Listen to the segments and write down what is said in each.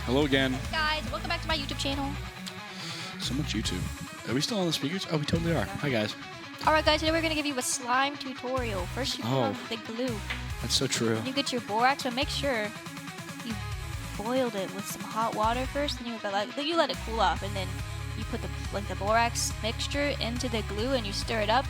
Hello again. Hey guys, welcome back to my YouTube channel. So much YouTube. Are we still on the speakers? Oh, we totally are. Hi, guys. Alright guys, today we're going to give you a slime tutorial. First you put on the glue. That's so true. You get your borax, but make sure you boiled it with some hot water first, and then you let it cool off, and then you put the borax mixture into the glue and you stir it up.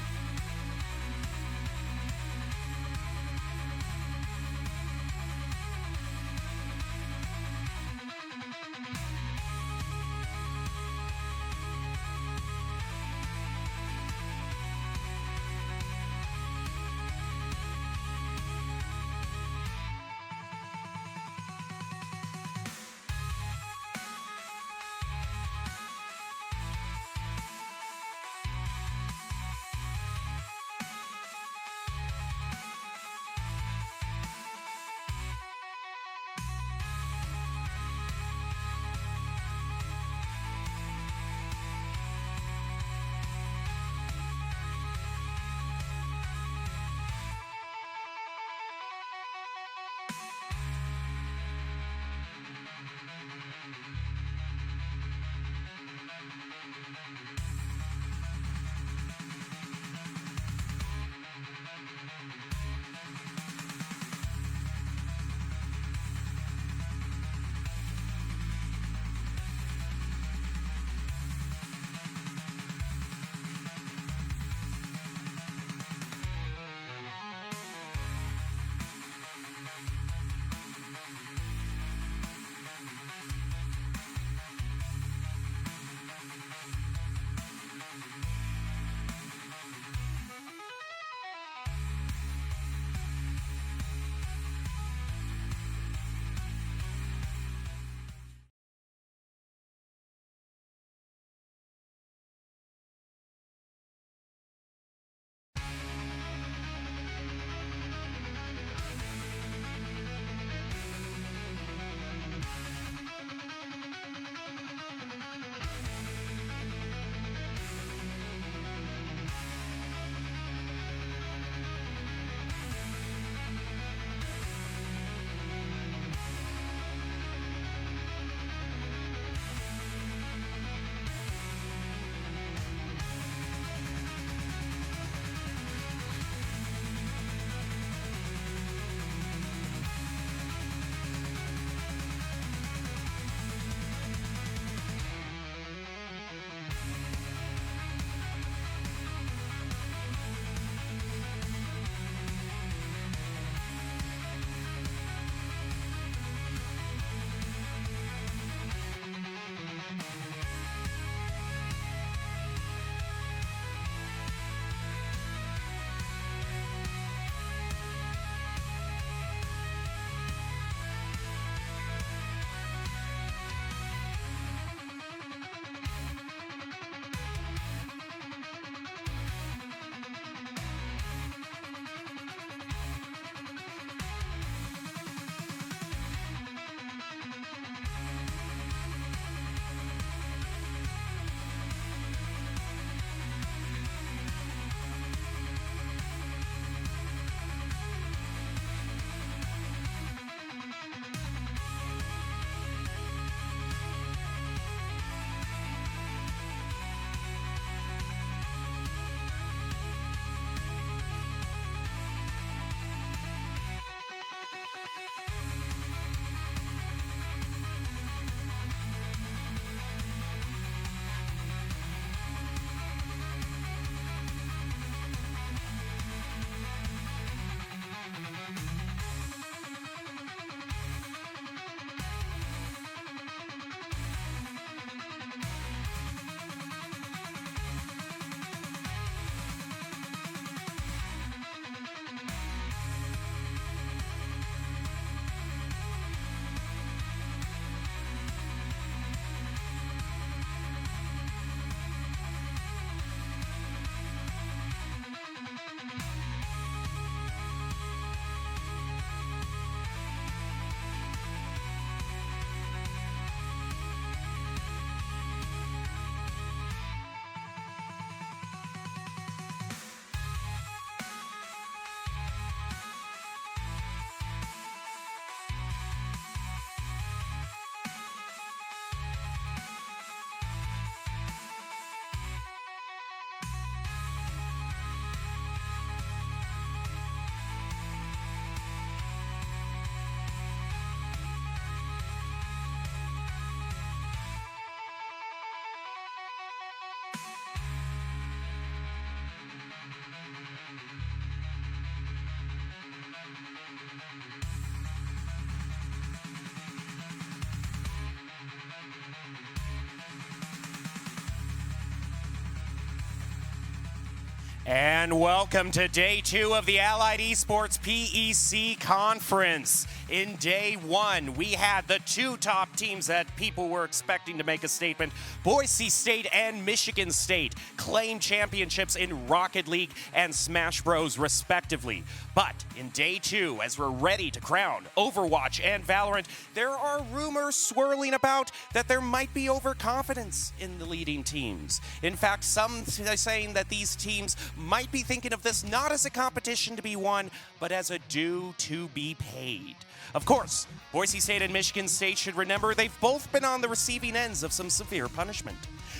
And welcome to day 2 of the Allied Esports PEC Conference. In day 1, we had the 2 top teams that people were expecting to make a statement. Boise State and Michigan State claim championships in Rocket League and Smash Bros. Respectively. But in day 2, as we're ready to crown Overwatch and Valorant, there are rumors swirling about that there might be overconfidence in the leading teams. In fact, some are saying that these teams might be thinking of this not as a competition to be won, but as a due to be paid. Of course, Boise State and Michigan State should remember they've both been on the receiving ends of some severe punishment.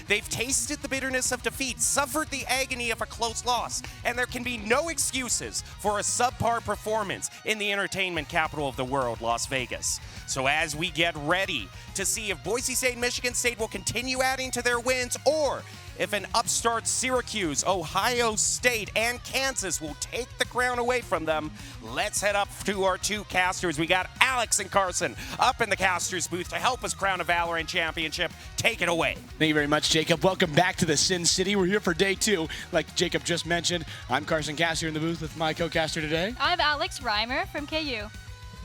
They've tasted the bitterness of defeat, suffered the agony of a close loss, and there can be no excuses for a subpar performance in the entertainment capital of the world, Las Vegas. So as we get ready to see if Boise State and Michigan State will continue adding to their wins, or if an upstart Syracuse, Ohio State, and Kansas will take the crown away from them, let's head up to our 2 casters. We got Alex and Carson up in the casters booth to help us crown a Valorant championship. Take it away. Thank you very much, Jacob. Welcome back to the Sin City. We're here for day 2. Like Jacob just mentioned, I'm Carson Cass here in the booth with my co-caster today. I'm Alex Reimer from KU.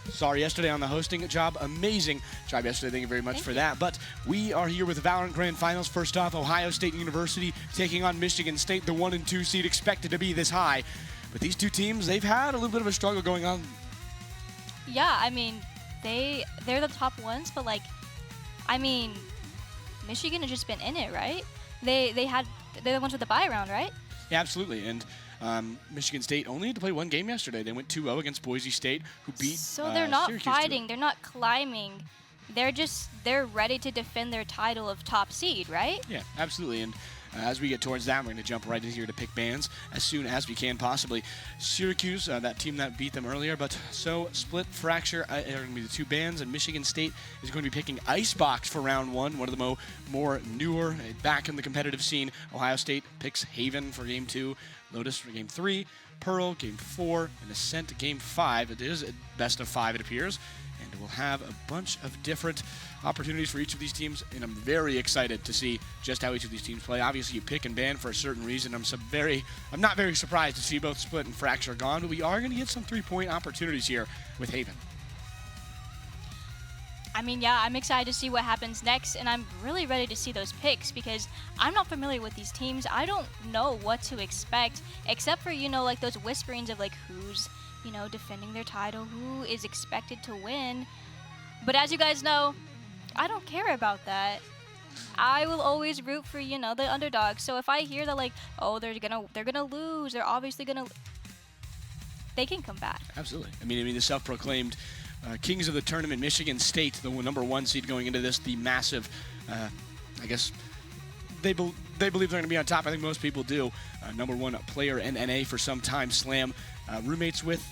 Sorry yesterday on the hosting job. Amazing job yesterday. Thank you very much for that. But we are here with the Valorant Grand Finals. First off, Ohio State University taking on Michigan State, the 1 and 2 seed, expected to be this high. But these 2 teams, they've had a little bit of a struggle going on. Yeah, I mean, they're the top ones, but Michigan has just been in it, right? They're the ones with the bye round, right? Yeah, absolutely. And Michigan State only had to play 1 game yesterday. They went 2-0 against Boise State, who beat So they're not Syracuse fighting. They're not climbing. They're ready to defend their title of top seed, right? Yeah, absolutely. And as we get towards that, we're going to jump right in here to pick bands as soon as we can possibly. Syracuse, that team that beat them earlier, but so Split, Fracture are going to be the 2 bands, and Michigan State is going to be picking Icebox for round 1, one of the more newer, back in the competitive scene. Ohio State picks Haven for game 2, Lotus for game 3, Pearl game 4, and Ascent game 5. It is a best of 5, it appears. And we'll have a bunch of different opportunities for each of these teams, and I'm very excited to see just how each of these teams play. Obviously, you pick and ban for a certain reason. I'm not very surprised to see both Split and Fracture gone, but we are going to get some 3-point opportunities here with Haven. I mean, yeah, I'm excited to see what happens next, and I'm really ready to see those picks because I'm not familiar with these teams. I don't know what to expect, except for, like those whisperings of who's defending their title, who is expected to win. But as you guys know, I don't care about that. I will always root for, the underdog. So if I hear that they're gonna lose, they're obviously gonna, they can come back. Absolutely. I mean the self-proclaimed kings of the tournament, Michigan State, the number 1 seed going into this, the massive, I guess they believe they're going to be on top. I think most people do. Number 1 player in NA for some time, Slam. Roommates with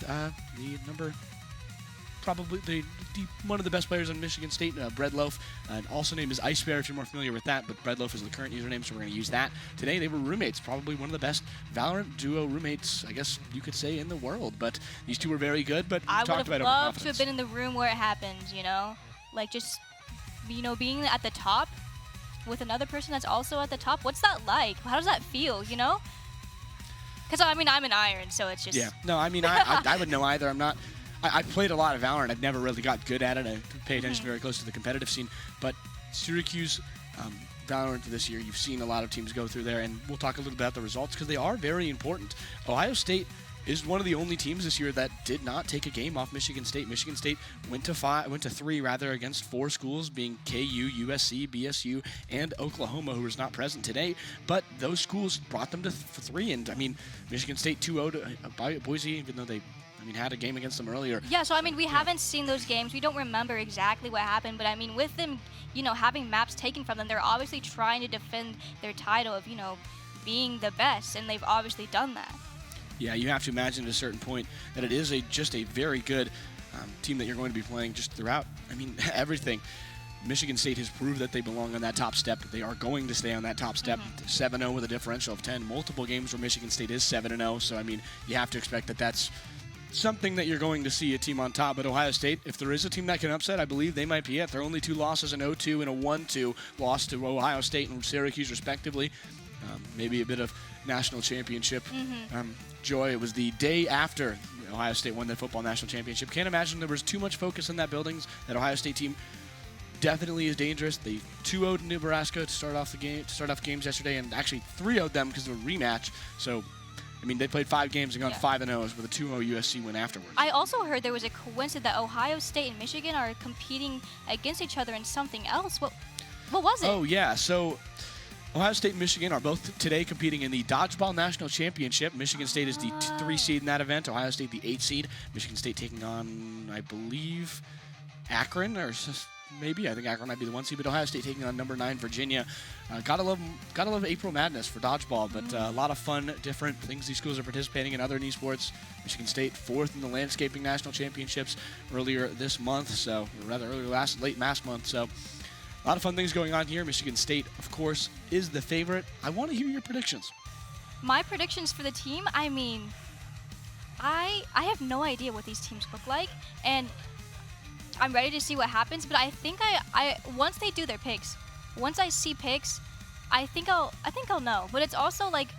one of the best players in Michigan State, Breadloaf. Also named is Ice Bear if you're more familiar with that, but Breadloaf is the current username, so we're going to use that. Today they were roommates, probably one of the best Valorant duo roommates, I guess you could say, in the world. But these 2 were very good, but I would talked have about loved to have been in the room where it happened, being at the top with another person that's also at the top. What's that like? How does that feel, Because, I'm an Iron, so it's just... Yeah. No, I wouldn't know either. I played a lot of Valorant. I've never really got good at it. I pay attention very close to the competitive scene. But Syracuse, Valorant this year, you've seen a lot of teams go through there, and we'll talk a little bit about the results because they are very important. Ohio State is one of the only teams this year that did not take a game off Michigan State. Michigan State went to 3 against 4 schools, being KU, USC, BSU, and Oklahoma, who was not present today. But those schools brought them to 3, and Michigan State 2-0 to Boise, even though they had a game against them earlier. Yeah, so we haven't seen those games. We don't remember exactly what happened, but with them, having maps taken from them, they're obviously trying to defend their title of, being the best, and they've obviously done that. Yeah, you have to imagine at a certain point that it is just a very good team that you're going to be playing just throughout. Everything. Michigan State has proved that they belong on that top step. They are going to stay on that top step. 7-0 with a differential of 10. Multiple games where Michigan State is 7-0. So, you have to expect that that's something that you're going to see a team on top. But Ohio State, if there is a team that can upset, I believe they might be it. Their only 2 losses, an 0-2 and a 1-2 loss to Ohio State and Syracuse, respectively. maybe a bit of national championship joy. It was the day after Ohio State won the football national championship. Can't imagine there was too much focus in that building. That Ohio State team definitely is dangerous. They 2-0'd Nebraska to start off games yesterday, and actually 3-0'd them because of a rematch. So, I mean, they played 5 games and gone 5-0 with a 2-0 USC win afterwards. I also heard there was a coincidence that Ohio State and Michigan are competing against each other in something else. What was it? Oh, yeah. So Ohio State and Michigan are both today competing in the Dodgeball National Championship. Michigan State is the 3 seed in that event. Ohio State the 8 seed. Michigan State taking on, I believe, Akron, or maybe. I think Akron might be the 1 seed, but Ohio State taking on number 9 Virginia. Gotta love April Madness for dodgeball, but a lot of fun, different things these schools are participating in, other knee sports. Michigan State 4th in the landscaping national championships earlier this month, late last month. So a lot of fun things going on here. Michigan State, of course, is the favorite. I want to hear your predictions. My predictions for the team, I mean, I have no idea what these teams look like, and I'm ready to see what happens, but I think I once they do their picks, once I see picks, I think I'll know. But it's also like,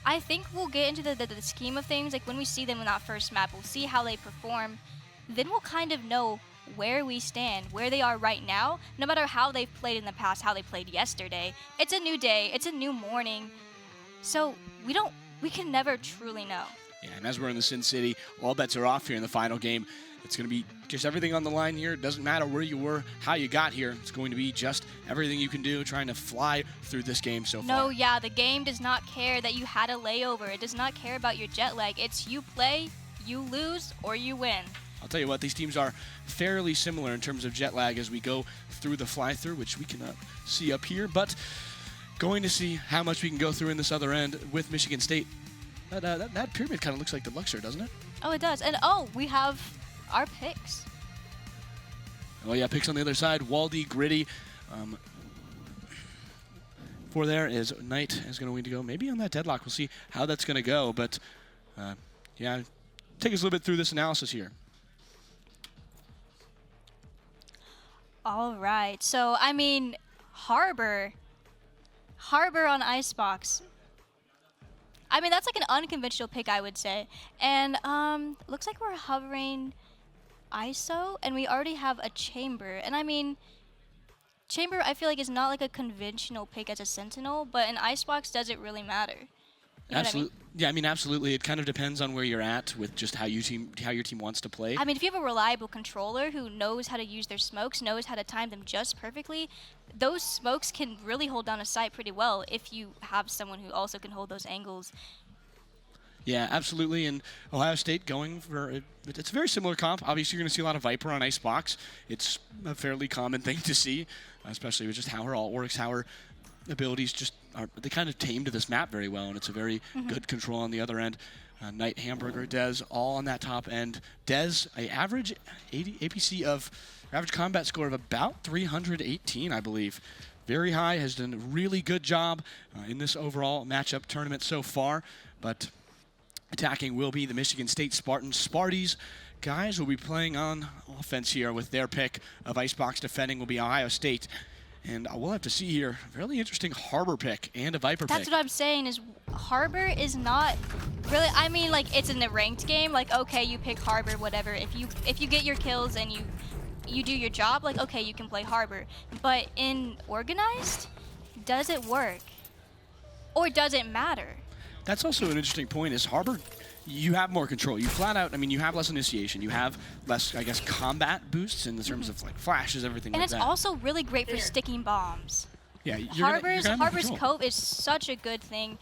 I think we'll get into the scheme of things. Like when we see them in that first map, we'll see how they perform. Then we'll kind of know where we stand, where they are right now, no matter how they've played in the past, how they played yesterday. It's a new day, it's a new morning. So we can never truly know. Yeah, and as we're in the Sin City, all bets are off here in the final game. It's going to be just everything on the line here. It doesn't matter where you were, how you got here. It's going to be just everything you can do, trying to fly through this game so far. No, yeah, the game does not care that you had a layover. It does not care about your jet lag. It's you play, you lose, or you win. I'll tell you what, these teams are fairly similar in terms of jet lag as we go through the fly-through, which we cannot see up here, but going to see how much we can go through in this other end with Michigan State. That pyramid kind of looks like the Luxor, doesn't it? Oh, it does. And we have our picks. Oh yeah, picks on the other side. Waldy, Gritty. For there is Knight is going to win to go. Maybe on that deadlock. We'll see how that's going to go. But yeah, take us a little bit through this analysis here. All right. So, I mean, Harbor on Icebox. I mean, that's like an unconventional pick, I would say. And looks like we're hovering ISO, and we already have a Chamber. And I mean, Chamber, I feel like, is not like a conventional pick as a Sentinel, but an Icebox doesn't really matter. You know Absolutely. what I mean? Yeah, I mean, absolutely. It kind of depends on where you're at with just how your team wants to play. I mean, if you have a reliable controller who knows how to use their smokes, knows how to time them just perfectly, those smokes can really hold down a site pretty well if you have someone who also can hold those angles. Yeah, absolutely. And Ohio State going for it's a very similar comp. Obviously, you're going to see a lot of Viper on Icebox. It's a fairly common thing to see, especially with just how her ult works, how her abilities just are. They kind of tame to this map very well, and it's a very good control on the other end. Knight, Hamburger, Dez, all on that top end. Dez, an average 80 APC of average combat score of about 318, I believe. Very high, has done a really good job in this overall matchup tournament so far, but attacking will be the Michigan State Spartans. Sparties guys will be playing on offense here with their pick of Icebox. Defending will be Ohio State. And we'll have to see here, really interesting Harbor pick and a Viper pick. That's what I'm saying is Harbor is not really, I mean, like, it's in the ranked game. Like, okay, you pick Harbor, whatever. If you get your kills and you do your job, like, okay, you can play Harbor. But in organized, does it work? Or does it matter? That's also an interesting point, is Harbor, you have more control. You flat out, I mean, you have less initiation. You have less, I guess, combat boosts in the terms of, like, flashes, everything and like that. And it's also really great for sticking bombs. Yeah, Harbor's Cove is such a good thing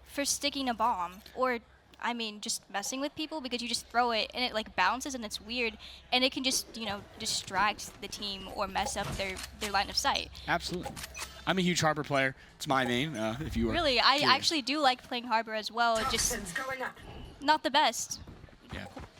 for sticking a bomb. Or, I mean, just messing with people, because you just throw it and it, like, bounces and it's weird. And it can just, you know, distract the team or mess up their line of sight. Absolutely. I'm a huge Harbor player. It's my main, if you were Really, I curious. actually do like playing Harbor as well. Just not the best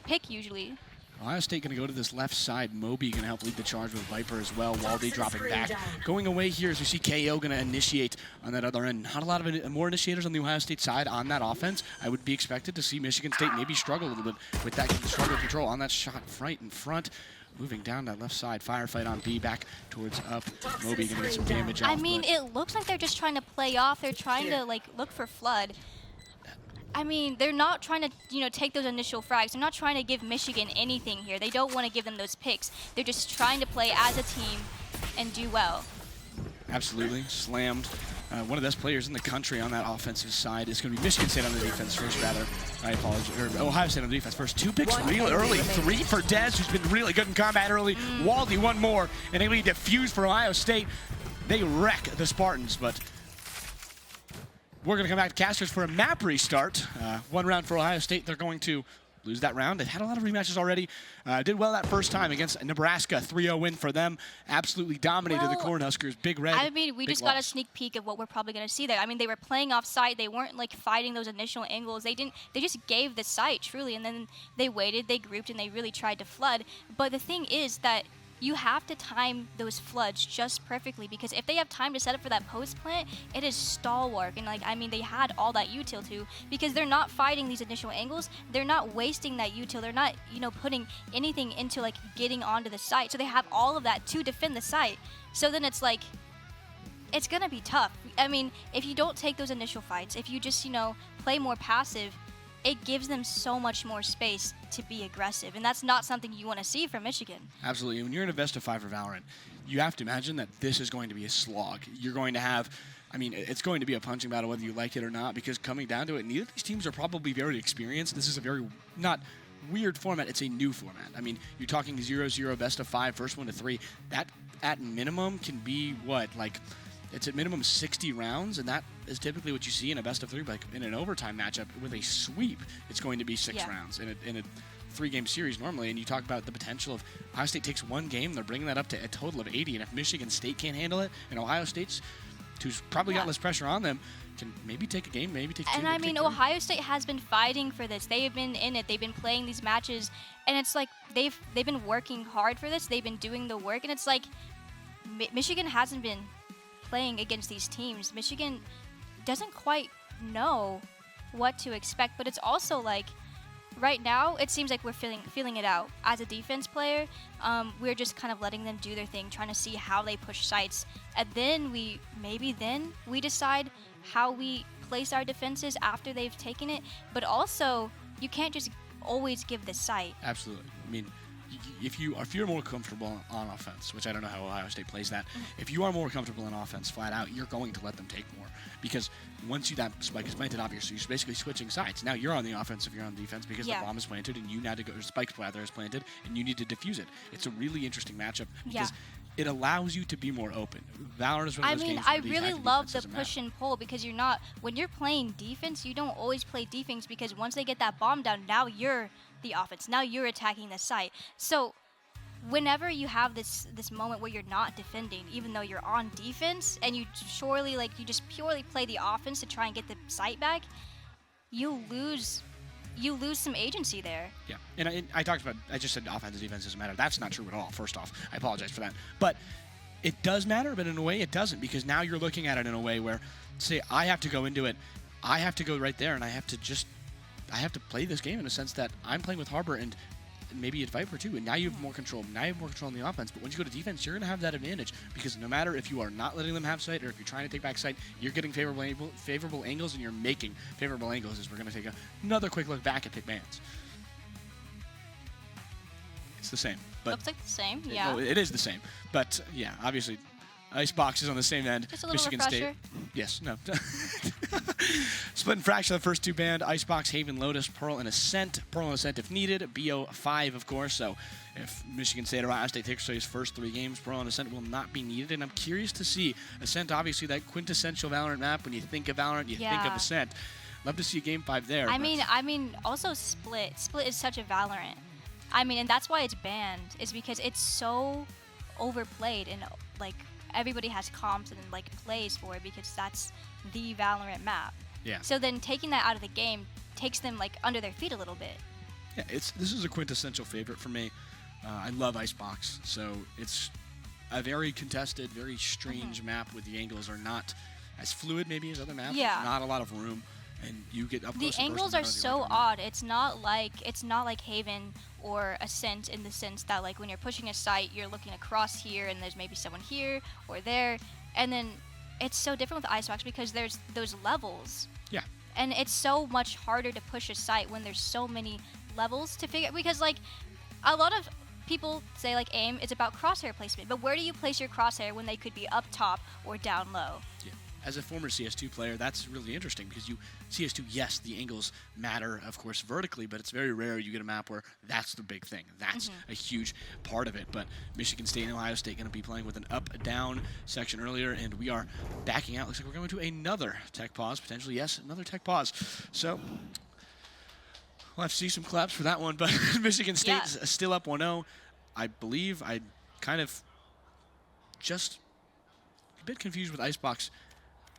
pick usually. Ohio State going to go to this left side. Moby going to help lead the charge with Viper as well. Waldy dropping back. Going away here as we see KO going to initiate on that other end. Not a lot of more initiators on the Ohio State side on that offense. I would be expected to see Michigan State maybe struggle a little bit with that struggle control on that shot right in front. moving down that left side. Firefight on B, back towards up. Moby gonna get some damage off. I mean, but it looks like they're just trying to play off. They're trying to like look for Flood. I mean, they're not trying to, take those initial frags. They're not trying to give Michigan anything here. They don't want to give them those picks. They're just trying to play as a team and do well. Absolutely. Slammed. One of the best players in the country on that offensive side is going to be Michigan State on the defense first, rather. I apologize. Or Ohio State on the defense first. 2 picks real early. 3 for Dez, who's been really good in combat early. Waldy, 1 more. And they lead defuse for Ohio State. They wreck the Spartans, but we're going to come back to Casters for a map restart. 1 round for Ohio State. They're going to lose that round. They've had a lot of rematches already. Did well that first time against Nebraska. 3-0 win for them. Absolutely dominated the Cornhuskers. Big Red. I mean, we just got a sneak peek of what we're probably going to see there. I mean, they were playing off site. They weren't like fighting those initial angles. They just gave the site truly, and then they waited, they grouped, and they really tried to flood. But the thing is that you have to time those floods just perfectly, because if they have time to set up for that post plant, it is stall work. And they had all that util too, because they're not fighting these initial angles. They're not wasting that util. They're not, putting anything into like getting onto the site. So they have all of that to defend the site. So then it's like, it's gonna be tough. I mean, if you don't take those initial fights, if you just, play more passive, it gives them so much more space to be aggressive, and that's not something you want to see from Michigan. Absolutely. When you're in a best of 5 for Valorant, you have to imagine that this is going to be a slog. You're going to have, it's going to be a punching battle whether you like it or not, because coming down to it, neither of these teams are probably very experienced. This is a very, not weird format, it's a new format. I mean, you're talking 0-0 best of 5, first 1 to 3. That, at minimum, can be what, like, it's at minimum 60 rounds, and that is typically what you see in a best of 3. But in an overtime matchup with a sweep, it's going to be 6 rounds in a 3-game series normally. And you talk about the potential of Ohio State takes 1 game, they're bringing that up to a total of 80. And if Michigan State can't handle it, and Ohio State's, who's probably got less pressure on them, can maybe take a game, maybe take 2. And Ohio State has been fighting for this. They have been in it. They've been playing these matches, and it's like they've been working hard for this. They've been doing the work, and it's like Michigan hasn't been playing against these teams. Michigan doesn't quite know what to expect, but it's also like right now it seems like we're feeling it out as a defense player. We're just kind of letting them do their thing, trying to see how they push sites, and then we decide how we place our defenses after they've taken it. But also, you can't just always give the site. Absolutely. I mean, if you're more comfortable on offense, which I don't know how Ohio State plays that, if you are more comfortable on offense flat out, you're going to let them take more, because once that spike is planted, obviously you're basically switching sides. Now you're on the offense if you're on the defense, because the bomb is planted and you now to go, or spike rather is planted and you need to defuse it. It's a really interesting matchup because it allows you to be more open. Valorant is one of those games I really love the push and pull, because when you're playing defense, you don't always play defense, because once they get that bomb down, now you're the offense. Now you're attacking the site. So whenever you have this moment where you're not defending, even though you're on defense, and you just purely play the offense to try and get the site back, you lose some agency there. Yeah, and I just said offense and defense doesn't matter. That's not true at all, first off. I apologize for that. But it does matter, but in a way it doesn't, because now you're looking at it in a way where, say, I have to go into it, I have to go right there, and I have to play this game in a sense that I'm playing with Harbor and maybe at Viper too, and now you have more control. Now you have more control on the offense, but once you go to defense, you're going to have that advantage, because no matter if you are not letting them have sight or if you're trying to take back sight, you're getting favorable angles, and you're making favorable angles. As we're going to take another quick look back at pick bands. It's the same. But looks like the same, yeah. No, it is the same. But yeah, obviously, Icebox is on the same end. Just a little Michigan refresher. State. Yes, no. Split and Fracture, the first 2 banned. Icebox, Haven, Lotus, Pearl, and Ascent. Pearl and Ascent if needed. BO5, of course. So if Michigan State or Ohio State takes his first 3 games, Pearl and Ascent will not be needed. And I'm curious to see Ascent, obviously, that quintessential Valorant map. When you think of Valorant, you think of Ascent. Love to see Game 5 there. I mean, also Split. Split is such a Valorant. And that's why it's banned, is because it's so overplayed, and everybody has comps and plays for it, because that's the Valorant map. Yeah. So then taking that out of the game takes them under their feet a little bit. Yeah, this is a quintessential favorite for me. I love Icebox, so it's a very contested, very strange map with the angles are not as fluid maybe as other maps. Yeah. There's not a lot of room. and you get up The close and angles personal, are whether you so like it or not. odd. It's not like Haven or Ascent in the sense that like when you're pushing a site, you're looking across here and there's maybe someone here or there, and then it's so different with Icebox because there's those levels. Yeah. And it's so much harder to push a site when there's so many levels to figure, because like a lot of people say like aim is about crosshair placement, but where do you place your crosshair when they could be up top or down low? Yeah. As a former CS2 player, that's really interesting because CS2, yes, the angles matter, of course, vertically, but it's very rare you get a map where that's the big thing. That's a huge part of it. But Michigan State and Ohio State going to be playing with an up-down section earlier, and we are backing out. Looks like we're going to another tech pause, potentially, yes, another tech pause. So we'll have to see some claps for that one, but Michigan State's still up 1-0. I believe I kind of just a bit confused with Icebox.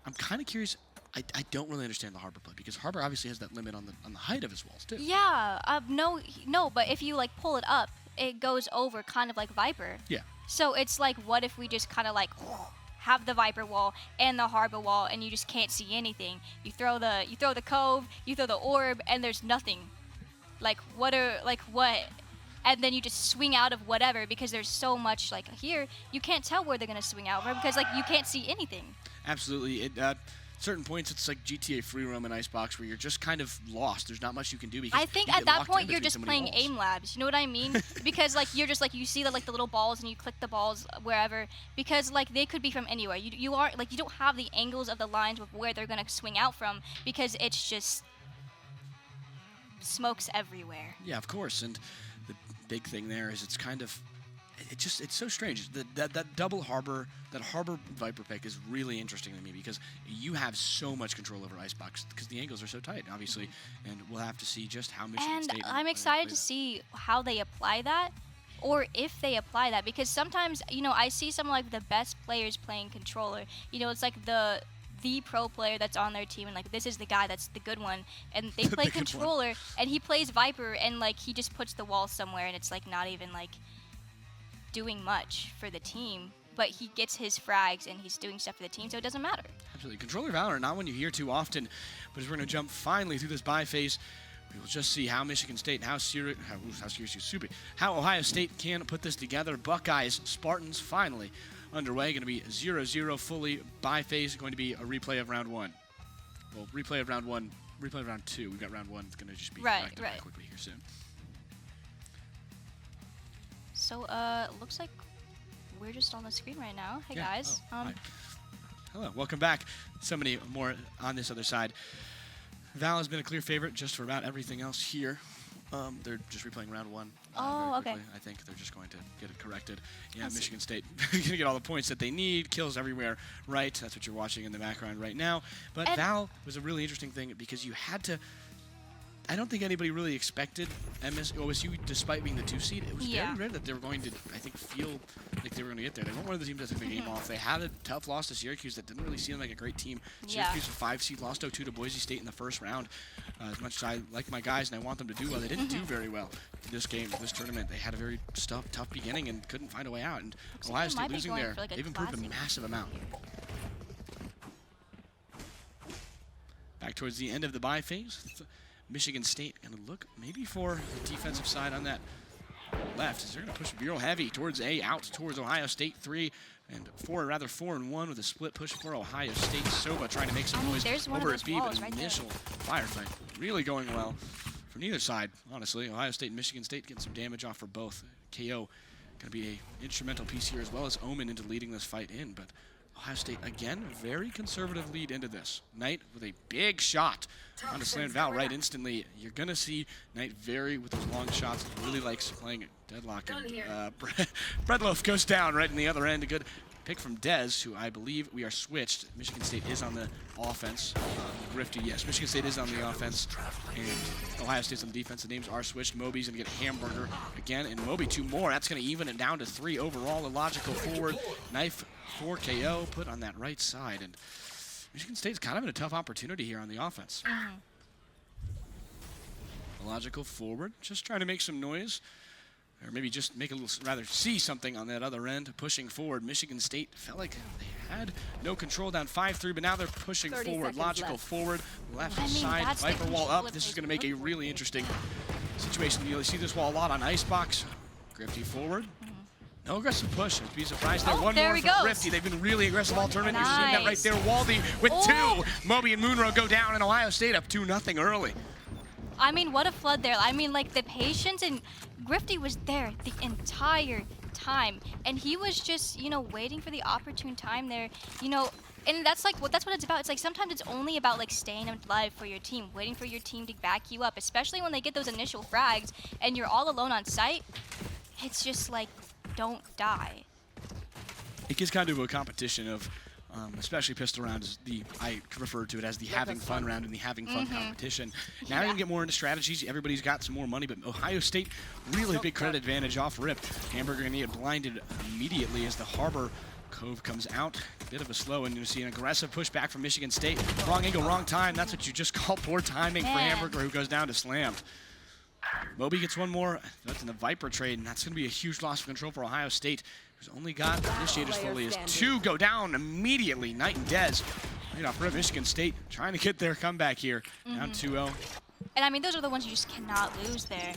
I'm kind of curious. I don't really understand the Harbor play because Harbor obviously has that limit on the height of his walls too. Yeah, no, but if you like pull it up, it goes over kind of like Viper. Yeah. So it's like, what if we just kind of like have the Viper wall and the Harbor wall, and you just can't see anything? You throw the cove, you throw the orb, and there's nothing. Like what? And then you just swing out of whatever because there's so much like here. You can't tell where they're gonna swing out because like you can't see anything. Absolutely. Certain points, it's like GTA free roam and Icebox where you're just kind of lost. There's not much you can do because I think you at get that locked point in you're between just so many playing walls. aim labs. You know what I mean? Because like you're just like you see the like the little balls and you click the balls wherever because like they could be from anywhere. You are like you don't have the angles of the lines of where they're gonna swing out from because it's just smokes everywhere. Yeah, of course. And the big thing there is it's kind of it's so strange. That double Harbor, that Harbor Viper pick is really interesting to me because you have so much control over Icebox because the angles are so tight, obviously, and we'll have to see just how Michigan And State. I'm excited to see how they apply that, or if they apply that, because sometimes I see some like the best players playing controller. It's like the pro player that's on their team, and like this is the guy that's the good one, and they play controller, and he plays Viper, and like he just puts the wall somewhere, and it's like not even like doing much for the team, but he gets his frags and he's doing stuff for the team, so it doesn't matter. Absolutely. Controller Valor, not one you hear too often, but as we're going to jump finally through this bye phase, we will just see how Michigan State and how Ohio State can put this together. Buckeyes, Spartans, finally underway. Going to be 0-0 fully bye phase. Going to be a replay of round one. Well, replay of round one, replay of round two. We've got round one. It's going to just be right quickly here soon. So, looks like we're just on the screen right now. Hey, Yeah. guys. Oh, hi. Hello. Welcome back. So many more on this other side. Val has been a clear favorite just for about everything else here. They're just replaying round one. Oh, very okay. quickly. I think they're just going to get it corrected. Yeah, Michigan State going to get all the points that they need. Kills everywhere, right? That's what you're watching in the background right now. But Val was a really interesting thing because you had to... I don't think anybody really expected OSU, despite being the 2 seed. It was very rare that they were going to, I think, feel like they were going to get there. They weren't one of the teams that took the game off. They had a tough loss to Syracuse that didn't really seem like a great team. Syracuse, a 5 seed, lost 0-2 to Boise State in the first round. As much as I like my guys and I want them to do well, they didn't do very well in this game, this tournament. They had a very tough beginning and couldn't find a way out. And Ohio State losing there, they've improved a massive amount. Back towards the end of the bye phase. Michigan State going to look maybe for the defensive side on that left as they're going to push Bureau heavy towards A, out towards Ohio State 3 and 4 and 1 with a split push for Ohio State. Soba trying to make some noise over at B, but initial firefight really going well for neither side, honestly. Ohio State and Michigan State getting some damage off for both. KO going to be an instrumental piece here as well as Omen into leading this fight in, but Ohio State, again, very conservative lead into this. Knight with a big shot on the slant Val right instantly. You're going to see Knight vary with those long shots. He really likes playing deadlock. And Breadloaf goes down right in the other end. A good pick from Dez, who I believe we are switched. Michigan State is on the offense. Grifty, yes. Michigan State is on the offense. And Ohio State's on the defense. The names are switched. Moby's going to get Hamburger again. And Moby 2 more. That's going to even it down to 3 overall. A logical forward. Knife for KO put on that right side. And Michigan State's kind of in a tough opportunity here on the offense. A logical forward. Just trying to make some noise. or maybe just make a little, rather see something on that other end, pushing forward. Michigan State felt like they had no control down 5-3, but now they're pushing forward. Logical left. forward, left I mean, side, that's the Viper wall control up. it This is plays going to make a really interesting situation. You'll see this wall a lot on Icebox. Grifty forward. No aggressive push. Be surprised there. Oh, One there more he for goes. Grifty. They've been really aggressive all tournament. You're seeing that right Nice. there. Waldy with Oh. 2. Moby and Moonrow go down, and Ohio State up 2-0 early. I mean, what a flood there. I mean, like, the patience, and Grifty was there the entire time. And he was just, you know, waiting for the opportune time there, you know. And that's what it's about. It's like sometimes it's only about like staying alive for your team, waiting for your team to back you up, especially when they get those initial frags and you're all alone on site. It's just like, don't die. It gets kind of a competition of, especially pistol round is I refer to it as the having fun round and the having fun competition. Now you can get more into strategies. Everybody's got some more money, but Ohio State really big credit advantage off rip. Hamburger gonna get blinded immediately as the Harbor Cove comes out. A bit of a slow, and you see an aggressive pushback from Michigan State. Wrong angle, wrong time. That's what you just call poor timing for Man. Hamburger, who goes down to slammed. Moby gets one more. That's in the Viper trade, and that's going to be a huge loss of control for Ohio State, who's only got initiators fully as 2 go down immediately. Knight and Dez right off rip. Michigan State trying to get their comeback here, down 2-0. And I mean, those are the ones you just cannot lose there.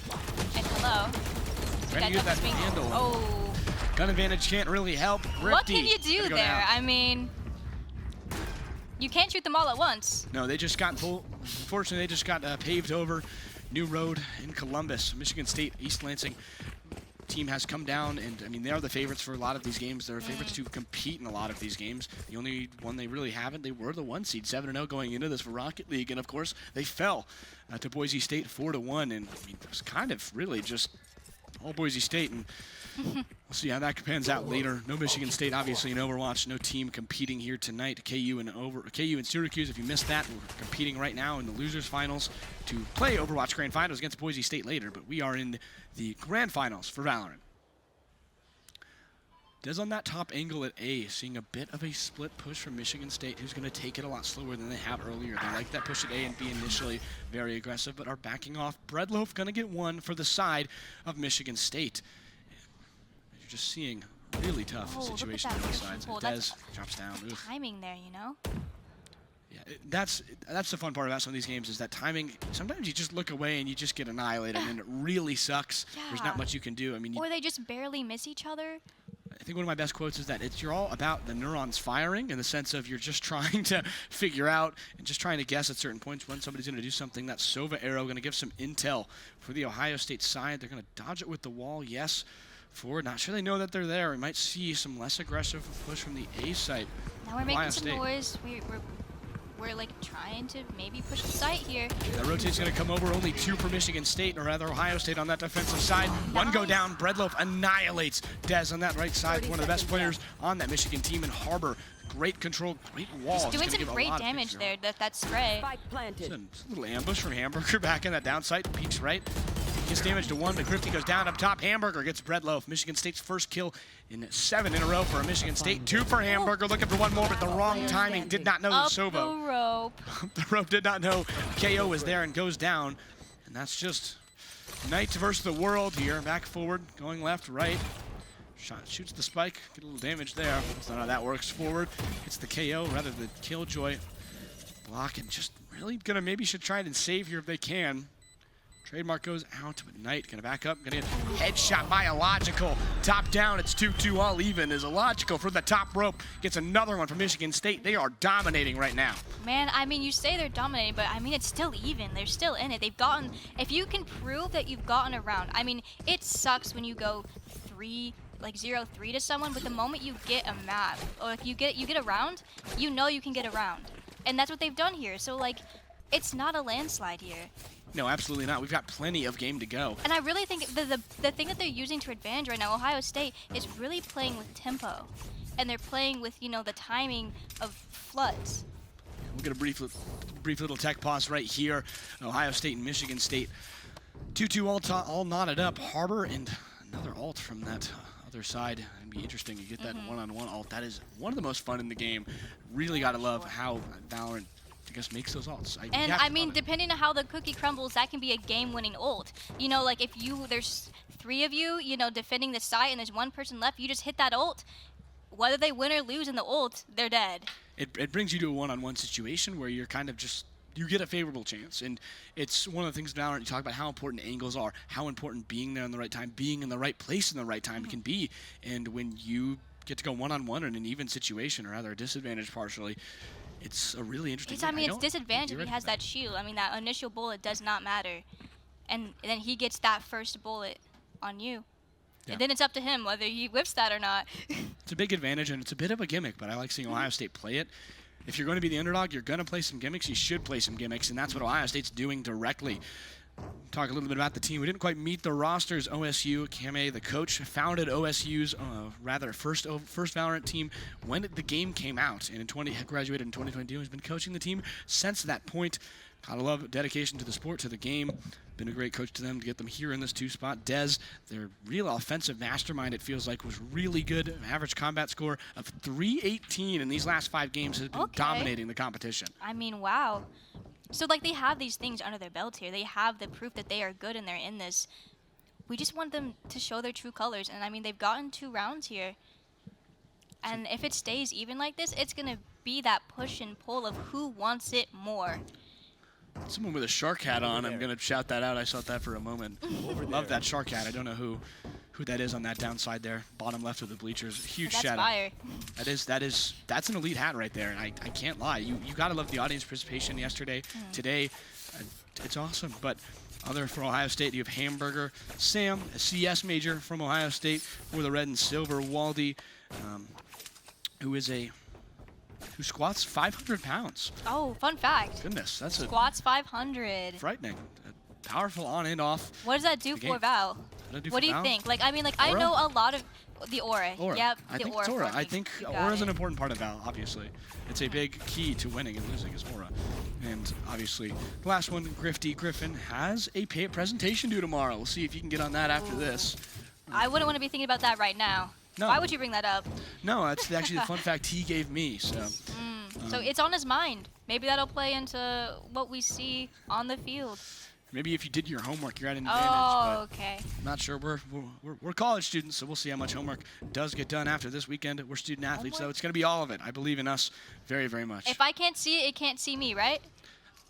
And hello. Trying to use that Dump's handle. Oh. Gun advantage can't really help. What Grifty can you do gonna go there? down. I mean, you can't shoot them all at once. No, they just got unfortunately, they just got paved over. New road in Columbus. Michigan State, East Lansing team has come down, and I mean, they are the favorites for a lot of these games. They're favorites to compete in a lot of these games. The only one they really haven't, they were the 1 seed, 7-0 going into this for Rocket League, and of course, they fell to Boise State 4-1, and I mean, it was kind of really just all Boise State, and we'll see how that pans out later. No Michigan State, obviously, in Overwatch. No team competing here tonight. KU and Syracuse, if you missed that, we're competing right now in the losers finals to play Overwatch Grand Finals against Boise State later, but we are in the Grand Finals for Valorant. Dez on that top angle at A, seeing a bit of a split push from Michigan State, who's going to take it a lot slower than they have earlier. They like that push at A and B initially, very aggressive, but are backing off. Breadloaf going to get one for the side of Michigan State. You're just seeing a really tough situation on both sides. Dez drops down. Oof. Timing there, you know? Yeah, that's the fun part about some of these games is that timing. Sometimes you just look away and you just get annihilated, and it really sucks. There's not much you can do. I mean, Or they just barely miss each other. I think one of my best quotes is that you're all about the neurons firing in the sense of you're just trying to figure out and just trying to guess at certain points when somebody's going to do something. That Sova arrow going to give some intel for the Ohio State side. They're going to dodge it with the wall. Yes, forward. Not sure they know that they're there. We might see some less aggressive push from the A site. Now we're making some noise. We're like trying to maybe push the site here. That rotate's going to come over. Only 2 for Michigan State, or rather Ohio State on that defensive side. One go down. Breadloaf annihilates Dez on that right side. One of the best players on that Michigan team in Harbor. Great control, great wall. He's doing some great damage there. That spray. It's a little ambush from Hamburger back in that down site. Peeks right. Gets damage to 1, but Grifty goes down up top. Hamburger gets Breadloaf. Michigan State's first kill in 7 in a row for Michigan State. 2 for Hamburger, looking for one more, but the wrong timing. Did not know Up Sobo. the rope. The rope did not know KO was there and goes down. And that's just Knight versus the world here. Back forward, going left, right. Shot shoots the spike, get a little damage there. That's not how that works. Forward, hits the KO, rather the Killjoy block, and just really gonna maybe should try and save here if they can. Trademark goes out, but Knight gonna back up, gonna get headshot by Illogical. Top down, it's 2-2 all even as Illogical for the top rope gets another one from Michigan State. They are dominating right now. Man, I mean, you say they're dominating, but I mean, it's still even. They're still in it. They've gotten, if you can prove that you've gotten around, I mean, it sucks when you go 0-3 to someone, but the moment you get a map, or like you get a round, you know you can get around. And that's what they've done here. So like, it's not a landslide here. No, absolutely not. We've got plenty of game to go. And I really think the thing that they're using to advantage right now, Ohio State, is really playing with tempo. And they're playing with, you know, the timing of floods. We'll get a brief little tech pause right here. Ohio State and Michigan State. 2-2 all knotted up. Harbor and another ult from that other side. It'd be interesting to get that one-on-one ult. That is one of the most fun in the game. Really got to love how Valorant I guess makes those ults. And I mean, depending on how the cookie crumbles, that can be a game-winning ult. You know, like if there's 3 of you, you know, defending the site, and there's 1 person left, you just hit that ult. Whether they win or lose in the ult, they're dead. It brings you to a one-on-one situation where you're kind of just, you get a favorable chance. And it's one of the things now you talk about how important angles are, how important being there in the right time, being in the right place in the right time can be. And when you get to go one-on-one in an even situation, or rather a disadvantage partially, it's a really interesting I mean, it's disadvantage if he has that shield. I mean, that initial bullet does not matter. And then he gets that first bullet on you. Yeah. And then it's up to him whether he whips that or not. It's a big advantage, and it's a bit of a gimmick, but I like seeing Ohio State play it. If you're going to be the underdog, you're going to play some gimmicks. You should play some gimmicks, and that's what Ohio State's doing directly. Talk a little bit about the team. We didn't quite meet the rosters. OSU, Kame, the coach, founded OSU's first Valorant team when the game came out, and graduated in 2022. He's been coaching the team since that point. Gotta love dedication to the sport, to the game. Been a great coach to them to get them here in this 2 spot. Dez, their real offensive mastermind, it feels like, was really good. Average combat score of 318 in these last 5 games, has been dominating the competition. I mean, wow. So, like, they have these things under their belt here. They have the proof that they are good and they're in this. We just want them to show their true colors. And, I mean, they've gotten 2 rounds here. And if it stays even like this, it's going to be that push and pull of who wants it more. Someone with a shark hat on, I'm going to shout that out. I saw that for a moment. Love that shark hat. I don't know who that is on that downside there, bottom left of the bleachers. Huge shout out. That's an elite hat right there, and I can't lie. You got to love the audience participation yesterday. Today, it's awesome. But other for Ohio State, you have Hamburger, Sam, a CS major from Ohio State for the red and silver. Waldy, who squats 500 pounds. Oh, fun fact. Goodness, that's squats 500. Frightening. Powerful on and off. What does that do for Val? What do you think? Like, I mean, like, I know a lot of the aura. Yep, I think aura. It's aura. I think aura is an important part of Val, obviously. It's a big key to winning and losing is aura. And obviously, the last one, Grifty Griffin, has a presentation due tomorrow. We'll see if you can get on that after this. I wouldn't want to be thinking about that right now. No. Why would you bring that up? No, that's actually the fun fact he gave me. So. So it's on his mind. Maybe that'll play into what we see on the field. Maybe if you did your homework, you're at an advantage. Oh, okay. Not sure. We're college students, so we'll see how much homework does get done after this weekend. We're student athletes, so it's going to be all of it. I believe in us very, very much. If I can't see it, it can't see me, right?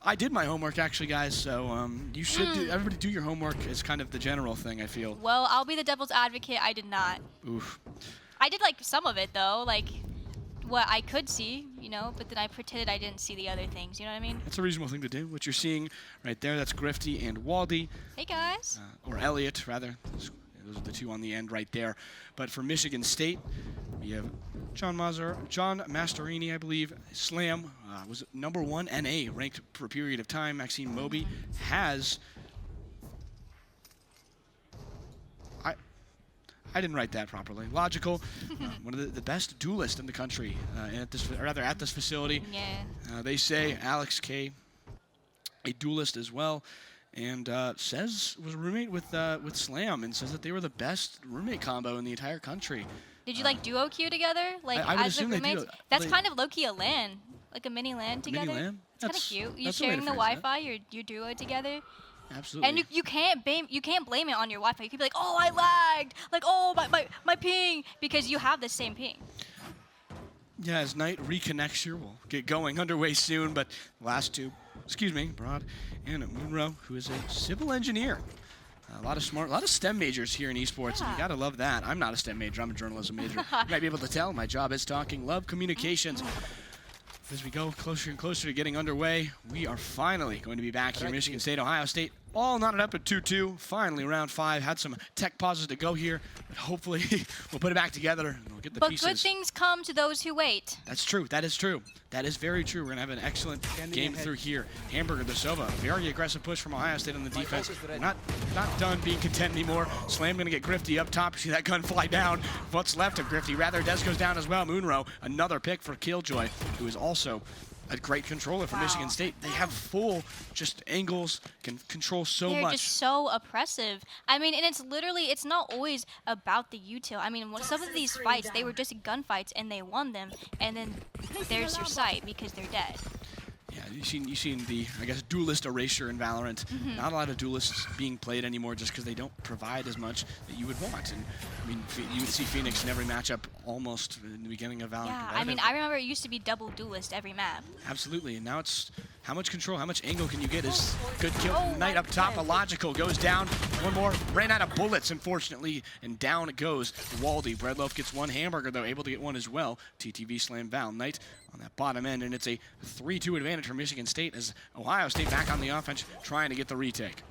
I did my homework, actually, guys, so you should everybody do your homework is kind of the general thing, I feel. Well, I'll be the devil's advocate. I did not. Oof. I did, like, some of it, though. Like, what I could see, you know, but then I pretended I didn't see the other things, you know what I mean? That's a reasonable thing to do. What you're seeing right there, that's Grifty and Waldy. Hey, guys. Or Elliott, rather. Those are the 2 on the end right there. But for Michigan State, we have John Masterini, I believe. Slam was #1 NA, ranked for a period of time. Maxine Moby has... I didn't write that properly. Logical, one of the best duelists in the country, at this facility. Yeah. They say Alex K, a duelist as well, and was a roommate with Slam, and says that they were the best roommate combo in the entire country. Did you like duo queue together, like I would as the assume they roommates? do. That's kind of low key a LAN, like a mini LAN together. Mini LAN? It's kind of cute. You're that's a way to sharing the phrase Wi-Fi. You're duo together. Absolutely. And you can't blame it on your Wi-Fi. You could be like, oh, I lagged, like, oh, my ping, because you have the same ping. Yeah, as Knight reconnects here, we'll get going underway soon, but last 2, Broad and Munro, who is a civil engineer. A lot of STEM majors here in esports, and you gotta love that. I'm not a STEM major, I'm a journalism major. You might be able to tell, my job is talking. Love communications. As we go closer and closer to getting underway, we are finally going to be back here. Michigan State, Ohio State, all knotted up at 2-2. Finally, round 5. Had some tech pauses to go here, but hopefully we'll put it back together and we'll get the pieces. But good things come to those who wait. That's true. That is true. That is very true. We're going to have an excellent game through here. Hamburger De Silva, very aggressive push from Ohio State on the defense. We're not done being content anymore. Slam going to get Grifty up top. See that gun fly down. What's left of Grifty? Rather, Des goes down as well. Munro, another pick for Killjoy, who is also a great controller for Michigan State. They have full just angles, can control so much. They're just so oppressive. I mean, and it's not always about the util. I mean, some of these fights, they were just gunfights and they won them, and then there's your sight because they're dead. Yeah, you've seen the, I guess, duelist erasure in Valorant. Not a lot of duelists being played anymore just because they don't provide as much that you would want. And I mean, you would see Phoenix in every matchup almost in the beginning of Valorant. Yeah, I mean, I remember it used to be double duelist every map. Absolutely, and now it's how much control, how much angle can you get? Is good kill. Knight up top, Illogical goes down. One more, ran out of bullets, unfortunately, and down it goes. Waldy, Breadloaf gets one. Hamburger, though, able to get one as well. TTV slam Val. Knight on that bottom end, and it's a 3-2 advantage for Michigan State as Ohio State back on the offense trying to get the retake.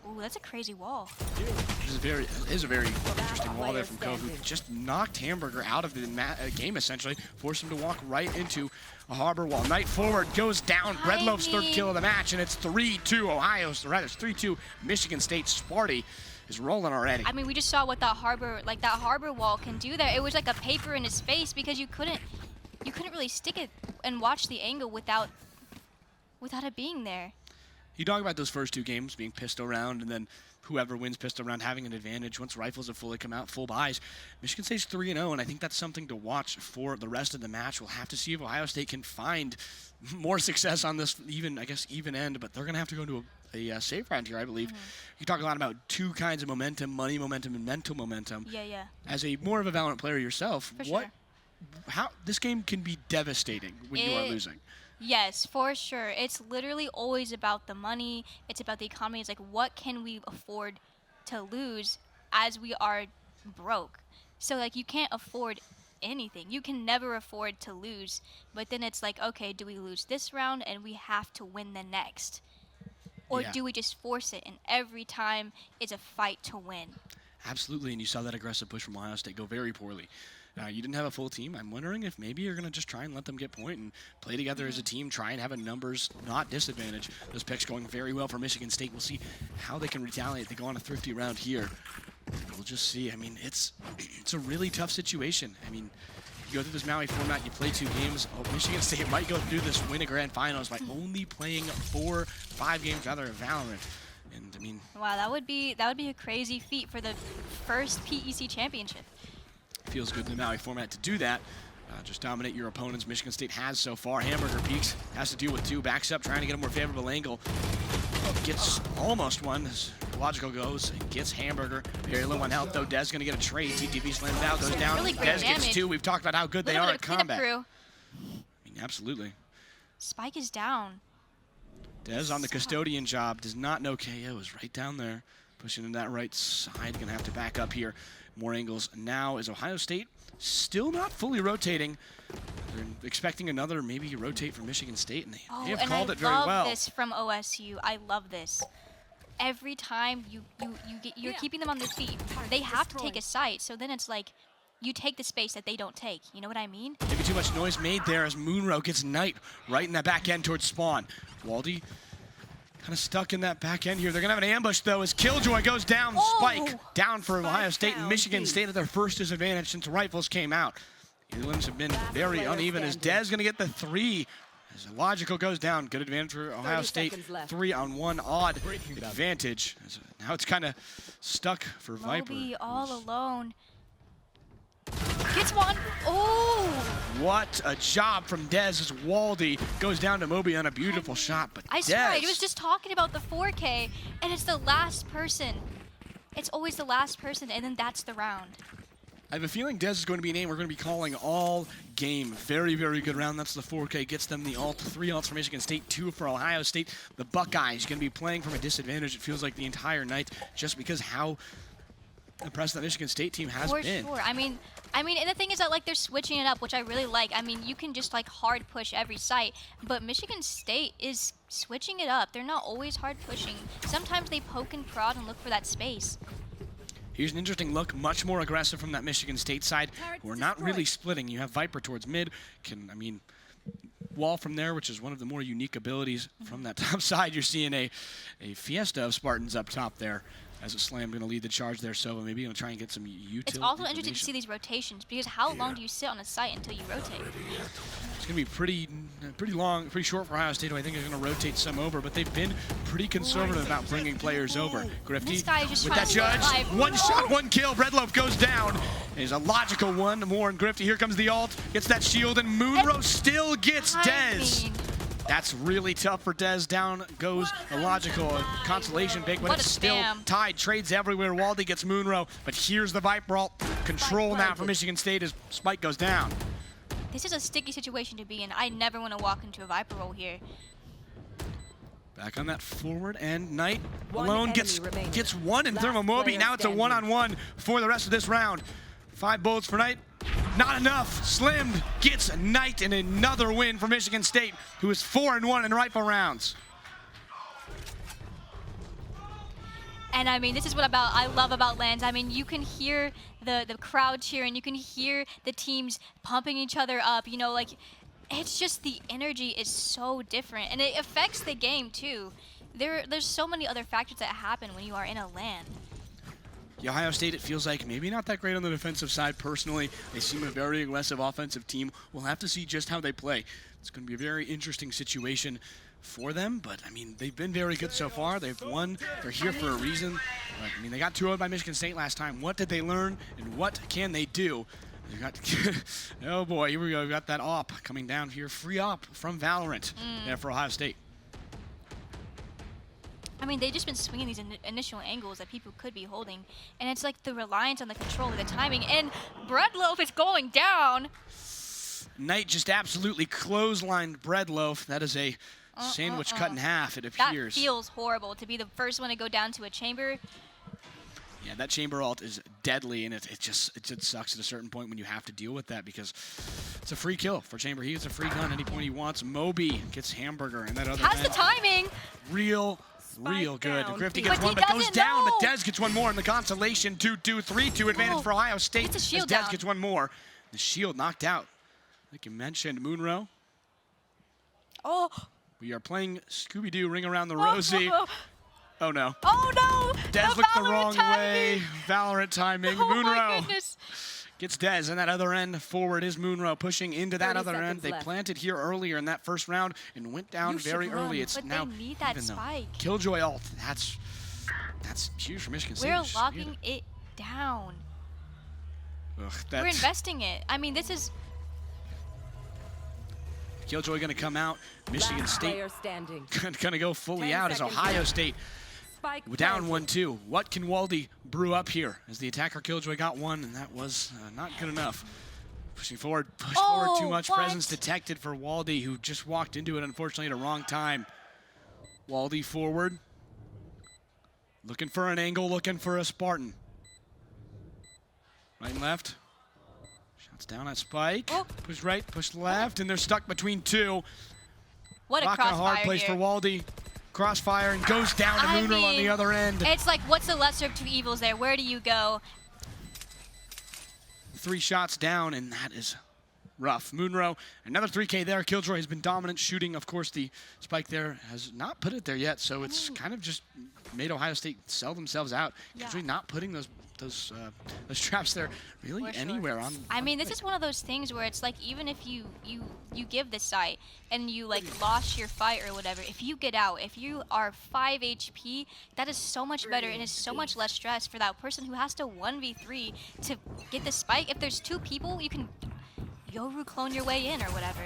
Ooh, that's a crazy wall. This is a very interesting wall there from Cove, who just knocked Hamburger out of the game, essentially. Forced him to walk right into a harbor wall. Knight forward, goes down. Breadloaf's third kill of the match, and it's 3-2 Ohio, rather it's 3-2 Michigan State. Sparty is rolling already. I mean, we just saw what that harbor wall can do there. It was like a paper in his face because you couldn't really stick it and watch the angle without it being there. You talk about those first two games being pistol round, and then whoever wins pistol round having an advantage once rifles have fully come out, full buys. Michigan State's 3-0, and I think that's something to watch for the rest of the match. We'll have to see if Ohio State can find more success on this even end, but they're going to have to go to a safe round here, I believe. You talk a lot about two kinds of momentum, money momentum and mental momentum. Yeah. As a more of a Valorant player yourself, how this game can be devastating when you are losing. Yes, for sure. It's literally always about the money. It's about the economy. It's like, what can we afford to lose as we are broke? So, like, you can't afford anything. You can never afford to lose. But then it's like, okay, do we lose this round and we have to win the next? Or do we just force it and every time it's a fight to win? Absolutely, and you saw that aggressive push from Ohio State go very poorly. You didn't have a full team. I'm wondering if maybe you're going to just try and let them get point and play together as a team, try and have a numbers not disadvantage. Those picks going very well for Michigan State. We'll see how they can retaliate. They go on a thrifty round here. We'll just see. I mean, it's a really tough situation. I mean, you go through this Maui format, you play 2 games. Michigan State might go through this, win a grand finals by only playing 4-5 games rather than Valorant. And I mean, wow, that would be a crazy feat for the first PEC championship. Feels good in the Maui format to do that. Just dominate your opponents. Michigan State has so far. Hamburger peaks, has to deal with 2, backs up, trying to get a more favorable angle. Gets almost one as Logical goes and gets Hamburger. Very low on health though. Dez gonna get a trade. TTV slams out, goes down. Really Dez damage. gets 2. We've talked about how good they are at combat. Crew. I mean, absolutely. Spike is down. Dez on the custodian job, does not know KO is right down there. Pushing in that right side, gonna have to back up here. More angles now is Ohio State still not fully rotating. They're expecting another maybe rotate from Michigan State, and they have called it very well. I love this from OSU. I love this. Every time you're keeping them on their feet, they have to take a site. So then it's like you take the space that they don't take. You know what I mean? Maybe too much noise made there as Moonrow gets Knight right in that back end towards spawn. Waldy kind of stuck in that back end here. They're going to have an ambush, though, as Killjoy goes down. Spike down for Ohio State and Michigan State at their first disadvantage since rifles came out. Elims have been very uneven as Dez going to get the 3. As Illogical goes down. Good advantage for Ohio State. 3-on-1 odd advantage. Now it's kind of stuck for Viper. Moby all alone. Gets one. Oh! What a job from Dez as Waldy goes down to Moby on a beautiful shot. But I swear, I was just talking about the 4K, and it's the last person. It's always the last person, and then that's the round. I have a feeling Dez is going to be a name we're going to be calling all game. Very, very good round. That's the 4K. Gets them the ult. 3 ults for Michigan State, 2 for Ohio State. The Buckeyes going to be playing from a disadvantage, it feels like, the entire night, just because how impressed that Michigan State team has been. For sure. I mean, and the thing is that, like, they're switching it up, which I really like. I mean, you can just, like, hard push every site, but Michigan State is switching it up. They're not always hard pushing. Sometimes they poke and prod and look for that space. Here's an interesting look, much more aggressive from that Michigan State side. We're not really splitting. You have Viper towards mid. Wall from there, which is one of the more unique abilities from that top side. You're seeing a fiesta of Spartans up top there. As a slam, going to lead the charge there, so maybe going to try and get some utility. It's also interesting to see these rotations, because how long do you sit on a site until you rotate? It's going to be pretty long, pretty short for Ohio State, who I think is going to rotate some over, but they've been pretty conservative about bringing players over. Grifty with that judge, one shot, 1 kill. Breadloaf goes down. There's a logical one more, and Grifty, here comes the ult, gets that shield, and Moonrow still gets Dez. That's really tough for Dez. Down goes Illogical. A consolation pick, but What it's a still spam. tied. Trades everywhere. Waldy gets Moonrow, but here's the Viper ult. Control now for Michigan State as Spike goes down. This is a sticky situation to be in. I never want to walk into a Viper roll here. Back on that forward, and Knight One alone enemy remaining. gets one in Last Thermomobi. player Now it's a standing. one-on-one for the rest of this round. 5 bullets for Knight. Not enough. Slim gets Knight in another win for Michigan State, who is 4-1 in rifle rounds. And I mean, this is what I love about LANs. I mean, you can hear the crowd cheering. You can hear the teams pumping each other up. You know, like, it's just the energy is so different. And it affects the game, too. There's so many other factors that happen when you are in a LAN. Yeah, Ohio State, it feels like maybe not that great on the defensive side personally. They seem a very aggressive offensive team. We'll have to see just how they play. It's going to be a very interesting situation for them, but I mean, they've been very good so far. They've won. They're here for a reason. But, I mean, they got 2-0 by Michigan State last time. What did they learn, and what can they do? They got oh boy, here we go. We got that op coming down here. Free op from Valorant there for Ohio State. I mean, they've just been swinging these initial angles that people could be holding. And it's like the reliance on the control, the timing. And Breadloaf is going down. Knight just absolutely clotheslined Breadloaf. That is a sandwich cut in half, it appears. That feels horrible to be the first one to go down to a chamber. Yeah, that chamber ult is deadly, and it just sucks at a certain point when you have to deal with that because it's a free kill for Chamber. He gets a free gun any point he wants. Moby gets Hamburger, and that other How's the end, timing? real good. down. Grifty But gets he one, but goes doesn't down, know. but Dez gets one more in the consolation. 2-2, 3-2 advantage for Ohio State It's a as shield Dez down. gets one more. The shield knocked out. Like you mentioned, Moonrow. Oh. We are playing Scooby-Doo Ring Around the Rosie. Oh no. Oh no! Dez looked the Valorant wrong timing. way. Valorant timing. Oh my Moonrow goodness. gets Dez, and that other end forward is Moonrow pushing into that 30 other end. seconds They left. planted here earlier in that first round and went down You should very run. early. It's But now they need that even though spike. Killjoy ult. That's huge for Michigan State. We're Just locking it down. Ugh, We're that's investing it. I mean, this is Killjoy going to come out. Michigan Last State player standing. going to go fully 10 out as seconds Ohio left. State Spike down planted. 1-2. What can Waldy brew up here? As the attacker Killjoy got one, and that was not good enough. Pushing forward, forward. Too much what? presence detected for Waldy, who just walked into it, unfortunately, at a wrong time. Waldy forward. Looking for an angle, looking for a Spartan. Right and left. Shots down at Spike. Oh. Push right, push left, and they're stuck between two. what a Rock a hard crossfire place here. for Waldy. Crossfire and goes down to I Moonrow on the mean, other end. It's like, what's the lesser of two evils there? Where do you go? 3 shots down, and that is rough. Moonrow, another 3K there. Killjoy has been dominant shooting. Of course, the spike there has not put it there yet, so it's kind of just made Ohio State sell themselves out. Yeah. Killjoy not putting those traps there really For sure. anywhere on. I mean, this is one of those things where it's like, even if you give the site and you like lost your fight or whatever, if you get out, if you are 5 HP, that is so much better and is so much less stress for that person who has to 1v3 to get the spike. If there's 2 people, you can Yoru clone your way in or whatever.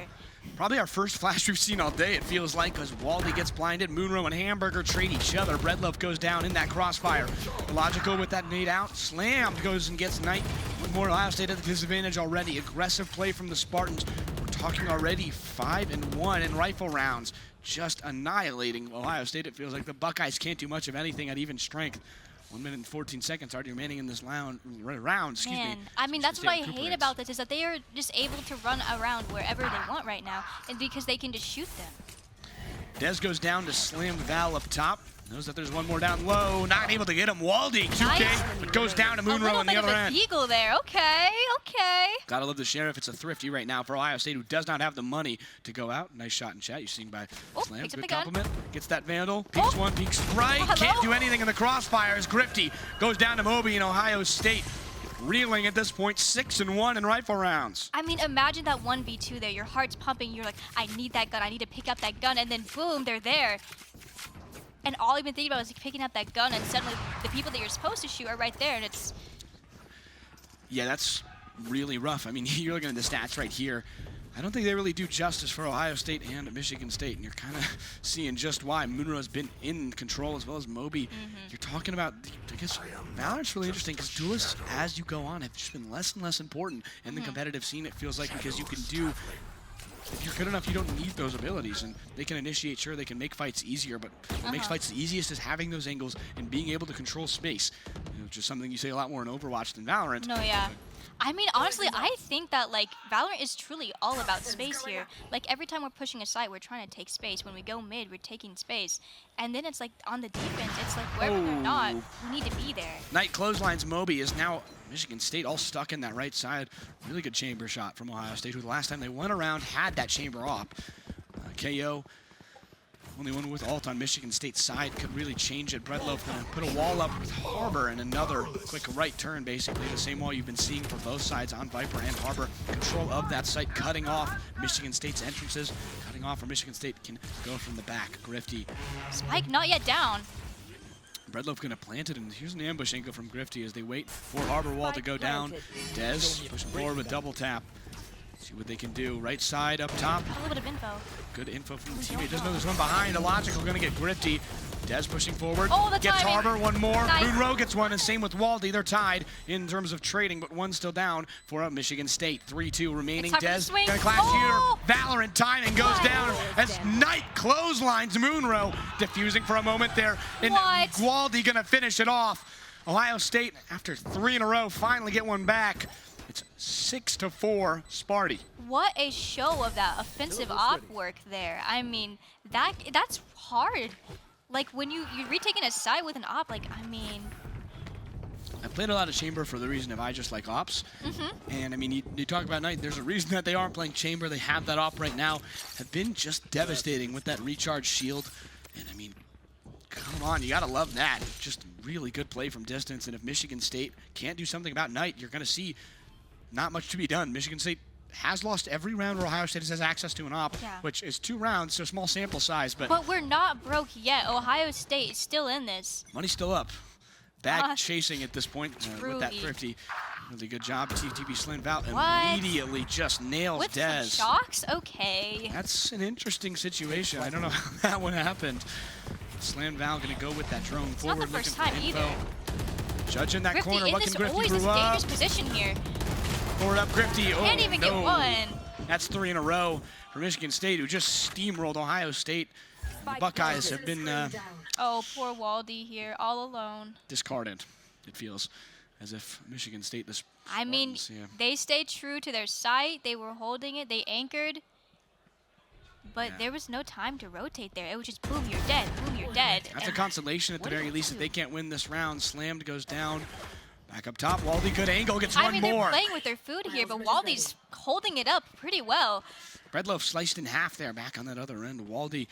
Probably our first flash we've seen all day, it feels like, because Waldy gets blinded. Moonrow and Hamburger trade each other. Breadloaf goes down in that crossfire. Logical with that nade out. Slammed goes and gets Knight. One more. Ohio State at the disadvantage already. Aggressive play from the Spartans. We're talking already 5-1 in rifle rounds. Just annihilating Ohio State. It feels like the Buckeyes can't do much of anything at even strength. 1 minute and 14 seconds already remaining in this round. Excuse me. Man, I mean, Michigan that's State what I hate recuperates. about this, is that they are just able to run around wherever they want right now, and because they can just shoot them. Dez goes down to slam Val up top. Knows that there's one more down low. Not able to get him. Waldy, 2K, Nice. but goes down to A Moonrow little on the bit of other a end. deagle there. Okay. Gotta love the Sheriff. It's a thrifty right now for Ohio State, who does not have the money to go out. Nice shot in chat. You've seen by Oh, Slam. picks up Good the gun. compliment. Gets that Vandal. Peeks Oh. one, peeks right. Oh, hello. Can't do anything in the crossfire as Grifty goes down to Moby in Ohio State. Reeling at this point, 6-1 in rifle rounds. I mean, imagine that 1v2 there. Your heart's pumping. You're like, I need that gun. I need to pick up that gun. And then boom, they're there. And all you've been thinking about is picking up that gun, and suddenly the people that you're supposed to shoot are right there, and it's... Yeah, that's really rough. I mean, you're looking at the stats right here. I don't think they really do justice for Ohio State and Michigan State, and you're kind of seeing just why. Munro's been in control as well as Moby. You're talking about, I guess, Valorant's really interesting because duelists, as you go on, have just been less and less important in the competitive scene, it feels like, because you can do, if you're good enough, you don't need those abilities, and they can initiate, sure, they can make fights easier, but what makes fights the easiest is having those angles and being able to control space, which is something you say a lot more in Overwatch than Valorant. No, yeah. I mean, honestly, I think that, like, Valorant is truly all about space here. Like, every time we're pushing a site, we're trying to take space. When we go mid, we're taking space. And then it's like, on the defense, it's like, wherever they're not, we need to be there. Knight clotheslines Moby is now Michigan State all stuck in that right side. Really good chamber shot from Ohio State, who the last time they went around had that chamber op. KO. Only one with ult on Michigan State's side could really change it. Breadloaf gonna put a wall up with Harbor and another quick right turn, basically the same wall you've been seeing for both sides on Viper and Harbor. Control of that site, cutting off Michigan State's entrances, cutting off where Michigan State can go from the back. Grifty. Spike not yet down. Breadloaf gonna plant it, and here's an ambush angle from Grifty as they wait for Harbor wall to go down. Dez pushing forward with double tap. See what they can do. Right side up top. A little bit of info. Good info from the teammate. Doesn't know there's one behind. Illogical gonna get Grifty. Dez pushing forward. Oh, the gets timing. Harbor, one more. Nice. Munro gets one, and same with Waldy. They're tied in terms of trading, but one's still down for Michigan State. 3-2 remaining. It's time for the Dez swing. gonna clash Oh! here. Valorant timing goes down as Knight clotheslines Munro, diffusing for a moment there. And What? Waldy gonna finish it off. Ohio State, after 3 in a row, finally get one back. It's 6-4 Sparty. What a show of that offensive op work there. I mean, that's hard. Like, when you're retaking a side with an op, like, I mean... I played a lot of Chamber for the reason of I just like ops. And I mean, you talk about Knight, there's a reason that they aren't playing Chamber. They have that op right now. Have been just devastating with that recharge shield. And I mean, come on, you gotta love that. Just really good play from distance. And if Michigan State can't do something about Knight, you're gonna see not much to be done. Michigan State has lost every round where Ohio State has access to an op, which is 2 rounds, so small sample size. But we're not broke yet. Ohio State is still in this. money's still up. Bag chasing at this point with that Truly. Thrifty. Really good job. TTP Slim Val What? immediately just nails With some Dez. shocks? Okay. That's an interesting situation. I don't know how that one happened. Slam Val gonna go with that drone It's forward, not the first looking for time info. either. Judging that corner, Grifty in what this can Grifty always brew this up? dangerous position here. Forward up, Grifty. Oh, Can't even no. get one. That's 3 in a row for Michigan State, who just steamrolled Ohio State. The Buckeyes have been Oh, poor Waldy here, all alone. discarded. It feels as if Michigan State, the I mean, Spartans, they stayed true to their site. They were holding it. They anchored. But there was no time to rotate there. It was just boom, you're dead. Boom, you're dead. That's a And consolation at the what do very you least do? that they can't win this round. Slammed goes down. Back up top. Waldy, good angle, gets I one mean, more. they're playing with their food here, but Waldy's holding it up pretty well. Breadloaf sliced in half there, back on that other end. Waldy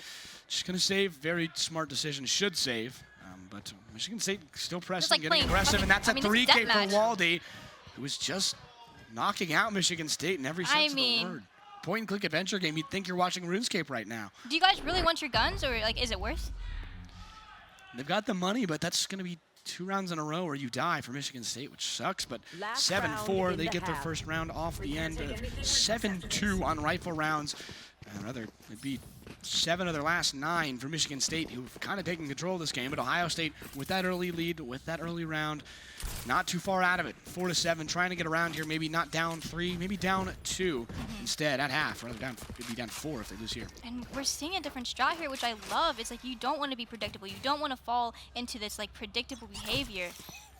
just going to save. Very smart decision. Should save. But Michigan State still pressing, like getting playing aggressive, and that's a I mean, this is 3K for deathmatch. Waldy, who was just knocking out Michigan State in every sense of the word. Point-and-click adventure game. You'd think you're watching RuneScape right now. Do you guys really want your guns, or like, is it worth? They've got the money, but that's going to be 2 rounds in a row where you die for Michigan State, which sucks. But 7-4, they get their first round off the end. 7-2 on rifle rounds. Rather, it'd be 7 of their last 9 for Michigan State, who've kind of taken control of this game. But Ohio State, with that early lead, with that early round, not too far out of it. 4-7, trying to get around here. Maybe not down 3, maybe down 2 instead at half. Rather down, could be down 4 if they lose here. And we're seeing a different strat here, which I love. It's like you don't want to be predictable. You don't want to fall into this like predictable behavior.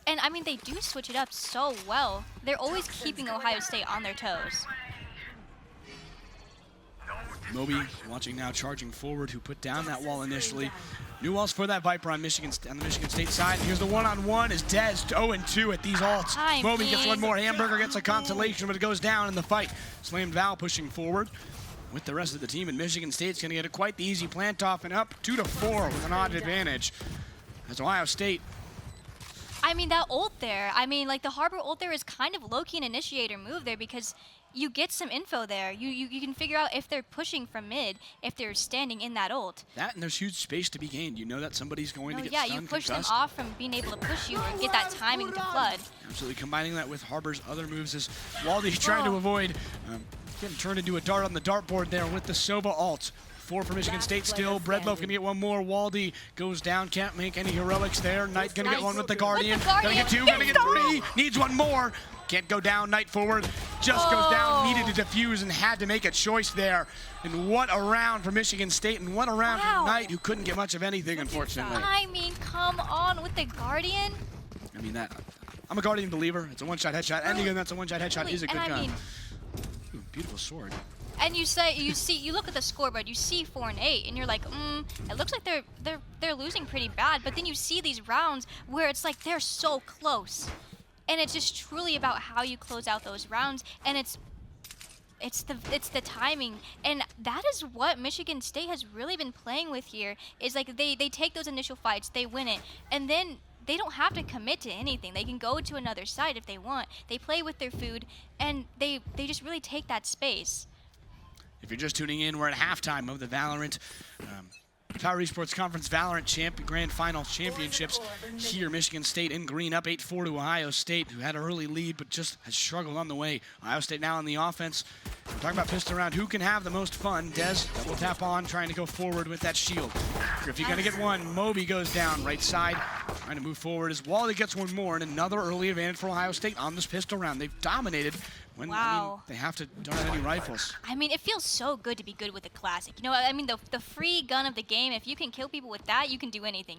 And I mean, they do switch it up so well. They're always keeping Ohio State on their toes. Moby watching now, charging forward, who put down that wall initially. New walls for that Viper on the Michigan State side. Here's the one-on-one as Dez 0-2 at these ults. Moby gets one more. Hamburger gets a consolation, but it goes down in the fight. Slammed Val pushing forward with the rest of the team, and Michigan State's going to get a quite the easy plant off and up 2-4 with an odd advantage. As Ohio State. I mean, that ult there, I mean, like the Harbor ult there is kind of low-key an initiator move there because you get some info there. You can figure out if they're pushing from mid, if they're standing in that ult. That, and there's huge space to be gained. You know that somebody's going to get yeah, stunned, you push concussed. them off from being able to push you or get that timing to flood. Absolutely, combining that with Harbor's other moves is Waldy trying to avoid Getting turned into a dart on the dartboard there with the Sova ult. 4 for Michigan State still. Breadloaf gonna get one more. Waldy goes down, can't make any heroics there. Knight gonna get one with the Guardian. Gonna get 2, gonna get 3. Needs one more. Can't go down. Knight forward. Just goes down. Needed to defuse and had to make a choice there. And what a round for Michigan State, and what a round for Knight, who couldn't get much of anything, unfortunately. I mean, come on with the Guardian. I mean, I'm a Guardian believer. It's a one-shot headshot. Anything that's a one-shot headshot is a good gun. Ooh, beautiful sword. And you look at the scoreboard, you see 4 and 8, and you're like, it looks like they're losing pretty bad. But then you see these rounds where it's like they're so close, and it's just truly about how you close out those rounds, and it's the timing, and that is what Michigan State has really been playing with here. Is like they take those initial fights, they win it, and then they don't have to commit to anything. They can go to another side if they want. They play with their food, and they just really take that space. If you're just tuning in, we're at halftime of the Valorant Power Esports Conference Valorant Grand Final Championships. Here, Michigan State in green, up 8-4 to Ohio State, who had an early lead but just has struggled on the way. Ohio State now on the offense. We're talking about pistol round. Who can have the most fun? Dez will tap on, trying to go forward with that shield. Griffey gonna get one. Moby goes down right side, trying to move forward as Wally gets one more, and another early advantage for Ohio State on this pistol round. They've dominated. When, wow. I mean, don't have any rifles. I mean, it feels so good to be good with a classic. You know, I mean, the free gun of the game, if you can kill people with that, you can do anything.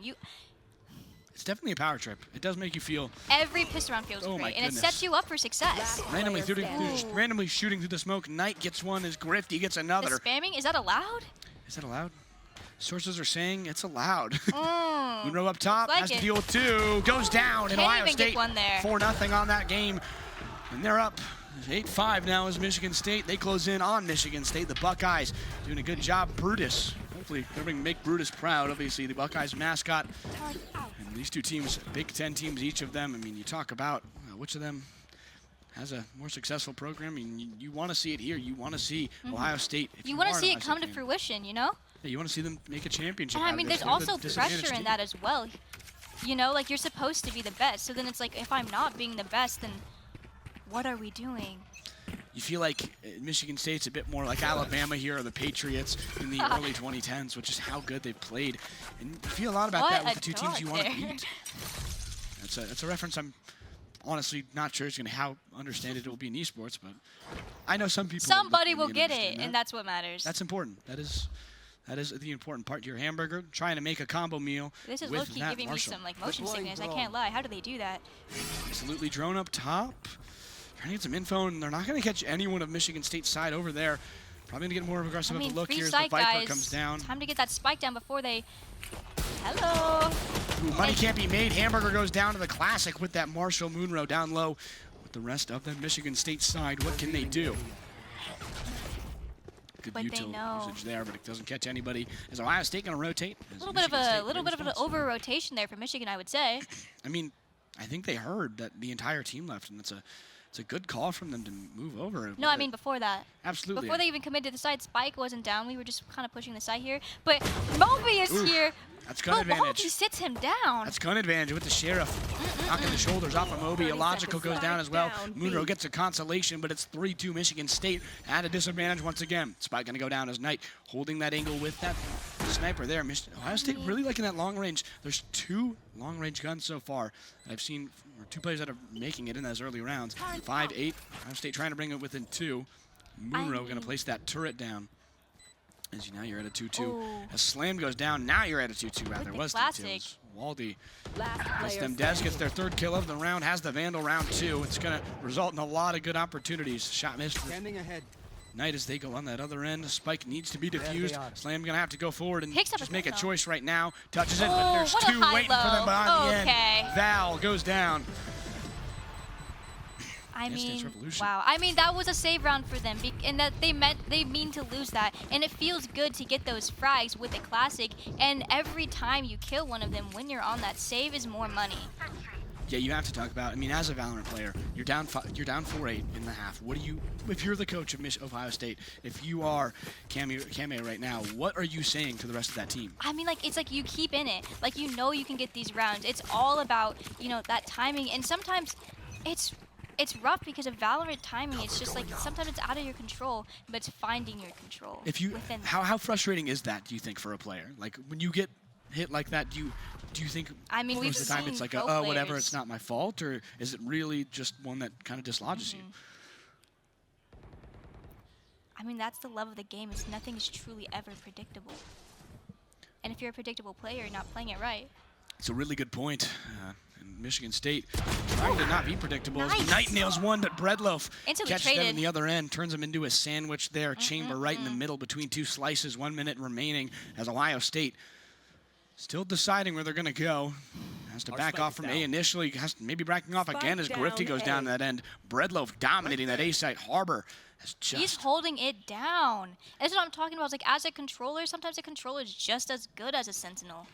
It's definitely a power trip. It does make you feel... Every pistol round feels great, and it sets you up for success. Randomly shooting through the smoke. Knight gets one as Grifty gets another. The spamming, is that allowed? Is that allowed? Sources are saying it's allowed. Munro up top, has to deal with 2, goes down, and Ohio State 4-0 on that game. And they're up 8-5 now is Michigan State. They close in on Michigan State. The Buckeyes doing a good job. Brutus, hopefully they're going to make Brutus proud. Obviously, the Buckeyes mascot. And these two teams, Big Ten teams, each of them. I mean, you talk about which of them has a more successful program. I mean, you want to see it here. You want to see Ohio State. You want to see it come to fruition, you know? Yeah, you want to see them make a championship. And I mean, there's also pressure in that as well. You know, like you're supposed to be the best. So then it's like, if I'm not being the best, then what are we doing? You feel like Michigan State's a bit more like Alabama here, or the Patriots in the early 2010s, which is how good they've played. And you feel a lot about that with the two teams you want to beat. That's a reference I'm honestly not sure how understand it will be in esports, but I know some people. Somebody will get it, and that's what matters. That's important. That is the important part to your hamburger. Trying to make a combo meal. This is low-key giving me some like motion sickness. I can't lie. How do they do that? Absolutely drone up top. Trying to get some info, and they're not going to catch anyone of Michigan State's side over there. Probably going to get more aggressive of a look here as the Viper comes down. Time to get that spike down before they... Hello. Ooh, money can't be made. Hamburger goes down to the classic with that Marshall Munro down low. With the rest of the Michigan State side, what can they do? Good util usage there, but it doesn't catch anybody. Is Ohio State going to rotate? A little bit of an over-rotation there for Michigan, I would say. I mean, I think they heard that the entire team left, and it's a good call from them to move over. No, I mean before that. Absolutely. Before they even committed to the side, Spike wasn't down. We were just kind of pushing the side here. But Moby is here. That's gun advantage. Moby sits him down. That's gun advantage with the Sheriff. Knocking the shoulders off of Moby. Illogical goes down as well. Munro gets a consolation, but it's 3-2 Michigan State at a disadvantage once again. Spike going to go down as Knight holding that angle with that sniper there. Ohio State really liking that long range. There's 2 long range guns so far that I've seen, or 2 players that are making it in those early rounds. 5-8. Ohio State trying to bring it within 2. Munro going to place that turret down. As now you're at a 2-2. As Slam goes down, now you're at a 2-2. Rather, was 2-2. Waldy gets them. Dez gets their 3rd kill of the round, has the Vandal round 2. It's going to result in a lot of good opportunities. Shot missed. Standing ahead. Knight as they go on that other end. Spike needs to be diffused. Slam going to have to go forward and just make a choice right now. Touches it, but there's 2 waiting for them behind the end. Val goes down. I mean, wow. I mean, that was a save round for them, and that they mean to lose that. And it feels good to get those frags with a classic. And every time you kill one of them, when you're on that save, is more money. Yeah, you have to talk about. I mean, as a Valorant player, you're down 4-8 in the half. What do you, if you're the coach of Ohio State, if you are Cameo right now, what are you saying to the rest of that team? I mean, like, it's like you keep in it. Like, you know you can get these rounds. It's all about, you know, that timing. And sometimes it's it's rough because of Valorant timing. It's just like sometimes it's out of your control, but it's finding your control. If you, how frustrating is that? Do you think for a player? Like when you get hit like that, do you think I mean, most of the time it's like, oh, whatever, it's not my fault, or is it really just one that kind of dislodges you? I mean, that's the love of the game. Is nothing is truly ever predictable. And if you're a predictable player, you're not playing it right. It's a really good point. And Michigan State trying to not be predictable. Nice. Knight nails one, but Breadloaf catches them traded. in the other end, turns them into a sandwich there. Chamber right in the middle between two slices, 1 minute remaining as Ohio State still deciding where they're going to go. Has to back off from A initially, has to maybe backing off again as Grifty goes down that end. Breadloaf dominating that A site. Harbor has just... He's holding it down. That's what I'm talking about. It's like as a controller, sometimes a controller is just as good as a Sentinel.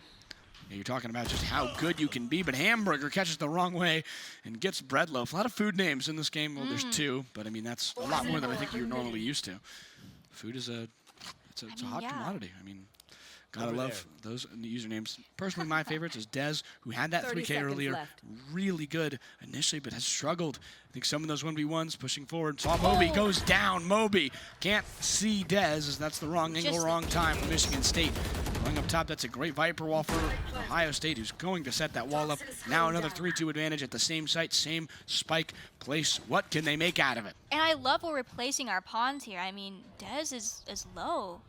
Yeah, you're talking about just how good you can be, but Hamburger catches the wrong way and gets Breadloaf. A lot of food names in this game. Well, there's 2, but I mean, that's a lot more than I think you're normally used to. Food is a hot commodity. I mean, gotta love those usernames. Personally, my favorites is Dez, who had that 3K earlier. Really good initially, but has struggled. I think some of those 1v1s pushing forward. Saw Moby goes down. Moby can't see Dez, as that's the wrong angle, wrong time for Michigan State. Going up top, that's a great Viper wall for Ohio State, who's going to set that wall up. Now another 3-2 advantage at the same site, same spike place. What can they make out of it? And I love we're replacing our pawns here. I mean, Dez is low.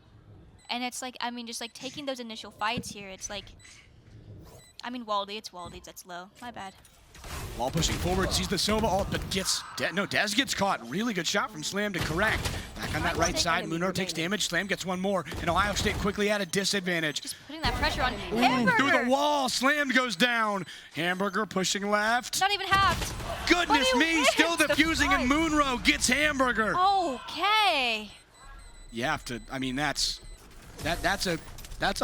And it's like, I mean, just like taking those initial fights here, it's like, I mean, it's Waldy, that's low. My bad. Wall pushing forward, sees the Sova ult, but gets, Dez gets caught. Really good shot from Slam to correct. Back on that right side, Munro takes damage, Slam gets one more, and Ohio State quickly at a disadvantage. Just putting that pressure on Hamburger. Through the wall, Slam goes down. Hamburger pushing left. Not even halved. Goodness me, still defusing, and Munro gets Hamburger. Okay. You have to, I mean, that's a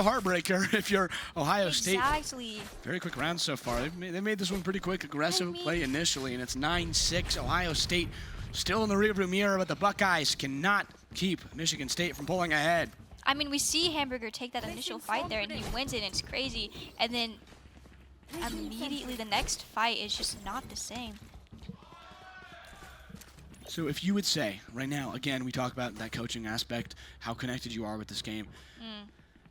heartbreaker if you're Ohio State. Exactly. Very quick round so far. They made this one pretty quick. Aggressive play initially, and it's 9-6. Ohio State still in the rearview mirror, but the Buckeyes cannot keep Michigan State from pulling ahead. I mean, we see Hamburger take that initial fight there, and he wins it, and it's crazy. And then immediately the next fight is just not the same. So if you would say, right now, again, we talk about that coaching aspect, how connected you are with this game.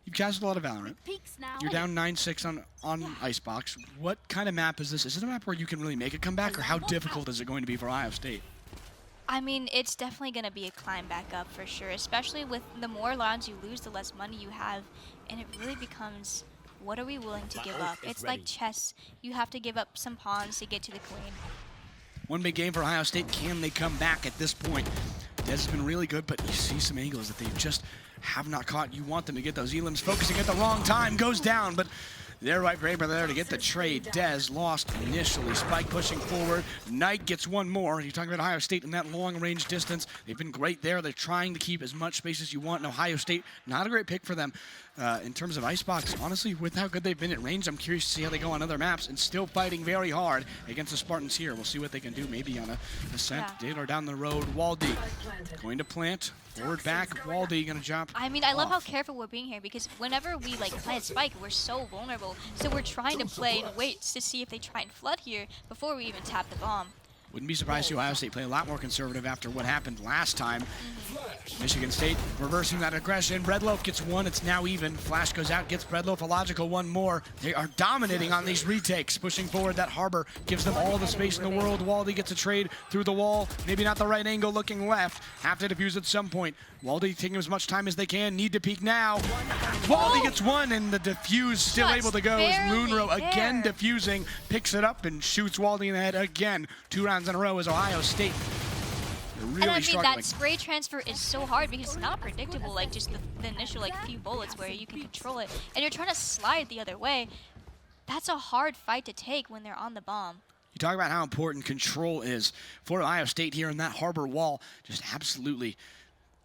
You've casted a lot of Valorant. You're down 9-6 on Icebox. What kind of map is this? Is it a map where you can really make a comeback, or how difficult is it going to be for Ohio State? I mean, it's definitely going to be a climb back up for sure, especially with the more rounds you lose, the less money you have. And it really becomes, what are we willing to give up? It's like chess. You have to give up some pawns to get to the queen. One big game for Ohio State. Can they come back at this point? Dez has been really good, but you see some angles that they just have not caught. You want them to get those elims. Focusing at the wrong time. Goes down, but they're right Braber there to get the trade. Dez lost initially. Spike pushing forward. Knight gets one more. You're talking about Ohio State in that long-range distance. They've been great there. They're trying to keep as much space as you want. And Ohio State, not a great pick for them. In terms of Icebox, honestly, with how good they've been at range, I'm curious to see how they go on other maps, and still fighting very hard against the Spartans here. We'll see what they can do, maybe on a ascent. Daylor down the road. Waldy going to plant. Forward back. Waldy going to jump. I mean, I love how careful we're being here, because whenever we like plant Spike, we're so vulnerable. So we're trying to play and wait to see if they try and flood here before we even tap the bomb. Wouldn't be surprised to see Ohio State play a lot more conservative after what happened last time. Michigan State reversing that aggression. Breadloaf gets one. It's now even. Flash goes out, gets Breadloaf a logical one more. They are dominating on these retakes. Pushing forward, that Harbor gives them all the space in the world. Waldy gets a trade through the wall. Maybe not the right angle, looking left. Have to defuse at some point. Waldy taking as much time as they can. Need to peek now. Waldy gets one, and the defuse still able to go as Munro again defusing. Picks it up and shoots Waldy in the head again. 2 rounds in a row as Ohio State. They're really and I mean, struggling. that spray transfer is so hard because it's not predictable, like just the initial like few bullets where you can control it. And you're trying to slide the other way. That's a hard fight to take when they're on the bomb. You talk about how important control is for Ohio State here in that Harbor wall. Just absolutely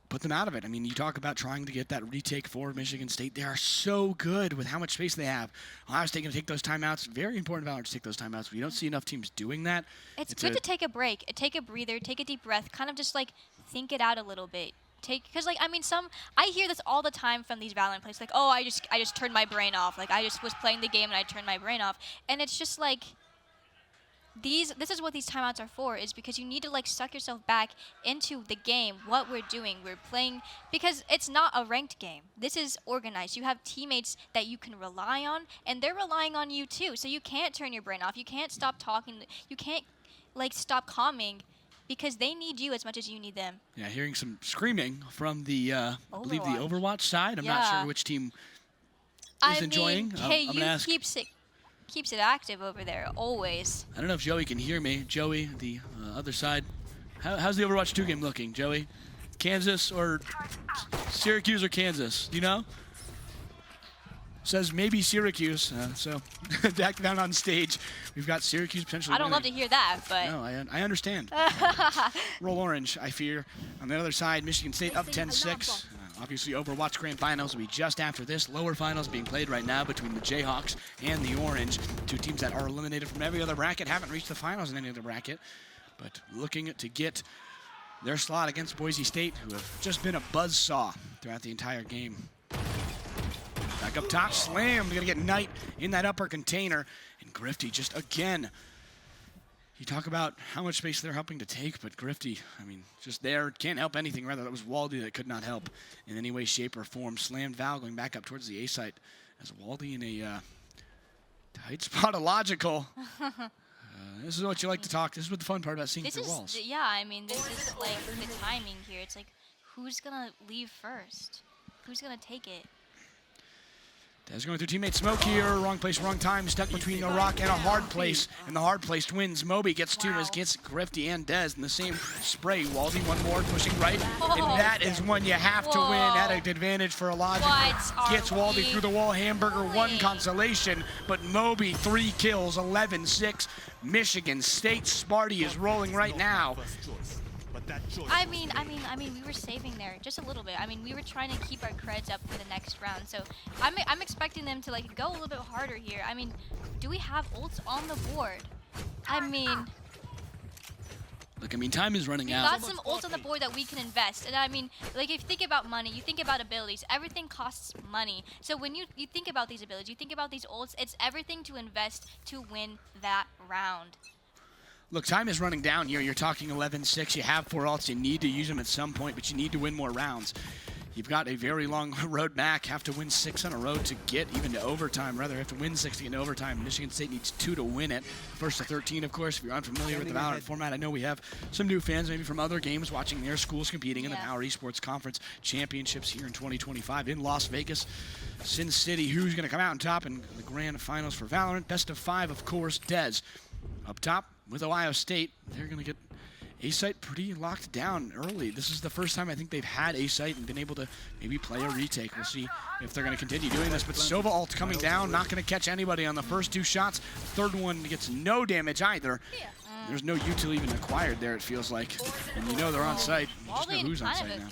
put them out of it. I mean, you talk about trying to get that retake for Michigan State. They are so good with how much space they have. Ohio State going to take those timeouts. Very important Valor to take those timeouts. We don't see enough teams doing that. It's good to take a break, take a breather, take a deep breath, kind of just like think it out a little bit. Because like, I mean, I hear this all the time from these Valorant players, like, oh, I just turned my brain off. Like, I just was playing the game and I turned my brain off. And it's just like, this is what these timeouts are for, is because you need to like suck yourself back into the game, what we're doing. We're playing because it's not a ranked game. This is organized. You have teammates that you can rely on, and they're relying on you too. So you can't turn your brain off. You can't stop talking. You can't like stop calming because they need you as much as you need them. Yeah, hearing some screaming from the, I believe the Overwatch. Overwatch side. I'm not sure which team is enjoying. KU I'm gonna ask. keeps it active over there, always. I don't know if Joey can hear me. Joey, the other side. How's the Overwatch 2 game looking, Joey? Kansas or Syracuse or Kansas? Do you know? Says maybe Syracuse. So back down on stage, we've got Syracuse potentially. I don't love to hear that, but. No, I understand. Roll orange, I fear. On the other side, Michigan State up 10-6. Obviously, Overwatch Grand Finals will be just after this. Lower finals being played right now between the Jayhawks and the Orange. Two teams that are eliminated from every other bracket, haven't reached the finals in any other bracket, but looking to get their slot against Boise State, who have just been a buzzsaw throughout the entire game. Back up top, Slam, gonna get Knight in that upper container, and Grifty just again. You talk about how much space they're helping to take, but Grifty, I mean, just there, can't help anything. Rather, that was Waldy that could not help in any way, shape, or form. Slammed Val going back up towards the A site as Waldy in a tight spot of logical. This is what you like to talk. This is what the fun part about seeing through walls. Yeah, I mean, this is like the timing here. It's like, who's going to leave first? Who's going to take it? Dez going through teammate smoke here. Wrong place, wrong time. Stuck between a rock and a hard place. And the hard place wins. Moby gets two as gets Grifty and Dez in the same spray. Waldy, one more, pushing right. And that is one you have to win at an advantage for a logic. Gets Waldy through the wall. Hamburger, one consolation. But Moby, 3 kills, 11-6. Michigan State Sparty is rolling right now. I mean, we were saving there just a little bit. I mean, we were trying to keep our creds up for the next round. So I'm expecting them to like go a little bit harder here. I mean, do we have ults on the board? I mean, look, I mean, time is running out. We've got some ults on the board that we can invest. And I mean, like, if you think about money, you think about abilities. Everything costs money. So when you think about these abilities, you think about these ults, it's everything to invest to win that round. Look, time is running down here. You're talking 11-6. You have 4 ults. You need to use them at some point, but you need to win more rounds. You've got a very long road back. Have to win 6 on a road to get even to overtime. Rather, have to win 6 to get to overtime. Michigan State needs 2 to win it. First to 13, of course. If you're unfamiliar with the Valorant format, I know we have some new fans maybe from other games watching their schools competing in the Power Esports Conference Championships here in 2025 in Las Vegas. Sin City, who's going to come out on top in the grand finals for Valorant? Best of 5, of course, Dez. Up top with Ohio State, they're going to get A-Site pretty locked down early. This is the first time I think they've had A-Site and been able to maybe play a retake. We'll see if they're going to continue doing this. But Sova ult coming down, not going to catch anybody on the first 2 shots. Third one gets no damage either. There's no util even acquired there, it feels like. And you know they're on site. You just know who's on site now.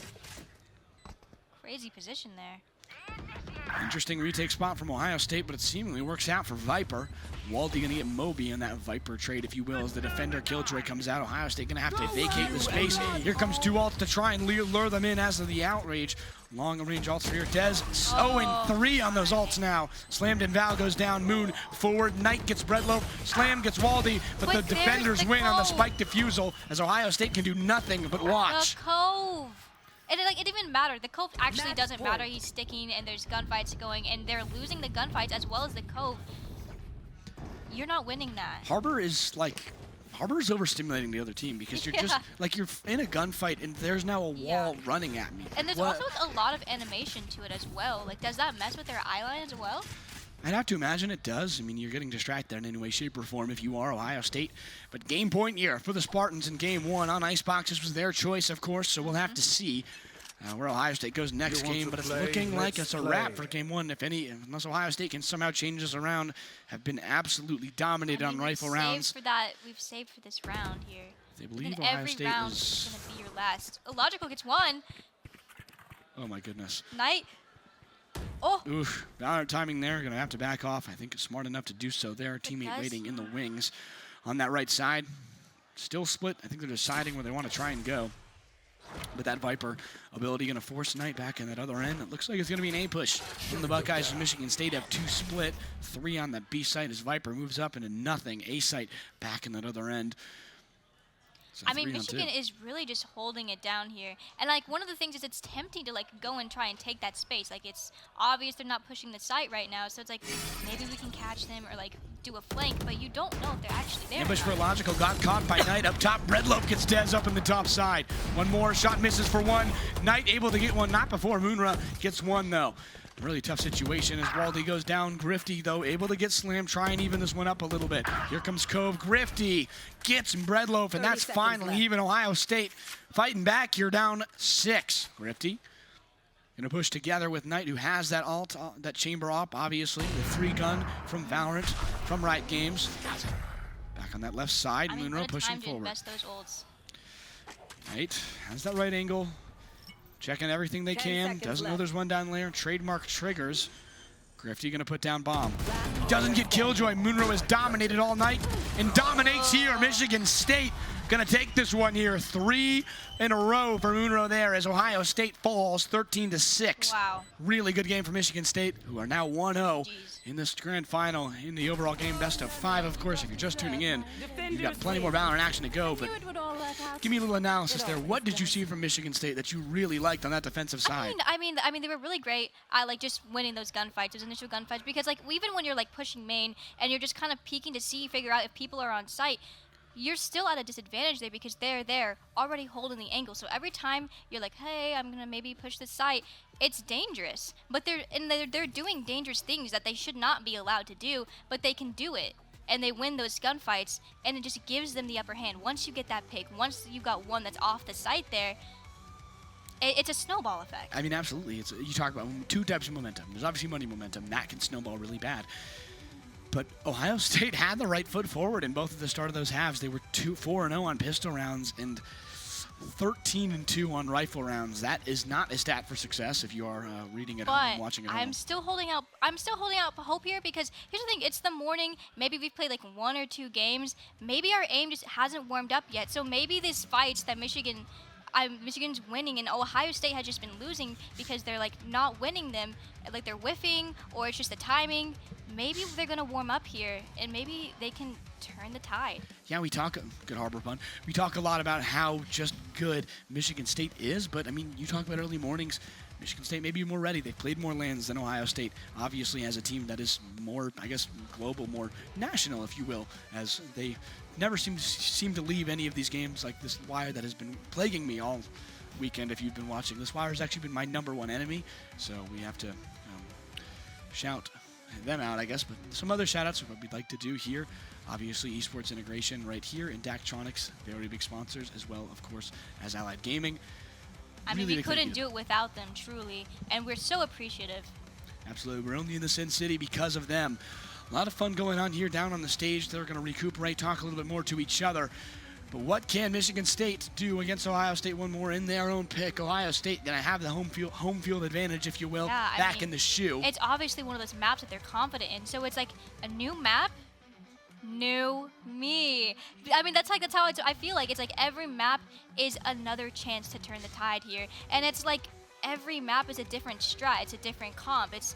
Crazy position there. Interesting retake spot from Ohio State, but it seemingly works out for Viper. Waldy going to get Moby in that Viper trade, if you will, as the defender Killjoy comes out. Ohio State going to have to vacate the space. Here comes 2 ults to try and lure them in as of the outrage. Long range ults for here. Dez 0-3 on those ults now. Slammed and Val goes down. Moon forward. Knight gets Breadloaf. Slam gets Waldy, but the defenders win on the spike defusal as Ohio State can do nothing but watch. The Cove. And it didn't even matter. The Cove actually doesn't matter. He's sticking, and there's gunfights going, and they're losing the gunfights as well as the Cove. You're not winning that. Harbor is overstimulating the other team because you're just like you're in a gunfight and there's now a wall running at me. And there's also a lot of animation to it as well. Like, does that mess with their eyeline as well? I'd have to imagine it does. I mean, you're getting distracted in any way, shape, or form if you are Ohio State. But game point year for the Spartans in game 1 on Icebox. This was their choice, of course, so we'll have to see where Ohio State goes next game. But it's looking like it's a wrap for game 1. Unless Ohio State can somehow change this around, have been absolutely dominated on rifle rounds. We've saved for this round here. They believe Ohio State round is going to be your last. Logical gets 1. Oh, my goodness. Knight. Oh. Oof. Valorant timing there. Going to have to back off. I think it's smart enough to do so there. Teammate waiting in the wings on that right side. Still split. I think they're deciding where they want to try and go. But that Viper ability going to force Knight back in that other end. It looks like it's going to be an A push from the Buckeyes. Michigan State have 2 split, 3 on that B site as Viper moves up into nothing. A site back in that other end. So I mean, Michigan is really just holding it down here. And, like, one of the things is it's tempting to, like, go and try and take that space. Like, it's obvious they're not pushing the site right now, so it's like, maybe we can catch them or, like, do a flank, but you don't know if they're actually there. Ambush for Logical got caught by Knight up top. Breadloaf gets Dez up in the top side. One more, shot misses for one. Knight able to get one, not before Moonra gets one, though. Really tough situation as Waldy goes down. Grifty, though, able to get slammed, try and even this one up a little bit. Here comes Cove. Grifty gets Breadloaf, and that's finally even. Ohio State fighting back. You're down 6. Grifty gonna push together with Knight, who has that alt, that chamber op, obviously. The 3-gun from Valorant, from Riot Games. Back on that left side, Moonra pushing forward. Invest those ults. Knight has that right angle. Checking everything they can. Doesn't know there's one down there. Trademark triggers. Grifty gonna put down bomb. Doesn't get Killjoy. Munro has dominated all night and dominates here. Michigan State gonna take this one here. 3 in a row for Munro there as Ohio State falls 13-6. Wow. Really good game for Michigan State, who are now 1-0 in this grand final in the overall game. Best of 5, of course. If you're just tuning in, you've got plenty more Valorant action to go, but give me a little analysis there. What did you see from Michigan State that you really liked on that defensive side? I mean, they were really great. I like just winning those gunfights, those initial gunfights, because like even when you're like pushing main and you're just kind of peeking to figure out if people are on site, you're still at a disadvantage there because they're there already holding the angle. So every time you're like, hey, I'm gonna maybe push this site, it's dangerous. But they're doing dangerous things that they should not be allowed to do, but they can do it. And they win those gunfights, and it just gives them the upper hand. Once you get that pick, once you've got one that's off the site there, it's a snowball effect. I mean, absolutely. You talk about 2 types of momentum. There's obviously money momentum. That can snowball really bad. But Ohio State had the right foot forward in both of the start of those halves. They were 4-0 on pistol rounds and 13-2 on rifle rounds. That is not a stat for success if you are reading at home and watching at home. I'm still holding out hope here because here's the thing, it's the morning, maybe we've played like 1 or 2 games, maybe our aim just hasn't warmed up yet. So maybe these fights that Michigan's winning and Ohio State has just been losing because they're like not winning them, like they're whiffing or it's just the timing. Maybe they're gonna warm up here and maybe they can turn the tide. Yeah, we talk, good harbor pun, we talk a lot about how just good Michigan State is, but I mean, you talk about early mornings, Michigan State may be more ready. They've played more lands than Ohio State, obviously has a team that is more, I guess, global, more national, if you will, as they never seem to leave any of these games like this Wire that has been plaguing me all weekend. If you've been watching, this Wire has actually been my #1 enemy, so we have to shout them out, I guess. But some other shout-outs of what we'd like to do here. Obviously, esports integration right here in Daktronics, very big sponsors, as well, of course, as Allied Gaming. I mean, we couldn't do it without them, truly, and we're so appreciative. Absolutely. We're only in the Sin City because of them. A lot of fun going on here down on the stage. They're going to recuperate, talk a little bit more to each other. But what can Michigan State do against Ohio State? One more in their own pick. Ohio State going to have the home field advantage, if you will, back in the shoe. It's obviously one of those maps that they're confident in. So it's like a new map, new me. I mean, that's how I feel like. It's like every map is another chance to turn the tide here. And it's like every map is a different strat. It's a different comp. It's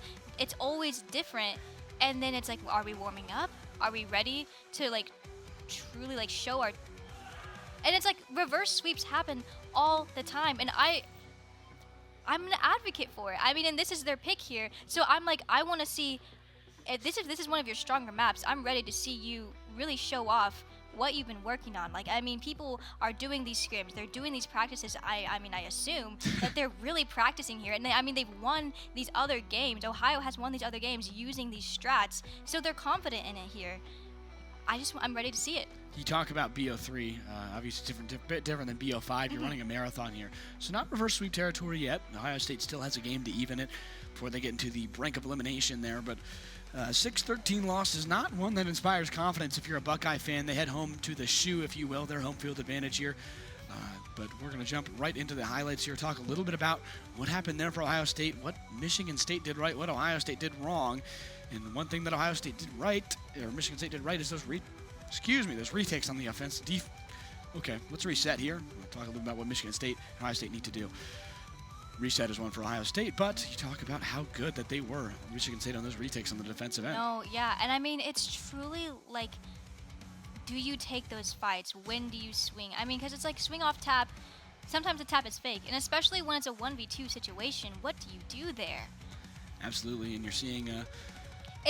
always different. And then it's like, are we warming up? Are we ready to like truly like show our... And it's like reverse sweeps happen all the time, and I'm an advocate for it. I mean, and this is their pick here, so I'm like, I want to see if this is one of your stronger maps. I'm ready to see you really show off what you've been working on. Like, I mean, people are doing these scrims, they're doing these practices. I mean, I assume that they're really practicing here, and they've won these other games. Ohio has won these other games using these strats, so they're confident in it here. I'm ready to see it. You talk about BO3, obviously bit different than BO5. You're running a marathon here. So not reverse sweep territory yet. Ohio State still has a game to even it before they get into the brink of elimination there. But 6-13 loss is not one that inspires confidence if you're a Buckeye fan. They head home to the shoe, if you will, their home field advantage here. But we're going to jump right into the highlights here, talk a little bit about what happened there for Ohio State, what Michigan State did right, what Ohio State did wrong. And one thing that Ohio State did right, or Michigan State did right, is those retakes on the offense. Okay, let's reset here. We'll talk a little about what Michigan State and Ohio State need to do. Reset is one for Ohio State, but you talk about how good that they were, Michigan State, on those retakes on the defensive end. No, yeah, and I mean, it's truly like, do you take those fights? When do you swing? I mean, because it's like swing off tap. Sometimes the tap is fake, and especially when it's a 1v2 situation, what do you do there? Absolutely, and you're seeing and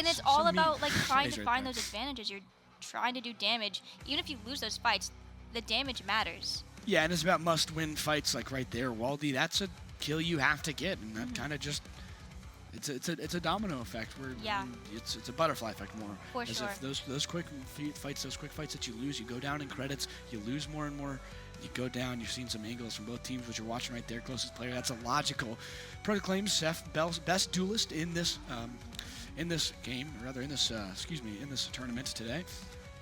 it's all about like trying to right find there. those advantages. You're trying to do damage. Even if you lose those fights, the damage matters. Yeah, and it's about must-win fights, like right there, Waldy. That's a kill you have to get, and that kind of just it's a domino effect where it's a butterfly effect more. For As sure. if those quick fights that you lose, you go down in credits, you lose more and more. You go down. You've seen some angles from both teams, which you're watching right there. Closest player. That's a logical. Proclaims Seth best duelist in this game, or rather in this in this tournament today.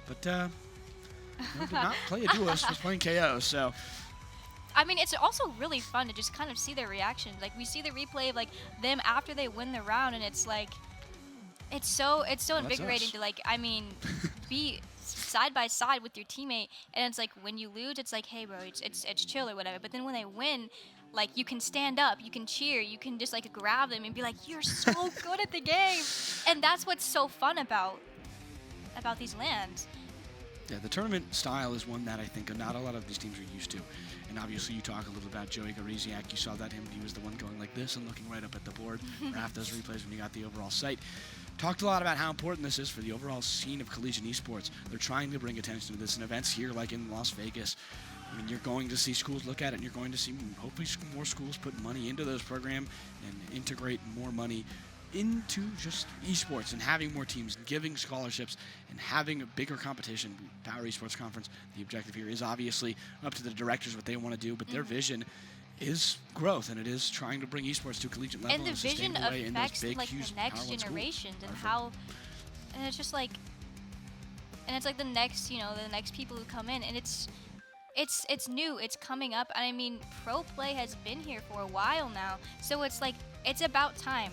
But did not play a duelist. Was playing KO. So. I mean, it's also really fun to just kind of see their reactions. Like, we see the replay of like them after they win the round, and it's like, it's so invigorating us. to like, I mean, be side by side with your teammate, and it's like when you lose, it's like, hey bro, it's chill or whatever. But then when they win, like, you can stand up, you can cheer, you can just like grab them and be like, you're so good at the game, and that's what's so fun about these lands. Yeah, the tournament style is one that I think not a lot of these teams are used to. And obviously you talk a little about Joey Gariziak. You saw that he was the one going like this and looking right up at the board after those replays when you got the overall sight. Talked a lot about how important this is for the overall scene of collegiate esports. They're trying to bring attention to this in events here like in Las Vegas. I mean, you're going to see schools look at it, and you're going to see hopefully more schools put money into those programs and integrate more money into just esports and having more teams, giving scholarships, and having a bigger competition. Power Esports Conference, the objective here is obviously up to the directors what they want to do, but their vision is growth, and it is trying to bring esports to a collegiate level And the in a vision sustainable way in those affects big, like huge the next Power 1 schools. generations and Perfect. how, and it's just like, and it's like the next, the next people who come in, and it's new, it's coming up, and I mean, pro play has been here for a while now, so it's like, it's about time.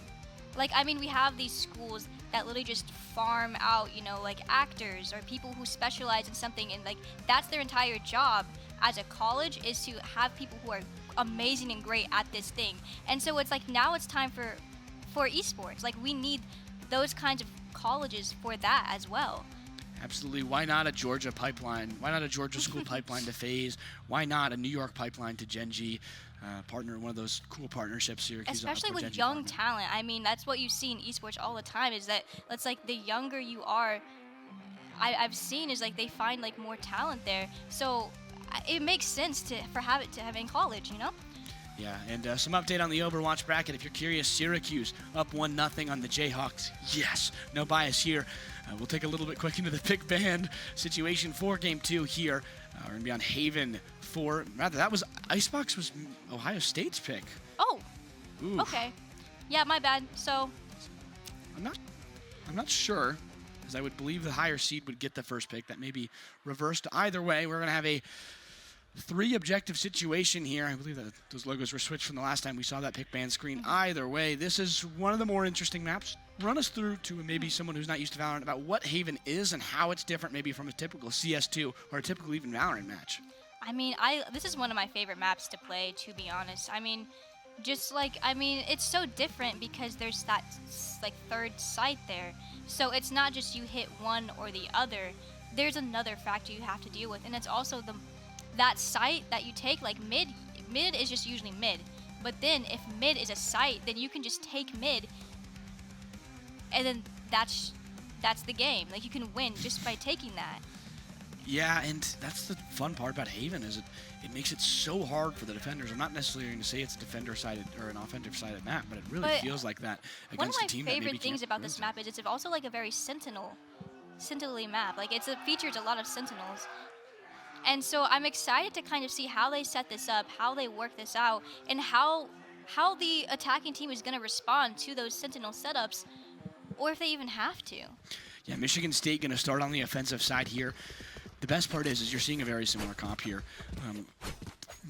Like, I mean, we have these schools that literally just farm out, like actors or people who specialize in something, and like that's their entire job as a college, is to have people who are amazing and great at this thing. And so it's like now it's time for esports. Like, we need those kinds of colleges for that as well. Absolutely. Why not a Georgia pipeline? Why not a Georgia school pipeline to FaZe? Why not a New York pipeline to Genji? Partner, one of those cool partnerships, Syracuse. Especially with young talent. I mean, that's what you see in esports all the time, is that it's like the younger you are, I've seen is like they find like more talent there. So it makes sense to have in college, Yeah, and some update on the Overwatch bracket. If you're curious, Syracuse up 1-0 on the Jayhawks. Yes, no bias here. We'll take a little bit quick into the pick band situation for Game 2 here. We're going to be on Haven for, rather, that was, Icebox was Ohio State's pick. Oh, Oof. okay. Yeah, my bad. So I'm not sure, because I would believe the higher seed would get the first pick. That may be reversed. Either way, we're going to have a 3-objective situation here. I believe that those logos were switched from the last time we saw that pick band screen. Either way, this is one of the more interesting maps. Run us through to maybe someone who's not used to Valorant about what Haven is and how it's different maybe from a typical CS2 or a typical even Valorant match. I mean, this is one of my favorite maps to play, to be honest. I mean, it's so different because there's that like third site there. So it's not just you hit one or the other. There's another factor you have to deal with, and it's also that site that you take, like mid is just usually mid. But then if mid is a site, then you can just take mid, and then that's the game. Like, you can win just by taking that. Yeah, and that's the fun part about Haven is it makes it so hard for the defenders. I'm not necessarily going to say it's a defender-sided or an offensive-sided map, but it really feels like that against a team that maybe can't. One of my favorite things about this map is it's also like a very sentinel-y map. Like, it features a lot of sentinels. And so I'm excited to kind of see how they set this up, how they work this out, and how the attacking team is going to respond to those sentinel setups, or if they even have to. Yeah, Michigan State going to start on the offensive side here. The best part is you're seeing a very similar comp here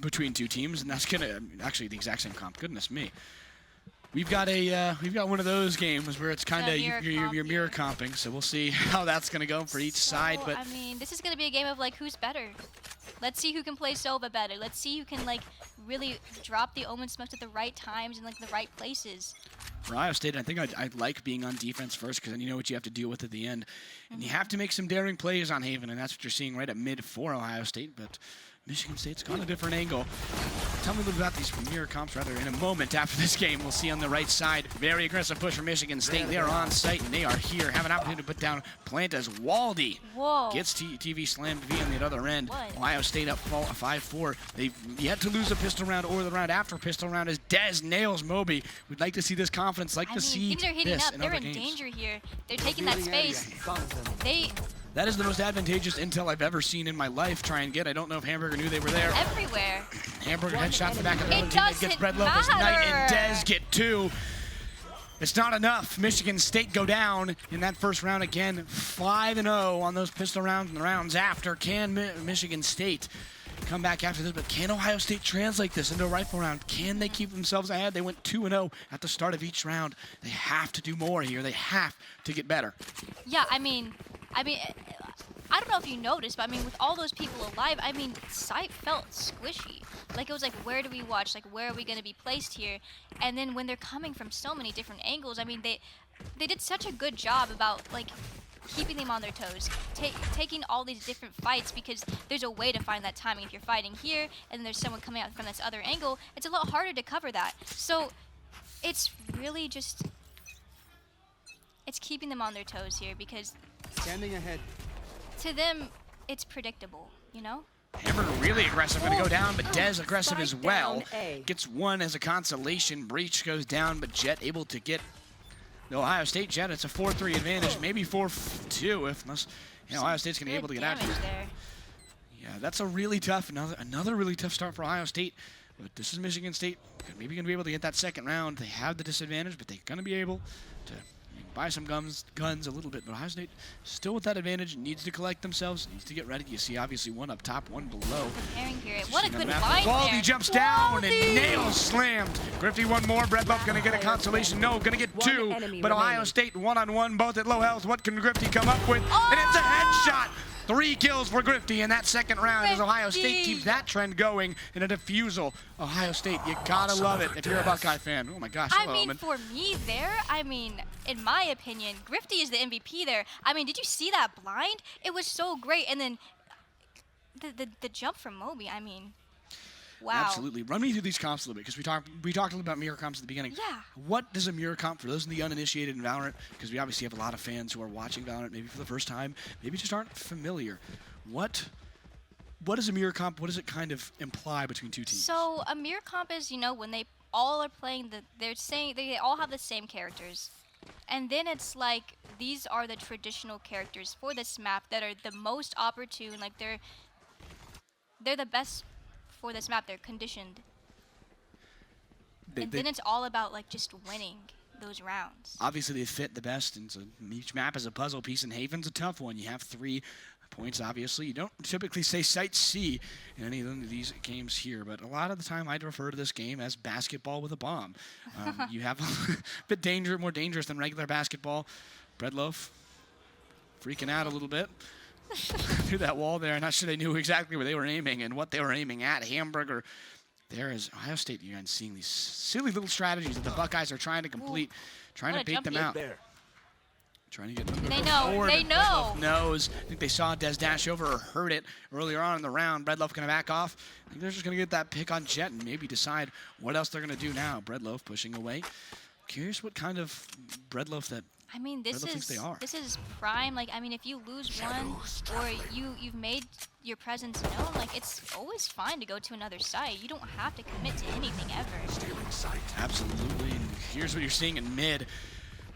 between two teams, and that's gonna actually the exact same comp. Goodness me, we've got one of those games where it's kind of you're mirror comping. So we'll see how that's gonna go for each side. But I mean, this is gonna be a game of like who's better. Let's see who can play Sova better. Let's see who can like really drop the Omen Smokes at the right times and like the right places. For Ohio State, I think I'd like being on defense first because then you know what you have to deal with at the end. And you have to make some daring plays on Haven, and that's what you're seeing right at mid for Ohio State. But Michigan State's gone a different angle. Tell me a little about these mirror comps rather in a moment after this game. We'll see on the right side. Very aggressive push from Michigan State. They are on site, and they are here. Have an opportunity to put down plant as Waldy gets TV slammed V on the other end. What? Ohio State up 5-4. They've yet to lose a pistol round or the round after pistol round as Dez nails Moby. We'd like to see this confidence, like to see things are heating this up. in They're other in games. danger here. They're taking that space. That is the most advantageous intel I've ever seen in my life. Try and get. I don't know if Hamburger knew they were there. everywhere. Hamburger headshot in the back of the It other teammate doesn't gets Red Lopez Knight and matter. Dez get 2. It's not enough. Michigan State go down in that first round again. 5-0 on those pistol rounds and the rounds after. Can Michigan State come back after this? But can Ohio State translate this into a rifle round? Can they keep themselves ahead? They went 2-0 at the start of each round. They have to do more here. They have to get better. Yeah, I mean, I don't know if you noticed, but I mean, with all those people alive, I mean, sight felt squishy. Like, it was like, where do we watch? Like, where are we going to be placed here? And then when they're coming from so many different angles, I mean, they did such a good job about, like, keeping them on their toes, taking all these different fights, because there's a way to find that timing. If you're fighting here and there's someone coming out from this other angle, it's a lot harder to cover that. So it's really just, it's keeping them on their toes here, because Standing ahead. to them, it's predictable, you know? Hamburger really aggressive, going to go down, but Dez aggressive as Spike well. down A. Gets 1 as a consolation. Breach goes down, but Jet able to get the Ohio State Jet. It's a 4-3 advantage, maybe 4-2 if unless Ohio State's going to be able to get out Damage here. there. Yeah, that's a really tough, another really tough start for Ohio State. But this is Michigan State. Maybe going to be able to get that second round. They have the disadvantage, but they're going to be able to buy some guns a little bit. But Ohio State still with that advantage, needs to collect themselves, needs to get ready. You see obviously one up top, one below. Preparing here. What a good line Waldy there. jumps down and Waldy! nails slammed. Grifty one more. Breadloaf going to get a consolation. No, going to get 2. enemy But Ohio remaining. State one-on-one, both at low health. What can Grifty come up with? And it's a headshot. 3 kills for Grifty in that second round as Ohio State Grifty! keeps that trend going in a defusal. Ohio State, you gotta love it if you're a Buckeye fan. Oh my gosh, I hello, mean, Omen. for me there, I mean, in my opinion, Grifty is the MVP there. I mean, did you see that blind? It was so great. And then the jump from Moby, I mean, wow. Absolutely. Run me through these comps a little bit because we talked a little about mirror comps at the beginning. Yeah. What does a mirror comp for those in the uninitiated in Valorant? Because we obviously have a lot of fans who are watching Valorant maybe for the first time, maybe just aren't familiar. What is a mirror comp? What does it kind of imply between two teams? So a mirror comp is, you know, when they all are playing they all have the same characters. And then it's like, these are the traditional characters for this map that are the most opportune, like they're the best for this map, they're conditioned. And then it's all about like just winning those rounds. Obviously they fit the best, and so each map is a puzzle piece, and Haven's a tough one. You have 3 points, obviously. You don't typically say Site C in any of these games here, but a lot of the time I'd refer to this game as basketball with a bomb. You have a bit more dangerous than regular basketball. Breadloaf freaking out a little bit through that wall there. Not sure they knew exactly where they were aiming and what they were aiming at. Hamburger. There is Ohio State. You guys seeing these silly little strategies that the Buckeyes are trying to complete, trying What to a bait them jump out. There. Trying to get They know, forward. they know. Breadloaf knows. I think they saw Des dash over or heard it earlier on in the round. Breadloaf going to back off. I think they're just going to get that pick on Jet and maybe decide what else they're going to do now. Breadloaf pushing away. Curious what kind of Breadloaf that I mean, this Breadloaf thinks they are. is prime. Like, I mean, if you lose one or you've made your presence known, like, it's always fine to go to another site. You don't have to commit to anything ever. absolutely. And here's what you're seeing in mid.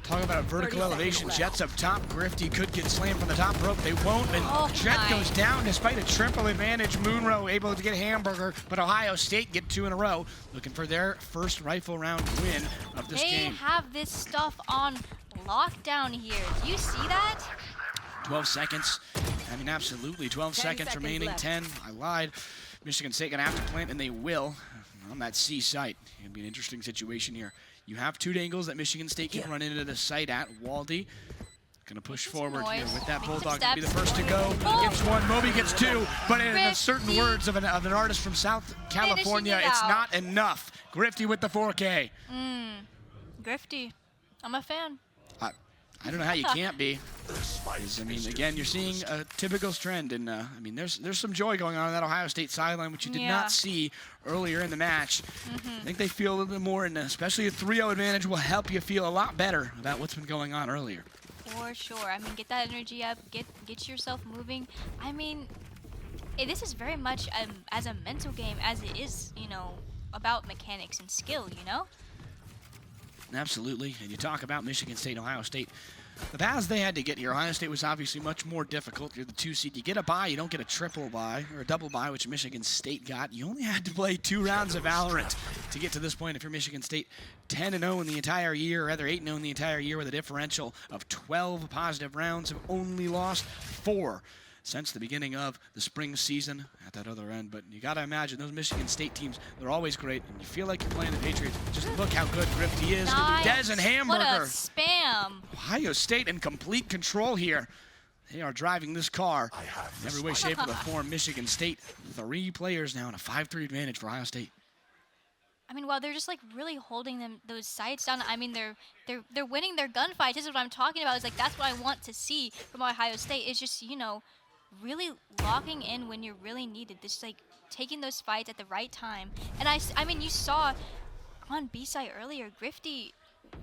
Talk about a vertical 30 elevation. seconds Jets up top. Grifty could get slammed from the top rope. They won't. And Oh Jet my. goes down despite a triple advantage. Moonrow able to get Hamburger, but Ohio State get 2 in a row, looking for their first rifle round win of this They game. have this stuff on lockdown here. Do you see that? 12 seconds. I mean, absolutely. 12 10 seconds seconds remaining. left. 10. I lied. Michigan State going to have to plant, and they will on that C site. It's going to be an interesting situation here. You have 2 angles that Michigan State can run into the site at. Waldy Gonna push Making some forward here noise, with that making some Bulldog. Gonna be the steps. first to go. Oh. Gets one, Moby gets two. But in the Grifty. certain words of an artist from South California, it it's out. not enough. Grifty with the 4K. Grifty. I'm a fan. I don't know how you can't be. 'Cause, I mean, again, you're seeing a typical trend, and I mean, there's some joy going on that Ohio State sideline, which you did Yeah. not see earlier in the match. I think they feel a little bit more, and especially a 3-0 advantage will help you feel a lot better about what's been going on earlier. For sure. I mean, get that energy up. Get yourself moving. I mean, this is very much as a mental game as it is, you know, about mechanics and skill, you know? Absolutely, and you talk about Michigan State, Ohio State. The paths they had to get here, Ohio State was obviously much more difficult. You're the 2 seed. You get a bye, you don't get a triple bye or a double bye, which Michigan State got. You only had to play 2 rounds of Valorant to get to this point. If you're Michigan State, 10-0 in the entire year, or rather 8-0 in the entire year with a differential of 12 positive rounds, have only lost 4 since the beginning of the spring season at that other end. But you got to imagine those Michigan State teams, they're always great, and you feel like you're playing the Patriots. Just look how good Grifty is. Nice. Des and Hamburger. What a spam. Ohio State in complete control here. They are driving this car in every way, shape, or the form. Michigan State, 3 players now, and a 5-3 advantage for Ohio State. I mean, wow, they're just like really holding those sights down. I mean, they're winning their gunfights. This is what I'm talking about. It's like that's what I want to see from Ohio State. It's just, you know, really locking in when you're really needed. This like taking those fights at the right time. And I mean, you saw on B-side earlier, Grifty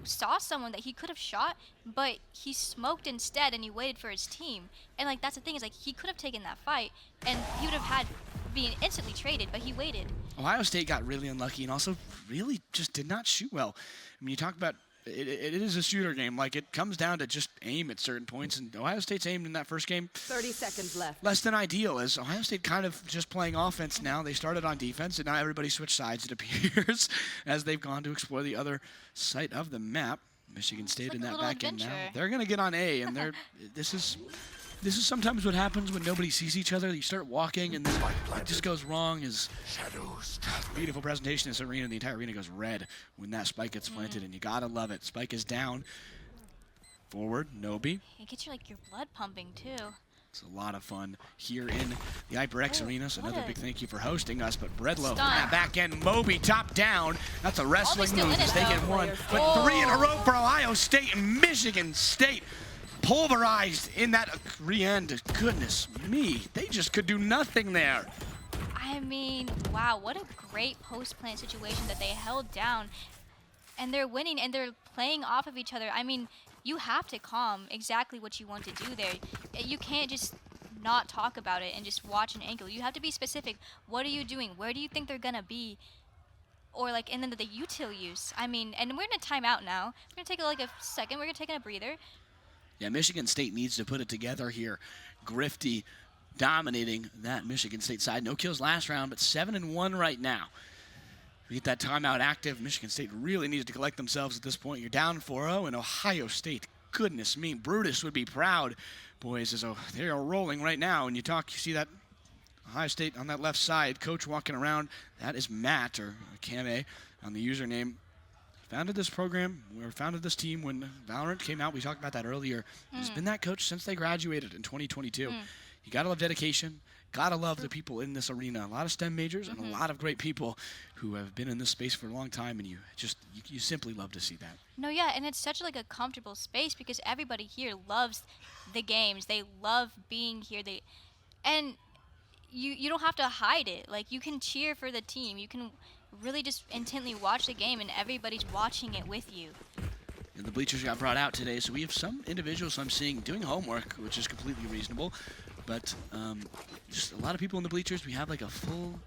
saw someone that he could have shot, but he smoked instead and he waited for his team. And like that's the thing is like he could have taken that fight and he would have had being instantly traded, but he waited. Ohio State got really unlucky and also really just did not shoot well. I mean, you talk about it is a shooter game. Like, it comes down to just aim at certain points, and Ohio State's aimed in that first game 30 seconds left. less than ideal, as Ohio State kind of just playing offense now. They started on defense, and now everybody switched sides, it appears, as they've gone to explore the other side of the map. Michigan State like in a that little back end now. adventure. They're going to get on A, and this is sometimes what happens when nobody sees each other. You start walking, and then it just goes wrong. Beautiful presentation in this arena. The entire arena goes red when that spike gets planted, and you got to love it. Spike is down. Forward, Nobi. It gets your blood pumping too. It's a lot of fun here in the HyperX Arena. So what another a- big thank you for hosting us. But Breadlow, Stun. that back end, Moby top down. That's a wrestling still move. in it, He's taking though. one, but 3 in a row for Ohio State and Michigan State. Pulverized in that re-end. Goodness me, they just could do nothing there. I mean, wow, what a great post-plant situation that they held down. And they're winning, and they're playing off of each other. I mean, you have to calm exactly what you want to do there. You can't just not talk about it and just watch an angle. You have to be specific. What are you doing? Where do you think they're going to be? Or, like, and then the util use. I mean, and we're going to time out now. We're going to take, like, a second. We're going to take a breather. Yeah, Michigan State needs to put it together here. Grifty dominating that Michigan State side. No kills last round, but 7-1 right now. We get that timeout active. Michigan State really needs to collect themselves at this point. You're down 4-0, and Ohio State, goodness me, Brutus would be proud. Boys, as they are rolling right now, and you see that Ohio State on that left side, coach walking around. That is Matt, or Kame, on the username. Founded this program, or founded this team when Valorant came out. We talked about that earlier. He's been that coach since they graduated in 2022. You gotta love dedication. Gotta love the people in this arena. A lot of STEM majors and a lot of great people who have been in this space for a long time, and you simply love to see that. No, yeah, and it's such like a comfortable space because everybody here loves the games. They love being here. And you don't have to hide it. Like, you can cheer for the team. You can really just intently watch the game, and everybody's watching it with you. And the bleachers got brought out today, so we have some individuals I'm seeing doing homework, which is completely reasonable. But just a lot of people in the bleachers. We have like a full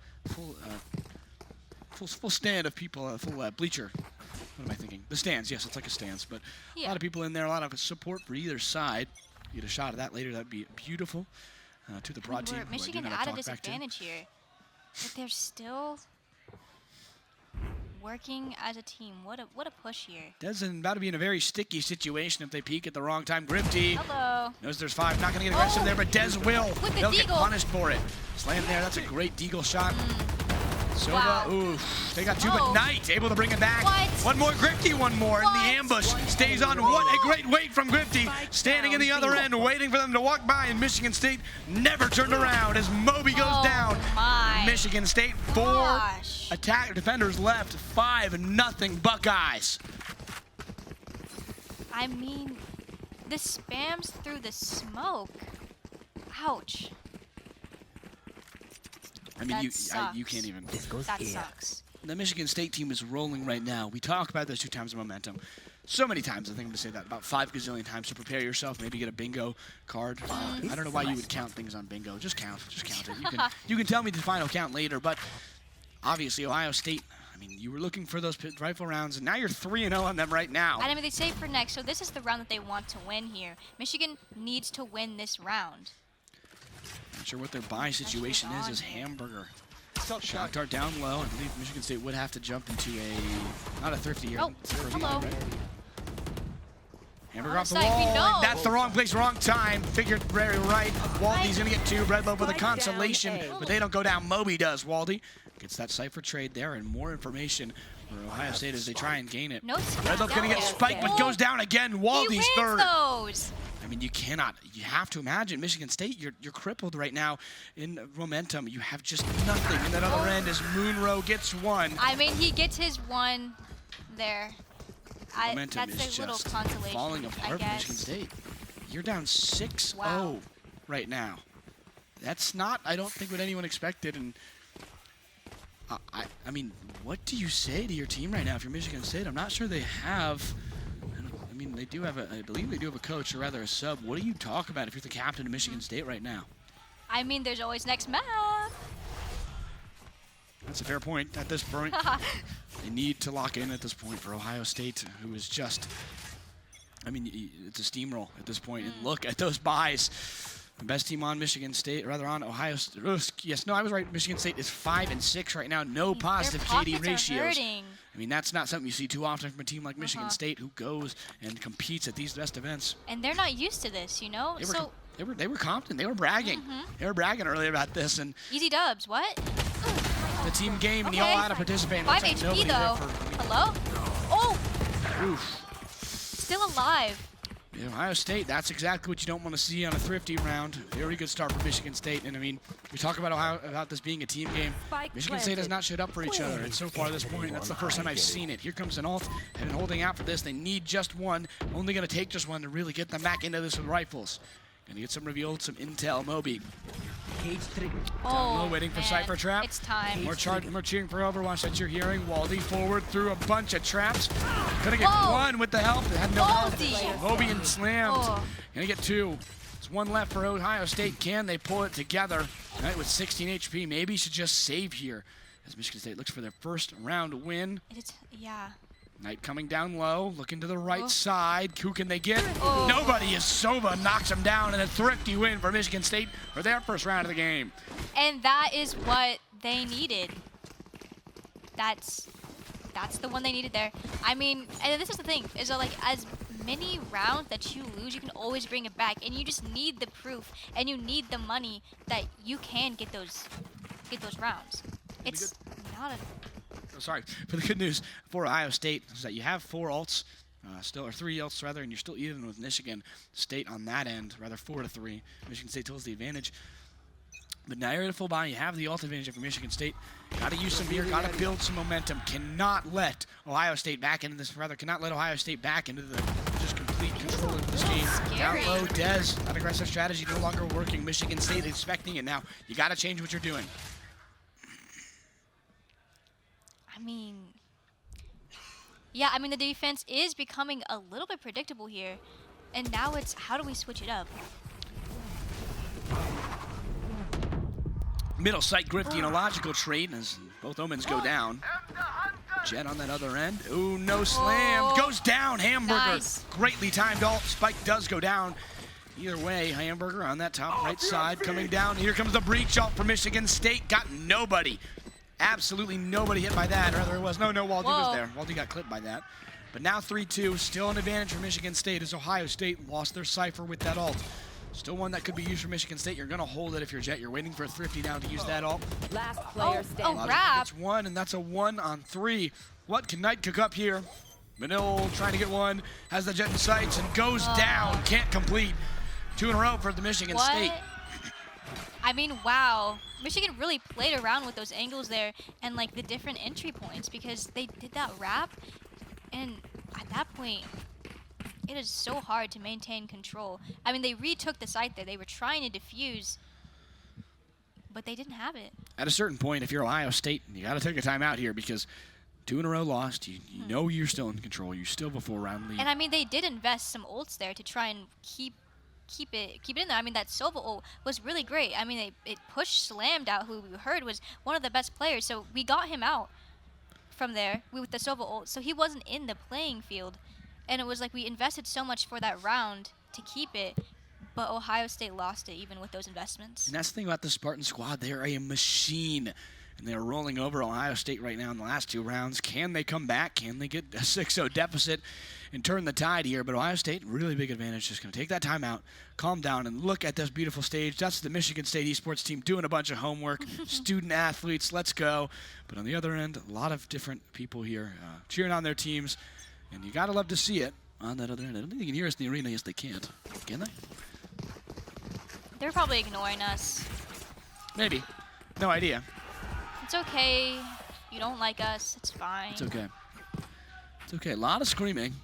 stand of people, a full bleacher. What am I thinking? The stands, yes, it's like a stands. But a lot of people in there, a lot of support for either side. Get a shot of that later. That'd be beautiful to the broad team. who I do Michigan know how to at a talk back to. disadvantage here, but they're still working as a team. What a push here. Desmond about to be in a very sticky situation if they peek at the wrong time. Grifty Hello. knows there's 5. Not going to get aggressive there, but Des will. With the They'll get deagle. punished for it. Slam there. That's a great deagle shot. Sova, Wow. ooh, they got two, Oh. but Knight able to bring it back. What? One more, Grifty, one more in the What? ambush. Stays on. What a great wait from Grifty. Standing in the other end, waiting for them to walk by, and Michigan State never turned around as Moby goes Oh down. my Michigan State, 4 gosh. attack defenders left, 5-0 Buckeyes. I mean, the spams through the smoke. Ouch. I mean, That you sucks. can't even. That sucks. The Michigan State team is rolling right now. We talk about those 2 times of momentum. So many times, I think I'm going to say that, about 5 gazillion times. So prepare yourself, maybe get a bingo card. I don't know why you would count things on bingo. Just count it. You can tell me the final count later, but obviously Ohio State, I mean, you were looking for those rifle rounds, and now you're 3-0 on them right now. And I mean, they save for next, so this is the round that they want to win here. Michigan needs to win this round. Not sure what their buy situation is Hamburger. Shock dart down low. I believe Michigan State would have to jump into not a thrifty here. Oh, hello. Right? Hamburger On off the the side, we wall. know. And that's the wrong place, wrong time. Figured very right. Waldy's going to get 2. Red Lobe with a consolation, but they don't go down. Moby does. Waldy gets that cipher trade there, and more information for Ohio State as they try and gain it. No Red Lobe's going to get spiked, but goes down again. He Waldy's wins third. those. I mean, you have to imagine Michigan State, you're crippled right now in momentum. You have just nothing in that other end as Moonrow gets 1. I mean, he gets his 1 there. Momentum That's is a little just consolation, falling I apart for guess. Michigan State. You're down 6-0 Wow. right now. That's not, I don't think, what anyone expected. And I mean, what do you say to your team right now if you're Michigan State? I'm not sure they have. I mean, they do have I believe they do have a coach, or rather a sub. What do you talk about if you're the captain of Michigan State right now? I mean, there's always next map. That's a fair point at this point. They need to lock in at this point for Ohio State, who is just, I mean, it's a steamroll at this point. And look at those buys. The best team on Michigan State, rather on Ohio State. Yes, no, I was right. Michigan State is 5-6 right now. No positive KD Their pockets are ratios. hurting. I mean, that's not something you see too often from a team like Michigan State, who goes and competes at these best events. And they're not used to this, you know? They were confident. They were bragging. They were bragging earlier about this, and Easy dubs, what? the team game, and Okay. you all had to participate. 5 Looks HP like nobody there though. for- Hello? Oh, Oof. still alive. Yeah, Ohio State, that's exactly what you don't want to see on a thrifty round. Very good start for Michigan State. And I mean, we talk about this being a team game. Michigan State has not showed up for each other. And so far this point, that's the first time I've seen it. Here comes an ult. They've been holding out for this. They need just 1. Only going to take just 1 to really get them back into this with rifles. Gonna get some revealed, some intel. Moby. Oh, waiting for man. Cypher Trap. It's time. More cheering for Overwatch that you're hearing. Waldy forward through a bunch of traps. Gonna get 1 with the help. They had no Waldy. help. Moby and slammed. Oh. Gonna get 2. There's 1 left for Ohio State. Can they pull it together? Knight with 16 HP. Maybe should just save here as Michigan State looks for their first round win. Yeah. Knight coming down low, looking to the right side. Who can they get? Oh. Nobody. As Sova knocks him down, and a thrifty win for Michigan State for their first round of the game. And that is what they needed. That's the one they needed there. I mean, and this is the thing, is that like as many rounds that you lose, you can always bring it back, and you just need the proof, and you need the money that you can get those rounds. It's not a Sorry, for the good news for Ohio State is that you have 4 ults, or 3 ults rather, and you're still even with Michigan State on that end, rather 4-3. Michigan State holds the advantage. But now you're at a full buy. You have the ult advantage for Michigan State. Got to use some gear. Got to build some momentum. Cannot let Ohio State back into this. Rather, cannot let Ohio State back into the just complete control of this game. Scary. Down low, Dez. That aggressive strategy no longer working. Michigan State expecting it now. You got to change what you're doing. I mean, yeah, I mean, the defense is becoming a little bit predictable here. And now it's, how do we switch it up? Middle sight, Grifty, and a logical trade as both omens go down. Jet on that other end. Ooh, no slam. Oh. Goes down. Hamburger. Nice. Greatly timed ult. Spike does go down. Either way, Hamburger on that top right side coming down. Here comes the breach ult for Michigan State. Got nobody. Absolutely nobody hit by that. Or rather, it was. No, Waldy was there. Waldy got clipped by that. But now 3-2. Still an advantage for Michigan State as Ohio State lost their cipher with that ult. Still one that could be used for Michigan State. You're going to hold it if you're Jet. You're waiting for a Thrifty now to use that ult. Last player standing. grab. It's one, and that's a 1-on-3. What can Knight cook up here? Manil trying to get one, has the Jet in sights, and goes down. Can't complete. 2 in a row for the Michigan State. I mean, wow. Michigan really played around with those angles there and like the different entry points because they did that wrap, and at that point, it is so hard to maintain control. I mean, they retook the site there. They were trying to defuse, but they didn't have it. At a certain point, if you're Ohio State, you got to take a timeout here because 2 in a row lost. You know you're still in control. You're still before round lead. And I mean, they did invest some ults there to try and keep it in there. I mean, that Sova ult was really great. I mean, it pushed Slammed out, who we heard was one of the best players. So we got him out from there with the Sova ult. So he wasn't in the playing field. And it was like we invested so much for that round to keep it, but Ohio State lost it even with those investments. And that's the thing about the Spartan squad. They're a machine. And they're rolling over Ohio State right now in the last 2 rounds. Can they come back? Can they get a 6-0 deficit and turn the tide here? But Ohio State, really big advantage. Just going to take that timeout, calm down, and look at this beautiful stage. That's the Michigan State esports team doing a bunch of homework. Student athletes, let's go. But on the other end, a lot of different people here cheering on their teams. And you got to love to see it on that other end. I don't think they can hear us in the arena. Yes, they can't. Can they? They're probably ignoring us. Maybe. No idea. It's okay. You don't like us. It's fine. It's okay. It's okay. A lot of screaming.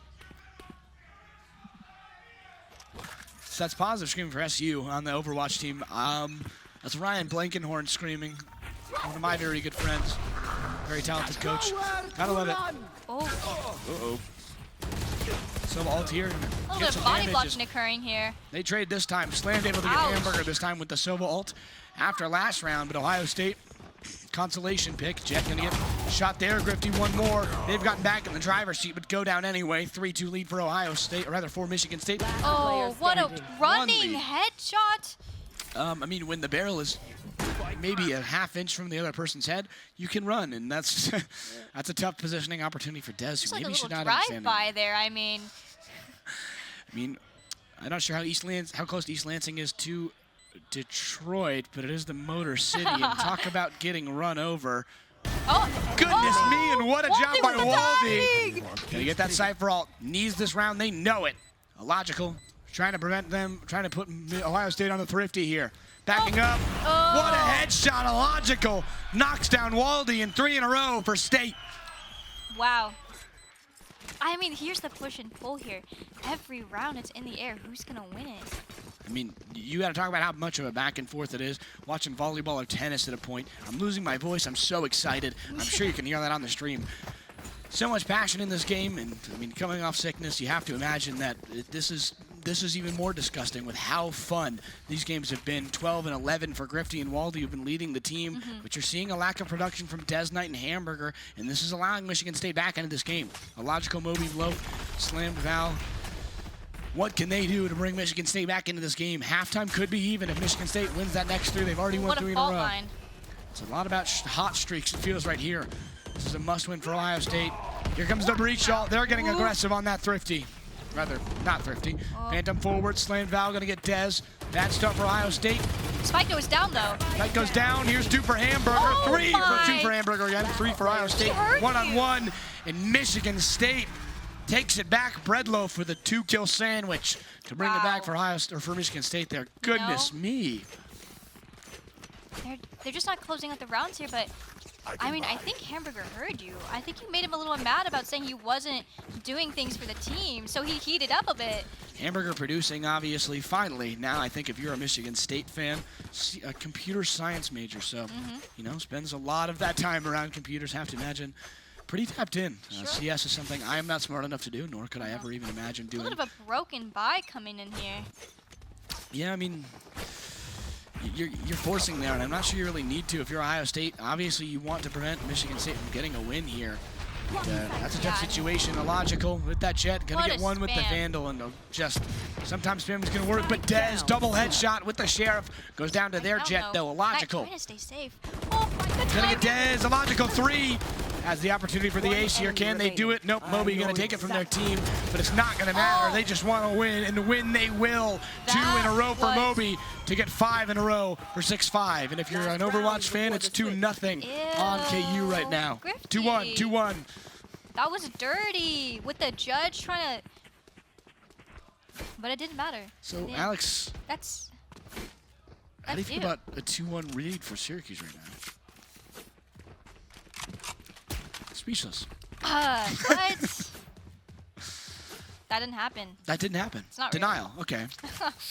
So that's positive screaming for SU on the Overwatch team. That's Ryan Blankenhorn screaming. One of my very good friends. Very talented coach. Gotta love it. Oh, Uh-oh. Some ult here. a little Get bit some of body damages. blocking occurring here. They trade this time. Slammed able to get Ouch. Hamburger this time with the Sova ult after last round, but Ohio State consolation pick. Jet gonna get shot there. Grifty one more. They've gotten back in the driver's seat, but go down anyway. 3-2 lead for Ohio State, or rather for Michigan State. Oh, what a standing. running lead. headshot. I mean, when the barrel is maybe a half-inch from the other person's head, you can run, and that's that's a tough positioning opportunity for Dez, It's who like a maybe should little not understand. drive-by there. I mean, I'm not sure how close East Lansing is to Detroit, but it is the Motor City. And talk about getting run over. oh, Goodness me, and what a job by with the Waldy. timing. Gonna get that Cypher ult. Needs this round, they know it. Illogical, trying to prevent them, trying to put Ohio State on the Thrifty here. Backing up. What a headshot, Illogical. Knocks down Waldy in 3 in a row for State. Wow. I mean, here's the push and pull here. Every round it's in the air. Who's going to win it? I mean, you got to talk about how much of a back and forth it is. Watching volleyball or tennis at a point. I'm losing my voice. I'm so excited. I'm sure you can hear that on the stream. So much passion in this game, and I mean, coming off sickness, you have to imagine that this is even more disgusting with how fun these games have been. 12 and 11 for Grifty and Waldy, who've been leading the team, but you're seeing a lack of production from Des Knight and Hamburger, and this is allowing Michigan State back into this game. A logical Moby low, slammed Val. What can they do to bring Michigan State back into this game? Halftime could be even if Michigan State wins that next 3. They've already won What 3 a in a fault row. line. It's a lot about hot streaks, it feels right here. This is a must-win for Ohio State. Here comes the breach ult. They're getting aggressive on that Thrifty. Rather, not Thrifty. Phantom forward, Slam Val gonna get Dez. Bad stuff for Ohio State. Spike goes down, though. That goes down. Here's 2 for Hamburger. Oh 3 my. for 2 for Hamburger again. 3 for Ohio State. hurt 1-on-1. And Michigan State takes it back. Breadloaf for the 2-kill sandwich to bring it back for for Michigan State there. Goodness me. They're just not closing out the rounds here, but I mean, I think Hamburger heard you. I think you made him a little mad about saying he wasn't doing things for the team, so he heated up a bit. Hamburger producing, obviously, finally. Now, I think if you're a Michigan State fan, a computer science major, so, you know, spends a lot of that time around computers, have to imagine. Pretty tapped in. CS is something I am not smart enough to do, nor could I ever even imagine A doing. little bit of a broken buy coming in here. Yeah, I mean, you're forcing there, and I'm not sure you really need to. If you're Ohio State, obviously you want to prevent Michigan State from getting a win here. But, that's a tough situation. Illogical with that Jet. Gonna What get a one with the spam. Vandal, and just sometimes spam is gonna work. But Dez, double headshot with the Sheriff. Goes down to their Jet, though. Illogical. Trying to stay safe. Oh my God. Gonna get Dez, Illogical 3. has the opportunity for the ace here. Can they do it? Nope, Moby going to take it from their team, but it's not going to matter. They just want to win, and win they will. 2 in a row for Moby to get 5 in a row for 6-5. And if you're an Overwatch fan, it's 2-0 on KU right now. 2-1, 2-1. That was dirty with the judge trying to, but it didn't matter. So Alex, that's how do you think about a 2-1 lead for Syracuse right now? Speechless. What? That didn't happen. That didn't happen. It's not Denial. Okay.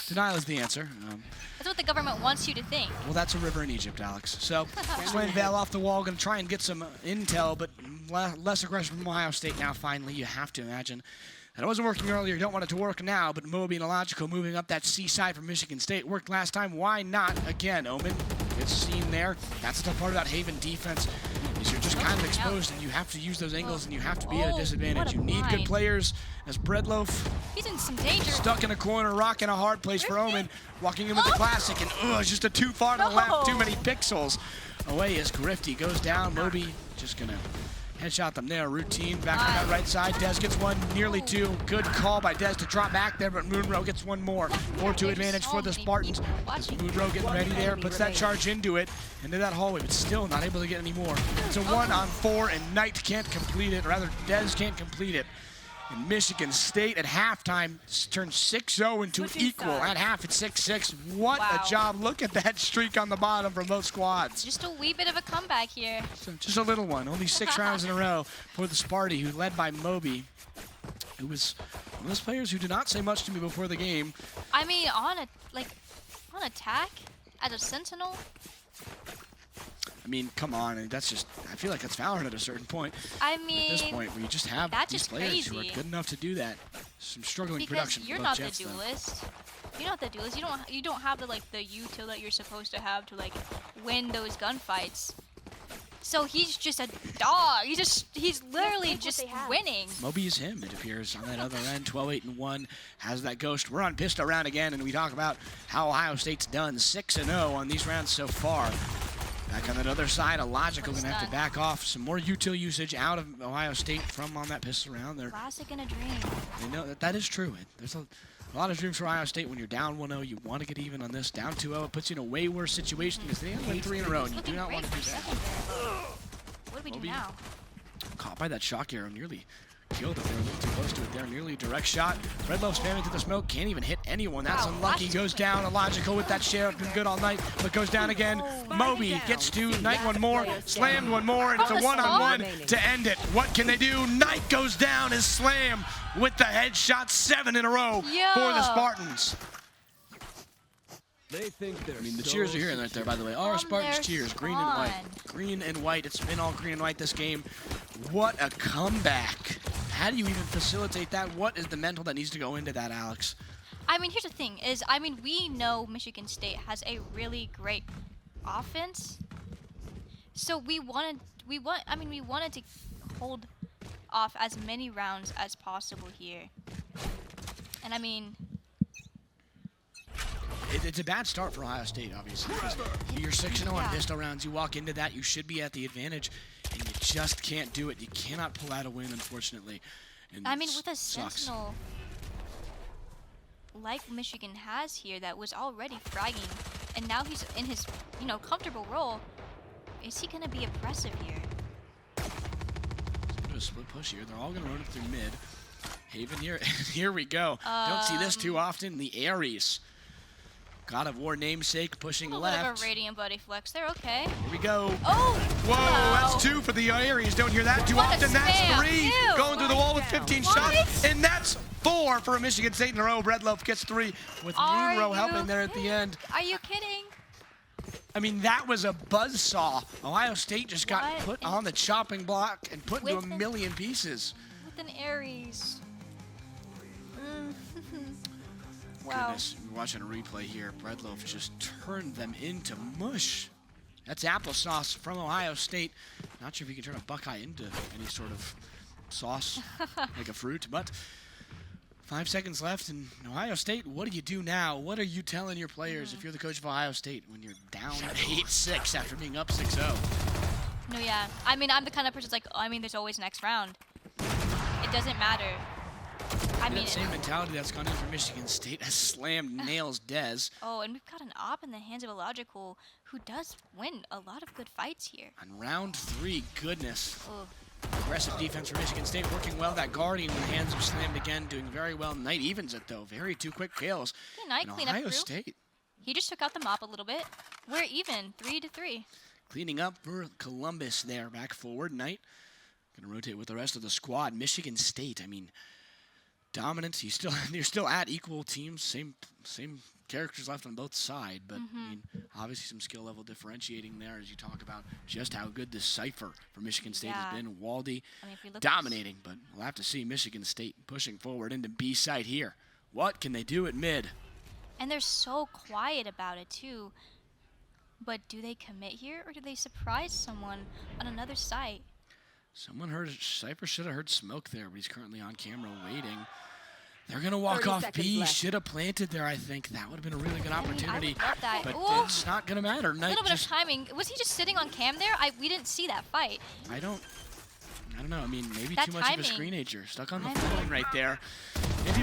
Denial is the answer. That's what the government wants you to think. Well, that's a river in Egypt, Alex. So, Swain Vale off the wall, going to try and get some intel, but less aggression from Ohio State now, finally. You have to imagine that it wasn't working earlier. You don't want it to work now, but Moby and Illogical moving up that seaside from Michigan State. Worked last time. Why not again? Omen gets seen there. That's the tough part about Haven defense. Is you're just kind of exposed, and you have to use those angles, and you have to be at a disadvantage. You need good players. As Breadloaf, he's in some danger. Stuck in a corner, rocking a hard place for Omen. Walking in with the classic, and it's just too far to the left. Too many pixels. Away is Grifty. Goes down. Moby just gonna headshot them there. Routine back on that right side. Dez gets one, nearly 2. Good call by Dez to drop back there, but Moonrow gets one more. 4-2 advantage for the Spartans. As Moonrow getting ready there, puts that charge into it, into that hallway, but still not able to get any more. It's a 1-on-4, and Knight can't complete it, or rather Dez can't complete it. And Michigan State at halftime turned 6-0 into equal. At half, it's 6-6. What a job. Look at that streak on the bottom from both squads. Just a wee bit of a comeback here. So just a little one. Only 6 rounds in a row for the Sparty, who led by Moby, who was one of those players who did not say much to me before the game. I mean, on attack as a sentinel. I mean, come on. That's just, I feel like that's Valorant at a certain point. I mean, at this point, where you just have these players who are good enough to do that. Some struggling production. Because you're not the duelist. You're not the duelist. You don't have the util that you're supposed to have to win those gunfights. So he's just a dog. He's literally just winning. Moby is him, it appears, on that other end. 12-8-1 has that ghost. We're on pistol round again, and we talk about how Ohio State's done 6-0 on these rounds so far. Back on that other side, Illogical going to have to back off. Some more util usage out of Ohio State from on that pistol round. Classic and a dream. They know that is true. There's a lot of dreams for Ohio State. When you're down 1-0, you want to get even on this. Down 2-0, it puts you in a way worse situation because they only win 3 in a row, and you do not want to do that. What do we do now? Caught by that shock arrow, nearly killed it. They were a little too close to it there. Nearly a direct shot. Breadloaf spamming through the smoke. Can't even hit anyone. That's unlucky. Goes down. Illogical with that share. Been good all night, but goes down again. Moby gets to Knight one more. Slammed one more, and it's a 1-on-1 to end it. What can they do? Knight goes down as Slam with the headshot. 7 in a row for the Spartans. They think they're the cheers are here and right there, by the way. Our Spartans cheers, green and white. Green and white. It's been all green and white this game. What a comeback. How do you even facilitate that? What is the mental that needs to go into that, Alex? I mean, here's the thing is, we know Michigan State has a really great offense. So we wanted to hold off as many rounds as possible here. And it's a bad start for Ohio State, obviously, because you're 6-0 on pistol rounds. You walk into that, you should be at the advantage, and you just can't do it. You cannot pull out a win, unfortunately. And with a sentinel like Michigan has here that was already fragging, and now he's in his, comfortable role, is he going to be oppressive here? He's going to do a split push here. They're all going to run up through mid. Haven here. Here we go. Don't see this too often. The Ares. God of War namesake pushing left. A bit of a Radiant Buddy Flex. They're okay. Here we go. Oh! Whoa, that's 2 for the Ares. Don't hear that too often. That's 3. Going through the wall with 15 shots. And that's 4 for a Michigan State in a row. Breadloaf gets 3 with Moonrow helping there at the end. Are you kidding? That was a buzzsaw. Ohio State just got put on the chopping block and put into a million pieces. With an Ares. Wow. Goodness, we're watching a replay here. Breadloaf just turned them into mush. That's applesauce from Ohio State. Not sure if you can turn a Buckeye into any sort of sauce, like a fruit, but 5 seconds left, and Ohio State, what do you do now? What are you telling your players if you're the coach of Ohio State when you're down 8-6 after being up 6-0? No, yeah. I mean, I'm the kind of person that's like, oh, I mean, there's always next round. It doesn't matter. I mean, that same mentality that's gone in for Michigan State has slammed nails Dez. Oh, and we've got an op in the hands of Illogical who does win a lot of good fights here. On round 3, goodness. Oh. Aggressive defense for Michigan State, working well. That Guardian in the hands of Slammed again, doing very well. Knight evens it, though. Very 2 quick kills. Yeah, Knight clean up Ohio crew. State. He just took out the mop a little bit. We're even, 3-3. Cleaning up for Columbus there, back forward. Knight going to rotate with the rest of the squad. Michigan State, I mean, dominance. You're still at equal teams, same characters left on both sides, but I mean, obviously some skill level differentiating there as you talk about just how good this cipher for Michigan State has been. Waldy dominating, but we'll have to see Michigan State pushing forward into B site here. What can they do at mid? And they're so quiet about it too. But do they commit here, or do they surprise someone on another site? Someone heard, Cypher should have heard smoke there, but he's currently on camera waiting. They're going to walk off B. Should have planted there, I think. That would have been a really good opportunity. I love that. But Ooh. it's not going to matter. A little bit of timing. Was he just sitting on cam there? We didn't see that fight. I don't know. I mean, maybe that too much timing. of a screenager. Stuck on the phone right there.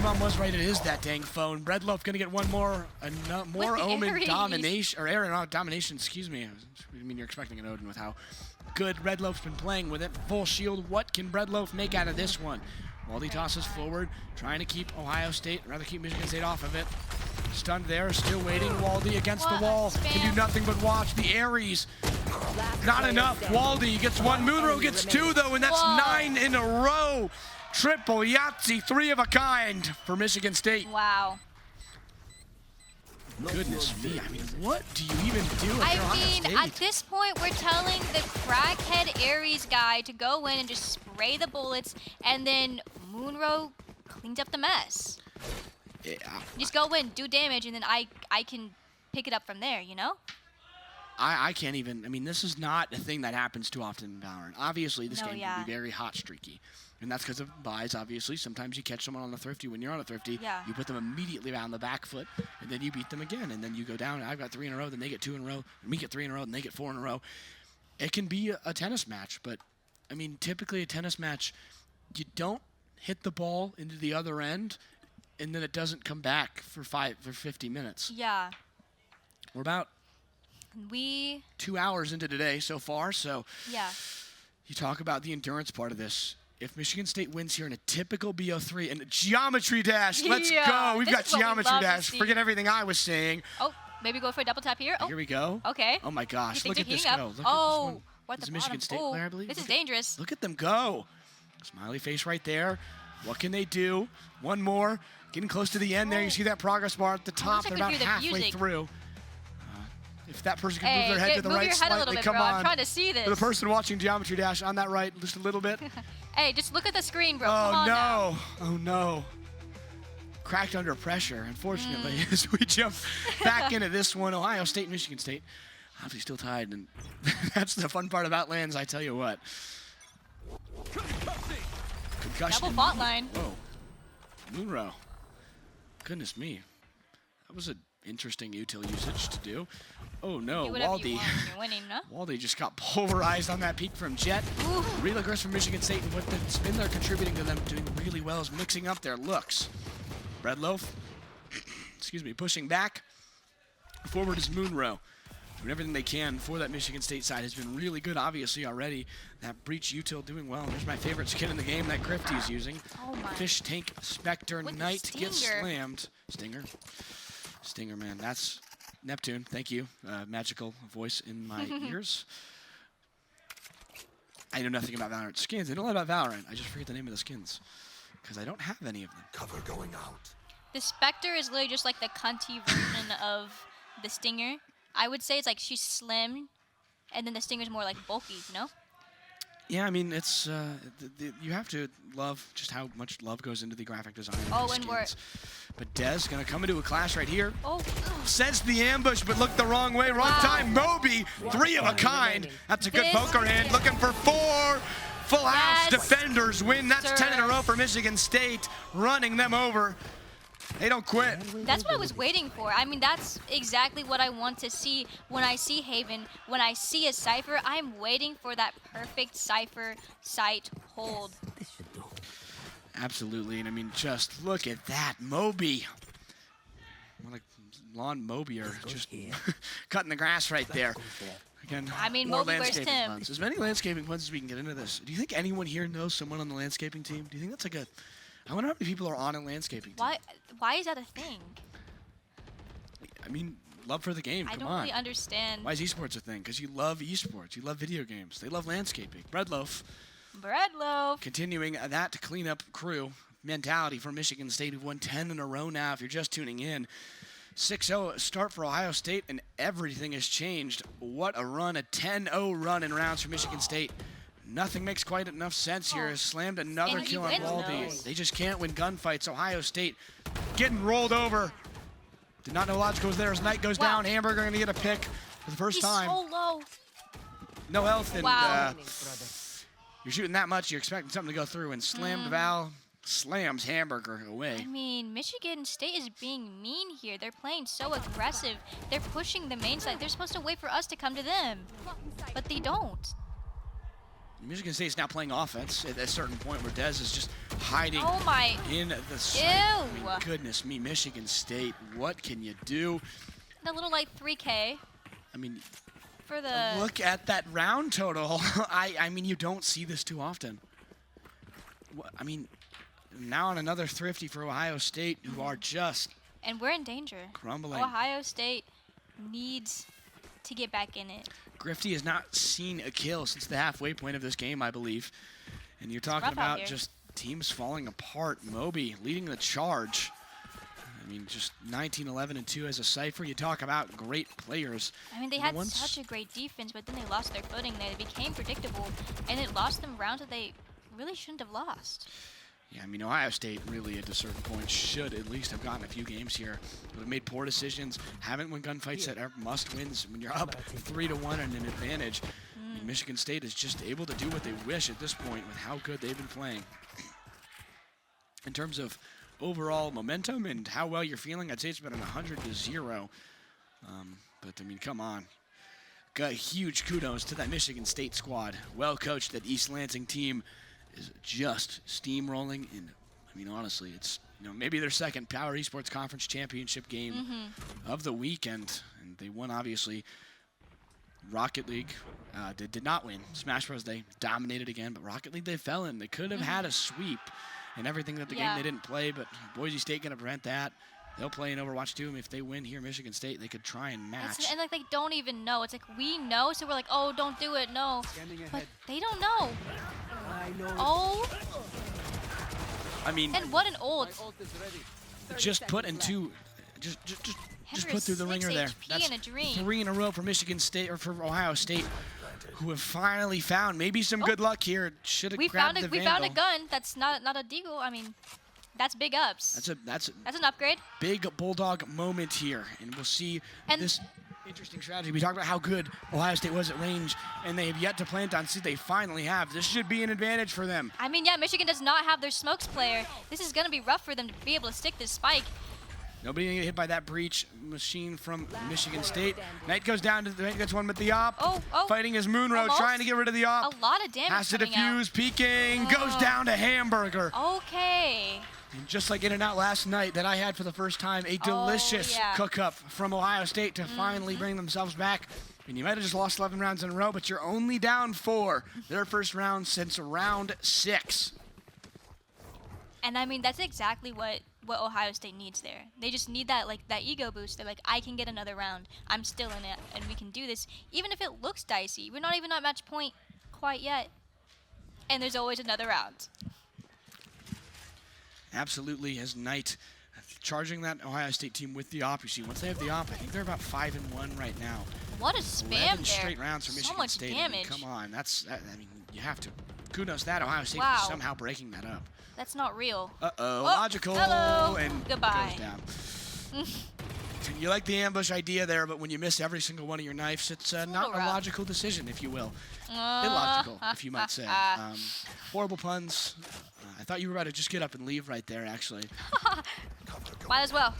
Mom was right. It is that dang phone. Breadloaf going to get one more. More Omen domination. Or Aaron domination, excuse me. I mean, you're expecting an Odin with how good Breadloaf's been playing with it. Full shield. What can Breadloaf make out of this one? Waldy tosses forward, trying to keep keep Michigan State off of it. Stunned there, still waiting. Waldy against the wall. Can do nothing but watch. The Aries. Not enough. Waldy gets one. Moonrow gets 2, though, and that's 9 in a row. Triple Yahtzee, 3 of a kind for Michigan State. Wow. Goodness me. I mean, what do you even do at Ohio State? At this point, we're telling the crackhead Aries guy to go in and just spray the bullets, and then Moonrow cleans up the mess. Yeah. Just go in, do damage, and then I can pick it up from there, you know? I can't even. I mean, this is not a thing that happens too often in Valorant. Obviously, this game can be very hot streaky. And that's because of buys, obviously. Sometimes you catch someone on the Thrifty. When you're on a Thrifty, you put them immediately around the back foot, and then you beat them again. And then you go down, and I've got 3 in a row, then they get 2 in a row, and we get 3 in a row, and they get 4 in a row. It can be a tennis match, but, I mean, typically a tennis match, you don't hit the ball into the other end, and then it doesn't come back for 50 minutes. Yeah. We're about 2 hours into today so far, so you talk about the endurance part of this. If Michigan State wins here in a typical BO3 and a Geometry Dash, let's go. We've got Geometry Dash. Forget everything I was saying. Oh, maybe go for a double tap here. Oh. Here we go. Okay. Oh my gosh, look at this up. go. Look at this one. This is Michigan State player, I believe. This is dangerous. Look at them go. Smiley face right there. What can they do? One more. Getting close to the end there. You see that progress bar at the top. They're about halfway through. If that person can move their head to the right slightly, come on. I'm trying to see this. For the person watching Geometry Dash on that right, just a little bit. Hey, just look at the screen, bro. Oh, no. Oh, no. Cracked under pressure, unfortunately, as we jump back into this one. Ohio State and Michigan State obviously still tied, and that's the fun part of Outlands, I tell you what. Concussion. Double fault line. Whoa. Moonrow. Goodness me. That was an interesting util usage to do. Oh no, Waldy. Waldy just got pulverized on that peak from Jet. Ooh. Real aggressive from Michigan State, and what the spin they're contributing to them doing really well is mixing up their looks. Breadloaf, excuse me, pushing back. Forward is Moonrow. Doing everything they can for that Michigan State side has been really good, obviously, already. That Breach util doing well. There's my favorite skin in the game that Grifty's using. Oh my. Fish Tank Spectre Knight gets slammed. Stinger, man. That's Neptune. Thank you. Magical voice in my ears. I know nothing about Valorant skins. I know a lot about Valorant. I just forget the name of the skins because I don't have any of them. Cover going out. The Spectre is literally just like the cunty version of the Stinger. I would say it's like she's slim, and then the Stinger's more like bulky, you know? Yeah, I mean, it's you have to love just how much love goes into the graphic design of Oh, the and skins. But Dez gonna come into a clash right here. Oh. Sensed the ambush, but looked the wrong way. Wrong time. Moby, 3 of a kind. That's a good poker hand. Looking for 4. Full house defenders win. That's 10 in a row for Michigan State, running them over. They don't quit. That's what I was waiting for. I mean, that's exactly what I want to see when I see Haven. When I see a Cypher, I'm waiting for that perfect Cypher sight hold. Absolutely, and I mean, just look at that. Moby. What a lawn Moby are just cutting the grass right there. Again, I mean, more Moby, where's landscaping Tim? puns. As many landscaping puns as we can get into this. Do you think anyone here knows someone on the landscaping team? Do you think that's like a... I wonder how many people are on a landscaping team. Why is that a thing? I mean, love for the game. I Come don't on. really understand. Why is esports a thing? Because you love esports. You love video games. They love landscaping. Breadloaf. Breadloaf. Continuing that cleanup crew mentality for Michigan State, who've won 10 in a row now. If you're just tuning in, 6-0 start for Ohio State, and everything has changed. What a run, a 10-0 run in rounds for Michigan State. Nothing makes quite enough sense here. Slammed another And he kill on wins Baldy. those. They just can't win gunfights. Ohio State getting rolled over. Did not know Logical was there as Knight goes down. Hamburger going to get a pick for the first He's time. so low. No health, and Wow. you're shooting that much, you're expecting something to go through, and slammed Val slams Hamburger away. I mean, Michigan State is being mean here. They're playing so aggressive. They're pushing the main side. They're supposed to wait for us to come to them, but they don't. Michigan State's now playing offense at a certain point where Dez is just hiding Oh my. in the sight. Ew. I mean, goodness me, Michigan State, what can you do? The little like 3K I mean, for the. look at that round total. I mean, you don't see this too often. I mean, now on another thrifty for Ohio State, who are just And we're in danger. crumbling. Ohio State needs to get back in it. Grifty has not seen a kill since the halfway point of this game, I believe. And you're talking rough out about here. just teams falling apart. Moby leading the charge. I mean, just 19-11-2 as a Cypher. You talk about great players. I mean, they And had once- such a great defense, but then they lost their footing. They became predictable, and it lost them rounds that they really shouldn't have lost. Yeah, I mean, Ohio State really at a certain point should at least have gotten a few games here. But have made poor decisions, haven't won gunfights that are must wins. When you're up 3-1 and an advantage, I mean, Michigan State is just able to do what they wish at this point with how good they've been playing. In terms of overall momentum and how well you're feeling, I'd say it's been 100-0. But I mean, come on. Got huge kudos to that Michigan State squad. Well coached. That East Lansing team is just steamrolling, and I mean, honestly, it's, you know, maybe their second Power Esports Conference Championship game of the weekend, and they won, obviously. Rocket League they did not win. Smash Bros. They dominated again, but Rocket League they fell in. They could have had a sweep and everything that the game they didn't play, but Boise State gonna prevent that. They'll play in Overwatch 2, and if they win here, Michigan State, they could try and match. And like they don't even know. It's like we know, so we're like, oh, don't do it, no. But they don't know. Oh, I mean, and what an ult. just put into, just put through the 6 ringer there. HP That's in a dream. 3 in a row for Michigan State, or for Ohio State, who have finally found maybe some good luck here. Should have We grabbed found the we found a Vandal. gun. That's not a deagle. I mean, that's big ups. That's a That's an upgrade. big Bulldog moment here, and we'll see And- this interesting strategy. We talked about how good Ohio State was at range, and they have yet to plant on. See, they finally have. This should be an advantage for them. I mean, yeah, Michigan does not have their smokes player. This is gonna be rough for them to be able to stick this spike. Nobody gonna get hit by that breach machine from Michigan State. Knight goes down to the Knight gets one with the op. Oh, Fighting his Moon Road, Almost. trying to get rid of the A op. lot of damage Has to coming out. defuse, peeking, goes down to Hamburger. Okay. And just like In and Out last night that I had for the first time, a delicious yeah. cook-up from Ohio State to finally bring themselves back. And you might have just lost 11 rounds in a row, but you're only down 4. Their first round since round 6. And I mean, that's exactly what Ohio State needs there. They just need that that ego boost. They're like, I can get another round. I'm still in it, and we can do this. Even if it looks dicey, we're not even at match point quite yet. And there's always another round. Absolutely, as Knight charging that Ohio State team with the op. You see, once they have the op, I think they're about 5-1 right now. What a spam 11 there. straight rounds for Michigan so much State. damage. I mean, come on, I mean, you have to. Kudos to that Ohio State Wow. for somehow breaking that up. That's not real. Uh-oh, Oh, logical, hello. and Goodbye. goes down. You like the ambush idea there, but when you miss every single one of your knives, it's not little a rough. logical decision, if you will. Illogical, if you might say. Horrible puns. I thought you were about to just get up and leave right there, actually. Might as well.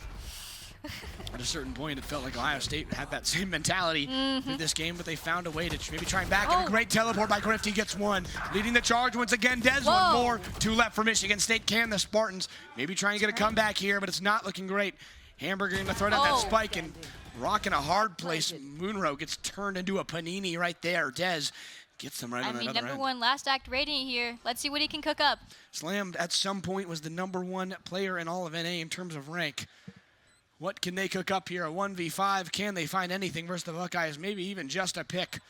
At a certain point, it felt like Ohio State had that same mentality in this game, but they found a way to maybe try and back. And a great teleport by Grifty gets one. Leading the charge once again, Dez one more. 2 left for Michigan State. Can the Spartans maybe try and get a comeback here, but it's not looking great. Hamburger going to throw down that spike and rocking a hard place. Munro gets turned into a panini right there. Dez gets them right on the other end. #1 last act rating here. Let's see what he can cook up. Slam at some point was the #1 player in all of NA in terms of rank. What can they cook up here? A 1v5. Can they find anything versus the Buckeyes? Maybe even just a pick.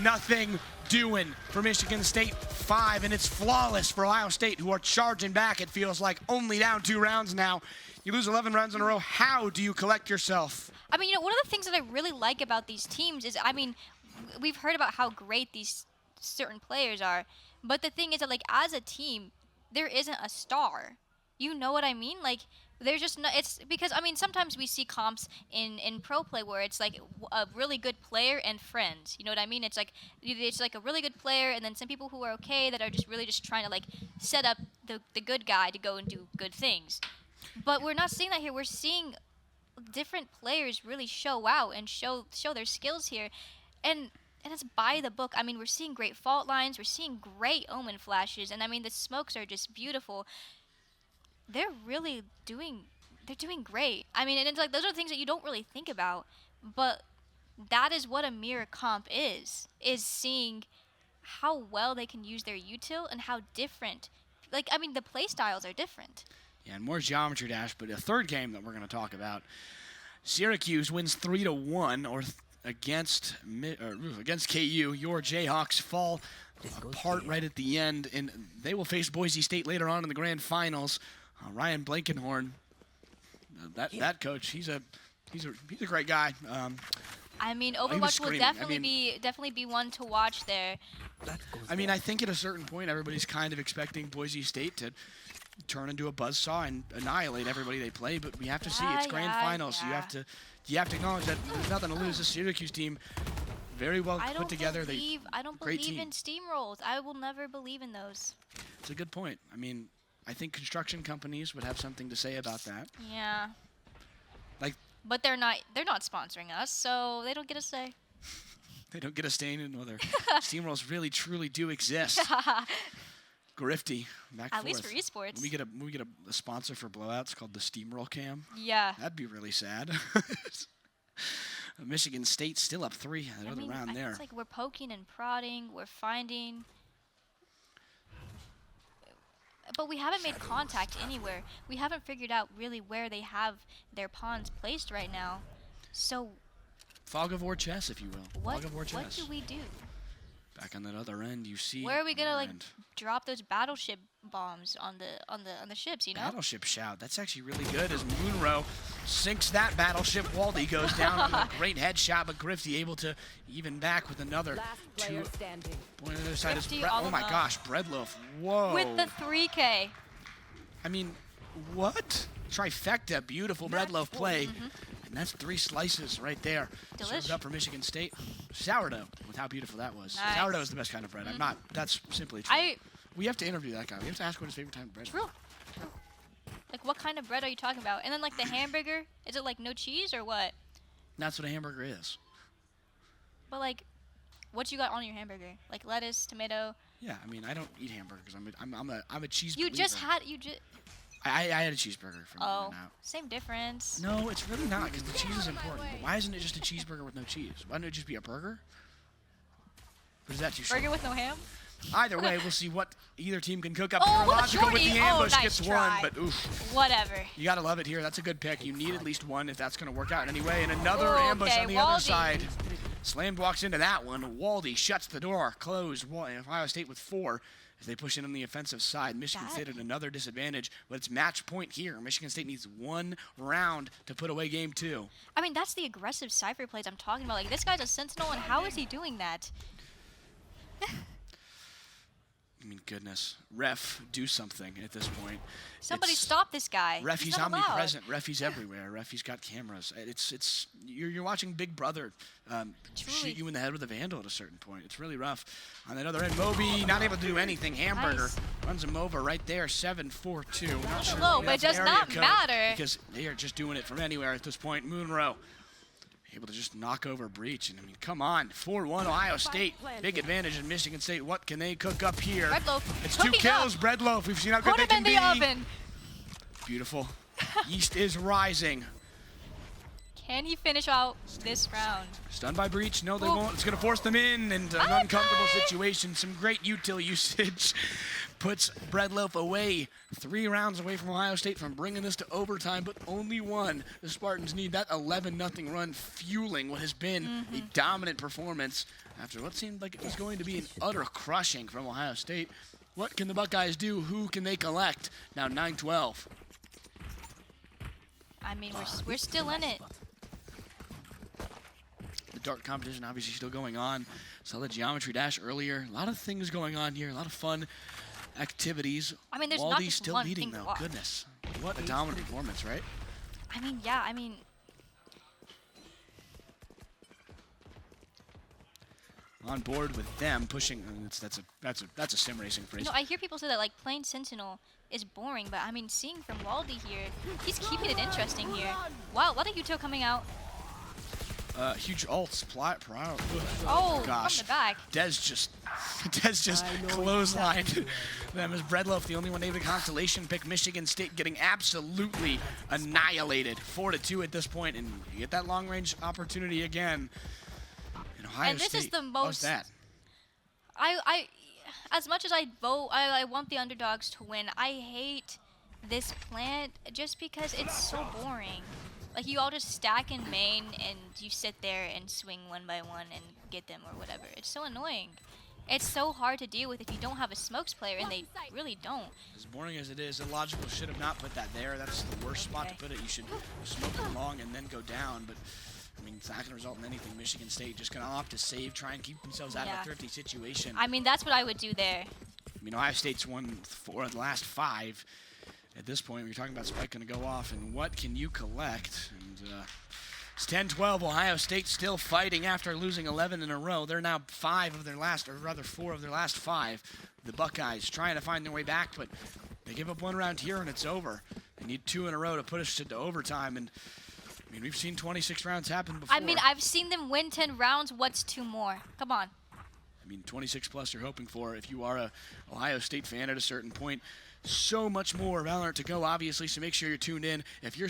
Nothing doing for Michigan State. 5, and it's flawless for Ohio State, who are charging back, it feels like. Only down 2 rounds now. You lose 11 rounds in a row. How do you collect yourself? I mean, one of the things that I really like about these teams is, I mean, we've heard about how great these certain players are, but the thing is that, like, as a team, there isn't a star. You know what I mean? Like, there's just no, it's because, I mean, sometimes we see comps in pro play where it's like a really good player and friends. You know what I mean? It's like a really good player and then some people who are okay that are just really just trying to, like, set up the good guy to go and do good things. But we're not seeing that here. We're seeing different players really show out and show their skills here. And it's by the book. I mean, we're seeing great fault lines. We're seeing great omen flashes. And, I mean, the smokes are just beautiful. They're doing great. I mean, and it's like those are things that you don't really think about, but that is what a mirror comp is seeing how well they can use their util and how different, like, I mean, the play styles are different. Yeah, and more Geometry Dash, but a third game that we're going to talk about. Syracuse wins 3-1 against KU. Your Jayhawks fall apart right at the end, and they will face Boise State later on in the grand finals. Ryan Blankenhorn, that coach, he's a great guy. I mean, Overwatch will definitely be one to watch there. I mean, I think at a certain point, everybody's kind of expecting Boise State to turn into a buzzsaw and annihilate everybody they play, but we have to see it's grand finals. So you have to acknowledge that there's nothing to lose. This Syracuse team, very well put together. I don't believe in steamrolls. I will never believe in those. It's a good point. I mean, I think construction companies would have something to say about that. Yeah. But they're not sponsoring us, so they don't get a say. They don't get a say in whether steamrolls really truly do exist. Grifty, back At forth. least for esports. We get a sponsor for blowouts called the Steamroll Cam. Yeah. That'd be really sad. Michigan State still up 3 another round there. It's like we're poking and prodding, we're finding, but we haven't made contact anywhere. We haven't figured out really where they have their pawns placed right now. So Fog of War chess, if you will. Fog of War chess. What do we do? Back on that other end, you see. Where are we gonna drop those battleship bombs on the ships? You know. Battleship shout. That's actually really good. As Munro sinks that battleship, Waldy goes down on a great headshot, but Grifty able to even back with another 2. Boy, on the other side is oh my gosh, Breadloaf. Whoa. With the 3K. I mean, what? Trifecta, beautiful Breadloaf play. And that's 3 slices right there. Delicious. Served up for Michigan State. Sourdough, with how beautiful that was. Nice. Sourdough is the best kind of bread. I'm not. That's simply true. We have to interview that guy. We have to ask what his favorite kind of bread is. True. Like, what kind of bread are you talking about? And then, like, the hamburger, is it, like, no cheese or what? That's what a hamburger is. But, like, what you got on your hamburger? Like, lettuce, tomato? Yeah, I mean, I don't eat hamburgers. I'm a cheese You believer. just had, I had a cheeseburger from Oh, out. same difference. No, it's really not, because the cheese is important. But why isn't it just a cheeseburger with no cheese? Why don't it just be a burger? Or is that too short? Burger with no ham? Either way, we'll see what either team can cook up. Oh, Logical with the ambush nice gets try. 1, but oof. Whatever. You gotta love it here. That's a good pick. You need at least 1 if that's gonna work out in any way. And another Ooh, ambush okay, on the Waldy. other side. Slammed walks into that one. Waldy shuts the door. Closed. Ohio State with 4 as they push in on the offensive side. Michigan State at another disadvantage, but it's match point here. Michigan State needs 1 round to put away game 2. I mean, that's the aggressive Cypher plays I'm talking about. Like, this guy's a sentinel, and how is he doing that? I mean, goodness. Ref, do something at this point. Somebody stop this guy. Ref, he's not allowed. omnipresent. Ref, he's everywhere. Ref, he's got cameras. You're watching Big Brother shoot you in the head with a vandal at a certain point. It's really rough. On that other end, Moby not able to do anything. Hamburger runs him over right there, 7-4-2. Not sure low, but it does not matter. Because they are just doing it from anywhere at this point. Moonrow able to just knock over Breach. And I mean, come on, 4-1 Ohio State. Big advantage in Michigan State. What can they cook up here? Breadloaf. It's 2 kills. Breadloaf. We've seen how good they can be. Put him in the oven. Beautiful. East is rising. Can he finish out this round? Stunned by Breach. No, they won't. It's going to force them in, and an uncomfortable situation. Some great util usage puts Breadloaf away. 3 rounds away from Ohio State from bringing this to overtime, but only 1. The Spartans need that 11-0 run fueling what has been a dominant performance after what seemed like it was going to be an utter crushing from Ohio State. What can the Buckeyes do? Who can they collect? Now 9-12. I mean, we're still in it. The dart competition obviously still going on. Saw the geometry dash earlier. A lot of things going on here. A lot of fun activities. I mean, there's Waldy's not just still one leading thing to though. watch. Goodness, what a dominant performance, right? I mean, yeah. I mean, on board with them pushing. That's a sim racing phrase. I hear people say that like playing Sentinel is boring, but I mean, seeing from Waldy here, he's keeping it interesting here. Wow, a lot of util coming out. Huge ults. Oh, gosh. from the back. Dez just clotheslined them as Breadloaf, the only one able to constellation pick. Michigan State getting absolutely annihilated. 4-2 at this point, and you get that long range opportunity again. And Ohio this State is the most. that. I as much as I want the underdogs to win. I hate this plant just because it's so boring. Like, you all just stack in main, and you sit there and swing one by one and get them or whatever. It's so annoying. It's so hard to deal with if you don't have a smokes player, and they really don't. As boring as it is, illogical should have not put that there. That's the worst spot to put it. You should smoke it long and then go down. But, I mean, it's not going to result in anything. Michigan State just going to opt to save, try and keep themselves out of a thrifty situation. I mean, that's what I would do there. I mean, Ohio State's won 4 of the last 5. At this point, we're talking about Spike going to go off, and what can you collect? And it's 10-12. Ohio State still fighting after losing 11 in a row. They're now 4 of their last 5. The Buckeyes trying to find their way back, but they give up 1 round here, and it's over. They need 2 in a row to put us to overtime, and I mean, we've seen 26 rounds happen before. I mean, I've seen them win 10 rounds. What's 2 more? Come on. I mean, 26 plus you're hoping for if you are a Ohio State fan at a certain point. So much more Valorant to go, obviously, so make sure you're tuned in. If you're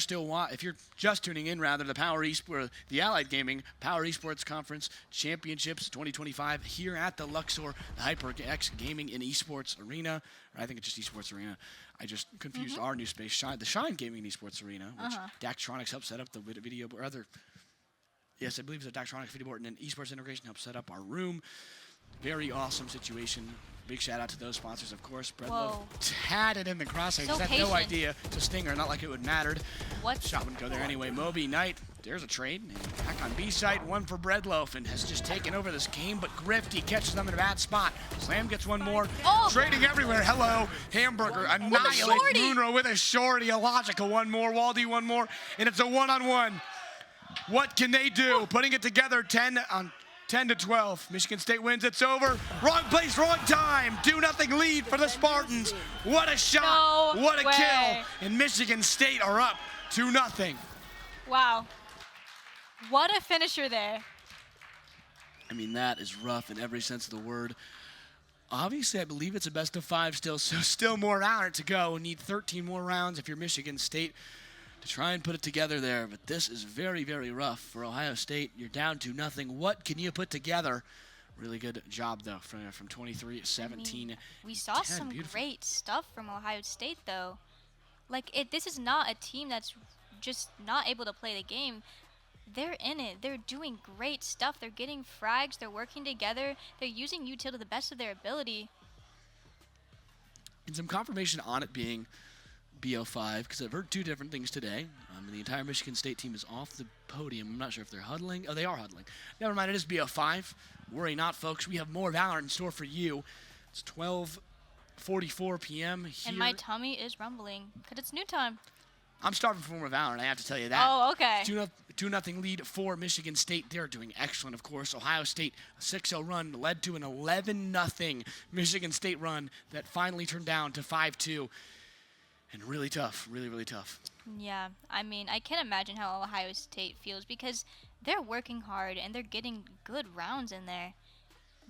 just tuning in, rather, the Allied Gaming Power Esports Conference Championships 2025 here at the Luxor, the HyperX Gaming and Esports Arena. Or I think it's just Esports Arena. I just confused our new space, the Shine Gaming and Esports Arena, which Daktronics helped set up the video, or other. Yes, I believe it's a Daktronics video board, and then Esports Integration helped set up our room. Very awesome situation. Big shout out to those sponsors, of course. Breadloaf had it in the crosshairs. So had no idea to Stinger, not like it would mattered. What? Shot wouldn't go there anyway. Moby Knight, there's a trade. And back on B side, 1 for Breadloaf, and has just taken over this game. But Grifty catches them in a bad spot. Slam gets 1 more. Trading everywhere. Hello, Hamburger annihilates Moonrow with a shorty. Illogical 1 more. Waldy 1 more, and it's a 1-on-1. What can they do? Putting it together 10-12. Michigan State wins. It's over. Wrong place, wrong time. 2-0 lead for the Spartans. What a shot. No what a way. kill. And Michigan State are up 2-0. Wow. What a finisher there. I mean, that is rough in every sense of the word. Obviously, I believe it's a best of 5 still, so still more round to go. Need 13 more rounds if you're Michigan State to try and put it together there. But this is very, very rough for Ohio State. You're down 2-0. What can you put together? Really good job, though, from 23-17. I mean, we saw some great stuff from Ohio State, though. Like, this is not a team that's just not able to play the game. They're in it. They're doing great stuff. They're getting frags. They're working together. They're using util to the best of their ability. And some confirmation on it being BO5, because I've heard 2 different things today. The entire Michigan State team is off the podium. I'm not sure if they're huddling. Oh, they are huddling. Never mind, it is BO5. Worry not, folks. We have more Valorant in store for you. It's 12 8:44 p.m. here. And my tummy is rumbling because it's noon time. I'm starving for more Valorant, I have to tell you that. Oh, okay. 2-0 lead for Michigan State. They're doing excellent, of course. Ohio State, a 6-0 run led to an 11-0 Michigan State run that finally turned down to 5-2. And really tough, really, really tough. Yeah, I mean, I can't imagine how Ohio State feels because they're working hard and they're getting good rounds in there.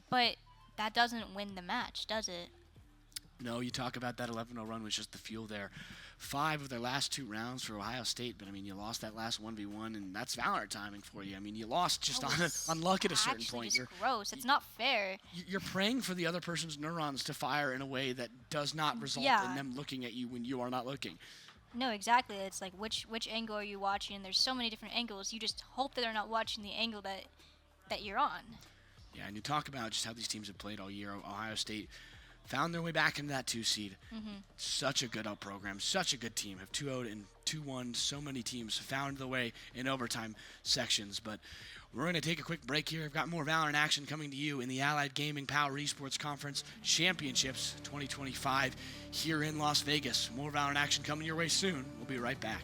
But that doesn't win the match, does it? No, you talk about that 11-0 run was just the fuel there. 5 of their last 2 rounds for Ohio State, but I mean, you lost that last 1v1, and that's Valorant timing for you. I mean, you lost just on luck at a certain point. It's gross. It's not fair. You're praying for the other person's neurons to fire in a way that does not result in them looking at you when you are not looking. No, exactly. It's like which angle are you watching? And there's so many different angles. You just hope that they're not watching the angle that you're on. Yeah, and you talk about just how these teams have played all year. Ohio State found their way back into that 2 seed. Such a good out program, such a good team. Have 2-0 and 2-1. So many teams found the way in overtime sections. But we're going to take a quick break here. I've got more Valorant action coming to you in the Allied Gaming Power Esports Conference Championships 2025 here in Las Vegas. More Valorant action coming your way soon. We'll be right back.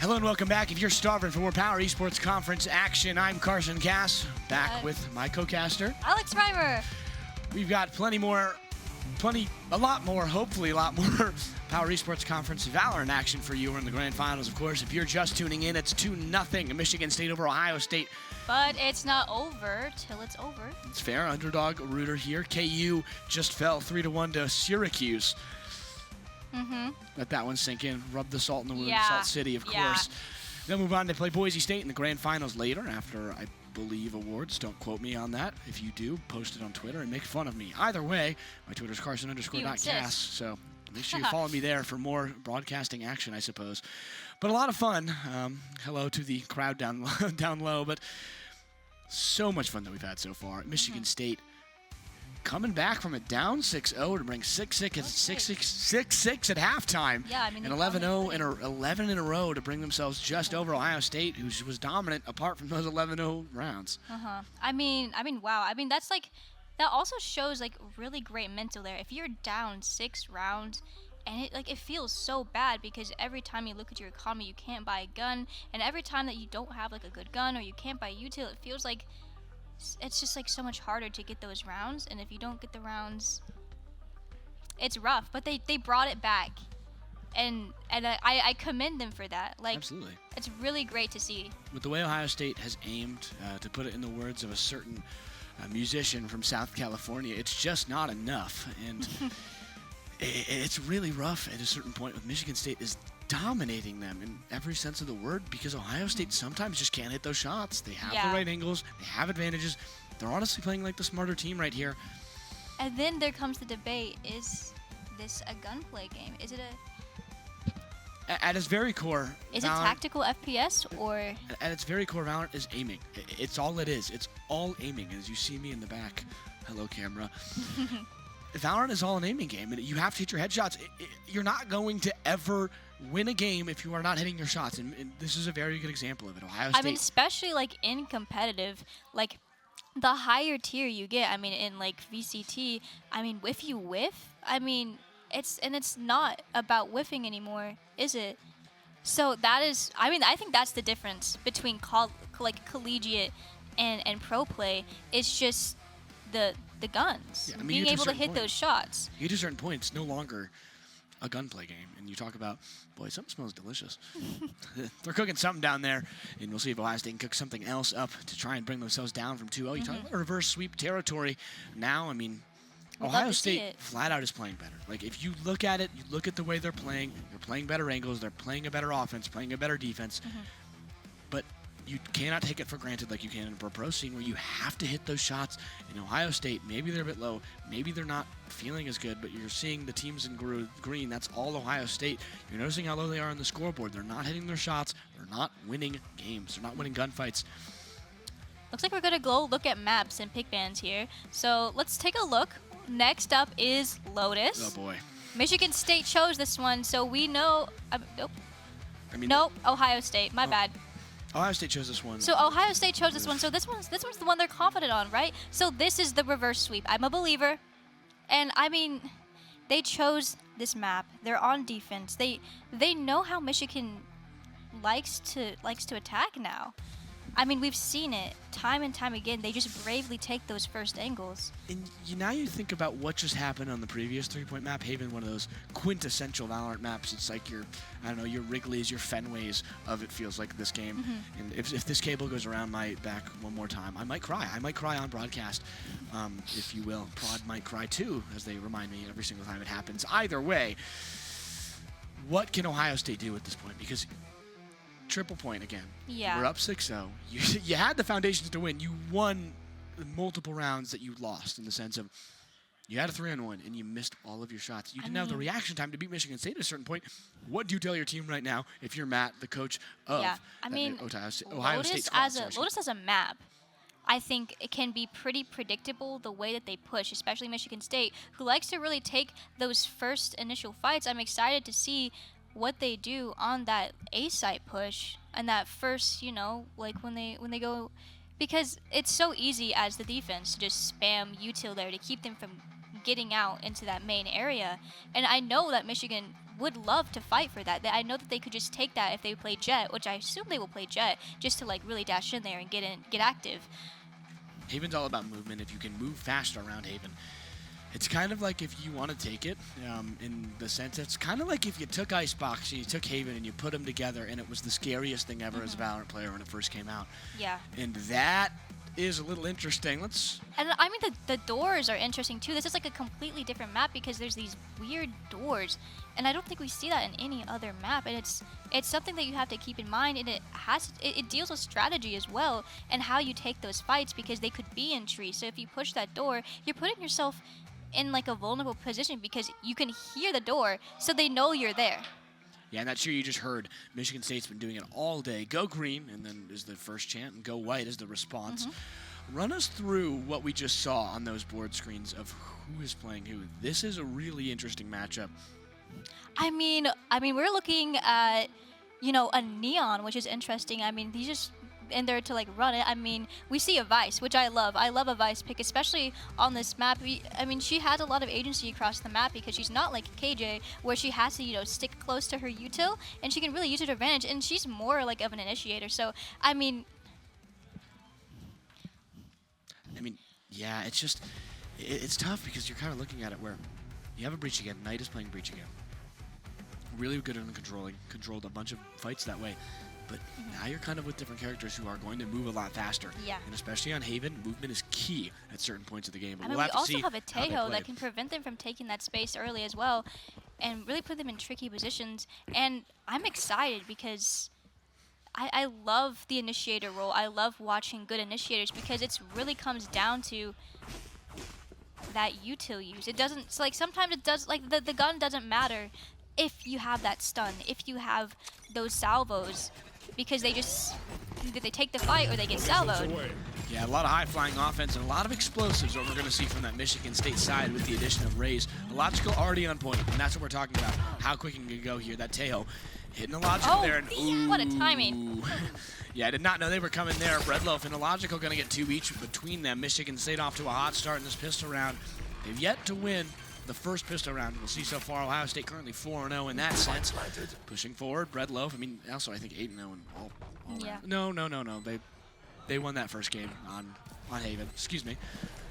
Hello and welcome back. If you're starving for more Power Esports Conference action, I'm Carson Cass, back with my co-caster, Alex Reimer. We've got hopefully a lot more Power Esports Conference Valorant action for you. We're in the grand finals, of course. If you're just tuning in, it's 2-0 Michigan State over Ohio State. But it's not over till it's over. It's fair. Underdog rooter here. KU just fell 3-1 to Syracuse. Let that one sink in. Rub the salt in the wound. Yeah. Salt City, of course. They'll move on to play Boise State in the grand finals later after, I believe, awards. Don't quote me on that. If you do, post it on Twitter and make fun of me. Either way, my Twitter's Carson_.Cass, so make sure you follow me there for more broadcasting action, I suppose. But a lot of fun. Hello to the crowd down low, but so much fun that we've had so far. Michigan State coming back from a down 6-0 to bring 6-6 at halftime. Yeah, I mean, and 11-0 and 11 in a row to bring themselves just over Ohio State, who was dominant apart from those 11-0 rounds. I mean, wow. I mean, that's like, that also shows like really great mental there. If you're down 6 rounds, and it feels so bad because every time you look at your economy, you can't buy a gun, and every time that you don't have like a good gun or you can't buy util, it feels like it's just like so much harder to get those rounds. And if you don't get the rounds, it's rough. But they brought it back, and I commend them for that. Like, absolutely, it's really great to see. With the way Ohio State has aimed, to put it in the words of a certain musician from South California, it's just not enough. And it's really rough at a certain point with Michigan State is dominating them in every sense of the word, because Ohio State sometimes just can't hit those shots. They have the right angles. They have advantages. They're honestly playing like the smarter team right here. And then there comes the debate, is this a gunplay game? Is it At its very core, Is it tactical FPS or? At its very core, Valorant is aiming. It's all it is. It's all aiming. As you see me in the back. Hello, camera. Valorant is all an aiming game, and you have to hit your headshots. You're not going to ever win a game if you are not hitting your shots, and this is a very good example of it. Ohio State. I mean, especially like in competitive, like the higher tier you get. I mean, in like VCT, I mean, if you whiff, I mean, it's not about whiffing anymore, is it? So that is, I mean, I think that's the difference between collegiate and pro play. It's just the guns, I mean, being able to hit those shots. You get to a certain point, it's no longer a gunplay game, and you talk about, boy, something smells delicious. They're cooking something down there, and we'll see if Ohio State can cook something else up to try and bring themselves down from 2-0. You talk about reverse sweep territory. Now, I mean, Ohio State flat out is playing better. Like, if you look at it, you look at the way they're playing better angles, they're playing a better offense, playing a better defense. But you cannot take it for granted like you can in a pro scene, where you have to hit those shots. In Ohio State, maybe they're a bit low, maybe they're not feeling as good, but you're seeing the teams in green. That's all Ohio State. You're noticing how low they are on the scoreboard. They're not hitting their shots. They're not winning games. They're not winning gunfights. Looks like we're going to go look at maps and pick bands here. So let's take a look. Next up is Lotus. Oh, boy. Michigan State chose this one, so we know... nope. I mean, nope, Ohio State. My bad. Ohio State chose this one. So Ohio State chose this one. So this one's the one they're confident on, right? So this is the reverse sweep. I'm a believer. And I mean, they chose this map. They're on defense. They know how Michigan likes to attack now. I mean, we've seen it time and time again. They just bravely take those first angles. And now you think about what just happened on the previous 3-point map. Haven, one of those quintessential Valorant maps. It's like your Wrigley's, your Fenways of it feels like this game. And if this cable goes around my back one more time, I might cry. I might cry on broadcast, if you will. Prod might cry too, as they remind me every single time it happens. Either way, what can Ohio State do at this point? Because triple point again. Yeah. We're up 6-0. You had the foundations to win. You won multiple rounds that you lost, in the sense of you had a 3-on-1 and you missed all of your shots. You didn't have the reaction time to beat Michigan State at a certain point. What do you tell your team right now if you're Matt, the coach of Ohio State? Lotus as a map, I think it can be pretty predictable the way that they push, especially Michigan State, who likes to really take those first initial fights. I'm excited to see what they do on that A site push and that first, like when they go, because it's so easy as the defense to just spam util there to keep them from getting out into that main area. And I know that Michigan would love to fight for that. I know that they could just take that if they play Jet, which I assume they will play Jet, just to like really dash in there and get active. Haven's all about movement. If you can move faster around Haven, it's kind of like if you want to take it in the sense, it's kind of like if you took Icebox and you took Haven and you put them together, and it was the scariest thing ever as a Valorant player when it first came out. Yeah. And that is a little interesting. And I mean, the doors are interesting too. This is like a completely different map because there's these weird doors, and I don't think we see that in any other map. And it's something that you have to keep in mind, and it deals with strategy as well and how you take those fights, because they could be in trees. So if you push that door, you're putting yourself in like a vulnerable position because you can hear the door, so they know you're there. Yeah, and that cheer you just heard, Michigan State's been doing it all day. Go green, and then is the first chant, and go white is the response. Run us through what we just saw on those board screens of who is playing who. This is a really interesting matchup. I mean, we're looking at, you know, a Neon, which is interesting. I mean, he's just in there to like run it. I mean, we see a Vice, which I love. I love a Vice pick, especially on this map. I mean, she has a lot of agency across the map because she's not like KJ, where she has to, you know, stick close to her util, and she can really use it to her advantage. And she's more like of an initiator. So, I mean, yeah, it's just, it's tough because you're kind of looking at it where you have a Breach again. Knight is playing Breach again. Really good at controlled a bunch of fights that way. But now you're kind of with different characters who are going to move a lot faster. Yeah. And especially on Haven, movement is key at certain points of the game. But I mean, we'll we have to see also have a how they Tejo play. that can prevent them from taking that space early as well, and really put them in tricky positions. And I'm excited because I love the initiator role. I love watching good initiators because it really comes down to that util use. It doesn't, it's like sometimes it does, like the gun doesn't matter if you have that stun, if you have those salvos, because they just, either they take the fight or they get salvoed. Yeah, a lot of high-flying offense and a lot of explosives what we're going to see from that Michigan State side with the addition of Raze. The Logical already on point, and that's what we're talking about. How quick can you go here? That Tejo hitting the Logical there. And, ooh. What a timing. Yeah, I did not know they were coming there. Breadloaf and the Logical going to get 2 each between them. Michigan State off to a hot start in this pistol round. They've yet to win the first pistol round. We'll see so far. Ohio State currently 4-0 in that sense. Pushing forward, Breadloaf. I mean, also I think 8-0 in all Yeah. No. They won that first game on Haven. Excuse me.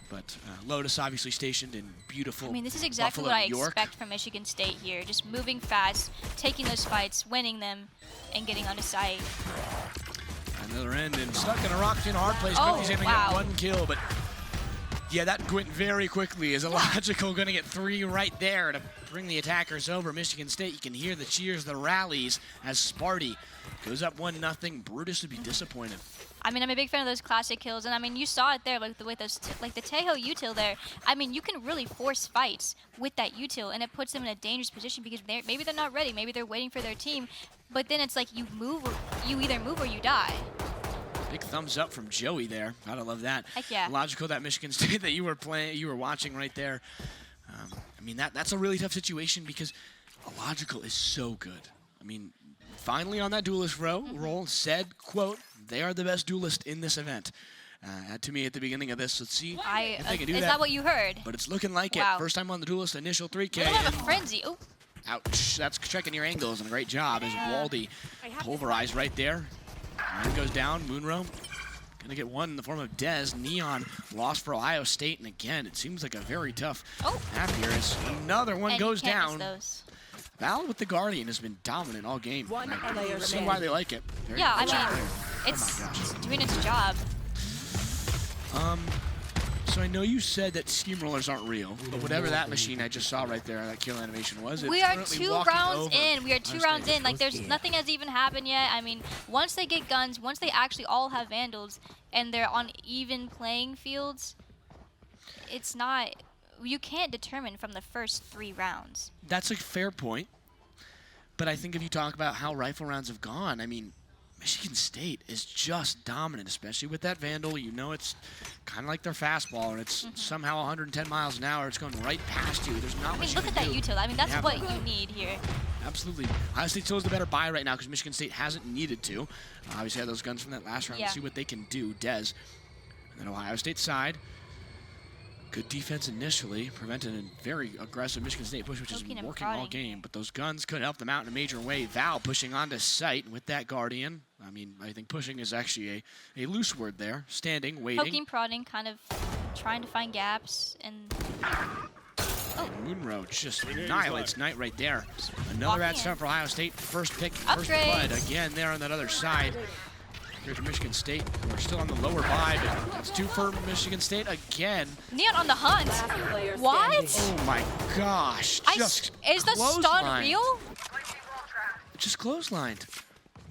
But Lotus obviously stationed in beautiful I mean, this is exactly Buffalo, what I New York. expect from Michigan State here. Just moving fast, taking those fights, winning them, and getting onto site. Another end and stuck in a rocked in hard place. Oh, He's able to wow. get 1 kill, but yeah, that went very quickly. Is Illogical going to get 3 right there to bring the attackers over? Michigan State, you can hear the cheers, the rallies as Sparty goes up 1-0. Brutus would be disappointed. I mean, I'm a big fan of those classic kills, and I mean, you saw it there, like with those, like the Tejo util there. I mean, you can really force fights with that util, and it puts them in a dangerous position because maybe they're not ready, maybe they're waiting for their team, but then it's like you either move or you die. Big thumbs up from Joey there. Gotta love that. Heck yeah. Logical, that Michigan State that you were watching right there. I mean, that's a really tough situation because Illogical is so good. I mean, finally on that duelist role, said, quote, they are the best duelist in this event. To me at the beginning of this. Let's see if they can do that. Is that what you heard? But it's looking like Wow. it. First time on the duelist, initial 3K. We have and a frenzy. Oh, ouch. That's checking your angles, and a great job as Waldy pulverized right there. Man goes down. Moonrow gonna get 1 in the form of Dez. Neon lost for Ohio State, and again, it seems like a very tough map here as another one and goes you can't down. miss those. Val with the Guardian has been dominant all game. One I player can see remaining. why they like it. Very Yeah, I good mean, player. it's Oh my gosh. doing its job. So I know you said that steamrollers aren't real, but whatever that machine I just saw right there, that kill animation was, it's We are currently 2 walking rounds over in. We are 2 rounds in. Like, there's Yeah. nothing has even happened yet. I mean, once they get guns, once they actually all have Vandals, and they're on even playing fields, it's not... You can't determine from the first 3 rounds. That's a fair point. But I think if you talk about how rifle rounds have gone, I mean, Michigan State is just dominant, especially with that Vandal. You know it's kind of like their fastball, and it's somehow 110 miles an hour. It's going right past you. There's not I mean, much you look can at that do. util. I mean, that's Yeah. what you need here. Absolutely. Ohio State still is the better buy right now because Michigan State hasn't needed to. Obviously had those guns from that last round. Yeah. Let's see what they can do. Dez. And then Ohio State side. Good defense initially, prevented a very aggressive Michigan State push, which has Poking been and working all prodding. game. But those guns could help them out in a major way. Val pushing onto sight with that Guardian. I mean, I think pushing is actually a loose word there. Standing, waiting. Poking, prodding, kind of trying to find gaps, and Moonrow just annihilates Knight right there. Another walking bad in. start for Ohio State. First pick, first Upgrade. blood. Again, there on that other side. Here for Michigan State. We're still on the lower vibe. That's 2 for Michigan State again. Neon on the hunt. What? Oh my gosh. Just Is the stun clotheslined. real? Just clotheslined.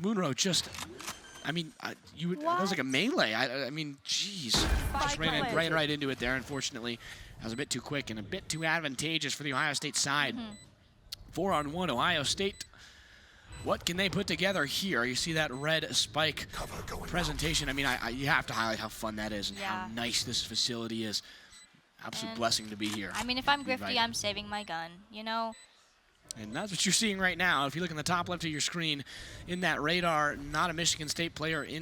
Moonrow just, I mean, that was like a melee. I mean, jeez. Just ran right into it there, unfortunately. That was a bit too quick and a bit too advantageous for the Ohio State side. 4-on-1 Ohio State. What can they put together here? You see that red spike presentation. I mean, you have to highlight how fun that is and how nice this facility is. Absolute blessing to be here. I mean, if I'm Grifty, I'm saving my gun, you know? And that's what you're seeing right now. If you look in the top left of your screen, in that radar, not a Michigan State player I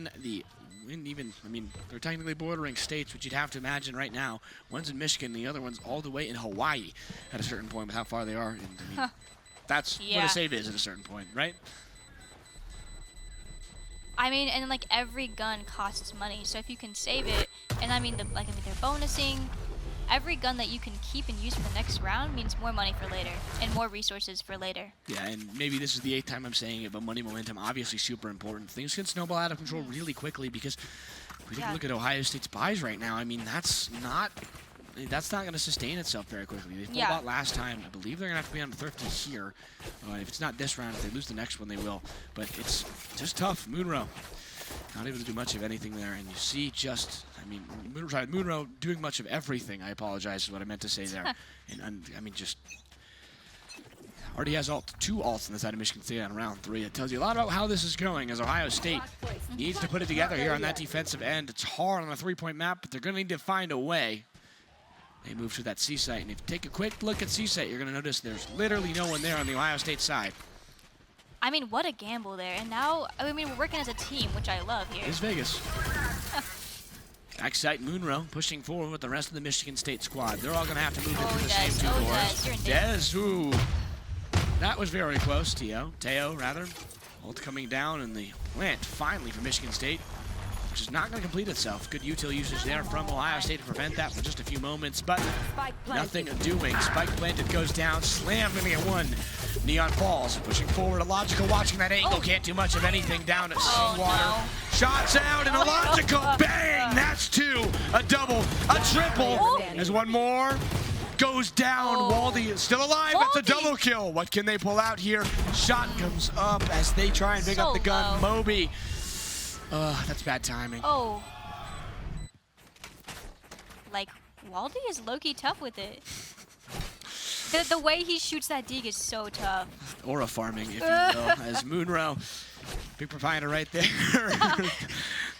mean, they're technically bordering states, but you'd have to imagine right now, one's in Michigan, the other one's all the way in Hawaii at a certain point with how far they are. And, I mean, that's what a save is at a certain point, right? I mean, and like every gun costs money, so if you can save it, and I mean, they're bonusing. Every gun that you can keep and use for the next round means more money for later and more resources for later. Yeah, and maybe this is the 8th time I'm saying it, but money momentum obviously super important. Things can snowball out of control really quickly because if we take a look at Ohio State's buys right now, I mean, that's not going to sustain itself very quickly. They pulled out last time. I believe they're going to have to be on thrifty here. If it's not this round, if they lose the next one, they will. But it's just tough. Moonrow not able to do much of anything there. And you see just, I mean, Moonrow doing much of everything. I apologize is what I meant to say there. and I mean, just already has 2 ults on the side of Michigan State on round 3. It tells you a lot about how this is going as Ohio State needs to put it together here on that defensive end. It's hard on a 3-point map, but they're going to need to find a way. They move to that C site, and if you take a quick look at C site, you're going to notice there's literally no one there on the Ohio State side. I mean, what a gamble there. And now, I mean, we're working as a team, which I love here. It's Vegas. Backside Moonrow pushing forward with the rest of the Michigan State squad. They're all going to have to move into the same 2 doors. Dez, ooh. That was very close, Teo, rather. Ult coming down, and the plant finally for Michigan State, which is not going to complete itself. Good util usage there from Ohio State to prevent that for just a few moments, but nothing doing. Spike planted goes down, slam going to get 1. Neon falls, pushing forward. Illogical watching that angle, can't do much of anything down at Seawater. No. Shots out, and Illogical, bang! That's 2, a double, a triple. As 1 more goes down. Waldy is still alive. That's a double kill. What can they pull out here? Shot comes up as they try and pick up the gun. Moby. That's bad timing. Oh. Like, Waldy is low-key tough with it. The way he shoots that dig is so tough. Aura farming, if you will, as Moonrow. Big provider right there.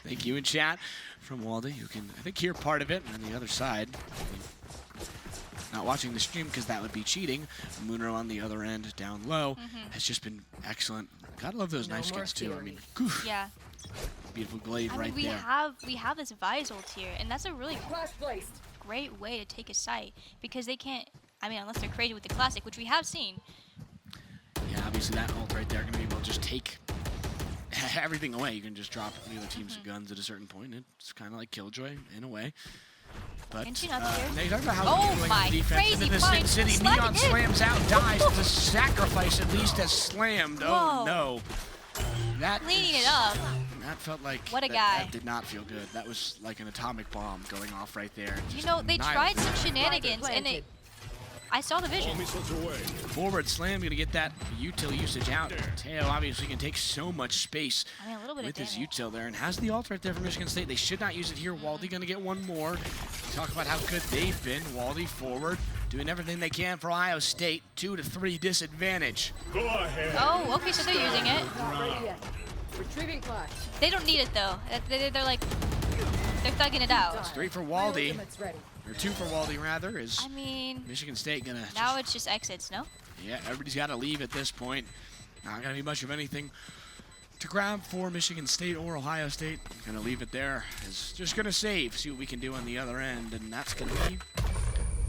Thank you in chat from Waldy, who can, I think, hear part of it on the other side. Not watching the stream because that would be cheating. Moonrow on the other end, down low, has just been excellent. Gotta love those knife skins too. I mean, Yeah. beautiful glaive right we there. we have this Vise ult here, and that's a really great way to take a site because they can't. I mean, unless they're crazy with the classic, which we have seen. Yeah, obviously that ult right there going to be able to just take everything away. You can just drop the other team's guns at a certain point. It's kind of like Killjoy in a way. But Now you talk about how my defense crazy in the punch. City. Neon slams out, dies. It's a sacrifice at least has slammed. Whoa. Oh no. That Cleaning is- it up. That felt like What a that, guy. That did not feel good. That was like an atomic bomb going off right there. You know, they tried some shenanigans, and I saw the vision. Forward slam, gonna get that util usage out. Teo obviously can take so much space I mean, a little bit with of his damage. util there, and has the ult right there for Michigan State. They should not use it here. Waldy gonna get 1 more. Talk about how good they've been. Waldy forward, doing everything they can for Ohio State. 2 to 3 disadvantage. Go ahead. Oh, okay, so they're using it. Retrieving flash. They don't need it though. They're like, they're thugging it out. 3 for Waldy, Ultimate's ready. or 2 for Waldy rather. Is I mean, Michigan State gonna? now it's just exits, no? Yeah, everybody's got to leave at this point. Not gonna be much of anything to grab for Michigan State or Ohio State. Gonna leave it there. Is just gonna save, see what we can do on the other end, and that's gonna be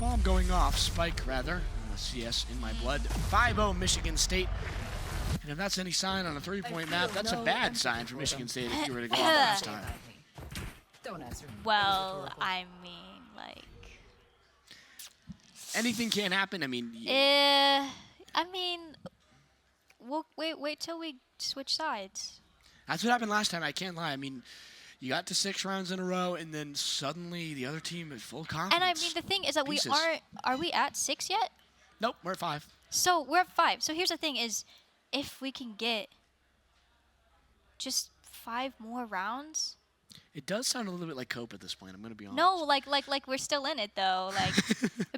Bomb going off. Spike, rather. CS in my blood. 5-0 Michigan State. And if that's any sign on a three-point map, that's a bad sign for Michigan State if you were to go off last time. Don't answer me. Well, I mean, like... Anything can happen. I mean... I mean... We'll wait till we switch sides. That's what happened last time, I can't lie. I mean, you got to 6 rounds in a row, and then suddenly the other team is full confidence. And I mean, the thing is that Pieces. we aren't... Are we at 6 yet? Nope, we're at 5. So, we're at 5. So, here's the thing is, if we can get just 5 more rounds... It does sound a little bit like Cope at this point, I'm going to be honest. No, like we're still in it, though. Like,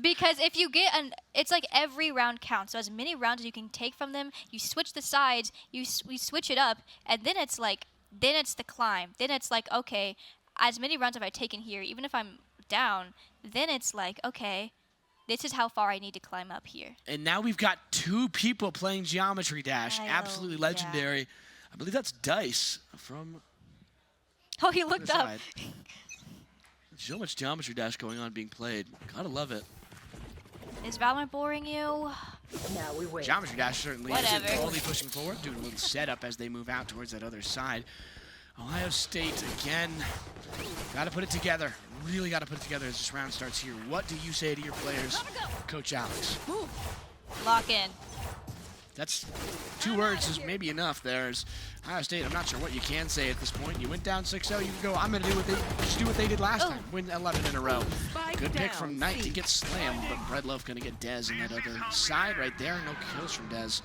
because if you get it's like every round counts. So, as many rounds as you can take from them, you switch the sides, we switch it up, and then it's like, then it's the climb. Then it's like, okay, as many rounds have I taken here, even if I'm down, then it's like, okay, this is how far I need to climb up here. And now we've got 2 people playing Geometry Dash. I know, Absolutely legendary. yeah. I believe that's Dice from Oh, he the looked up. side. So much Geometry Dash going on being played. Gotta love it. Is Valorant boring you? Now we wait. Geometry Dash certainly Whatever. is slowly pushing forward, doing a little setup as they move out towards that other side. Ohio State again. Gotta put it together. Really gotta put it together as this round starts here. What do you say to your players, Coach Alex? Lock in. That's 2 words is maybe enough. There's Ohio State. I'm not sure what you can say at this point. You went down 6-0. You can go, I'm going to do what they did last time. Win 11 in a row. Good pick from Knight to get slammed, but Breadloaf going to get Dez on that other side right there. No kills from Dez.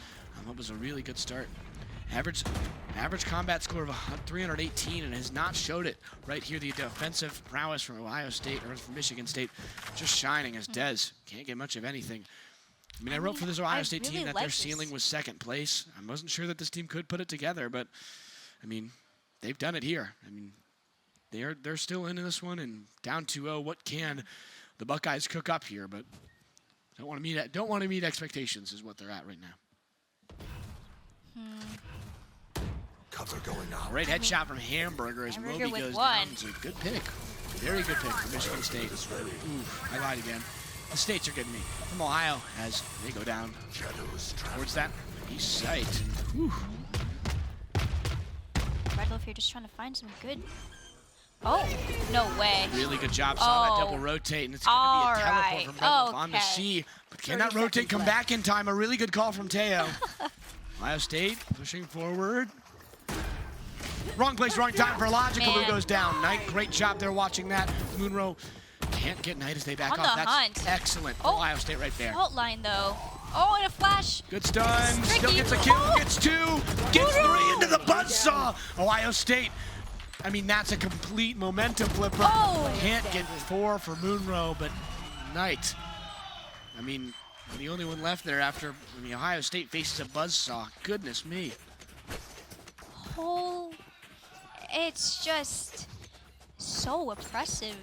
That was a really good start. Average combat score of 318 and has not showed it right here. The defensive prowess from Ohio State, or from Michigan State, just shining as Dez can't get much of anything. I mean, I wrote for this Ohio State team that their ceiling was 2nd place. I wasn't sure that this team could put it together, but, I mean, they've done it here. I mean, they're still in this one, and down 2-0. What can the Buckeyes cook up here? But don't want to meet expectations is what they're at right now. Cover going out. Great headshot from Hamburger as Hamburger Moby with goes 1. down. It's a good pick. Very good pick from Michigan State. Ooh, I lied again. The States are getting me. From Ohio as they go down towards that east side. Whew. Redloaf here just trying to find some good... Oh, no way. Really good job. Saw that Oh. double rotate, and it's going to be a teleport from Redloaf on the Okay. C. But can that rotate come back in time? A really good call from Teo. Ohio State pushing forward. Wrong place, wrong time for Logical, who Man. goes down. Knight, great job there watching that. Moonrow can't get Knight as they back On off. the That's hunt. excellent. Oh. Ohio State right there. Fault line, though. Oh, and a flash. Good stun. Still Tricky. gets a kill. Oh. Gets 2. Gets 3 into the buzzsaw. Ohio State. I mean, that's a complete momentum flipper. Oh. Can't get 4 for Moonrow, but Knight. I mean, the only one left there after the Ohio State faces a buzzsaw. Goodness me. Oh, it's just so oppressive.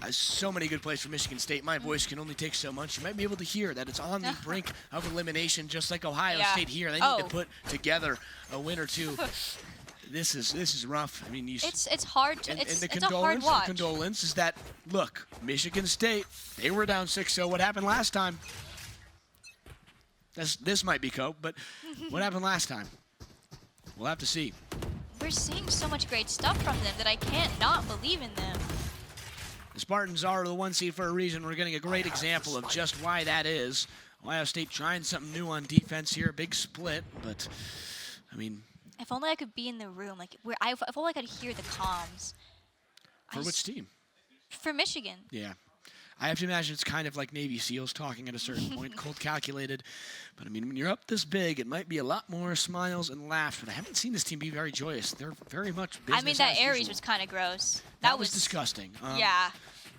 So many good plays for Michigan State. My voice can only take so much. You might be able to hear that it's on the brink of elimination, just like Ohio Yeah. State here. They need to put together a win or 2. This is rough. I mean, It's hard to. and It's the a hard watch. condolence is that, look, Michigan State, they were down 6-0. What happened last time? This might be Cope, but what happened last time? We'll have to see. We're seeing so much great stuff from them that I can't not believe in them. The Spartans are the 1 seed for a reason. We're getting a great example of just why that is. Ohio State trying something new on defense here. Big split, but, I mean... If only I could be in the room, like if only I could hear the comms. For which team? For Michigan. Yeah. I have to imagine it's kind of like Navy SEALs talking at a certain point, cold calculated. But, I mean, when you're up this big, it might be a lot more smiles and laughs. But I haven't seen this team be very joyous. They're very much business I mean, that as Ares usual. was kind of gross. That was disgusting. Yeah.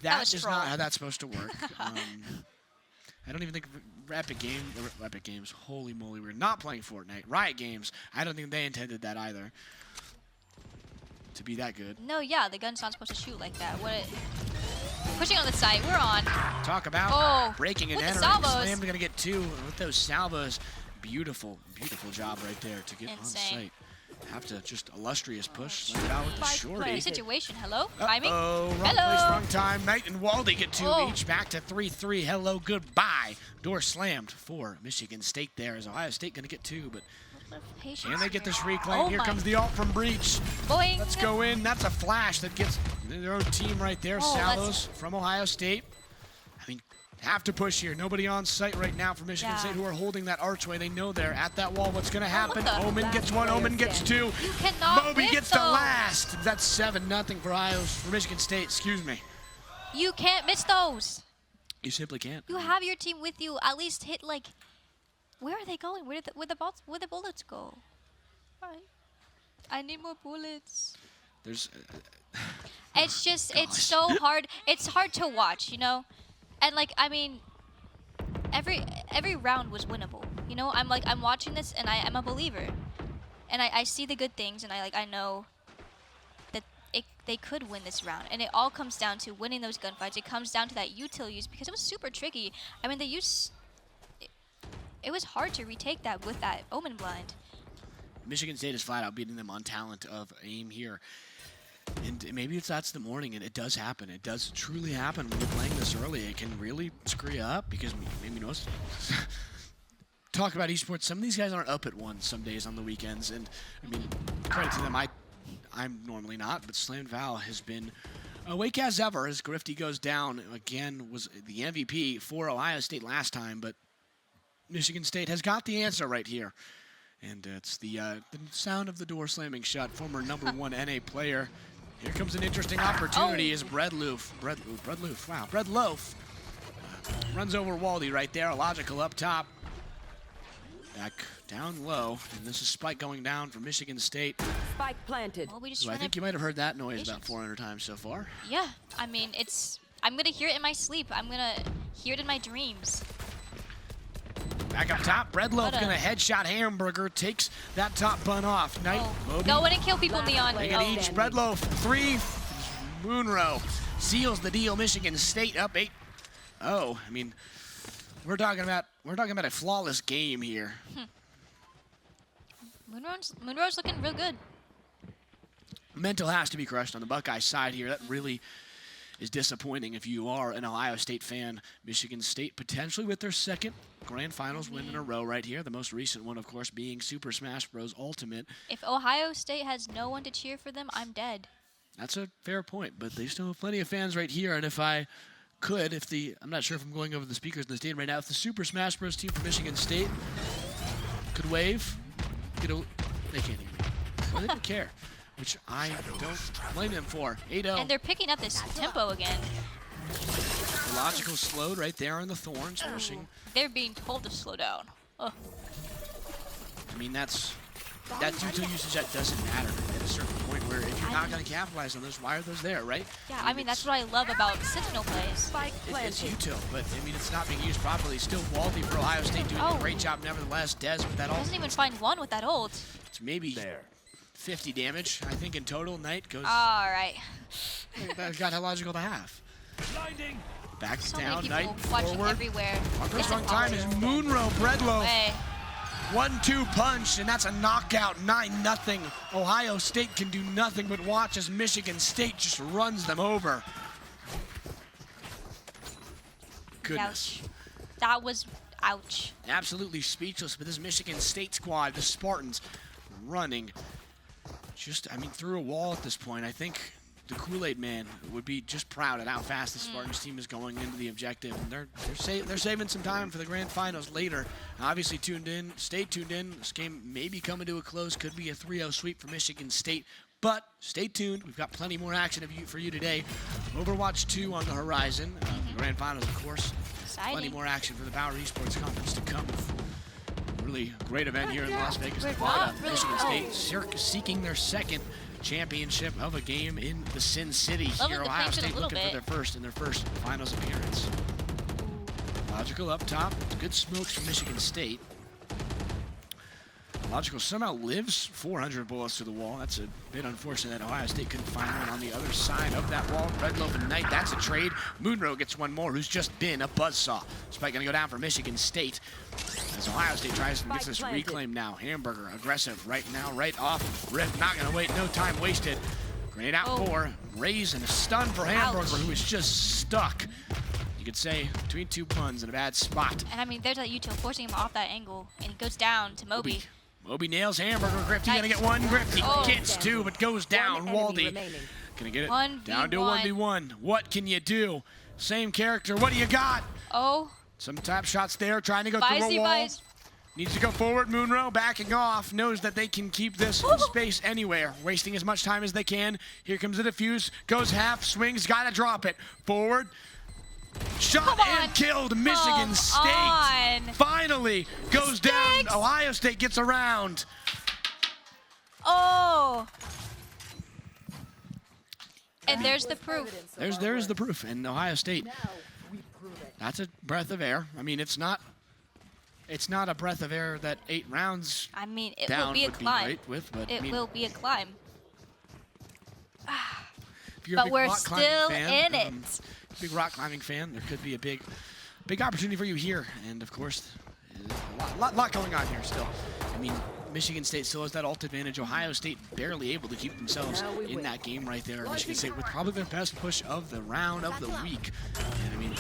That was is troll. not how that's supposed to work. I don't even think Epic Games, holy moly, we're not playing Fortnite. Riot Games, I don't think they intended that either. To be that good. No, yeah, the gun's not supposed to shoot like that. Pushing on the site, we're on. Talk about Oh, breaking and with the entering. salvos. Slam's gonna get 2 with those salvos. Beautiful, beautiful job right there to get Insane. on site. have to just illustrious push. Slammed out with the shorty. Good situation. Hello? Timing? Oh, wrong Hello. place, wrong time. Knight and Waldy get 2 Oh. each. Back to 3-3. Hello, goodbye. Door slammed for Michigan State there. Is Ohio State going to get 2? But Patience. can they get this reclaim? Oh Here my. comes the ult from Breach. Boing. Let's go in. That's a flash that gets their own team right there. Oh, Salos from Ohio State. I mean, have to push here. Nobody on site right now for Michigan Yeah. State who are holding that archway. They know they're at that wall. What's going to happen? the- Omen gets 1. Omen gets 2. You cannot Moby miss gets the those. last. That's 7-0 for Michigan State. Excuse me. You can't miss those. You simply can't. You have your team with you. At least hit like. Where are they going? Where the bullets go? I need more bullets. There's. It's just, it's Gosh. so hard. It's hard to watch, you know? And like, I mean, every round was winnable. You know, I'm watching this and I'm a believer. And I see the good things and I know that they could win this round. And it all comes down to winning those gunfights. It comes down to that util use because it was super tricky. I mean, it was hard to retake that with that Omen blind. Michigan State is flat out beating them on talent of aim here. And maybe that's the morning, and it does happen. It does truly happen when you're playing this early. It can really screw you up because maybe talk about esports. Some of these guys aren't up at 1 some days on the weekends, and I mean, credit to them. I'm normally not, but Slam Val has been awake as ever as Grifty goes down. Again, was the MVP for Ohio State last time, but Michigan State has got the answer right here. And it's the sound of the door slamming shut. Former #1 NA player. Here comes an interesting opportunity as Breadloaf. Wow, Breadloaf runs over Waldy right there. Logical up top. Back down low. And this is Spike going down for Michigan State. Spike planted. Well, we just So I trying think to- you might have heard that noise about Patience. 400 times so far. Yeah, I mean, I'm gonna hear it in my sleep. I'm gonna hear it in my dreams. Back up top, Breadloaf What a- gonna headshot Hamburger, takes that top bun off. Knight, Moby, Go in and kill people, Neon. they get Oh. each. Breadloaf, 3. Moonrow seals the deal. Michigan State up 8. Oh, I mean, we're talking about a flawless game here. Moonrow's looking real good. Mental has to be crushed on the Buckeye side here. That really is disappointing if you are an Ohio State fan. Michigan State potentially with their second Grand Finals win in a row right here. The most recent one, of course, being Super Smash Bros. Ultimate. If Ohio State has no one to cheer for them, I'm dead. That's a fair point, but they still have plenty of fans right here. And if I could, I'm not sure if I'm going over the speakers in the stadium right now, if the Super Smash Bros. Team for Michigan State could wave, they can't hear me. Well, they don't care, which I don't blame them for. 8-0. And they're picking up this tempo again. Logical slowed right there on the Thorns, pushing. They're being told to slow down. Oh. I mean, that util usage, that doesn't matter at a certain point where if you're not going to capitalize on those, why are those there, right? Yeah, I mean, that's what I love about Sentinel plays. Spike It's planted. util, but I mean, it's not being used properly. Still Waldy for Ohio State doing a Oh. great job nevertheless. Des with that ult. Doesn't even find one with that ult. It's maybe 50 damage, I think, in total. Knight goes. All right. That got logical to half. Back So down, many Knight people watching forward. everywhere. On It's first wrong time is impossible. Moonrow Breadloaf. Way. 1-2 punch, and that's a knockout, 9-0. Ohio State can do nothing but watch as Michigan State just runs them over. Goodness. Ouch. That was ouch. Absolutely speechless, but this Michigan State squad, the Spartans, running through a wall at this point. I think the Kool-Aid man would be just proud at how fast the Spartans team is going into the objective. And they're saving some time for the Grand Finals later. Obviously stay tuned in. This game may be coming to a close. Could be a 3-0 sweep for Michigan State. But stay tuned. We've got plenty more action for you today. Overwatch 2 on the horizon. The Grand Finals, of course. Exciting. Plenty more action for the Power Esports Conference to come. Really great event here in Las Vegas, We're Nevada. not really- Michigan State seeking their second championship of a game in the Sin City. Loving Here, the Ohio pace it a State little looking for their first finals appearance. Logical up top. Good smokes from Michigan State. Logical somehow lives 400 bullets to the wall. That's a bit unfortunate that Ohio State couldn't find one on the other side of that wall. Red Loaf and Knight, that's a trade. Moonrow gets one more, who's just been a buzzsaw. Spike gonna go down for Michigan State. As Ohio State tries to get this reclaim now. Hamburger, aggressive right now, right off. Rip, not gonna wait, no time wasted. Grenade out for Raise and a stun for Hamburger, who is just stuck. You could say between two puns in a bad spot. And I mean, there's that util forcing him off that angle, and he goes down to Moby. Moby nails Hamburger. Grifty gonna get one. Grifty gets two, but goes down. Waldy gonna get it 1v1. down to 1v1. What can you do? Same character. What do you got? Oh. Some tap shots there, trying to go through a wall. Needs to go forward. Moonrow backing off. Knows that they can keep this in space anywhere. Wasting as much time as they can. Here comes the defuse. Goes half. Swings. Gotta drop it. Forward. Shot and killed. Michigan State finally goes down. Ohio State gets around. Oh. And there's the proof. There's the proof. And Ohio State, that's a breath of air. I mean, it's not a breath of air that 8 rounds I mean, it down will be a would climb. Be great with, but it will be a climb. If you're but a big we're rock still fan, in it. Big rock climbing fan, there could be a big opportunity for you here. And of course, a lot going on here still. I mean, Michigan State still has that ult advantage. Ohio State barely able to keep themselves in that game right there. Michigan State with probably their best push of the round of the week. And I mean,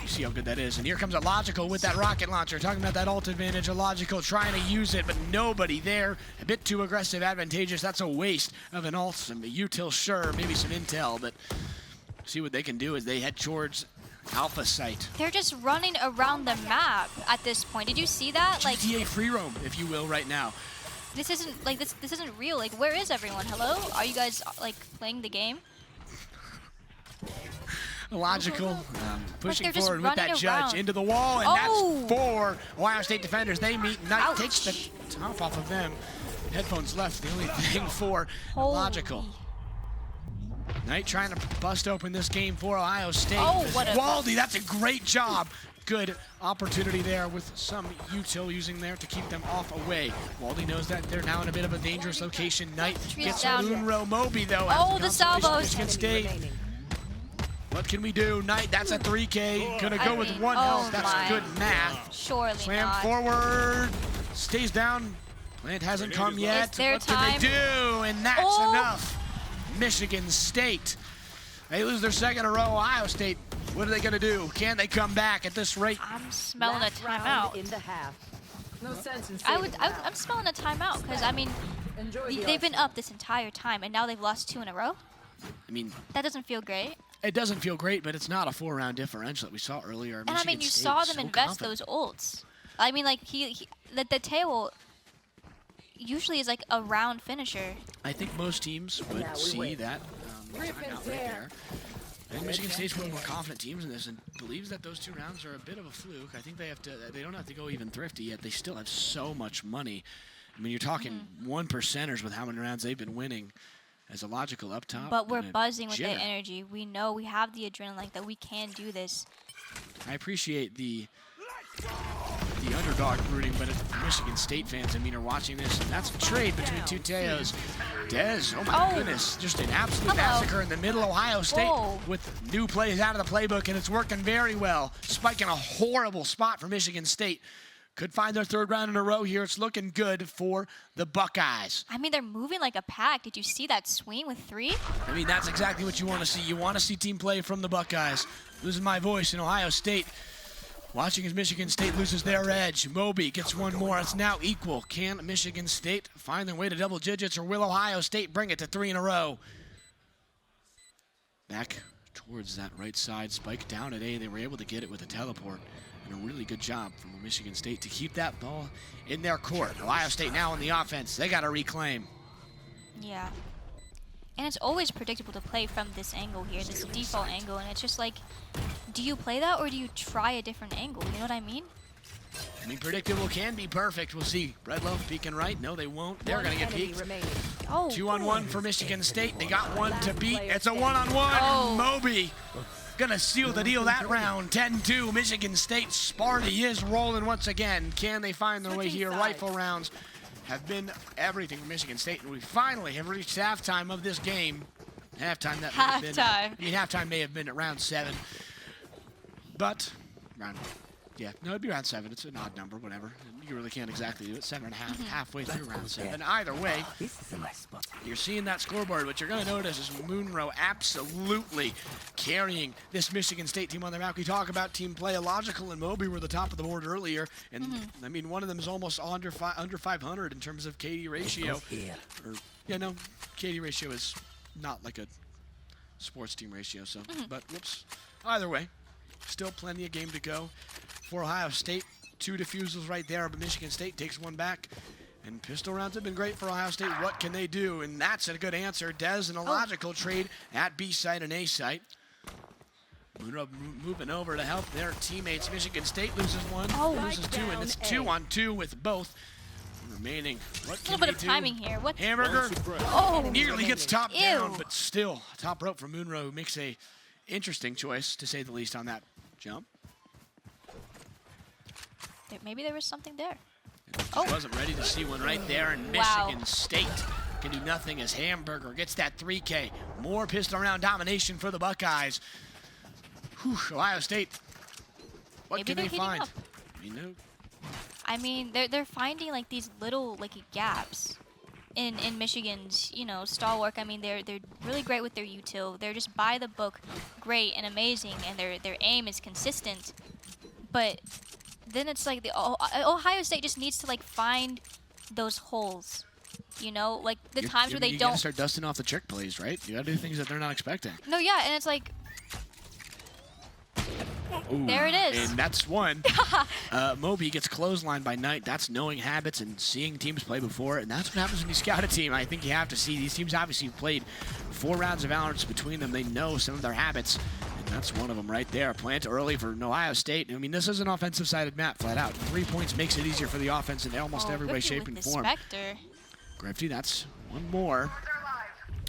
you see how good that is. And here comes a Logical with that rocket launcher. Talking about that ult advantage, a Logical trying to use it, but nobody there. A bit too aggressive, advantageous. That's a waste of an ult. Some util, sure, maybe some intel, but see what they can do as they head towards Alpha Site. They're just running around the map at this point. Did you see that? Like GTA free roam, if you will, right now. This isn't like this isn't real. Like, where is everyone? Hello? Are you guys like playing the game? Logical, pushing just forward with that running judge around. into the wall, and that's 4 Ohio State defenders. They meet. Knight takes the top off of them. Headphones left, the only thing for Logical. Knight trying to bust open this game for Ohio State. Waldy, that's a great job. Good opportunity there with some util using there to keep them off away. Waldy knows that they're now in a bit of a dangerous location. Knight gets Moonrow. Moby, though. The salvos. Michigan State. What can we do? Knight, that's a 3K. Gonna go with 1 health. That's good math. Surely Slam not. forward. Stays down. Plant hasn't come yet. What can they do? And that's enough. Michigan State. They lose their second in a row. Ohio State, what are they going to do? Can they come back at this rate? I'm smelling a timeout. No sense in I'm smelling a timeout because, I mean, they've been up this entire time, and now they've lost 2 in a row. I mean, that doesn't feel great. It doesn't feel great, but it's not a 4-round differential that we saw earlier. And I mean, you saw them invest those ults. I mean, like, the tail usually is like a round finisher. I think most teams would see that timeout right there. I think Michigan State's one of the more confident teams in this and believes that those 2 rounds are a bit of a fluke. I think they don't have to go even thrifty yet. They still have so much money. I mean, you're talking 1%ers with how many rounds they've been winning as a Logical up top. But we're buzzing with the energy. We know we have the adrenaline, like, that we can do this. I appreciate the underdog rooting, but if Michigan State fans, I mean, are watching this, and that's a trade between 2 Teos. Dez, oh my goodness, just an absolute massacre in the middle. Ohio State with new plays out of the playbook, and it's working very well. Spike in a horrible spot for Michigan State. Could find their 3rd round in a row here. It's looking good for the Buckeyes. I mean, they're moving like a pack. Did you see that swing with 3? I mean, that's exactly what you want to see. You want to see team play from the Buckeyes. Losing my voice in Ohio State. Watching as Michigan State loses their edge. Moby gets 1 more. It's now equal. Can Michigan State find their way to double digits, or will Ohio State bring it to 3 in a row? Back towards that right side. Spike down at A. They were able to get it with a teleport. And a really good job from Michigan State to keep that ball in their court. Ohio State now on the offense. They got to reclaim. Yeah. And it's always predictable to play from this angle here, this default angle. And it's just like, do you play that or do you try a different angle? You know what I mean? I mean, predictable can be perfect. We'll see. Red Loaf peeking right. No, they won't. They're going to get peeked. 2-on-1 for Michigan State. They got 1 to beat. It's a 1-on-1. Moby gonna seal the deal that round. 10-2. Michigan State. Sparty is rolling once again. Can they find their way here? Rifle rounds have been everything for Michigan State, and we finally have reached halftime of this game. Halftime that may have been, halftime may have been at round 7, but it'd be round 7. It's an odd number, whatever. You really can't exactly do it. 7.5, halfway through round 7. Either way, you're seeing that scoreboard. What you're going to notice is Monroe absolutely carrying this Michigan State team on their back. We talk about team play. Illogical and Moby were the top of the board earlier, and I mean, one of them is almost under 500 in terms of KD ratio. KD ratio is not like a sports team ratio. So, but whoops. Either way, still plenty of game to go for Ohio State. 2 defusals right there, but Michigan State takes one back. And pistol rounds have been great for Ohio State. What can they do? And that's a good answer. Dez and Illogical trade at B site and A site. Monroe moving over to help their teammates. Michigan State loses one, loses 2, and it's 2-on-2 with both remaining. What can a little bit of timing here. What? Hamburger nearly gets top down, but still top rope for Monroe, who makes a interesting choice, to say the least, on that jump. Maybe there was something there. Just wasn't ready to see one right there, and Michigan State can do nothing as Hamburger gets that 3K. More pistol round domination for the Buckeyes. Ohio State, what can they find? I mean, they're finding like these little gaps in Michigan's stall work. I mean, they're really great with their util. They're just by the book, great and amazing, and their aim is consistent. But then it's like Ohio State just needs to find those holes, like the times where they don't. You gotta start dusting off the trick plays, right? You gotta do things that they're not expecting. No, yeah, and it's like, there it is. And that's one. Moby gets clotheslined by Knight. That's knowing habits and seeing teams play before, and that's what happens when you scout a team. I think you have to see these teams obviously played 4 rounds of Valorant between them. They know some of their habits. That's one of them right there. Plant early for Ohio State. I mean, this is an offensive-sided map, flat out. 3 points makes it easier for the offense in almost every way, shape, and form. Grifty, that's one more.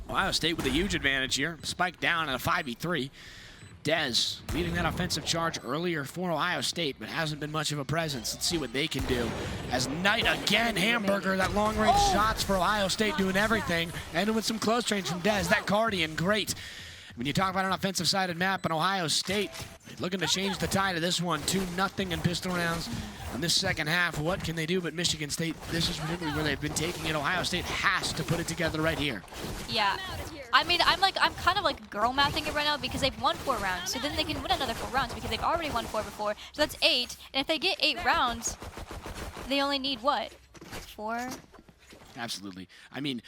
Ohio State with a huge advantage here. Spike down at a 5v3. Dez leading that offensive charge earlier for Ohio State, but hasn't been much of a presence. Let's see what they can do. As Knight again, Hamburger, that long-range shots for Ohio State doing everything. And with some close range from Dez, that Guardian, great. When you talk about an offensive-sided map in Ohio State, looking to change the tide of this one, 2-0 in pistol rounds on this second half. What can they do? But Michigan State, this is particularly where they've been taking it. Ohio State has to put it together right here. Yeah. I mean, I'm kind of girl mathing it right now because they've won 4 rounds. So then they can win another 4 rounds because they've already won 4 before. So that's 8. And if they get 8 rounds, they only need what? 4? Absolutely. I mean,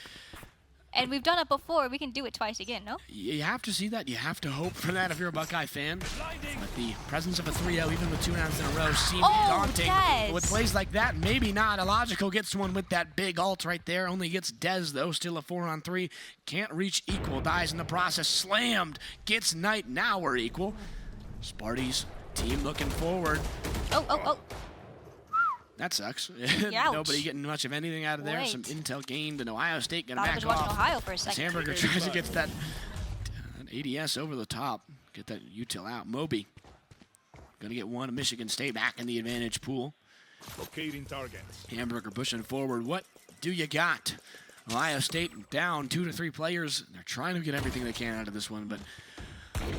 and we've done it before. We can do it twice again, no? You have to see that. You have to hope for that if you're a Buckeye fan. But the presence of a 3-0, even with 2 rounds in a row, seems daunting. But with plays like that, maybe not. Illogical gets one with that big ult right there. Only gets Dez, though. Still a 4-on-3. Can't reach equal. Dies in the process. Slammed. Gets Knight. Now we're equal. Sparty's team looking forward. Oh. That sucks. Ouch. Nobody getting much of anything out of there. Some intel gained, and Ohio State going to back off. I was watching Ohio for a second. Hamburger tries to get that ADS over the top. Get that util out. Moby going to get one of Michigan State back in the advantage pool. Locating targets. Hamburger pushing forward. What do you got? Ohio State down 2 to 3 players. They're trying to get everything they can out of this one, but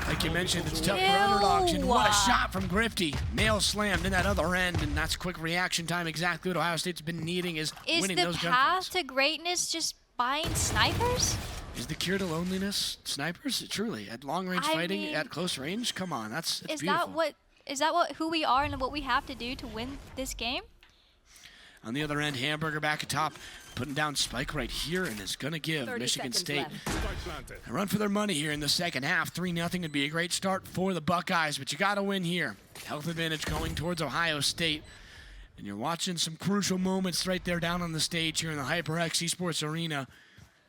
like you mentioned, it's tough for underdogs. And what a shot from Grifty. Nail slammed in that other end, and that's quick reaction time. Exactly what Ohio State's been needing is winning those gunfights. Is the path to greatness just buying snipers? Is the cure to loneliness snipers? Truly, at long-range fighting, at close range? Come on, that's beautiful. Is that who we are and what we have to do to win this game? On the other end, Hamburger back atop, putting down Spike right here, and is going to give Michigan State a run for their money here in the second half. 3-0 would be a great start for the Buckeyes, but you got to win here. Health advantage going towards Ohio State. And you're watching some crucial moments right there down on the stage here in the HyperX Esports Arena.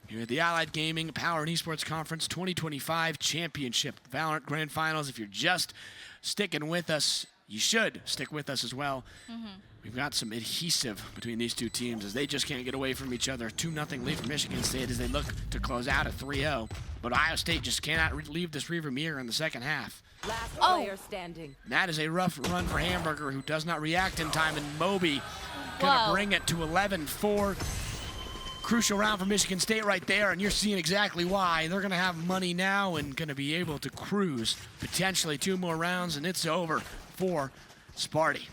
Here at the Allied Gaming Power and Esports Conference 2025 Championship Valorant Grand Finals. If you're just sticking with us, you should stick with us as well. We've got some adhesive between these two teams as they just can't get away from each other. 2-0 lead for Michigan State as they look to close out at 3-0. But Ohio State just cannot leave this rearview mirror in the second half. Last player standing. And that is a rough run for Hamburger, who does not react in time. And Moby Gonna Whoa. bring it to 11-4. Crucial round for Michigan State right there, and you're seeing exactly why. They're gonna have money now and gonna be able to cruise potentially 2 more rounds, and it's over for Sparty.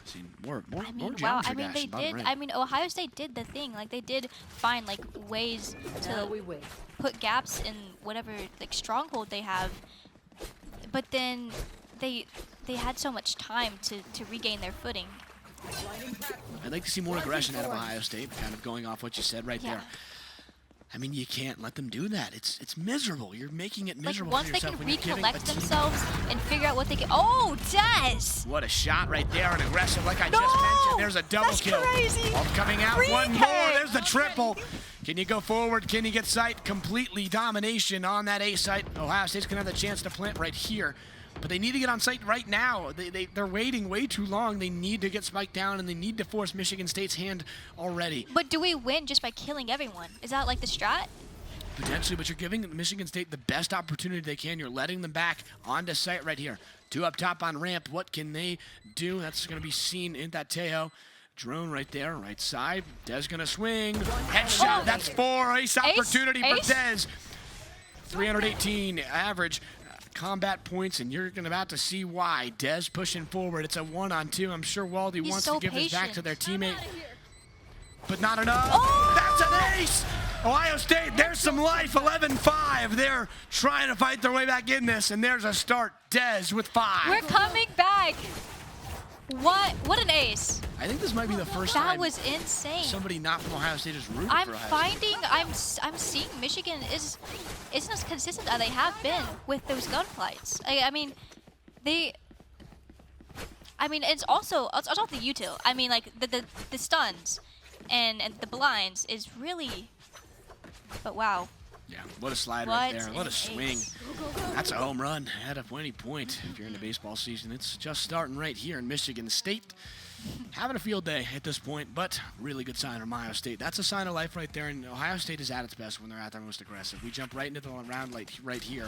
See, more I mean, wow. geometry I mean, dash they bottom did. right. I mean, Ohio State did the thing. Like, they did find like ways Now to we wait. put gaps in whatever like stronghold they have, but then they had so much time to regain their footing. I'd like to see more aggression out of Ohio State, kind of going off what you said right Yeah. there. I mean, you can't let them do that. It's miserable. You're making it Like, miserable once for they yourself can when you're giving a recollect team. themselves and figure out what they can. Oh, Des! What a shot right there, and aggressive like I No! just mentioned. There's a double That's kill. crazy. Ball coming out, one Re-K. more. There's the triple. Can you go forward? Can you get sight? Completely domination on that A site. Ohio State's gonna have the chance to plant right here. But they need to get on site right now. They're waiting way too long. They need to get spiked down, and they need to force Michigan State's hand already. But do we win just by killing everyone? Is that like the strat? Potentially, but you're giving Michigan State the best opportunity they can. You're letting them back onto site right here. 2 up top on ramp. What can they do? That's going to be seen in that Teo. Drone right there, right side. Dez going to swing. Headshot. Oh. That's 4. Ace opportunity for Ace? Dez. 318 average combat points, and you're about to see why. Dez pushing forward. It's a 1-on-2. I'm sure Waldy He's wants so to give this back to patient. their teammate. But not enough. Oh! That's an ace! Ohio State, there's some life, 11-5. They're trying to fight their way back in this, and there's a start. Dez with 5. We're coming back. What an ace. I think this might be the first That time was insane. somebody not from Ohio State is rooting I'm for Ohio State. finding, I'm seeing Michigan isn't as consistent as they have been with those gunfights. I mean, it's also the util. I mean, like the stuns and the blinds is really, but wow. Yeah, what a slide What right there. What an a swing. ace. That's a home run at any point if you're in the baseball season. It's just starting right here in Michigan State. Having a field day at this point, but really good sign from Ohio State. That's a sign of life right there, and Ohio State is at its best when they're at their most aggressive. We jump right into the round right here,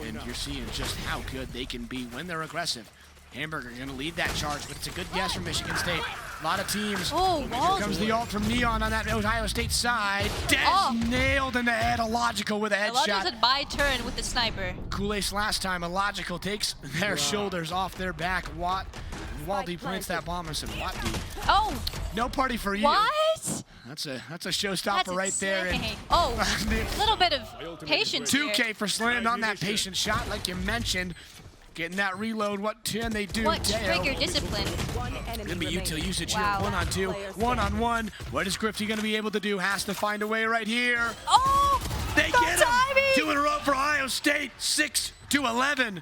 and you're seeing just how good they can be when they're aggressive. Hamburger going to lead that charge, but it's a good guess from Michigan State. A lot of teams. Oh, Here Waldy. comes the ult from Neon on that Ohio State side. Dez nailed in the head. Illogical with a Elijah's headshot. at my turn with the sniper. Kool-Ace last time. Illogical takes their shoulders off their back. Waldy plants that bomb and said, "What? Dude? Oh, No party for you." what? That's a showstopper That's right there. And insane. Oh, a little bit of patience here. 2K for slammed on that patient shot, like you mentioned. Getting that reload. What can they do? What Deo. trigger discipline? One enemy Gonna be util remaining. usage Wow. here. 1-on-2, 1-on-1. What is Grifty gonna be able to do? Has to find a way right here. Oh, They the get him. timing! 2 in a row for Ohio State. 6-11.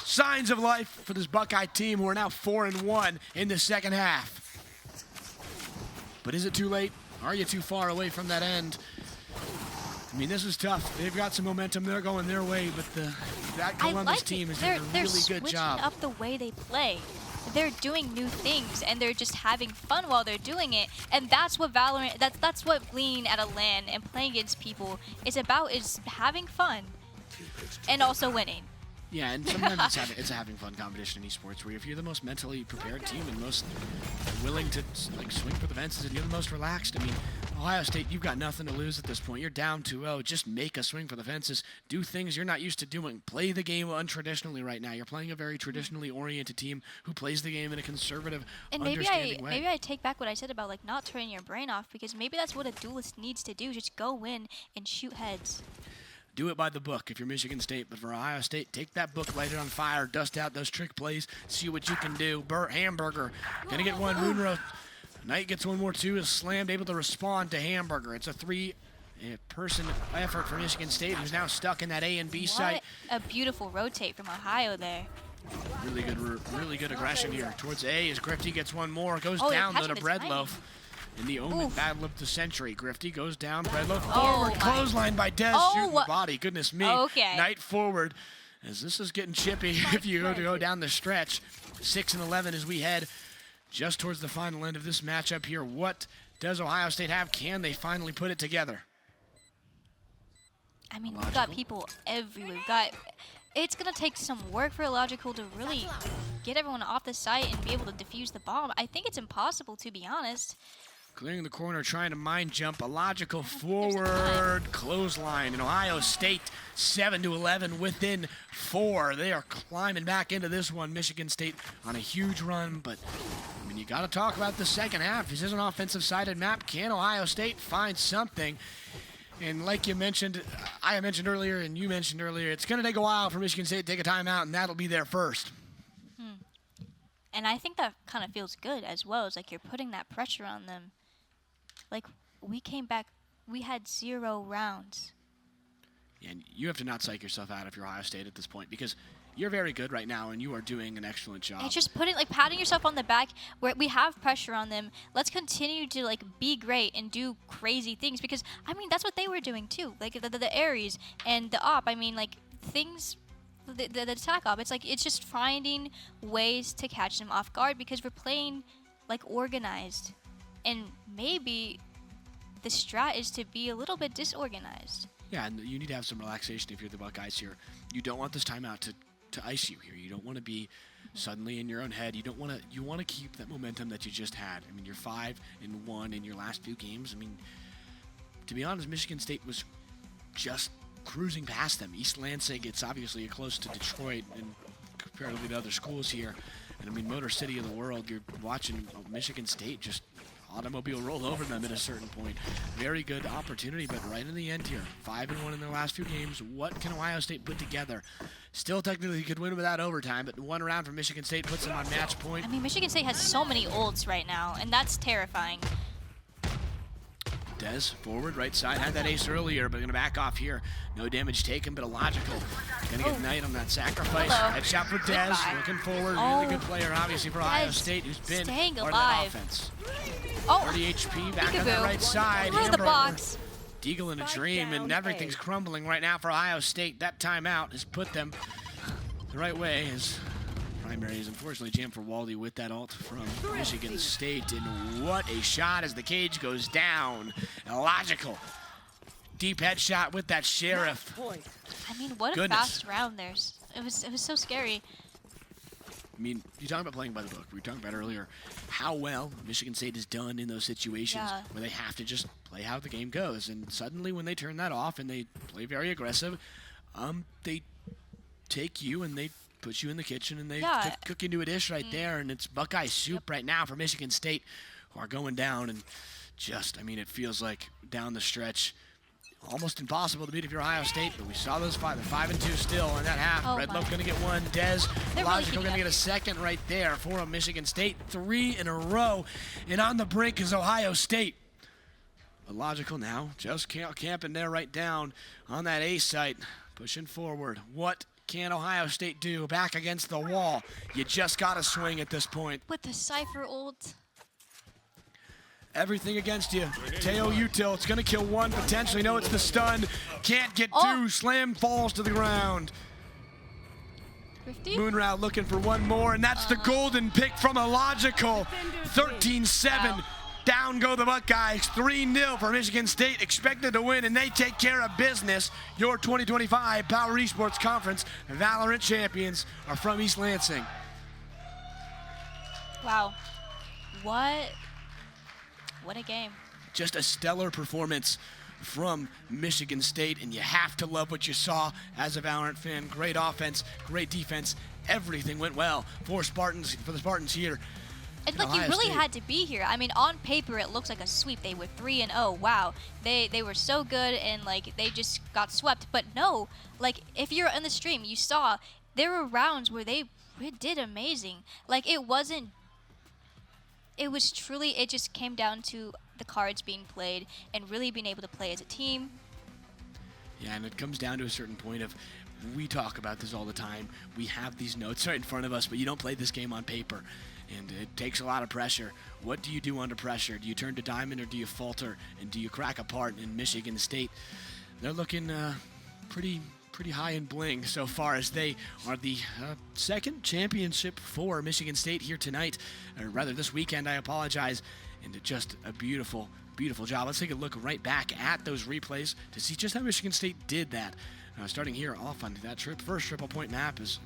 Signs of life for this Buckeye team, who are now 4-1 in the second half. But is it too late? Are you too far away from that end? I mean, this is tough. They've got some momentum. They're going their way, but that I Columbus like team it. is doing a They're really good switching job. up the way they play. They're doing new things and they're just having fun while they're doing it. And that's what Valorant, that's what being at a LAN and playing against people is about, is having fun and also winning. Yeah, and sometimes it's a having fun competition in esports where if you're the most mentally prepared team and most willing to like swing for the fences and you're the most relaxed, I mean, Ohio State, you've got nothing to lose at this point. You're down 2-0. Just make a swing for the fences. Do things you're not used to doing. Play the game untraditionally right now. You're playing a very traditionally oriented team who plays the game in a conservative, And understanding way. maybe I take back what I said about like not turning your brain off, because maybe that's what a duelist needs to do. Just go in and shoot heads. Do it by the book if you're Michigan State, but for Ohio State, take that book, light it on fire, dust out those trick plays, see what you can do. Hamburger, gonna get one. Moonro Knight gets one more too, is slammed, able to respond to Hamburger. It's a 3-person effort for Michigan State, who's now stuck in that A and B site. What a beautiful rotate from Ohio there. Really good aggression here towards A as Grifty gets one more, goes Oh, they're down though to catching the timing. Breadloaf. In the Omen Oof. battle of the century, Grifty goes down, Breadloaf Oh forward, my. clothesline by Dez, Oh, shooting the what- body, goodness me. Okay. Knight forward, as this is getting chippy if you go down the stretch. 6-11 as we head just towards the final end of this matchup here. What does Ohio State have? Can they finally put it together? I mean, we've Logical. got people everywhere. We've got it's going to take some work for Illogical to really get everyone off the site and be able to defuse the bomb. I think it's impossible, to be honest. Clearing the corner, trying to mind jump. Illogical forward clothesline. And Ohio State 7-11 within 4. They are climbing back into this one. Michigan State on a huge run, but I mean, you got to talk about the second half. This is an offensive-sided map. Can Ohio State find something? And like you mentioned, I mentioned earlier, and you mentioned earlier, it's going to take a while for Michigan State to take a timeout, and that'll be there first. And I think that kind of feels good as well. It's like you're putting that pressure on them. Like, we came back, we had 0 rounds. And you have to not psych yourself out if you're Ohio State at this point, because you're very good right now, and you are doing an excellent job. It's just patting yourself on the back where we have pressure on them. Let's continue to, like, be great and do crazy things, because, I mean, that's what they were doing, too. Like, the Aries and the op, I mean, like, things... The attack op, it's like it's just finding ways to catch them off guard because we're playing like organized, and maybe the strat is to be a little bit disorganized. Yeah, and you need to have some relaxation if you're the Buckeyes here. You don't want this timeout to ice you here. You don't want to be suddenly in your own head. You want to keep that momentum that you just had. I mean, you're 5-1 in your last few games. I mean, to be honest, Michigan State was just cruising past them. East Lansing, it's obviously close to Detroit and comparatively to other schools here. And I mean, Motor City of the world, you're watching Michigan State just automobile roll over them at a certain point. Very good opportunity, but right in the end here, 5-1 in their last few games. What can Ohio State put together? Still technically could win without overtime, but one round for Michigan State puts them on match point. I mean, Michigan State has so many ults right now, and that's terrifying. Dez forward, right side, had that ace earlier, but gonna back off here. No damage taken, but Illogical gonna get Knight on that sacrifice. Headshot for Dez, looking forward, really good player, obviously for Ohio State, who's been part of that offense. 30 HP, back on the right side. Through the box. Deagle in a dream, and everything's crumbling right now for Ohio State. That timeout has put them the right way. His primary is unfortunately jammed for Waldy with that ult from Michigan State. And what a shot as the cage goes down. Illogical. Deep headshot with that Sheriff. I mean, what a fast round there. It was so scary. I mean, you're talking about playing by the book. We were talking about earlier how well Michigan State has done in those situations where they have to just play how the game goes. And suddenly when they turn that off and they play very aggressive, they take you and they put you in the kitchen and they cook into a dish right there. And it's Buckeye soup right now for Michigan State, who are going down. And just, I mean, it feels like down the stretch, almost impossible to beat if you're Ohio State, but we saw those 5-2 still in that half. Red Loaf going to get one. Dez, Illogical going to get a second right there for Michigan State. 3 in a row, and on the brink is Ohio State. Illogical now just camping there right down on that A site, pushing forward. What can Ohio State do? Back against the wall. You just got to swing at this point. With the Cypher ult. Everything against you. Teo Util, it's going to kill one potentially. No, it's the stun. Can't get two. Slam falls to the ground. 50? Moonrow looking for one more, and that's the golden pick from Illogical. 13-7. Down go the Buckeyes. 3-0 for Michigan State. Expected to win, and they take care of business. Your 2025 Power Esports Conference Valorant champions are from East Lansing. Wow. What a game. Just a stellar performance from Michigan State, and you have to love what you saw as a Valorant fan. Great offense, great defense. Everything went well for the Spartans here. And look, you really had to be here. I mean, on paper, it looks like a sweep. They were 3-0. Wow. They were so good, and, like, they just got swept. But no, like, if you're in the stream, you saw there were rounds where they did amazing. Like, it was truly, it just came down to the cards being played and really being able to play as a team. Yeah, and it comes down to a certain point of, we talk about this all the time. We have these notes right in front of us, but you don't play this game on paper. And it takes a lot of pressure. What do you do under pressure? Do you turn to diamond or do you falter? And do you crack apart? In Michigan State, they're looking pretty high in bling so far, as they are the second championship for Michigan State here tonight, or rather this weekend, I apologize. And just a beautiful, beautiful job. Let's take a look right back at those replays to see just how Michigan State did that. Starting here off on that first triple point map is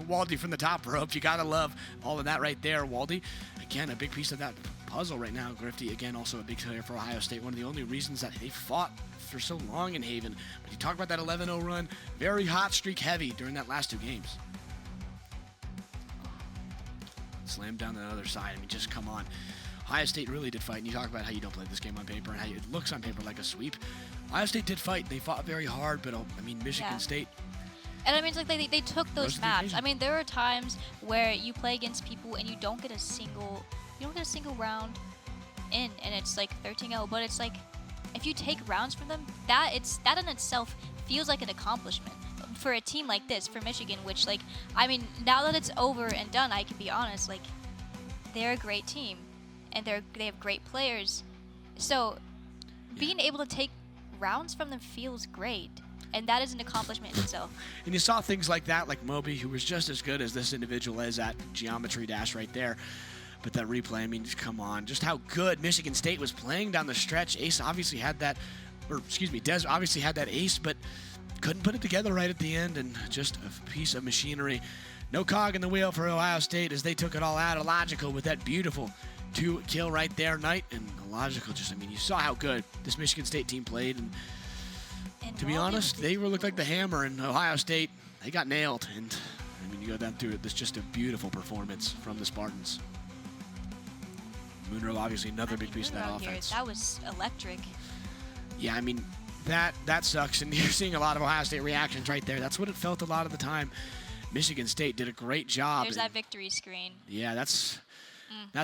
Waldy from the top rope. You gotta love all of that right there. Waldy, again, a big piece of that puzzle right now. Grifty, again, also a big player for Ohio State. One of the only reasons that they fought for so long in Haven. But you talk about that 11-0 run, very hot streak heavy during that last 2 games. Slam down the other side. I mean, just come on. Ohio State really did fight, and you talk about how you don't play this game on paper and how it looks on paper like a sweep. Ohio State did fight. They fought very hard, but I mean, Michigan State. And I mean, it's like they took those maps. I mean, there are times where you play against people and you don't get a single round in, and it's like 13-0. But it's like, if you take rounds from them, that in itself feels like an accomplishment for a team like this, for Michigan. Which, like, I mean, now that it's over and done, I can be honest. Like, they're a great team, and they have great players. So, being able to take rounds from them feels great, and that is an accomplishment in itself. And you saw things like that, like Moby, who was just as good as this individual is at Geometry Dash right there. But that replay, I mean, come on, just how good Michigan State was playing down the stretch. Ace obviously had that, Des obviously had that ace, but couldn't put it together right at the end, and just a piece of machinery. No cog in the wheel for Ohio State as they took it all out of Logical with that beautiful 2-kill right there, Knight. And Logical just, I mean, you saw how good this Michigan State team played. And to be honest, they looked like the hammer, and Ohio State, they got nailed. And I mean, you go down through it, it's just a beautiful performance from the Spartans. Munro, obviously, another big piece of that offense. That was electric. Yeah, I mean, that sucks, and you're seeing a lot of Ohio State reactions right there. That's what it felt a lot of the time. Michigan State did a great job. There's that victory screen. Yeah, that's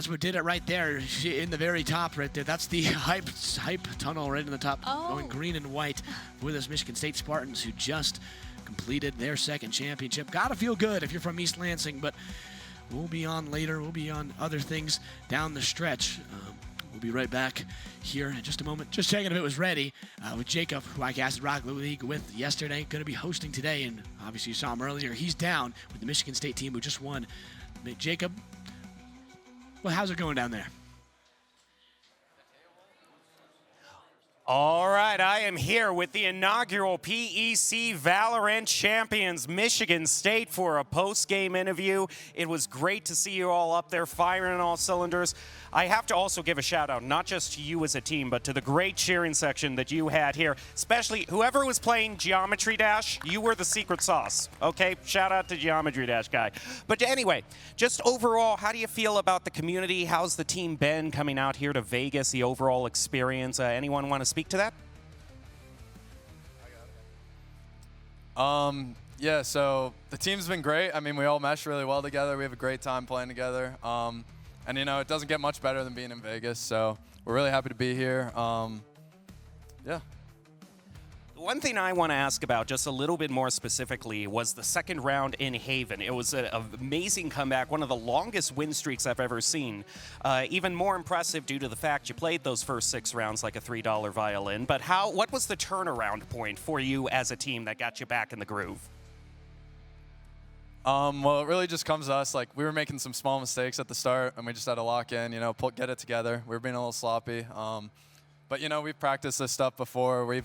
what did it right there in the very top right there. That's the hype tunnel right in the top, going green and white with this Michigan State Spartans who just completed their 2nd championship. Gotta feel good if you're from East Lansing, but we'll be on later. We'll be on other things down the stretch. We'll be right back here in just a moment. Just checking if it was ready with Jacob, who I casted Rocket League with yesterday. Going to be hosting today, and obviously you saw him earlier. He's down with the Michigan State team who just won. Jacob, well, how's it going down there? All right, I am here with the inaugural PEC Valorant champions, Michigan State, for a post-game interview. It was great to see you all up there firing on all cylinders. I have to also give a shout out, not just to you as a team, but to the great cheering section that you had here, especially whoever was playing Geometry Dash. You were the secret sauce, okay? Shout out to Geometry Dash guy. But anyway, just overall, how do you feel about the community? How's the team been coming out here to Vegas, the overall experience? Anyone want to speak to that? Yeah, so the team's been great. I mean, we all mesh really well together. We have a great time playing together. And, you know, it doesn't get much better than being in Vegas, so we're really happy to be here. Yeah. One thing I want to ask about just a little bit more specifically was the 2nd round in Haven. It was an amazing comeback, one of the longest win streaks I've ever seen. Even more impressive due to the fact you played those first 6 rounds like a $3 violin. But what was the turnaround point for you as a team that got you back in the groove? Well, it really just comes to us. Like, we were making some small mistakes at the start, and we just had to lock in, you know, get it together. We were being a little sloppy. But, you know, we've practiced this stuff before. We've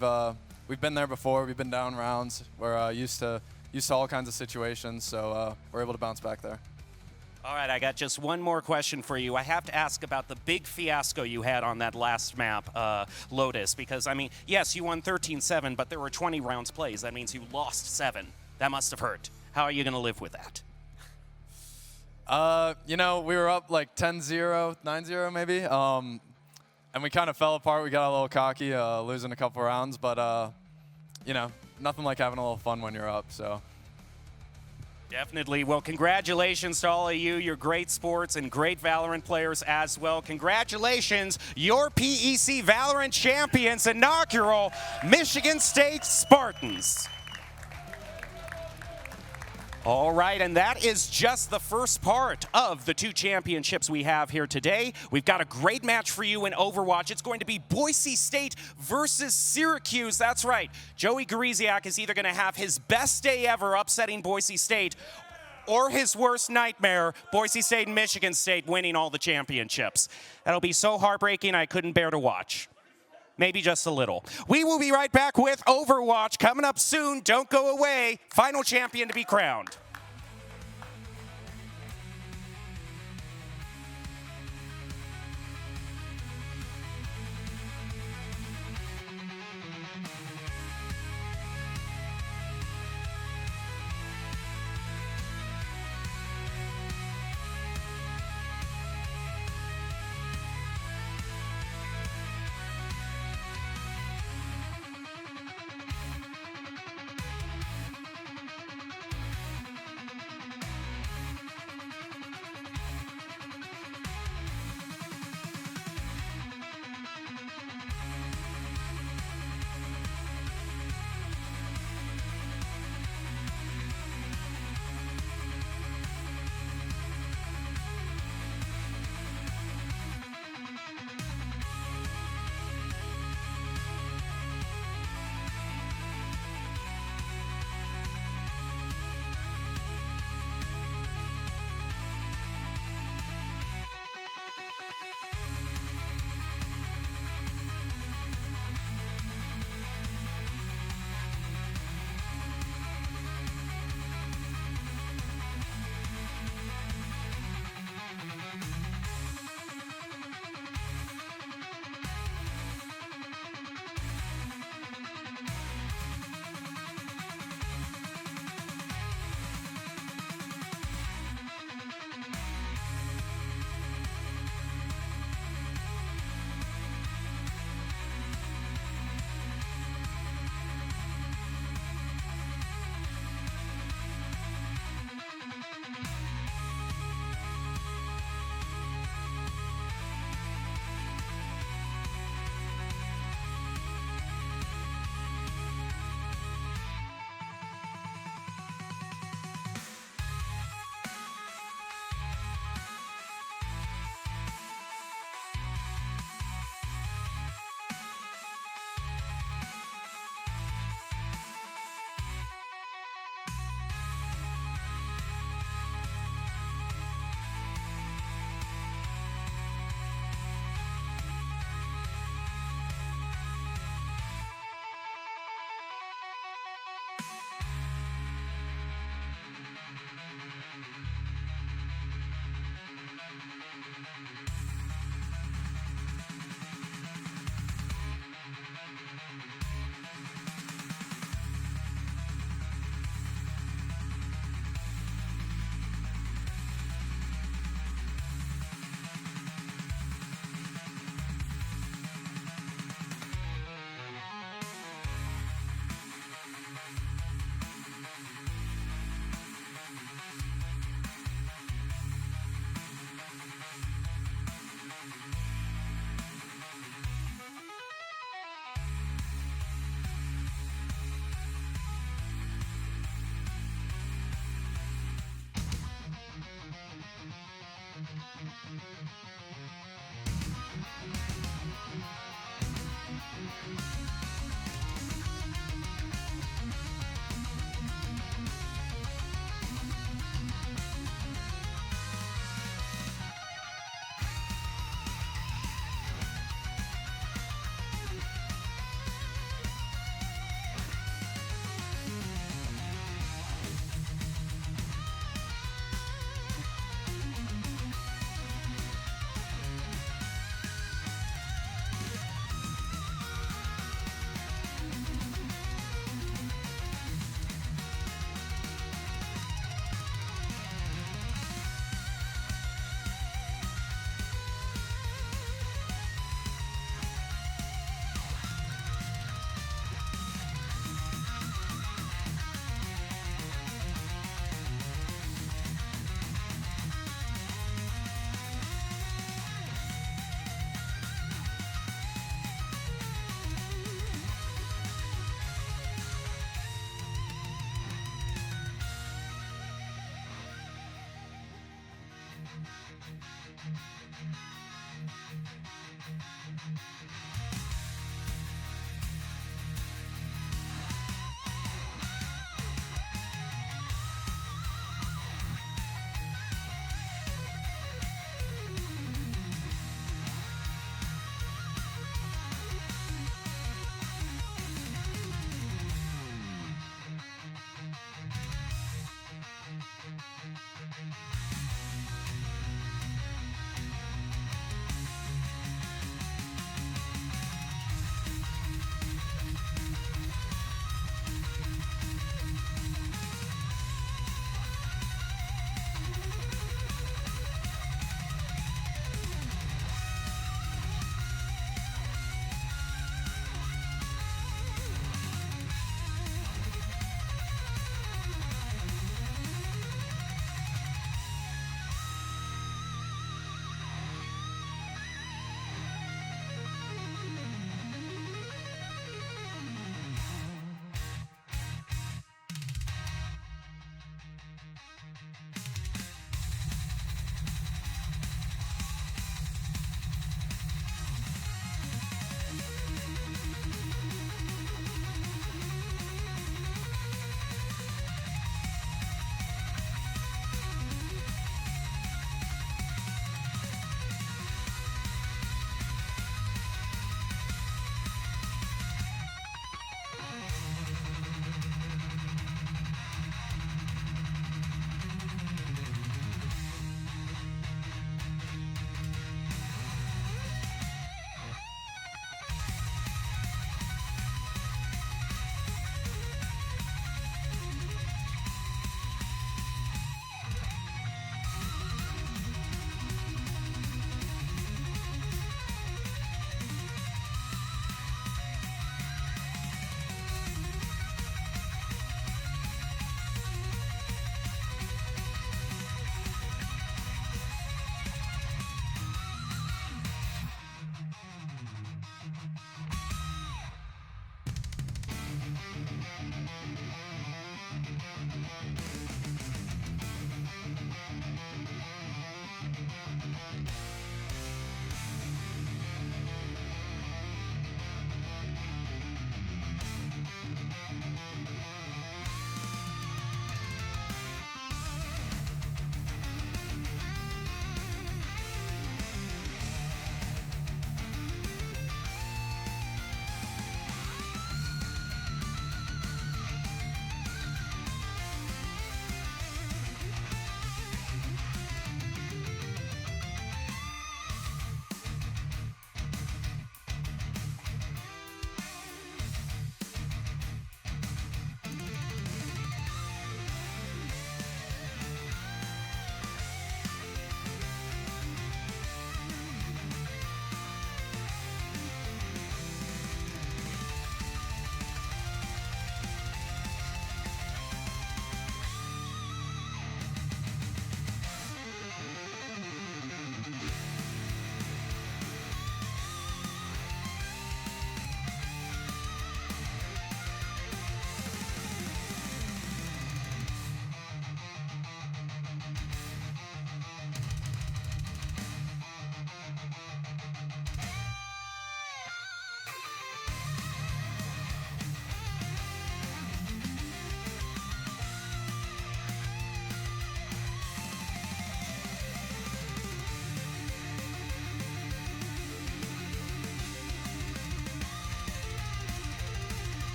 been there before. We've been down rounds. We're used to all kinds of situations, so we're able to bounce back there. All right, I got just one more question for you. I have to ask about the big fiasco you had on that last map, Lotus, because, I mean, yes, you won 13-7, but there were 20 rounds plays. That means you lost 7. That must have hurt. How are you going to live with that? You know, we were up like 10-0, 9-0 maybe, and we kind of fell apart. We got a little cocky, losing a couple rounds, but, you know, nothing like having a little fun when you're up, so. Definitely. Well, congratulations to all of you. You're great sports and great Valorant players as well. Congratulations, your PEC Valorant champions, inaugural Michigan State Spartans. All right, and that is just the first part of the 2 championships we have here today. We've got a great match for you in Overwatch. It's going to be Boise State versus Syracuse. That's right. Joey Gariziak is either going to have his best day ever upsetting Boise State or his worst nightmare, Boise State and Michigan State winning all the championships. That'll be so heartbreaking I couldn't bear to watch. maybe just a little. We will be right back with Overwatch coming up soon. Don't go away. Final champion to be crowned.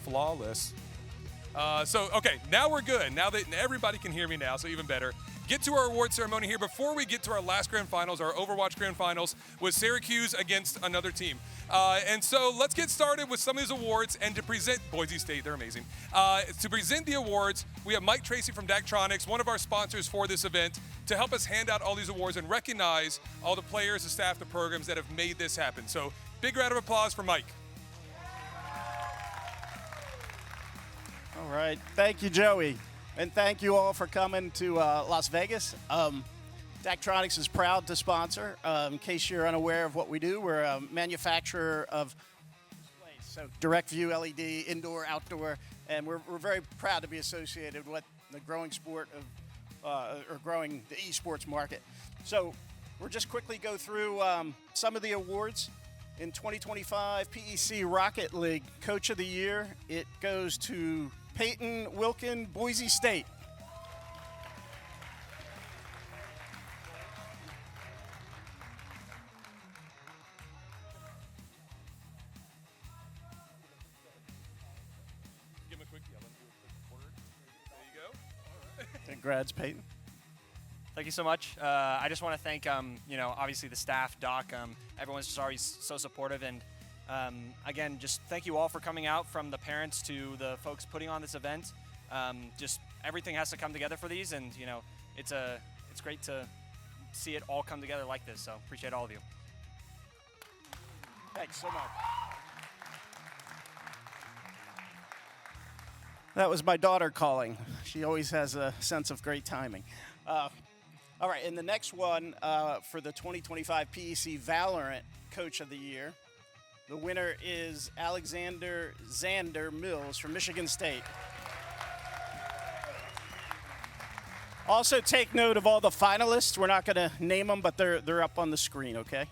flawless. Okay, now we're good. Now that everybody can hear me now, so even better. Get to our award ceremony here. Before we get to our last grand finals, our Overwatch grand finals, was Syracuse against another team. And so let's get started with some of these awards and to present Boise State, they're amazing. To present the awards, we have Mike Tracy from Daktronics, one of our sponsors for this event, to help us hand out all these awards and recognize all the players, the staff, the programs that have made this happen. So big round of applause for Mike. All right. Thank you, Joey. And thank you all for coming to Las Vegas. Daktronics is proud to sponsor. In case you're unaware of what we do, we're a manufacturer of displays, so direct view LED, indoor, outdoor, and we're very proud to be associated with the growing sport of, or growing the esports market. So we'll just quickly go through some of the awards. In 2025 PEC Rocket League Coach of the Year, it goes to Peyton Wilkin, Boise State. Give him a quick yell and do a quick word. There you go. Congrats, Peyton. Thank you so much. I just want to thank, obviously the staff, Doc. Everyone's just always so supportive. And again, just thank you all for coming out, from the parents to the folks putting on this event. Just everything has to come together for these. And, it's great to see it all come together like this. So appreciate all of you. Thanks so much. That was my daughter calling. She always has a sense of great timing. All right, and the next one for the 2025 PEC Valorant Coach of the Year, the winner is Alexander Xander Mills from Michigan State. Also take note of all the finalists. We're not going to name them, but they're up on the screen, okay?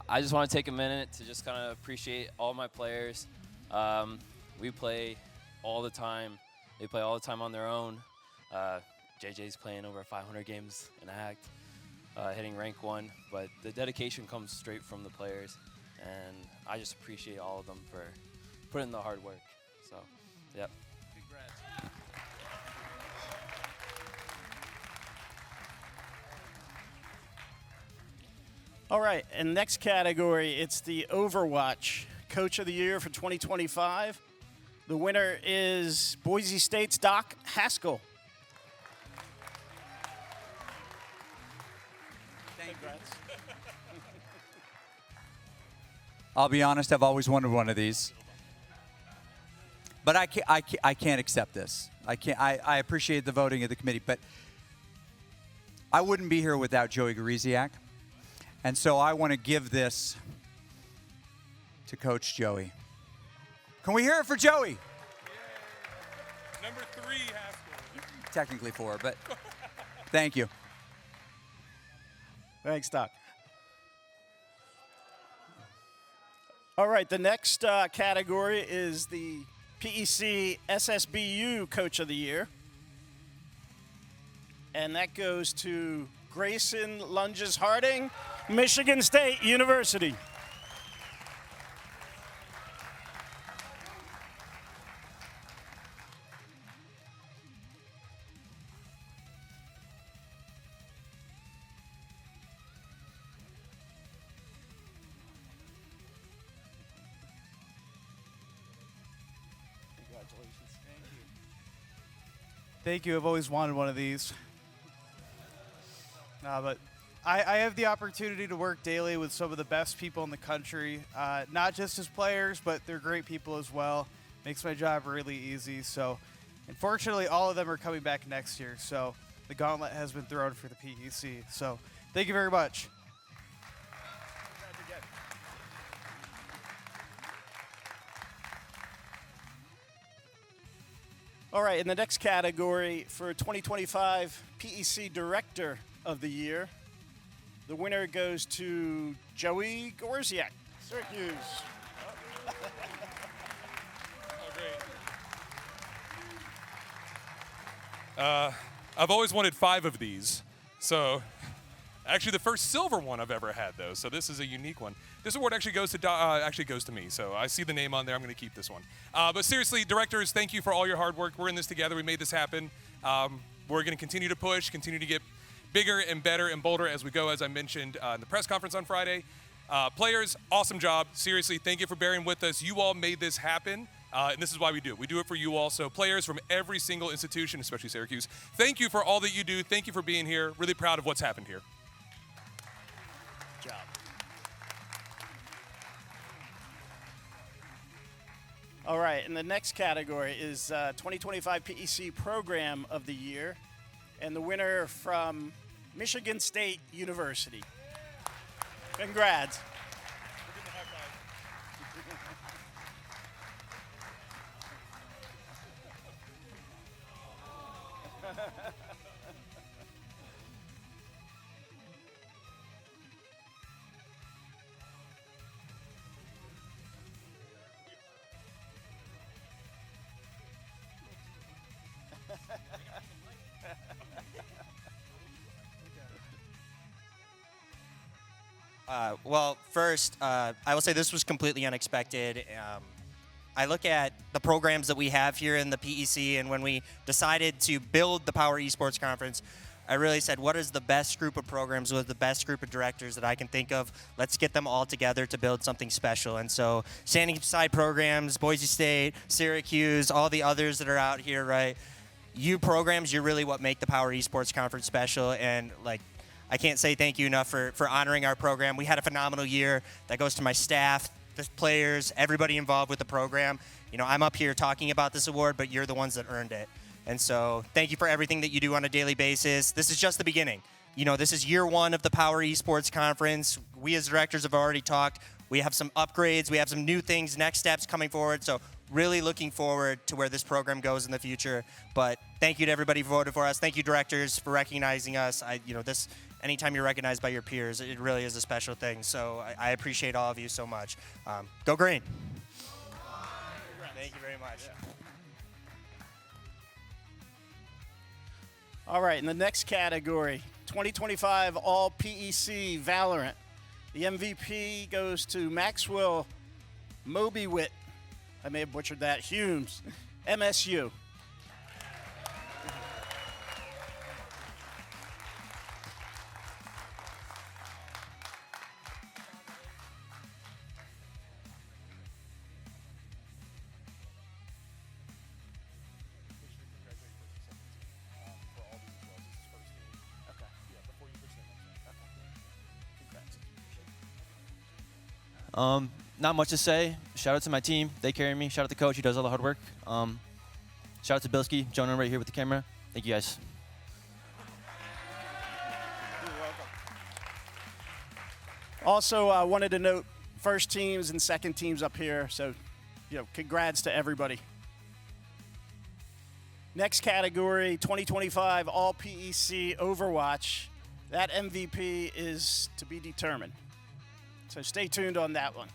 I just want to take a minute to just kind of appreciate all my players. We play all the time. They play all the time on their own. JJ's playing over 500 games in a act, hitting rank 1. But the dedication comes straight from the players, and I just appreciate all of them for putting in the hard work. So, yep. Congrats. All right, and next category, it's the Overwatch Coach of the Year for 2025. The winner is Boise State's Doc Haskell. Congrats. I'll be honest, I've always wanted one of these. But I can't accept this. I appreciate the voting of the committee, but I wouldn't be here without Joey Gariziak. And so I want to give this to Coach Joey. Can we hear it for Joey? Yay. Number 3, Haskell. Technically 4, but thank you. Thanks, Doc. All right, the next category is the PEC SSBU Coach of the Year. And that goes to Grayson Lunges Harding, Michigan State University. Congratulations. Thank you. I've always wanted one of these. But I have the opportunity to work daily with some of the best people in the country, not just as players, but they're great people as well. Makes my job really easy. So, unfortunately, all of them are coming back next year. So, the gauntlet has been thrown for the PEC. So, thank you very much. All right, in the next category for 2025 PEC Director of the Year, the winner goes to Joey Gorziak. Syracuse. I've always wanted 5 of these. So, actually, the first silver one I've ever had, though. So this is a unique one. This award actually goes to me. So I see the name on there. I'm going to keep this one. But seriously, directors, thank you for all your hard work. We're in this together. We made this happen. We're going to continue to push, continue to get bigger and better and bolder as we go, as I mentioned in the press conference on Friday. Players, awesome job. Seriously, thank you for bearing with us. You all made this happen. And this is why we do it. We do it for you all. So players from every single institution, especially Syracuse, thank you for all that you do. Thank you for being here. Really proud of what's happened here. Good job. All right, and the next category is 2025 PEC Program of the Year, and the winner from Michigan State University. Congrats. Well, first, I will say this was completely unexpected. I look at the programs that we have here in the PEC, and when we decided to build the Power Esports Conference, I really said, what is the best group of programs with the best group of directors that I can think of? Let's get them all together to build something special. And so Standing Side programs, Boise State, Syracuse, all the others that are out here, right? You programs, you're really what make the Power Esports Conference special. And like, I can't say thank you enough for honoring our program. We had a phenomenal year. That goes to my staff, the players, everybody involved with the program. You know, I'm up here talking about this award, but you're the ones that earned it. And so thank you for everything that you do on a daily basis. This is just the beginning. You know, this is year 1 of the Power Esports Conference. We as directors have already talked. We have some upgrades. We have some new things, next steps coming forward. So really looking forward to where this program goes in the future. But thank you to everybody who voted for us. Thank you, directors, for recognizing us. Anytime you're recognized by your peers, it really is a special thing. So I appreciate all of you so much. Go Green. Thank you very much. All right, in the next category, 2025 All PEC Valorant. The MVP goes to Maxwell Mobywitt. I may have butchered that. Humes, MSU. Not much to say. Shout out to my team. They carry me. Shout out to coach. He does all the hard work. Shout out to Bilski, Jonah right here with the camera. Thank you guys. You're welcome. Also, I wanted to note first teams and second teams up here. So, congrats to everybody. Next category, 2025 All PEC Overwatch. That MVP is to be determined. So stay tuned on that one.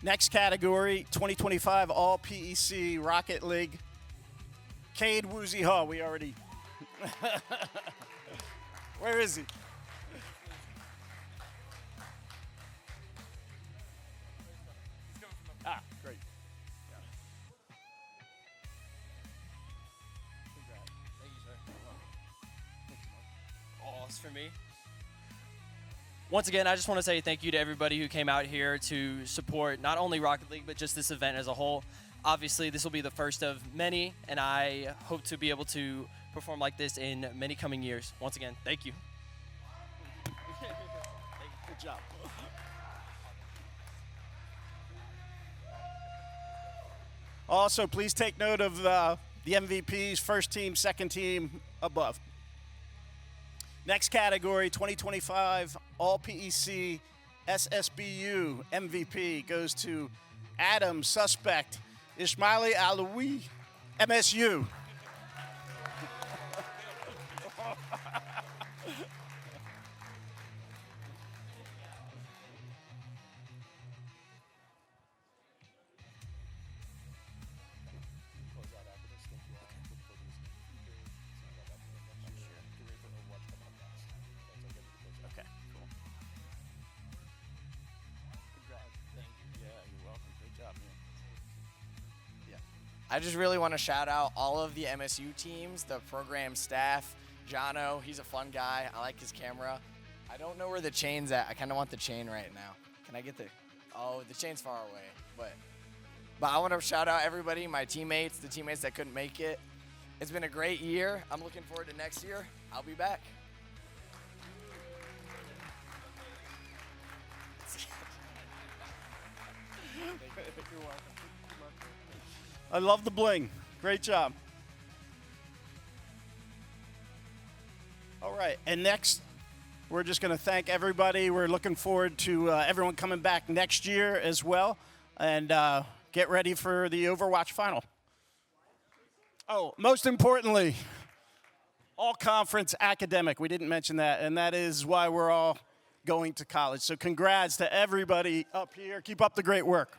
Next category, 2025 All PEC Rocket League. Cade Woozy Hall. We already. Where is he? Ah, great. Thank you, sir. Oh, it's for me. Once again, I just want to say thank you to everybody who came out here to support not only Rocket League, but just this event as a whole. Obviously, this will be the first of many, and I hope to be able to perform like this in many coming years. Once again, thank you. Good job. Also, please take note of the MVPs, first team, second team, above. Next category, 2025 All PEC SSBU MVP goes to Adam Suspect Ismaili Alawi, MSU. I just really want to shout out all of the MSU teams, the program staff. Jono, he's a fun guy. I like his camera. I don't know where the chain's at. I kind of want the chain right now. Can I get the? Oh, the chain's far away. But I want to shout out everybody, my teammates, the teammates that couldn't make it. It's been a great year. I'm looking forward to next year. I'll be back. You're welcome. I love the bling. Great job. All right, and next, we're just going to thank everybody. We're looking forward to everyone coming back next year as well, and get ready for the Overwatch final. Oh, most importantly, all conference academic. We didn't mention that, and that is why we're all going to college. So congrats to everybody up here. Keep up the great work.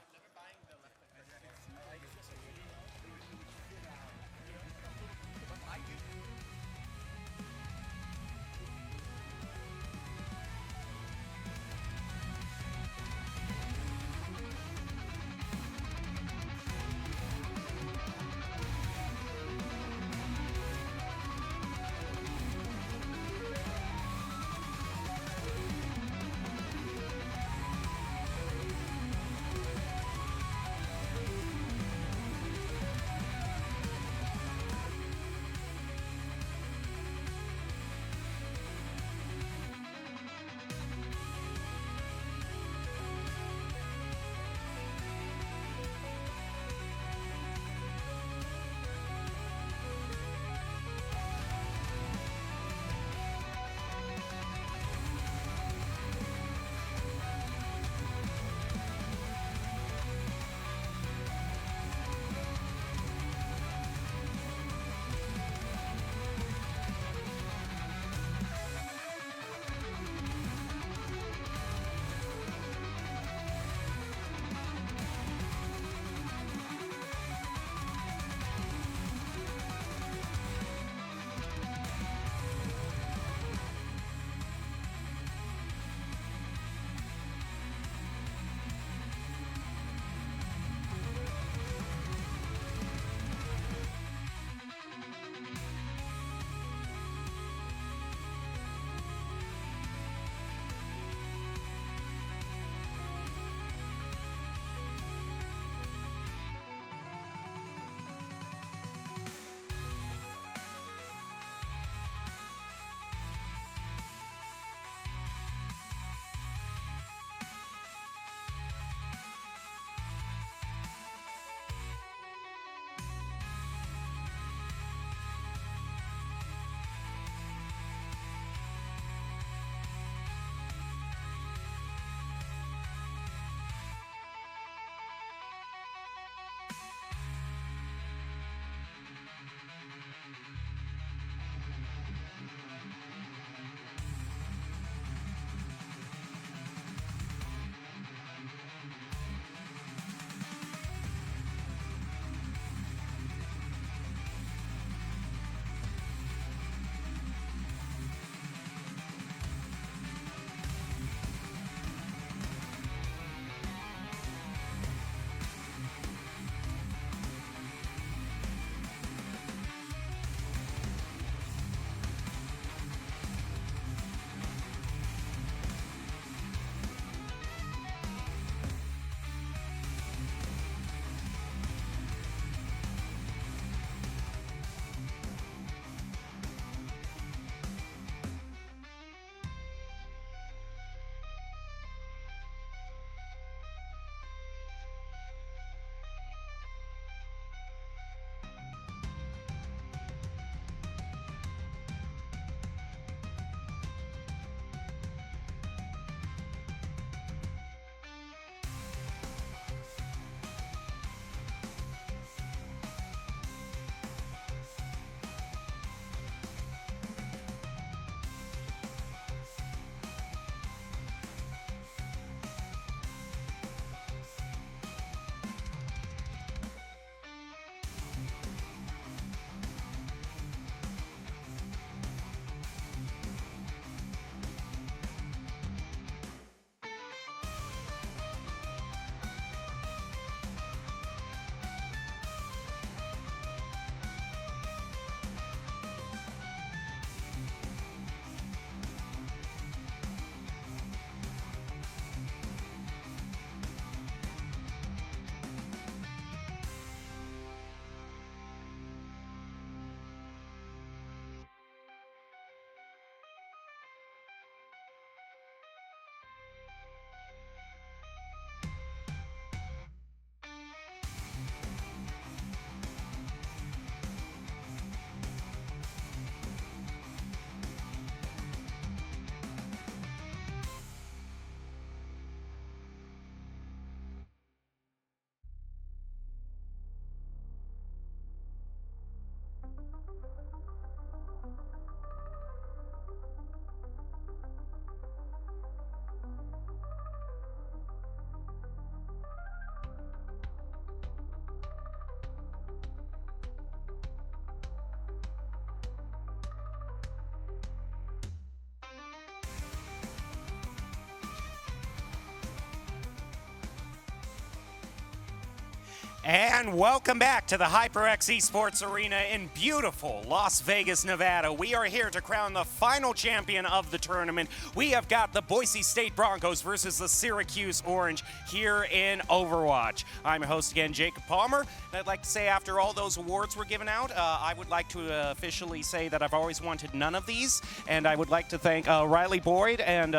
And welcome back to the HyperX Esports Arena in beautiful Las Vegas, Nevada. We are here to crown the final champion of the tournament. We have got the Boise State Broncos versus the Syracuse Orange here in Overwatch. I'm your host again, Jacob Palmer. And I'd like to say after all those awards were given out, I would like to officially say that I've always wanted none of these. And I would like to thank Riley Boyd and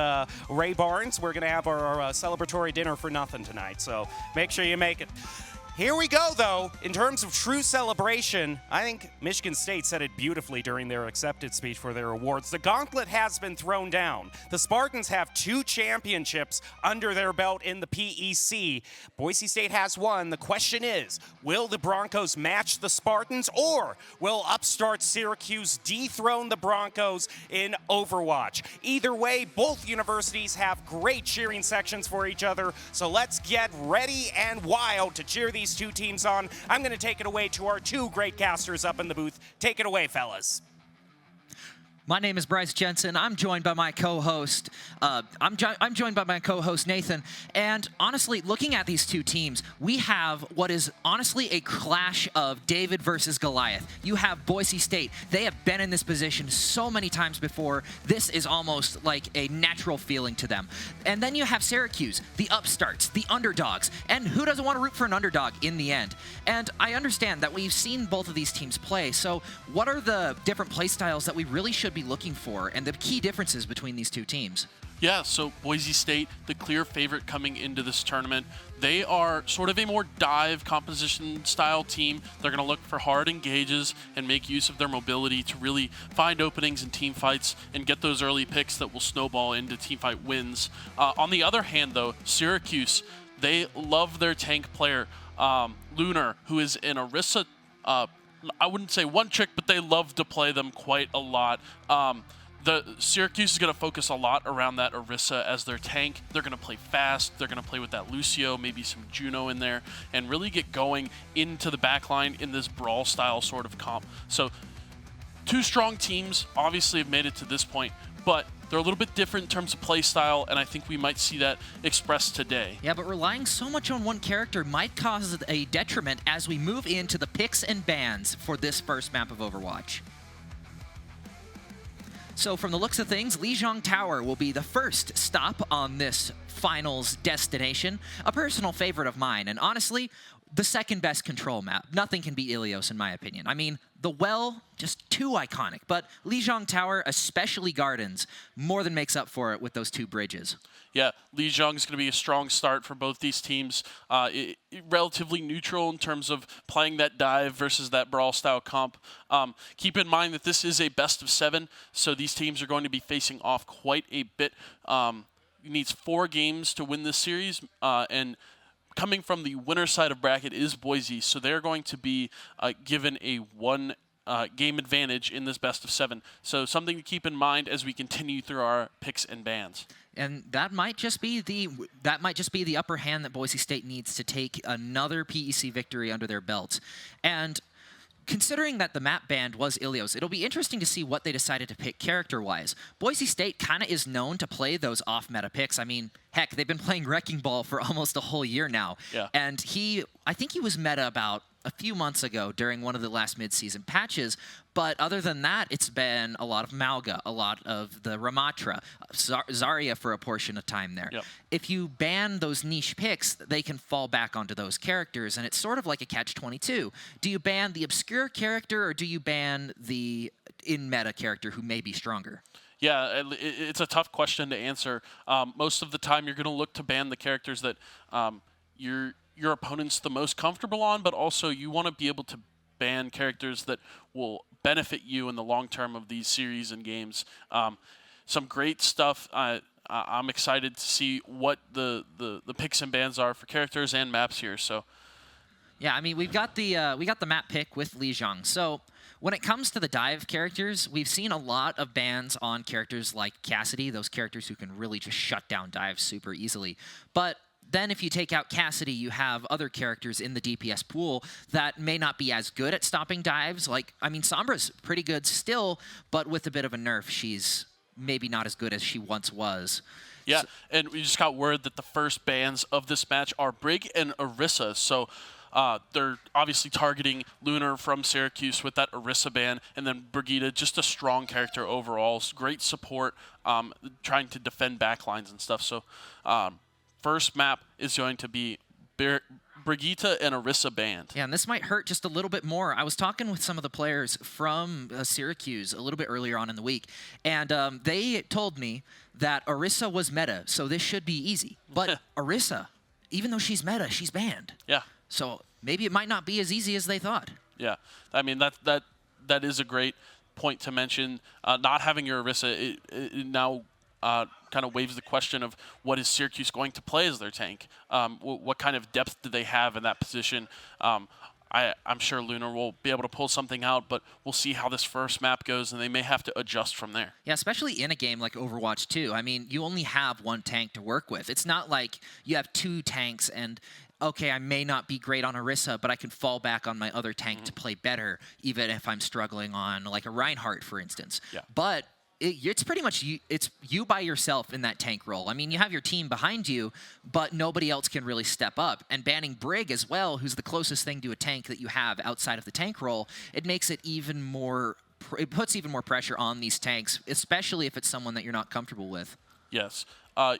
Ray Barnes. We're going to have our celebratory dinner for nothing tonight, so make sure you make it. Here we go, though. In terms of true celebration, I think Michigan State said it beautifully during their acceptance speech for their awards. The gauntlet has been thrown down. The Spartans have 2 championships under their belt in the PEC. Boise State has 1. The question is, will the Broncos match the Spartans, or will upstart Syracuse dethrone the Broncos in Overwatch? Either way, both universities have great cheering sections for each other, so let's get ready and wild to cheer these 2 teams on. I'm going to take it away to our 2 great casters up in the booth. Take it away, fellas. My name is Bryce Jensen. I'm joined by my co-host. I'm joined by my co-host Nathan. And honestly, looking at these 2 teams, we have what is honestly a clash of David versus Goliath. You have Boise State. They have been in this position so many times before. This is almost like a natural feeling to them. And then you have Syracuse, the upstarts, the underdogs. And who doesn't want to root for an underdog in the end? And I understand that we've seen both of these teams play. So what are the different play styles that we really should be looking for, and the key differences between these 2 teams? Yeah, so Boise State, the clear favorite coming into this tournament. They are sort of a more dive composition style team. They're going to look for hard engages and make use of their mobility to really find openings in team fights and get those early picks that will snowball into team fight wins. On the other hand, though, Syracuse, they love their tank player, Lunar, who is an Orisa I wouldn't say one trick, but they love to play them quite a lot. The Syracuse is going to focus a lot around that Orisa as their tank. They're going to play fast. They're going to play with that Lucio, maybe some Juno in there, and really get going into the backline in this brawl style sort of comp. So 2 strong teams obviously have made it to this point, but they're a little bit different in terms of play style, and I think we might see that expressed today. Yeah, but relying so much on one character might cause a detriment as we move into the picks and bans for this first map of Overwatch. So from the looks of things, Lijiang Tower will be the first stop on this finals destination, a personal favorite of mine, and honestly, the second best control map. Nothing can beat Ilios in my opinion. I mean, the well, just too iconic, but Lijiang Tower, especially Gardens, more than makes up for it with those 2 bridges. Yeah, Lijiang is going to be a strong start for both these teams. Relatively neutral in terms of playing that dive versus that brawl style comp. Keep in mind that this is a best of 7, so these teams are going to be facing off quite a bit. It needs 4 games to win this series, and coming from the winner side of bracket is Boise, so they're going to be given a 1 game advantage in this best of 7. So something to keep in mind as we continue through our picks and bans. And that might just be the upper hand that Boise State needs to take another PEC victory under their belt. And considering that the map band was Ilios, it'll be interesting to see what they decided to pick character-wise. Boise State kind of is known to play those off-meta picks. I mean, heck, they've been playing Wrecking Ball for almost a whole year now. Yeah. And I think he was meta about a few months ago during one of the last mid-season patches, but other than that, it's been a lot of Malga, a lot of the Ramatra, Zarya for a portion of time there. Yep. If you ban those niche picks, they can fall back onto those characters, and it's sort of like a catch-22. Do you ban the obscure character, or do you ban the in-meta character who may be stronger? Yeah, it's a tough question to answer. Most of the time, you're going to look to ban the characters that your opponent's the most comfortable on, but also you want to be able to ban characters that will benefit you in the long term of these series and games. Some great stuff. I'm excited to see what the picks and bans are for characters and maps here. So, yeah, I mean we got the map pick with Lijiang. So when it comes to the dive characters, we've seen a lot of bans on characters like Cassidy, those characters who can really just shut down dives super easily. But then if you take out Cassidy, you have other characters in the DPS pool that may not be as good at stopping dives. Like, I mean, Sombra's pretty good still, but with a bit of a nerf, she's maybe not as good as she once was. Yeah, and we just got word that the first bans of this match are Brig and Orisa. So they're obviously targeting Lunar from Syracuse with that Orisa ban, and then Brigitte, just a strong character overall. Great support, trying to defend backlines and stuff. So first map is going to be Brigitte and Orisa banned. Yeah, and this might hurt just a little bit more. I was talking with some of the players from Syracuse a little bit earlier on in the week, and they told me that Orisa was meta, so this should be easy. But Orisa, even though she's meta, she's banned. Yeah. So maybe it might not be as easy as they thought. Yeah, I mean, that is a great point to mention. Not having your Orisa, it now kind of waives the question of what is Syracuse going to play as their tank? What kind of depth do they have in that position? I'm sure Lunar will be able to pull something out, but we'll see how this first map goes, and they may have to adjust from there. Yeah, especially in a game like Overwatch 2. I mean, you only have one tank to work with. It's not like you have two tanks and, okay, I may not be great on Orisa, but I can fall back on my other tank to play better, even if I'm struggling on, like, a Reinhardt, for instance. Yeah. But it's pretty much it's you by yourself in that tank role. I mean, you have your team behind you, but nobody else can really step up. And banning Brig as well, who's the closest thing to a tank that you have outside of the tank role, it makes it even more, it puts even more pressure on these tanks, especially if it's someone that you're not comfortable with. Yes,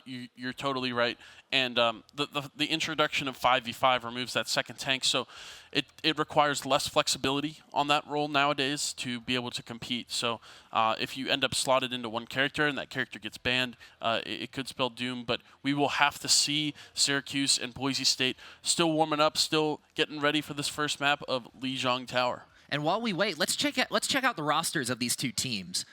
you're totally right. And the introduction of 5v5 removes that second tank, so it requires less flexibility on that role nowadays to be able to compete. So if you end up slotted into one character and that character gets banned, it could spell doom. But we will have to see Syracuse and Boise State still warming up, still getting ready for this first map of Lijiang Tower. And while we wait, let's check out the rosters of these two teams,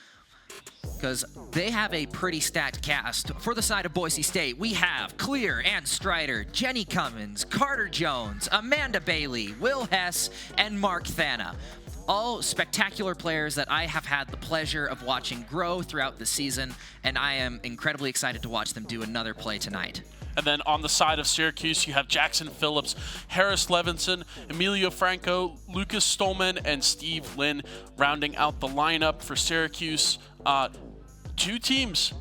because they have a pretty stacked cast. For the side of Boise State, we have Clear and Strider, Jenny Cummins, Carter Jones, Amanda Bailey, Will Hess, and Mark Thana. All spectacular players that I have had the pleasure of watching grow throughout the season, and I am incredibly excited to watch them do another play tonight. And then on the side of Syracuse, you have Jackson Phillips, Harris Levinson, Emilio Franco, Lucas Stolman, and Steve Lynn rounding out the lineup for Syracuse. Two teams,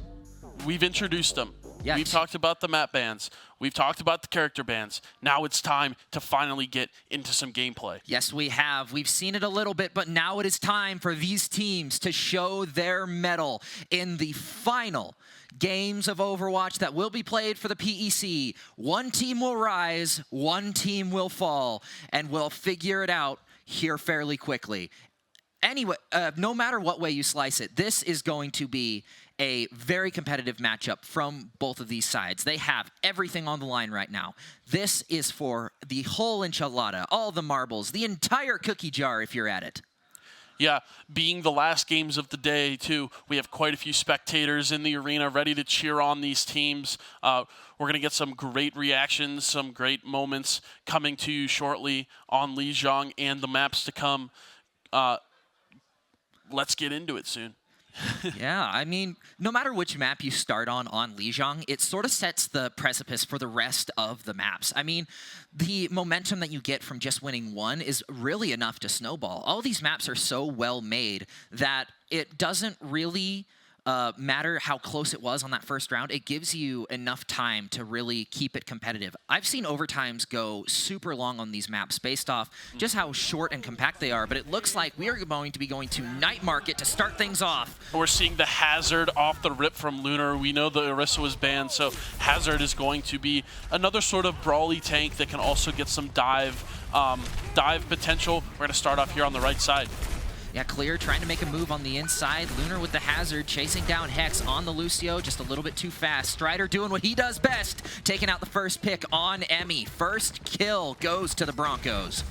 we've introduced them. Yeah. We've talked about the map bans. We've talked about the character bans. Now it's time to finally get into some gameplay. Yes, we have. We've seen it a little bit, but now it is time for these teams to show their mettle in the final games of Overwatch that will be played for the PEC. One team will rise, one team will fall, and we'll figure it out here fairly quickly. Anyway, no matter what way you slice it, this is going to be a very competitive matchup from both of these sides. They have everything on the line right now. This is for the whole enchilada, all the marbles, the entire cookie jar if you're at it. Yeah, being the last games of the day, too, we have quite a few spectators in the arena ready to cheer on these teams. We're going to get some great reactions, some great moments coming to you shortly on Lijiang and the maps to come. Let's get into it soon. Yeah, I mean, no matter which map you start on Lijiang, it sort of sets the precipice for the rest of the maps. I mean, the momentum that you get from just winning one is really enough to snowball. All these maps are so well made that it doesn't really matter how close it was on that first round. It gives you enough time to really keep it competitive. I've seen overtimes go super long on these maps based off just how short and compact they are, but it looks like we are going to be going to Night Market to start things off. We're seeing the Hazard off the rip from Lunar. We know the Orisa was banned, so Hazard is going to be another sort of brawly tank that can also get some dive potential. We're going to start off here on the right side. Yeah, Clear trying to make a move on the inside. Lunar with the Hazard, chasing down Hex on the Lucio, just a little bit too fast. Strider doing what he does best, taking out the first pick on Emmy. First kill goes to the Broncos.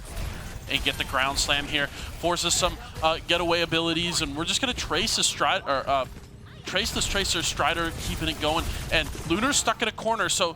And get the ground slam here. Forces some getaway abilities, and we're just going to trace this Strider, Strider, keeping it going. And Lunar's stuck in a corner, so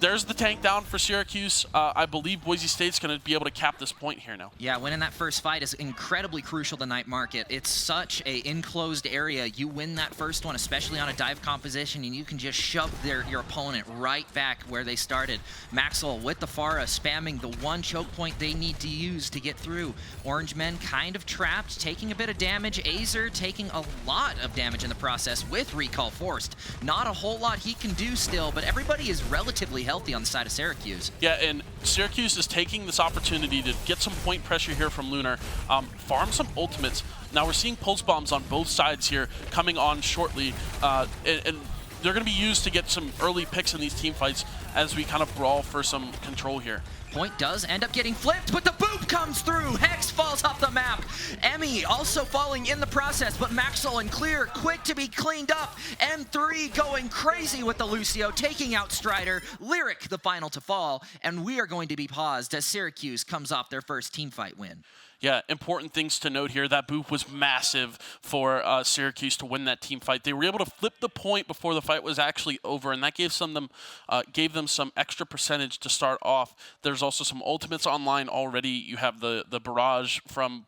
there's the tank down for Syracuse. I believe Boise State's going to be able to cap this point here now. Yeah, winning that first fight is incredibly crucial to Night Market. It's such a enclosed area. You win that first one, especially on a dive composition, and you can just shove your opponent right back where they started. Maxwell with the Pharah spamming the one choke point they need to use to get through. Orange Men kind of trapped, taking a bit of damage. Azer taking a lot of damage in the process with Recall forced. Not a whole lot he can do still, but everybody is relatively healthy healthy on the side of Syracuse. Yeah, and Syracuse is taking this opportunity to get some point pressure here from Lunar, farm some ultimates. Now we're seeing pulse bombs on both sides here coming on shortly, and they're going to be used to get some early picks in these team fights as we kind of brawl for some control here. Point does end up getting flipped, but the boop comes through. Hex falls off the map. Emmy also falling in the process, but Maxwell and Clear quick to be cleaned up. M3 going crazy with the Lucio, taking out Strider. Lyric the final to fall, and we are going to be paused as Syracuse comes off their first team fight win. Yeah, important things to note here. That boop was massive for Syracuse to win that team fight. They were able to flip the point before the fight was actually over, and that gave them some extra percentage to start off. There's also some ultimates online already. You have the barrage from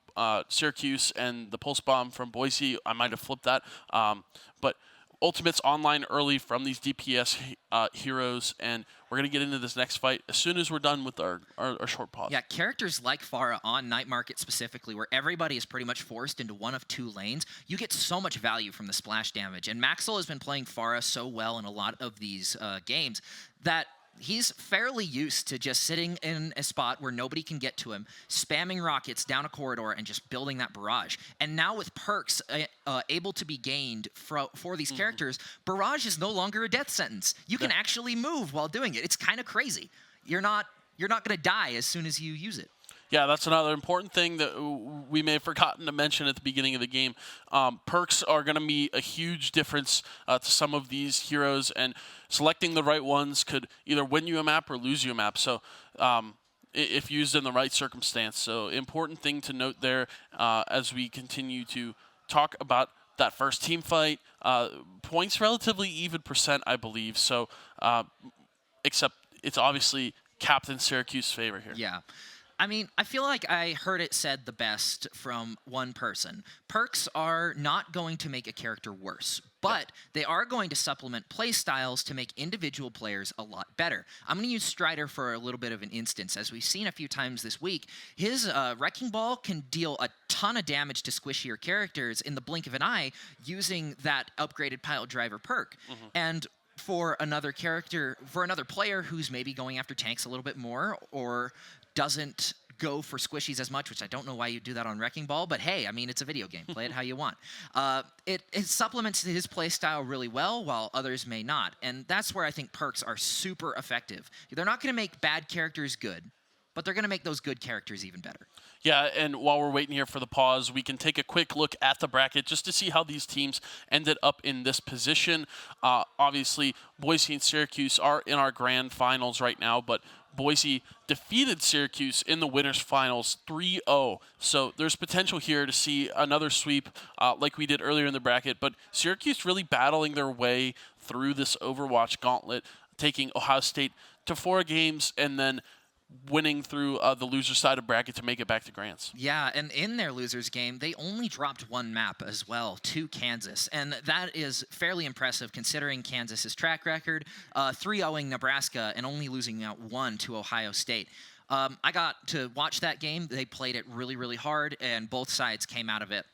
Syracuse and the pulse bomb from Boise. I might have flipped that, but ultimates online early from these DPS heroes, and we're going to get into this next fight as soon as we're done with our short pause. Yeah, characters like Pharah on Night Market specifically, where everybody is pretty much forced into one of two lanes, you get so much value from the splash damage. And Maxwell has been playing Pharah so well in a lot of these games that he's fairly used to just sitting in a spot where nobody can get to him, spamming rockets down a corridor and just building that barrage. And now with perks able to be gained for these characters, barrage is no longer a death sentence. You can actually move while doing it. It's kind of crazy. You're not going to die as soon as you use it. Yeah, that's another important thing that we may have forgotten to mention at the beginning of the game. Perks are going to be a huge difference to some of these heroes, and selecting the right ones could either win you a map or lose you a map. So if used in the right circumstance. So important thing to note there as we continue to talk about that first team fight. Points relatively even percent, I believe. So except it's obviously Captain Syracuse's favor here. Yeah. I mean, I feel like I heard it said the best from one person. Perks are not going to make a character worse, but they are going to supplement play styles to make individual players a lot better. I'm going to use Strider for a little bit of an instance. As we've seen a few times this week, his Wrecking Ball can deal a ton of damage to squishier characters in the blink of an eye using that upgraded Pile Driver perk. And for another character, for another player who's maybe going after tanks a little bit more or doesn't go for squishies as much, which I don't know why you do that on Wrecking Ball, but hey, I mean, it's a video game. Play it how you want. It supplements his play style really well, while others may not. And that's where I think perks are super effective. They're not going to make bad characters good, but they're going to make those good characters even better. Yeah, and while we're waiting here for the pause, we can take a quick look at the bracket just to see how these teams ended up in this position. Obviously, Boise and Syracuse are in our grand finals right now, but Boise defeated Syracuse in the winners finals 3-0. So there's potential here to see another sweep like we did earlier in the bracket, but Syracuse really battling their way through this Overwatch gauntlet, taking Ohio State to 4 games and then winning through the loser side of bracket to make it back to Grants. Yeah, and in their losers game, they only dropped one map as well to Kansas, and that is fairly impressive considering Kansas's track record, 3-0ing Nebraska and only losing out 1 to Ohio State. I got to watch that game. They played it really, really hard, and both sides came out of it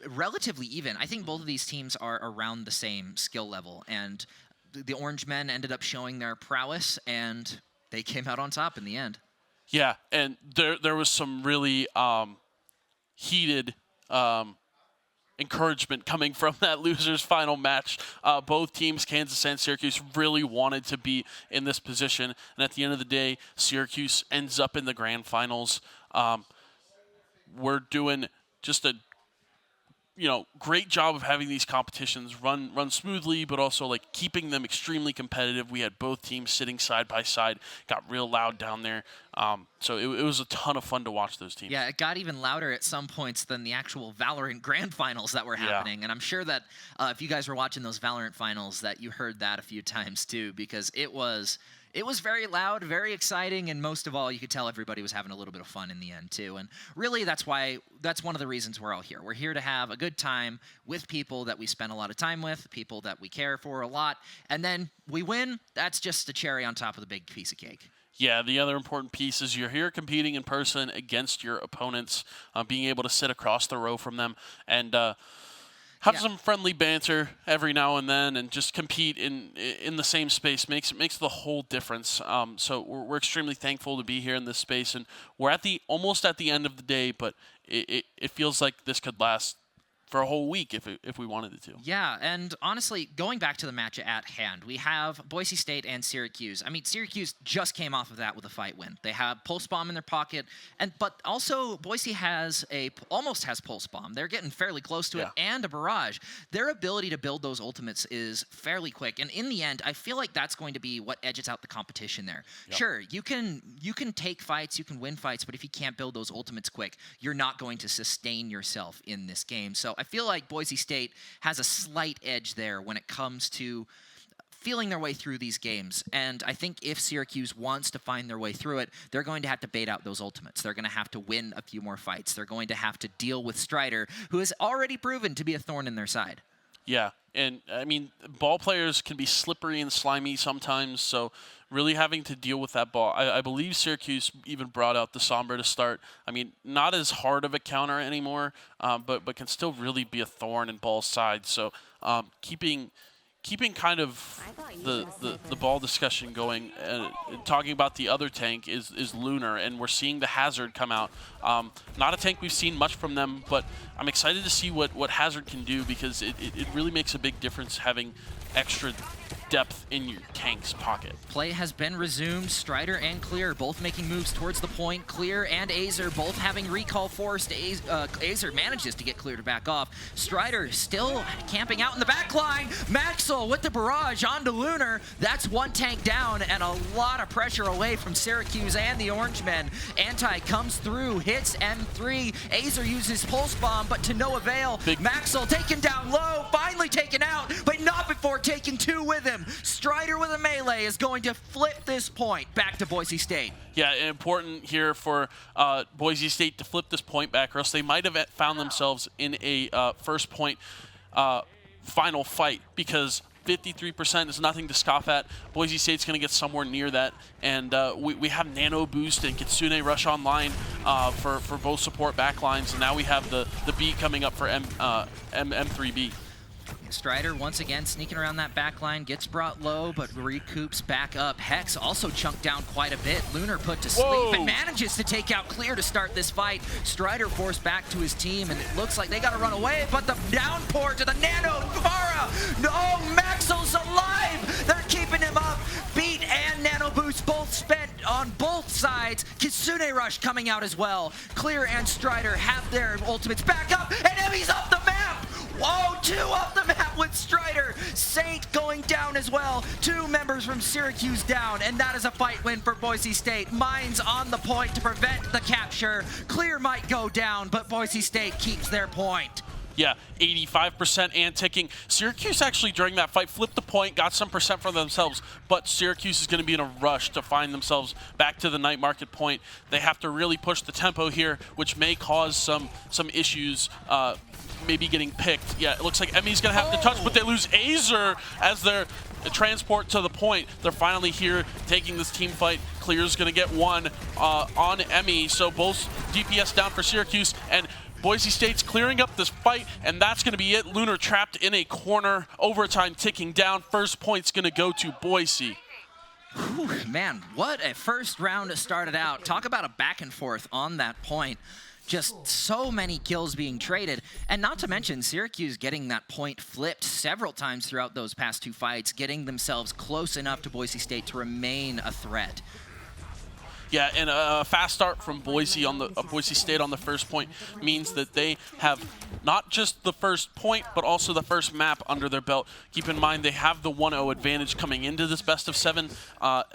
relatively even. I think both of these teams are around the same skill level, and the Orange Men ended up showing their prowess, and they came out on top in the end. Yeah, and there was some really heated encouragement coming from that losers final match. Both teams, Kansas and Syracuse, really wanted to be in this position, and at the end of the day, Syracuse ends up in the grand finals. We're doing just a great job of having these competitions run smoothly, but also like keeping them extremely competitive. We had both teams sitting side by side, got real loud down there. So it was a ton of fun to watch those teams. Yeah, it got even louder at some points than the actual Valorant grand finals that were happening. And I'm sure that if you guys were watching those Valorant finals that you heard that a few times too, because it was very loud, very exciting, and most of all, you could tell everybody was having a little bit of fun in the end, too. And really, that's one of the reasons we're all here. We're here to have a good time with people that we spend a lot of time with, people that we care for a lot, and then we win. That's just a cherry on top of the big piece of cake. Yeah, the other important piece is you're here competing in person against your opponents, being able to sit across the row from them, and have some friendly banter every now and then, and just compete in the same space makes the whole difference. So we're extremely thankful to be here in this space, and we're almost at the end of the day, but it feels like this could last for a whole week if we wanted it to. Yeah, and honestly, going back to the match at hand, we have Boise State and Syracuse. I mean, Syracuse just came off of that with a fight win. They have Pulse Bomb in their pocket, but also Boise almost has Pulse Bomb. They're getting fairly close to it, and a barrage. Their ability to build those ultimates is fairly quick, and in the end, I feel like that's going to be what edges out the competition there. Yep. Sure, you can take fights, you can win fights, but if you can't build those ultimates quick, you're not going to sustain yourself in this game. So I feel like Boise State has a slight edge there when it comes to feeling their way through these games. And I think if Syracuse wants to find their way through it, they're going to have to bait out those ultimates. They're going to have to win a few more fights. They're going to have to deal with Strider, who has already proven to be a thorn in their side. Yeah, and I mean, ball players can be slippery and slimy sometimes, so really having to deal with that ball. I believe Syracuse even brought out the Sombra to start. I mean, not as hard of a counter anymore, but can still really be a thorn in ball's side. So keeping kind of the ball discussion going, talking about the other tank is Lunar, and we're seeing the Hazard come out. Not a tank we've seen much from them, but I'm excited to see what Hazard can do, because it really makes a big difference having extra depth in your tank's pocket. Play has been resumed. Strider and Clear both making moves towards the point. Clear and Azer both having recall forced. Azer manages to get Clear to back off. Strider still camping out in the back line. Maxwell with the barrage onto Lunar. That's one tank down, and a lot of pressure away from Syracuse and the Orange Men. Anti comes through, hits M3. Azer uses Pulse Bomb, but to no avail. Maxwell taken down low, finally taken out, but not before taking two with him. Strider with a melee is going to flip this point back to Boise State. Yeah, important here for Boise State to flip this point back, or else they might have found themselves in a first point final fight, because 53% is nothing to scoff at. Boise State's going to get somewhere near that, and we have Nano Boost and Kitsune Rush online for both support backlines, and now we have the B coming up for M3B. Strider once again sneaking around that back line, gets brought low, but recoups back up. Hex also chunked down quite a bit. Lunar put to sleep and manages to take out Clear to start this fight. Strider forced back to his team, and it looks like they got to run away, but the downpour to the Nano Guevara. No, Maxwell's alive. They're keeping him up. Beat and Nano Boost both spent on both sides. Kitsune Rush coming out as well. Clear and Strider have their ultimates back up, and Emmy's off the map. Whoa, two off the map with Strider. Saint going down as well. Two members from Syracuse down, and that is a fight win for Boise State. Mines on the point to prevent the capture. Clear might go down, but Boise State keeps their point. Yeah, 85% and ticking. Syracuse actually, during that fight, flipped the point, got some percent for themselves, but Syracuse is going to be in a rush to find themselves back to the night market point. They have to really push the tempo here, which may cause some issues, maybe getting picked. Yeah, it looks like Emmy's going to have to touch, but they lose Azer as their transport to the point. They're finally here taking this team fight. Clear's going to get one on Emmy, so both DPS down for Syracuse, and Boise State's clearing up this fight, and that's going to be it. Lunar trapped in a corner. Overtime ticking down. First point's going to go to Boise. Whew, man, what a first round started out. Talk about a back and forth on that point. Just so many kills being traded, and not to mention Syracuse getting that point flipped several times throughout those past two fights, getting themselves close enough to Boise State to remain a threat. Yeah, and a fast start from Boise State on the first point means that they have not just the first point, but also the first map under their belt. Keep in mind they have the 1-0 advantage coming into this best of 7.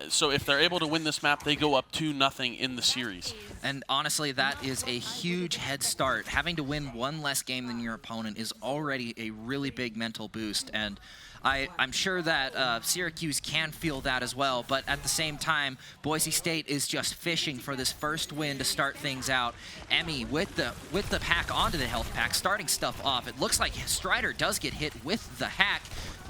So if they're able to win this map, they go up 2-0 in the series. And honestly, that is a huge head start. Having to win one less game than your opponent is already a really big mental boost. And I'm sure that Syracuse can feel that as well, but at the same time, Boise State is just fishing for this first win to start things out. Emmy with the hack onto the health pack, starting stuff off. It looks like Strider does get hit with the hack,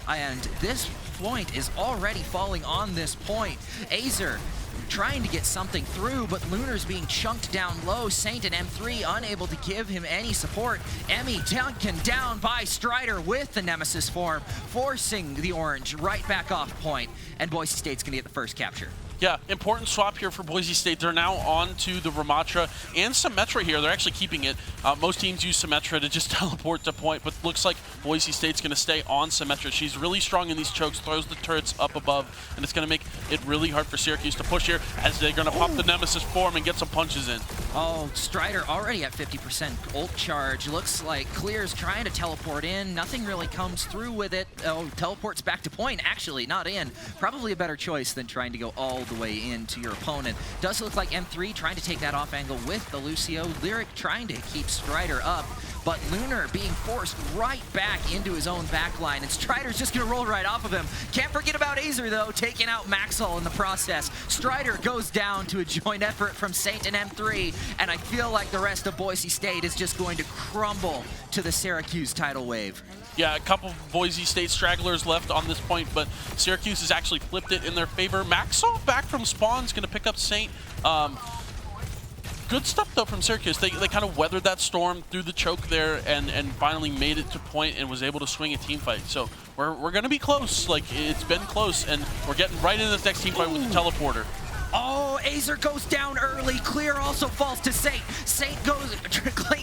and this point is already falling on this point. Azer trying to get something through, but Lunar's being chunked down low. Saint and M3 unable to give him any support. Emmy taken down by Strider with the Nemesis form, forcing the Orange right back off point, and Boise State's gonna get the first capture. Yeah, important swap here for Boise State. They're now on to the Ramatra and Symmetra here. They're actually keeping it. Most teams use Symmetra to just teleport to point, but looks like Boise State's going to stay on Symmetra. She's really strong in these chokes, throws the turrets up above, and it's going to make it really hard for Syracuse to push here as they're going to pop the Nemesis form and get some punches in. Oh, Strider already at 50% ult charge. Looks like Clear's trying to teleport in. Nothing really comes through with it. Oh, teleports back to point, actually, not in. Probably a better choice than trying to go all the way into your opponent. Does look like M3 trying to take that off angle with the Lucio. Lyric trying to keep Strider up, but Lunar being forced right back into his own backline, and Strider's just gonna roll right off of him. Can't forget about Azer though, taking out Maxwell in the process. Strider goes down to a joint effort from Saint and M3, and I feel like the rest of Boise State is just going to crumble to the Syracuse tidal wave. Yeah, a couple Boise State stragglers left on this point, but Syracuse has actually flipped it in their favor. Maxwell back from spawn is going to pick up Saint. Good stuff, though, from Syracuse. They kind of weathered that storm through the choke there and finally made it to point and was able to swing a team fight. So we're going to be close. Like, it's been close, and we're getting right into this next team fight with the teleporter. Oh, Azer goes down early. Clear also falls to Saint. Saint goes,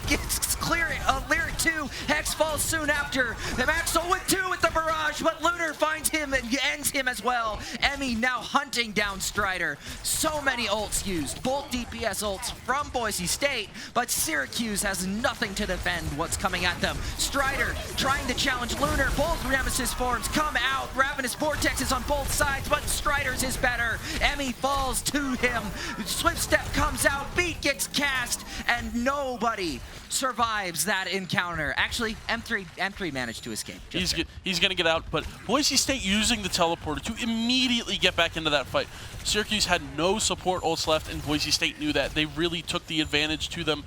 gets Clear, Lyric 2. Hex falls soon after. The Maxwell with 2 with the barrage, but Lunar finds him and ends him as well. Emmy now hunting down Strider. So many ults used, both DPS ults from Boise State, but Syracuse has nothing to defend what's coming at them. Strider trying to challenge Lunar. Both Nemesis forms come out. Ravenous Vortex is on both sides, but Strider's is better. Emmy falls to him. Swift Step comes out, Beat gets cast, and nobody survives that encounter. Actually, M3 managed to escape. He's going to get out, but Boise State using the teleporter to immediately get back into that fight. Syracuse had no support ults left, and Boise State knew that. They really took the advantage to them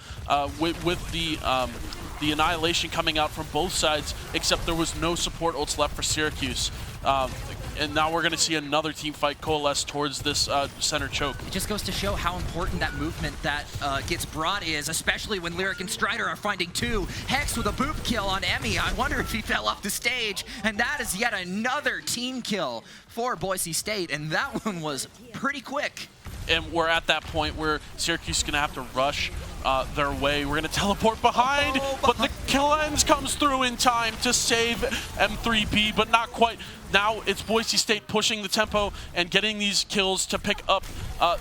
with the annihilation coming out from both sides, except there was no support ults left for Syracuse. And now we're going to see another team fight coalesce towards this center choke. It just goes to show how important that movement that gets brought is, especially when Lyric and Strider are finding 2. Hex with a boop kill on Emmy. I wonder if he fell off the stage. And that is yet another team kill for Boise State, and that one was pretty quick. And we're at that point where Syracuse is going to have to rush their way. We're going to teleport behind, but the Cleanse comes through in time to save M3P, but not quite. Now it's Boise State pushing the tempo and getting these kills to pick up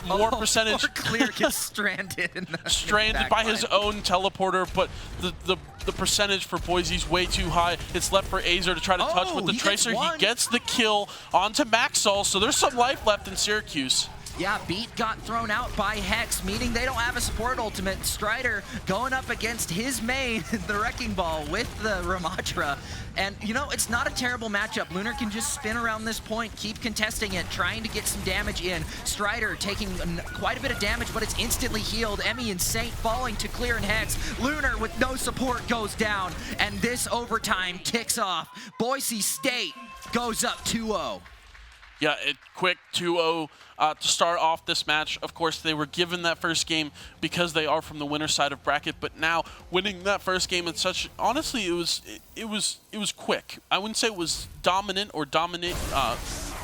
more percentage. Poor Clear gets stranded in the stranded by his own teleporter, but the percentage for Boise's way too high. It's left for Azer to try to touch with the Tracer. He gets the kill onto Maxwell, so there's some life left in Syracuse. Yeah, Beat got thrown out by Hex, meaning they don't have a support ultimate. Strider going up against his main, the Wrecking Ball with the Ramatra. And, you know, it's not a terrible matchup. Lunar can just spin around this point, keep contesting it, trying to get some damage in. Strider taking quite a bit of damage, but it's instantly healed. Emmy and Saint falling to Clear and Hex. Lunar with no support goes down, and this overtime ticks off. Boise State goes up 2-0. Yeah, quick 2-0 to start off this match. Of course, they were given that first game because they are from the winner side of bracket, but now winning that first game in such, honestly, it was quick. I wouldn't say it was dominant or dominate,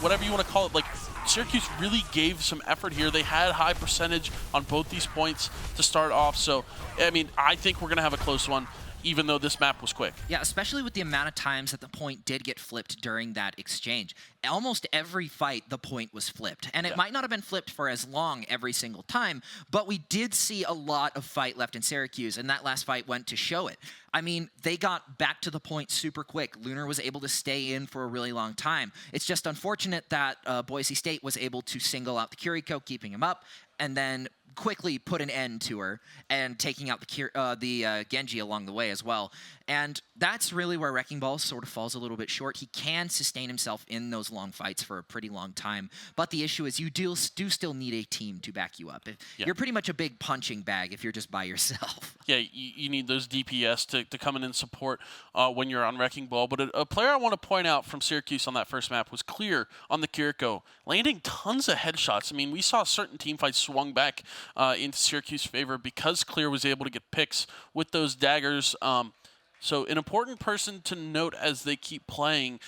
whatever you want to call it. Like, Syracuse really gave some effort here. They had high percentage on both these points to start off. So, I mean, I think we're going to have a close one, even though this map was quick. Yeah, especially with the amount of times that the point did get flipped during that exchange. Almost every fight, the point was flipped. And it might not have been flipped for as long every single time, but we did see a lot of fight left in Syracuse, and that last fight went to show it. I mean, they got back to the point super quick. Lunar was able to stay in for a really long time. It's just unfortunate that Boise State was able to single out the Kiriko, keeping him up, and then quickly put an end to her and taking out the Genji along the way as well. And that's really where Wrecking Ball sort of falls a little bit short. He can sustain himself in those long fights for a pretty long time. But the issue is you do still need a team to back you up. You're pretty much a big punching bag if you're just by yourself. Yeah, you need those DPS to come in and support when you're on Wrecking Ball. But a player I want to point out from Syracuse on that first map was Clear on the Kiriko, landing tons of headshots. I mean, we saw certain team fights swung back into Syracuse favor because Clear was able to get picks with those daggers. So an important person to note as they keep playing.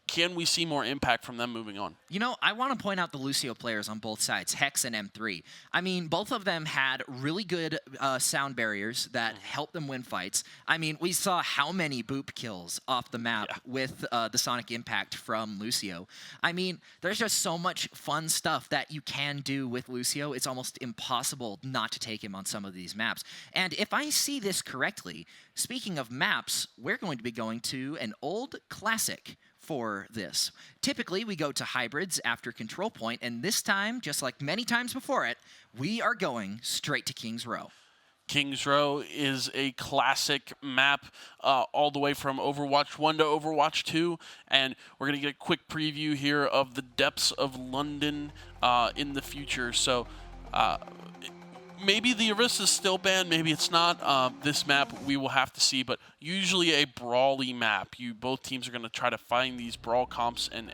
Can we see more impact from them moving on? You know, I want to point out the Lucio players on both sides, Hex and M3. I mean, both of them had really good sound barriers that helped them win fights. I mean, we saw how many boop kills off the map with the Sonic Impact from Lucio. I mean, there's just so much fun stuff that you can do with Lucio. It's almost impossible not to take him on some of these maps. And if I see this correctly, speaking of maps, we're going to be going to an old classic for this. Typically, we go to hybrids after Control Point, and this time, just like many times before it, we are going straight to King's Row. King's Row is a classic map all the way from Overwatch 1 to Overwatch 2, and we're going to get a quick preview here of the depths of London in the future. So maybe the Orisa's still banned, maybe it's not. This map we will have to see, but usually a brawly map. Both teams are going to try to find these brawl comps and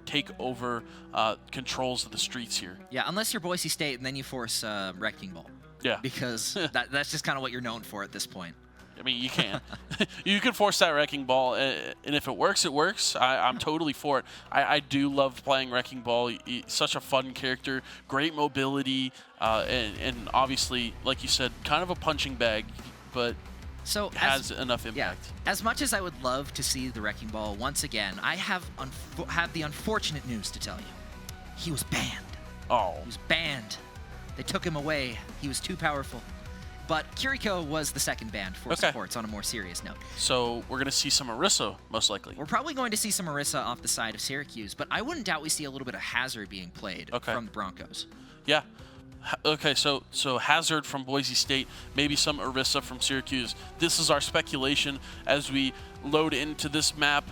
take over controls of the streets here. Yeah, unless you're Boise State and then you force Wrecking Ball. Yeah. Because that's just kind of what you're known for at this point. I mean, you can. You can force that Wrecking Ball, and if it works, it works. I'm totally for it. I do love playing Wrecking Ball. He's such a fun character, great mobility, and obviously, like you said, kind of a punching bag, but has enough impact. Yeah, as much as I would love to see the Wrecking Ball once again, I have the unfortunate news to tell you. He was banned. Oh. He was banned. They took him away. He was too powerful. But Kiriko was the second banned for supports on a more serious note. So we're going to see some Orisa, most likely. We're probably going to see some Orisa off the side of Syracuse, but I wouldn't doubt we see a little bit of Hazard being played from the Broncos. Yeah. Okay, so Hazard from Boise State, maybe some Orisa from Syracuse. This is our speculation as we load into this map,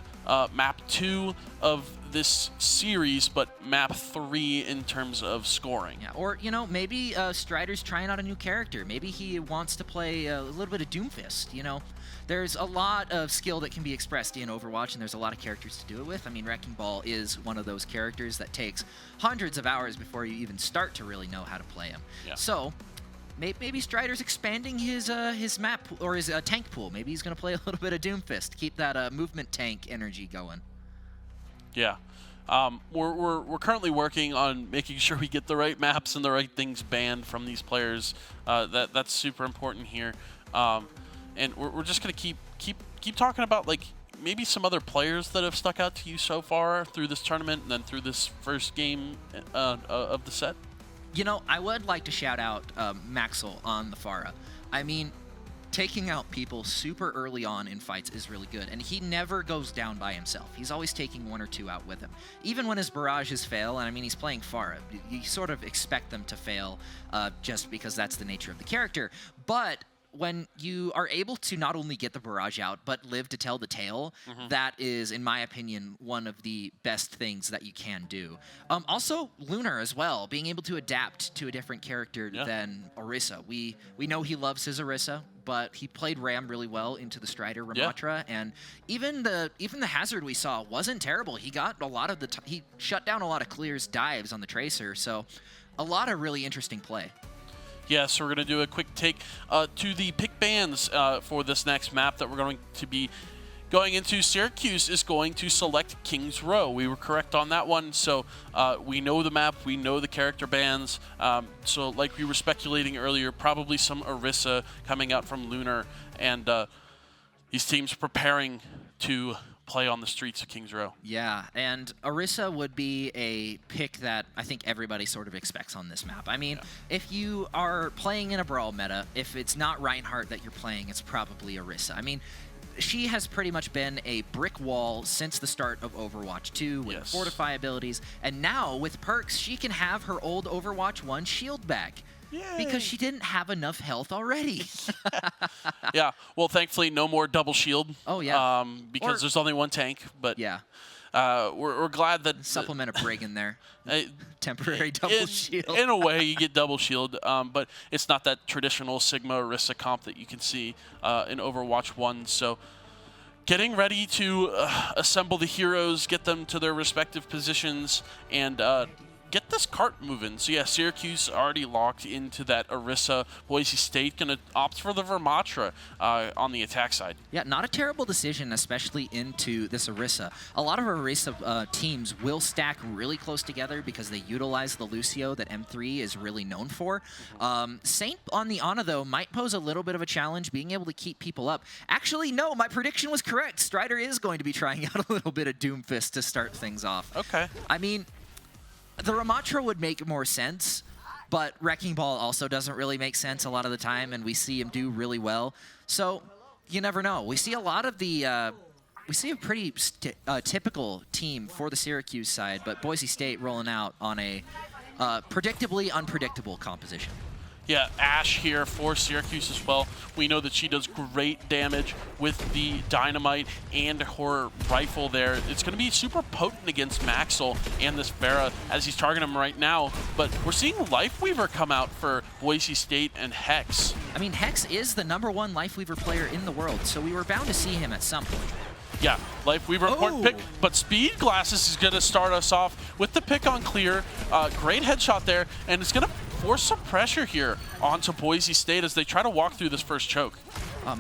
map 2 of this series, but map 3 in terms of scoring. Yeah, or, you know, maybe Strider's trying out a new character. Maybe he wants to play a little bit of Doomfist, you know. There's a lot of skill that can be expressed in Overwatch, and there's a lot of characters to do it with. I mean, Wrecking Ball is one of those characters that takes hundreds of hours before you even start to really know how to play him. Yeah. So maybe Strider's expanding his map or his tank pool. Maybe he's going to play a little bit of Doomfist, keep that movement tank energy going. Yeah. We're currently working on making sure we get the right maps and the right things banned from these players. That's super important here. And we're just going to keep talking about, like, maybe some other players that have stuck out to you so far through this tournament and then through this first game of the set. You know, I would like to shout out Maxwell on the Pharah. I mean, taking out people super early on in fights is really good, and he never goes down by himself. He's always taking one or two out with him. Even when his barrages fail, and I mean, he's playing Pharah, you sort of expect them to fail just because that's the nature of the character. But when you are able to not only get the barrage out, but live to tell the tale, that is, in my opinion, one of the best things that you can do. Also, Lunar as well, being able to adapt to a different character than Orisa. We know he loves his Orisa, but he played Ram really well into the Strider Ramatra, and even the Hazard we saw wasn't terrible. He got a lot of he shut down a lot of Clear's dives on the Tracer, so a lot of really interesting play. Yeah, so we're going to do a quick take to the pick bands for this next map that we're going to be going into. Syracuse is going to select King's Row. We were correct on that one, so we know the map, we know the character bands. So like we were speculating earlier, probably some Orisa coming out from Lunar, and these teams preparing to play on the streets of King's Row. Yeah, and Orisa would be a pick that I think everybody sort of expects on this map. I mean, if you are playing in a Brawl meta, if it's not Reinhardt that you're playing, it's probably Orisa. I mean, she has pretty much been a brick wall since the start of Overwatch 2 with Fortify abilities, and now with perks, she can have her old Overwatch 1 shield back. because she didn't have enough health already. Yeah, well, thankfully, no more double shield. Oh, yeah. Because there's only one tank. But yeah. We're glad that... Supplement a brig in there. Temporary double shield. In a way, you get double shield, but it's not that traditional Sigma Orisa comp that you can see in Overwatch 1. So getting ready to assemble the heroes, get them to their respective positions, and get this cart moving. So yeah, Syracuse already locked into that Orisa. Boise State going to opt for the Vermatra on the attack side. Yeah, not a terrible decision, especially into this Orisa. A lot of Orisa teams will stack really close together because they utilize the Lucio that M3 is really known for. Saint on the Ana, though, might pose a little bit of a challenge, being able to keep people up. Actually, no, my prediction was correct. Strider is going to be trying out a little bit of Doomfist to start things off. Okay. I mean, the Ramatra would make more sense, but Wrecking Ball also doesn't really make sense a lot of the time, and we see him do really well. So you never know. We see a lot of the we see a pretty typical team for the Syracuse side, but Boise State rolling out on a predictably unpredictable composition. Yeah, Ash here for Syracuse as well. We know that she does great damage with the dynamite and her rifle there. It's going to be super potent against Maxwell and this Vera as he's targeting him right now. But we're seeing Lifeweaver come out for Boise State and Hex. I mean, Hex is the #1 Lifeweaver player in the world, so we were bound to see him at some point. Yeah, Lifeweaver, important pick, but Speed Glasses is going to start us off with the pick on clear. Great headshot there, and it's going to force some pressure here onto Boise State as they try to walk through this first choke.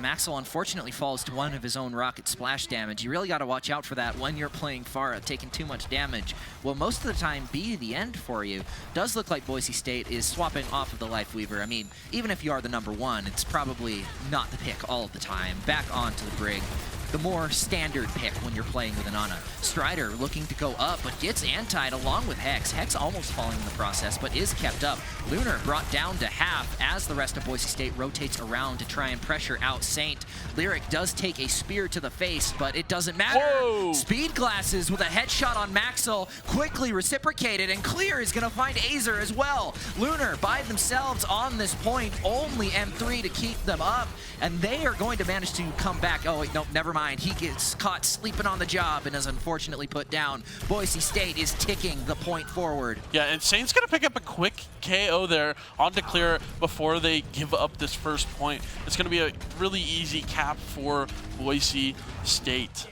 Maxwell unfortunately falls to one of his own rocket splash damage. You really got to watch out for that when you're playing Pharah, taking too much damage. Will most of the time be the end for you. Does look like Boise State is swapping off of the Lifeweaver. I mean, even if you are the #1, it's probably not the pick all of the time. Back onto the Brig. The more standard pick when you're playing with an Ana. Strider looking to go up, but gets antied along with Hex. Hex almost falling in the process, but is kept up. Lunar brought down to half as the rest of Boise State rotates around to try and pressure out Saint. Lyric does take a spear to the face, but it doesn't matter. Whoa. Speed Glasses with a headshot on Maxwell, quickly reciprocated, and Clear is going to find Azer as well. Lunar by themselves on this point, only M3 to keep them up, and they are going to manage to come back. Oh, wait, no, never mind. He gets caught sleeping on the job and is unfortunately put down. Boise State is ticking the point forward. Yeah, and Saint's going to pick up a quick KO there onto Clear before they give up this first point. It's going to be a really easy cap for Boise State.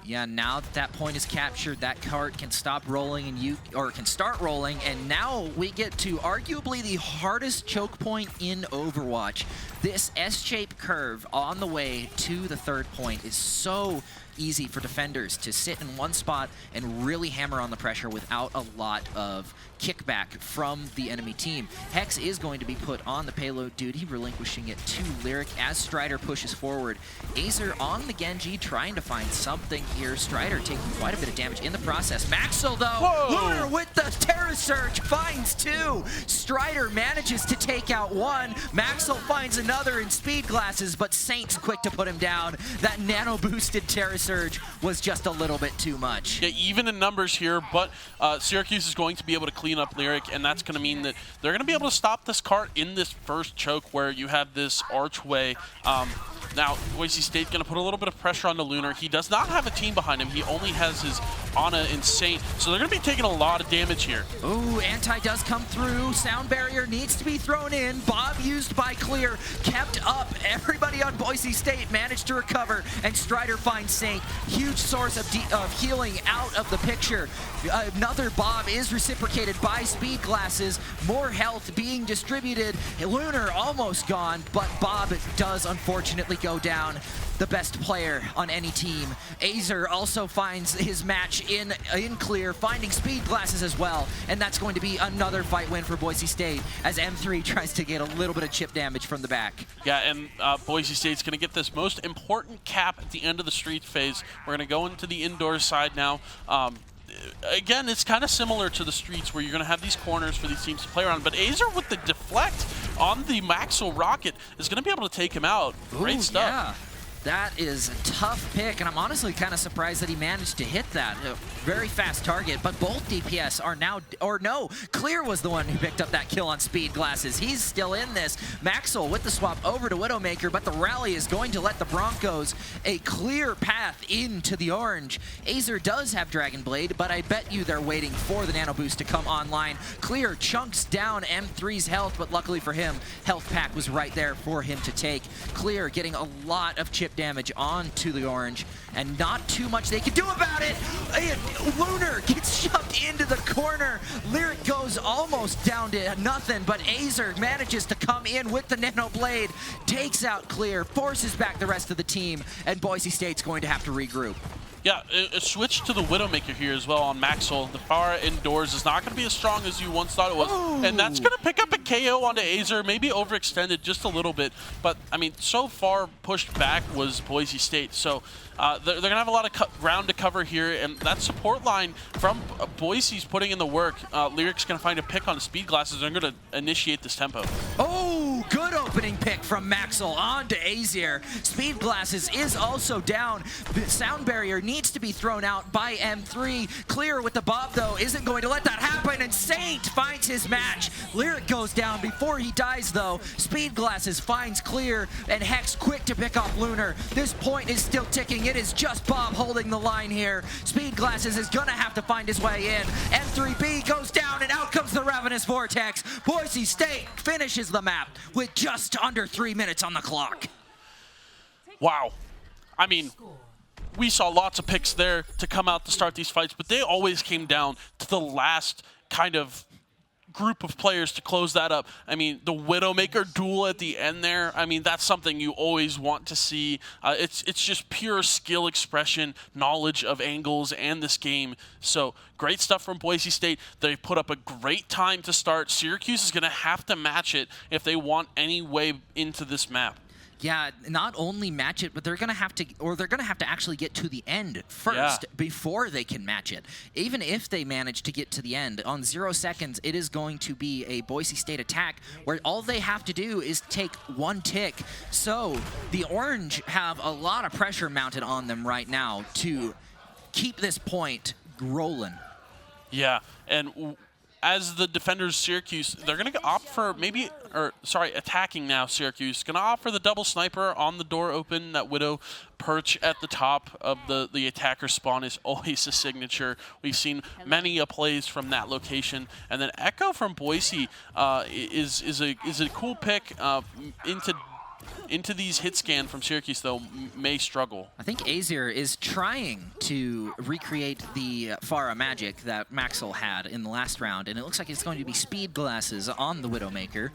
Yeah, now that that point is captured, that cart can stop rolling and can start rolling, and now we get to arguably the hardest choke point in Overwatch. This S-shaped curve on the way to the third point is so easy for defenders to sit in one spot and really hammer on the pressure without a lot of kickback from the enemy team. Hex is going to be put on the payload duty, relinquishing it to Lyric as Strider pushes forward. Azer on the Genji trying to find something here. Strider taking quite a bit of damage in the process. Maxwell though, Whoa. Lunar with the Terror Surge finds 2. Strider manages to take out 1. Maxwell finds another in Speed Glasses, but Saint's quick to put him down. That nano boosted Terror Surge was just a little bit too much. Yeah, even in numbers here, but Syracuse is going to be able to clean up Lyric, and that's going to mean that they're going to be able to stop this cart in this first choke where you have this archway. Now, Boise State going to put a little bit of pressure on the Lunar. He does not have a team behind him. He only has his Ana and Saint, so they're going to be taking a lot of damage here. Ooh, anti does come through. Sound barrier needs to be thrown in. Bob used by Clear, kept up. Everybody on Boise State managed to recover, and Strider finds Saint. Huge source of healing out of the picture. Another Bob is reciprocated by Speed Glasses. More health being distributed. Lunar almost gone, but Bob does unfortunately go down. The best player on any team. Azer also finds his match in Clear, finding Speed Glasses as well, and that's going to be another fight win for Boise State as M3 tries to get a little bit of chip damage from the back. Yeah, and Boise State's going to get this most important cap at the end of the street phase. We're going to go into the indoor side now. Again, it's kind of similar to the streets where you're going to have these corners for these teams to play around, but Azer with the deflect on the Maxwell rocket is going to be able to take him out. Great stuff. Yeah. That is a tough pick, and I'm honestly kind of surprised that he managed to hit that. A very fast target, but both DPS are now, or no, Clear was the one who picked up that kill on Speed Glasses. He's still in this. Maxwell with the swap over to Widowmaker, but the rally is going to let the Broncos a clear path into the orange. Azer does have Dragon Blade, but I bet you they're waiting for the Nano Boost to come online. Clear chunks down M3's health, but luckily for him, Health Pack was right there for him to take. Clear getting a lot of chip damage onto the orange, and not too much they can do about it. And Lunar gets shoved into the corner. Lyric goes almost down to nothing, but Azer manages to come in with the Nano Blade, takes out Clear, forces back the rest of the team, and Boise State's going to have to regroup. Yeah, a switch to the Widowmaker here as well on Maxwell. The power indoors is not going to be as strong as you once thought it was. Ooh. And that's going to pick up a KO onto Azer, maybe overextended just a little bit. But, I mean, so far pushed back was Boise State. So they're going to have a lot of ground to cover here. And that support line from Boise's putting in the work. Lyric's going to find a pick on Speed Glasses. They're going to initiate this tempo. Oh, good opening pick from Maxwell onto Azer. Speed Glasses is also down. The sound barrier needs to be thrown out by M3. Clear with the Bob, though, isn't going to let that happen, and Saint finds his match. Lyric goes down before he dies, though. Speed Glasses finds Clear, and Hex quick to pick off Lunar. This point is still ticking. It is just Bob holding the line here. Speed Glasses is going to have to find his way in. M3B goes down, and out comes the Ravenous Vortex. Boise State finishes the map with just under 3 minutes on the clock. Wow. I mean, we saw lots of picks there to come out to start these fights, but they always came down to the last kind of group of players to close that up. I mean, the Widowmaker duel at the end there, I mean, that's something you always want to see. It's just pure skill expression, knowledge of angles and this game. So great stuff from Boise State. They put up a great time to start. Syracuse is going to have to match it if they want any way into this map. Yeah, not only match it, but they're going to have to actually get to the end first before they can match it. Even if they manage to get to the end, on 0 seconds, it is going to be a Boise State attack where all they have to do is take 1 tick. So the Orange have a lot of pressure mounted on them right now to keep this point rolling. Yeah, and as the defenders, Syracuse, they're going to opt for attacking now, Syracuse. Going to opt for the double sniper on the door open. That Widow perch at the top of the attacker spawn is always a signature. We've seen many plays from that location. And then Echo from Boise is a cool pick into these hit scan from Syracuse, though, may struggle. I think Azer is trying to recreate the Pharah magic that Maxwell had in the last round, and it looks like it's going to be Speed Glasses on the Widowmaker,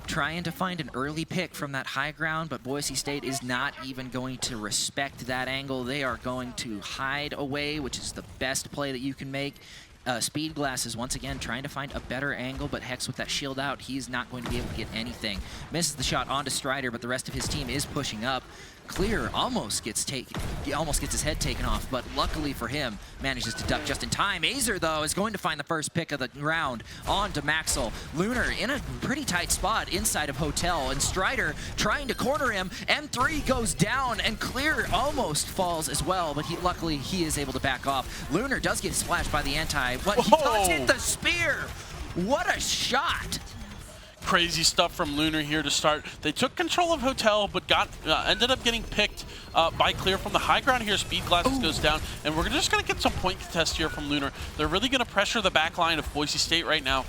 trying to find an early pick from that high ground, but Boise State is not even going to respect that angle. They are going to hide away, which is the best play that you can make. Speed Glasses once again trying to find a better angle, but Hex with that shield out, he's not going to be able to get anything. Misses the shot onto Strider, but the rest of his team is pushing up. Clear almost gets his head taken off, but luckily for him, manages to duck just in time. Azer, though, is going to find the first pick of the round onto Maxwell. Lunar in a pretty tight spot inside of Hotel, and Strider trying to corner him. M3 goes down, and Clear almost falls as well, but luckily he is able to back off. Lunar does get splashed by the anti, but he does hit the spear. What a shot! Crazy stuff from Lunar here to start. They took control of Hotel, but ended up getting picked by Clear from the high ground here. Speed Glasses goes down, and we're just going to get some point contest here from Lunar. They're really going to pressure the back line of Boise State right now.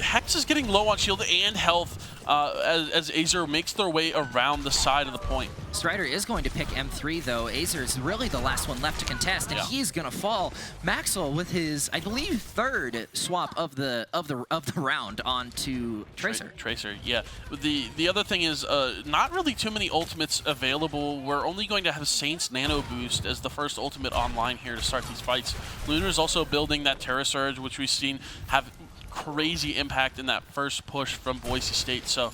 Hex is getting low on shield and health as Azer makes their way around the side of the point. Strider is going to pick M3, though. Azer is really the last one left to contest, and he's going to fall. Maxwell with his, I believe, third swap of the round onto Tracer. Tracer, yeah. The other thing is not really too many ultimates available. We're only going to have Saint's Nano Boost as the first ultimate online here to start these fights. Lunar is also building that Terra Surge, which we've seen have crazy impact in that first push from Boise State. So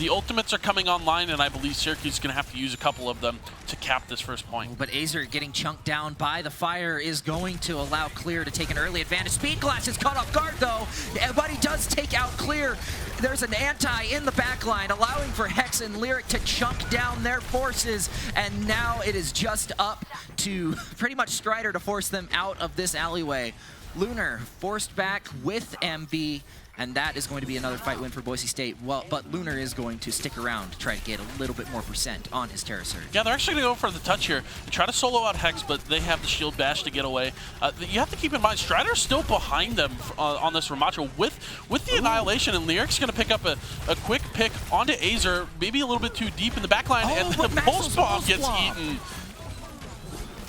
the ultimates are coming online, and I believe Syracuse is going to have to use a couple of them to cap this first point. But Azer getting chunked down by the fire is going to allow Clear to take an early advantage. Speedglass is caught off guard, though, but he does take out Clear. There's an anti in the back line, allowing for Hex and Lyric to chunk down their forces, and now it is just up to pretty much Strider to force them out of this alleyway. Lunar forced back with MB, and that is going to be another fight win for Boise State. Well, but Lunar is going to stick around to try to get a little bit more percent on his Terra Surge. Yeah, they're actually going to go for the touch here. They try to solo out Hex, but they have the shield bash to get away. You have to keep in mind, Strider's still behind them on this Ramacho with the Annihilation, and Lyric's going to pick up a quick pick onto Azer, maybe a little bit too deep in the backline, and the Pulse Bomb gets eaten.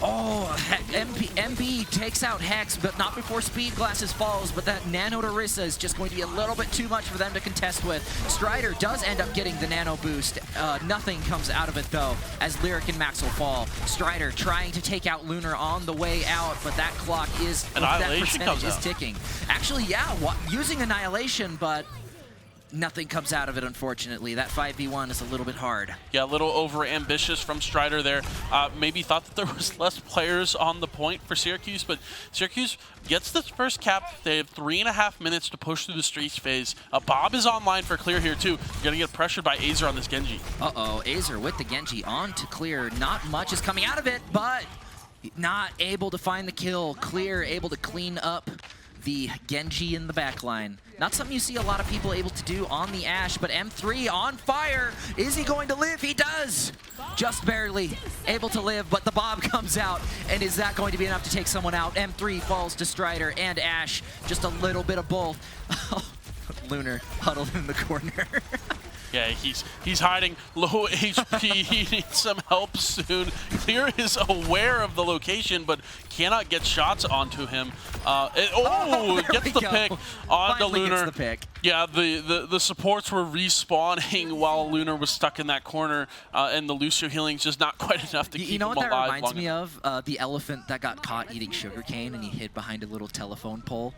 Oh, MB takes out Hex, but not before Speedglasses falls, but that Nano Darissa is just going to be a little bit too much for them to contest with. Strider does end up getting the Nano boost. Nothing comes out of it, though, as Lyric and Max will fall. Strider trying to take out Lunar on the way out, but that clock is, that percentage is ticking. Actually, yeah, using Annihilation, but nothing comes out of it, unfortunately. That 5v1 is a little bit hard. Yeah, a little over-ambitious from Strider there. Maybe thought that there was less players on the point for Syracuse, but Syracuse gets this first cap. They have 3.5 minutes to push through the streets phase. Bob is online for Clear here, too. You're going to get pressured by Azer on this Genji. Uh-oh, Azer with the Genji on to Clear. Not much is coming out of it, but not able to find the kill. Clear able to clean up the Genji in the backline. Not something you see a lot of people able to do on the Ashe, but M3 on fire. Is he going to live? He does! Just barely able to live, but the Bob comes out, and is that going to be enough to take someone out? M3 falls to Strider and Ashe. Just a little bit of both. Lunar huddled in the corner. Yeah, he's hiding low HP. He needs some help soon. Clear is aware of the location, but cannot get shots onto him. Gets the pick onto Lunar. Gets the pick. Yeah, the supports were respawning while Lunar was stuck in that corner, and the Lucio healing's just not quite enough to keep him alive. You know what that reminds me of? The elephant that got caught eating sugarcane and he hid behind a little telephone pole.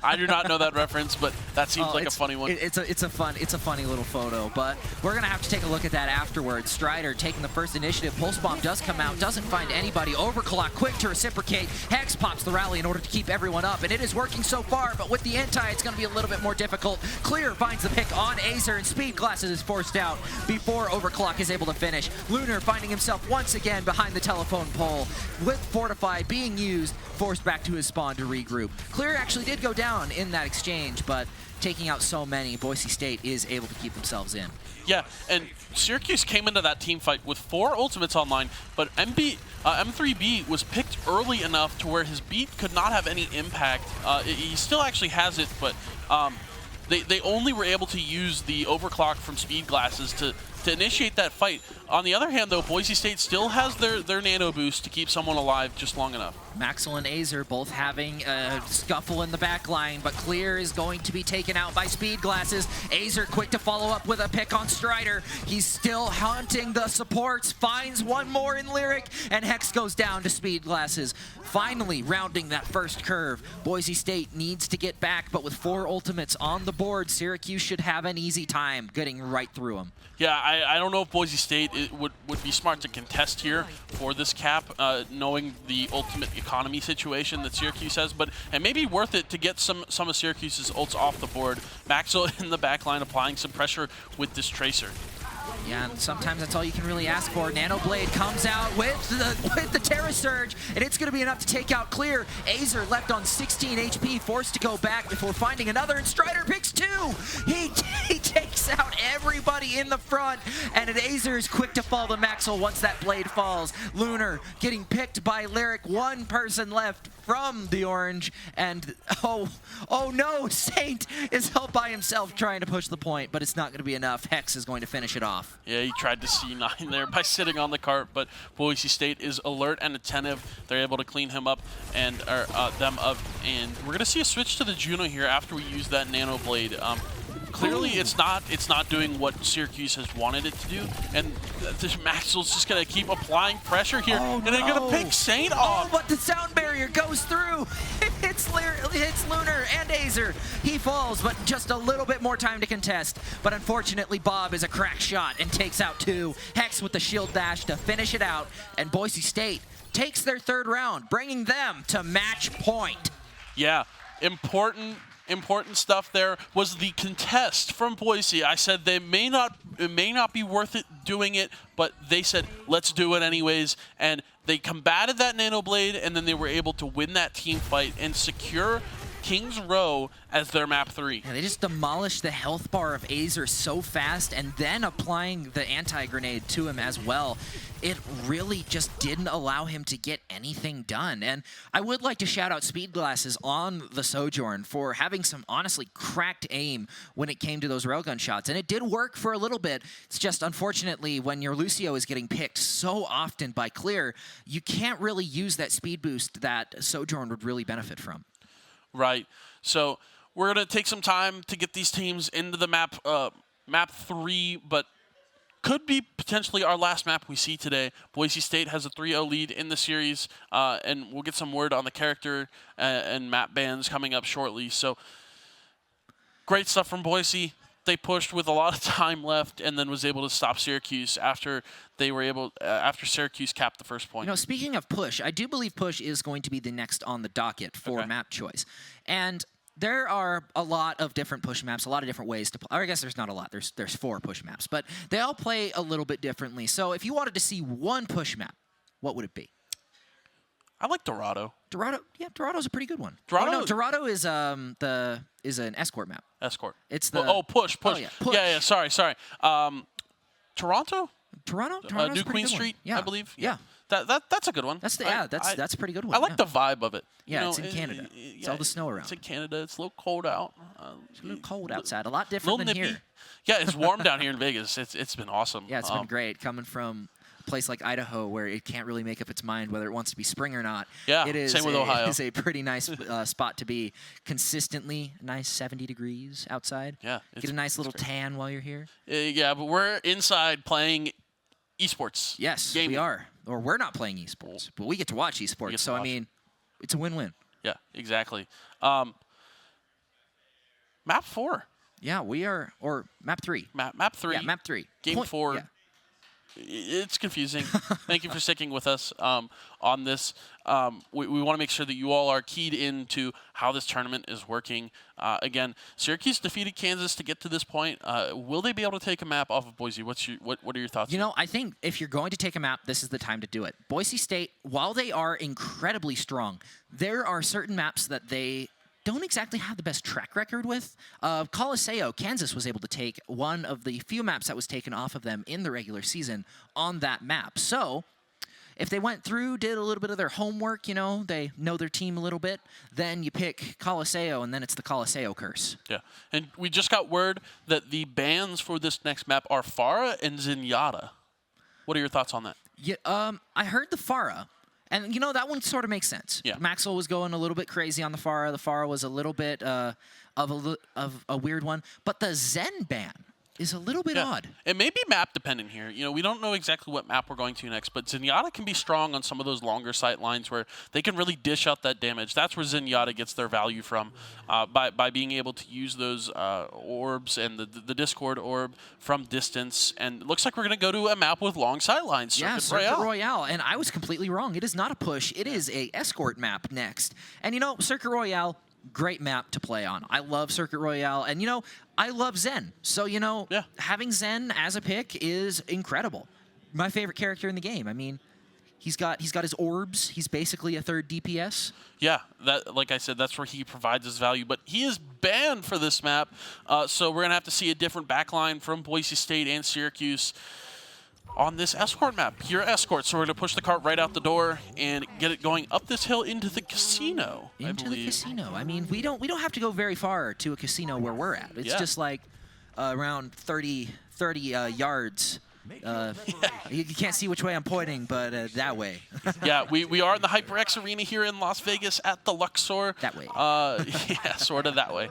I do not know that reference, but that seems like a funny one. It's a funny little photo, but we're gonna have to take a look at that afterwards. Strider taking the first initiative. Pulse Bomb does come out, doesn't find anybody. Overclock quick to reciprocate. Hex pops the rally in order to keep everyone up, and it is working so far, but with the anti, it's gonna be a little bit more difficult. Clear finds the pick on Azer, and Speedglasses is forced out before Overclock is able to finish. Lunar finding himself once again behind the telephone pole, with Fortify being used, forced back to his spawn to regroup. Clear actually did go down in that exchange, but taking out so many, Boise State is able to keep themselves in. Yeah, and Syracuse came into that team fight with 4 ultimates online, but M3B was picked early enough to where his beat could not have any impact. He still actually has it, but they only were able to use the overclock from Speedglasses to initiate that fight. On the other hand, though, Boise State still has their nano boost to keep someone alive just long enough. Maxwell and Azer both having a scuffle in the back line, but Clear is going to be taken out by Speedglasses. Azer quick to follow up with a pick on Strider. He's still hunting the supports, finds one more in Lyric, and Hex goes down to Speedglasses. Finally rounding that first curve. Boise State needs to get back, but with 4 ultimates on the board, Syracuse should have an easy time getting right through them. Yeah, I don't know if Boise State would be smart to contest here for this cap, knowing the ultimate economy situation that Syracuse has, but it may be worth it to get some of Syracuse's ults off the board. Maxwell in the back line applying some pressure with this Tracer. Yeah, and sometimes that's all you can really ask for. Nanoblade comes out with the Terra Surge, and it's going to be enough to take out Clear. Azer left on 16 HP, forced to go back before finding another, and Strider picks 2. He takes out everybody in the front, and Azer is quick to fall to Maxwell once that blade falls. Lunar getting picked by Lyric, 1 person left from the orange, and oh no, Saint is held by himself trying to push the point, but it's not going to be enough. Hex is going to finish it off. Yeah, he tried to C9 there by sitting on the cart, but Boise State is alert and attentive. They're able to clean him up and them up, and we're going to see a switch to the Juno here after we use that Nano Blade. clearly it's not doing what Syracuse has wanted it to do, and Maxwell's just gonna keep applying pressure here, and they're gonna pick Saint off. Oh, but the sound barrier goes through. It hits Lunar and Azer. He falls, but just a little bit more time to contest. But unfortunately, Bob is a crack shot and takes out 2. Hex with the shield dash to finish it out, and Boise State takes their 3rd round, bringing them to match point. Yeah, important stuff there was the contest from Boise. I said it may not be worth it doing it, but they said let's do it anyways, and they combated that Nano Blade, and then they were able to win that team fight and secure Kings Row as their map 3. Yeah, they just demolished the health bar of Azer so fast, and then applying the anti-grenade to him as well. It really just didn't allow him to get anything done. And I would like to shout out Speed Glasses on the Sojourn for having some honestly cracked aim when it came to those railgun shots. And it did work for a little bit. It's just unfortunately when your Lucio is getting picked so often by Clear, you can't really use that speed boost that Sojourn would really benefit from. Right. So we're going to take some time to get these teams into the map 3, but could be potentially our last map we see today. Boise State has a 3-0 lead in the series, and we'll get some word on the character and map bans coming up shortly. So great stuff from Boise. They pushed with a lot of time left and then was able to stop Syracuse after Syracuse capped the first point. You know, speaking of push, I do believe push is going to be the next on the docket for map choice. And there are a lot of different push maps, a lot of different ways to play. Or I guess there's not a lot. There's 4 push maps, but they all play a little bit differently. So if you wanted to see one push map, what would it be? I like Dorado. Dorado's a pretty good one. Dorado, no, Dorado is an escort map. Escort. It's the push. Oh, yeah, push. Yeah. Sorry. Toronto. Toronto's New Queen Street, yeah. I believe. Yeah. That's a good one. That's a pretty good one. I like the vibe of it. Yeah, it's in Canada. It's all the snow around. It's in Canada. It's a little cold out. It's a little cold outside. A lot different than nippy here. Yeah, it's warm down here in Vegas. It's been awesome. Yeah, it's been great coming from a place like Idaho where it can't really make up its mind whether it wants to be spring or not. Yeah, it is same with Ohio. It is a pretty nice spot to be. Consistently nice 70 degrees outside. Yeah. Get a nice little tan while you're here. Yeah, but we're inside playing esports. Yes, we are. Or we're not playing esports, but we get to watch esports. So, I mean, it's a win-win. Yeah, exactly. Map 4. Yeah, we are. Or map 3. Map 3. Yeah, map 3. Game 4. Yeah. It's confusing. Thank you for sticking with us on this. We want to make sure that you all are keyed into how this tournament is working. Again, Syracuse defeated Kansas to get to this point. Will they be able to take a map off of Boise? What are your thoughts? You know, I think if you're going to take a map, this is the time to do it. Boise State, while they are incredibly strong, there are certain maps that they don't exactly have the best track record with. Coliseo, Kansas was able to take one of the few maps that was taken off of them in the regular season on that map. So if they went through, did a little bit of their homework, you know, they know their team a little bit, then you pick Coliseo, and then it's the Coliseo curse. Yeah, and we just got word that the bans for this next map are Farah and Zenyatta. What are your thoughts on that? Yeah, I heard the Farah. And, you know, that one sort of makes sense. Yeah. Maxwell was going a little bit crazy on the Farah. The Farah was a little bit of a weird one. But the Zen ban is a little bit odd. It may be map dependent here. You know, we don't know exactly what map we're going to next, but Zenyatta can be strong on some of those longer sight lines where they can really dish out that damage. That's where Zenyatta gets their value from, by being able to use those orbs and the Discord orb from distance. And it looks like we're going to go to a map with long sight lines. Circuit Royale. And I was completely wrong. It is not a push. It is a escort map next. And, you know, Circuit Royale, great map to play on. I love Circuit Royale, and you know, I love Zen. So, you know, having Zen as a pick is incredible. My favorite character in the game. I mean, he's got his orbs. He's basically a third DPS. Yeah, that, like I said, that's where he provides his value. But he is banned for this map, so we're gonna have to see a different backline from Boise State and Syracuse on this escort map, pure escort. So we're going to push the cart right out the door and get it going up this hill into the casino, Into the casino. I mean, we don't have to go very far to a casino where we're at. It's just like around 30 yards. You can't see which way I'm pointing, but that way. Yeah, we are in the HyperX Arena here in Las Vegas at the Luxor. That way. Yeah, sort of that way.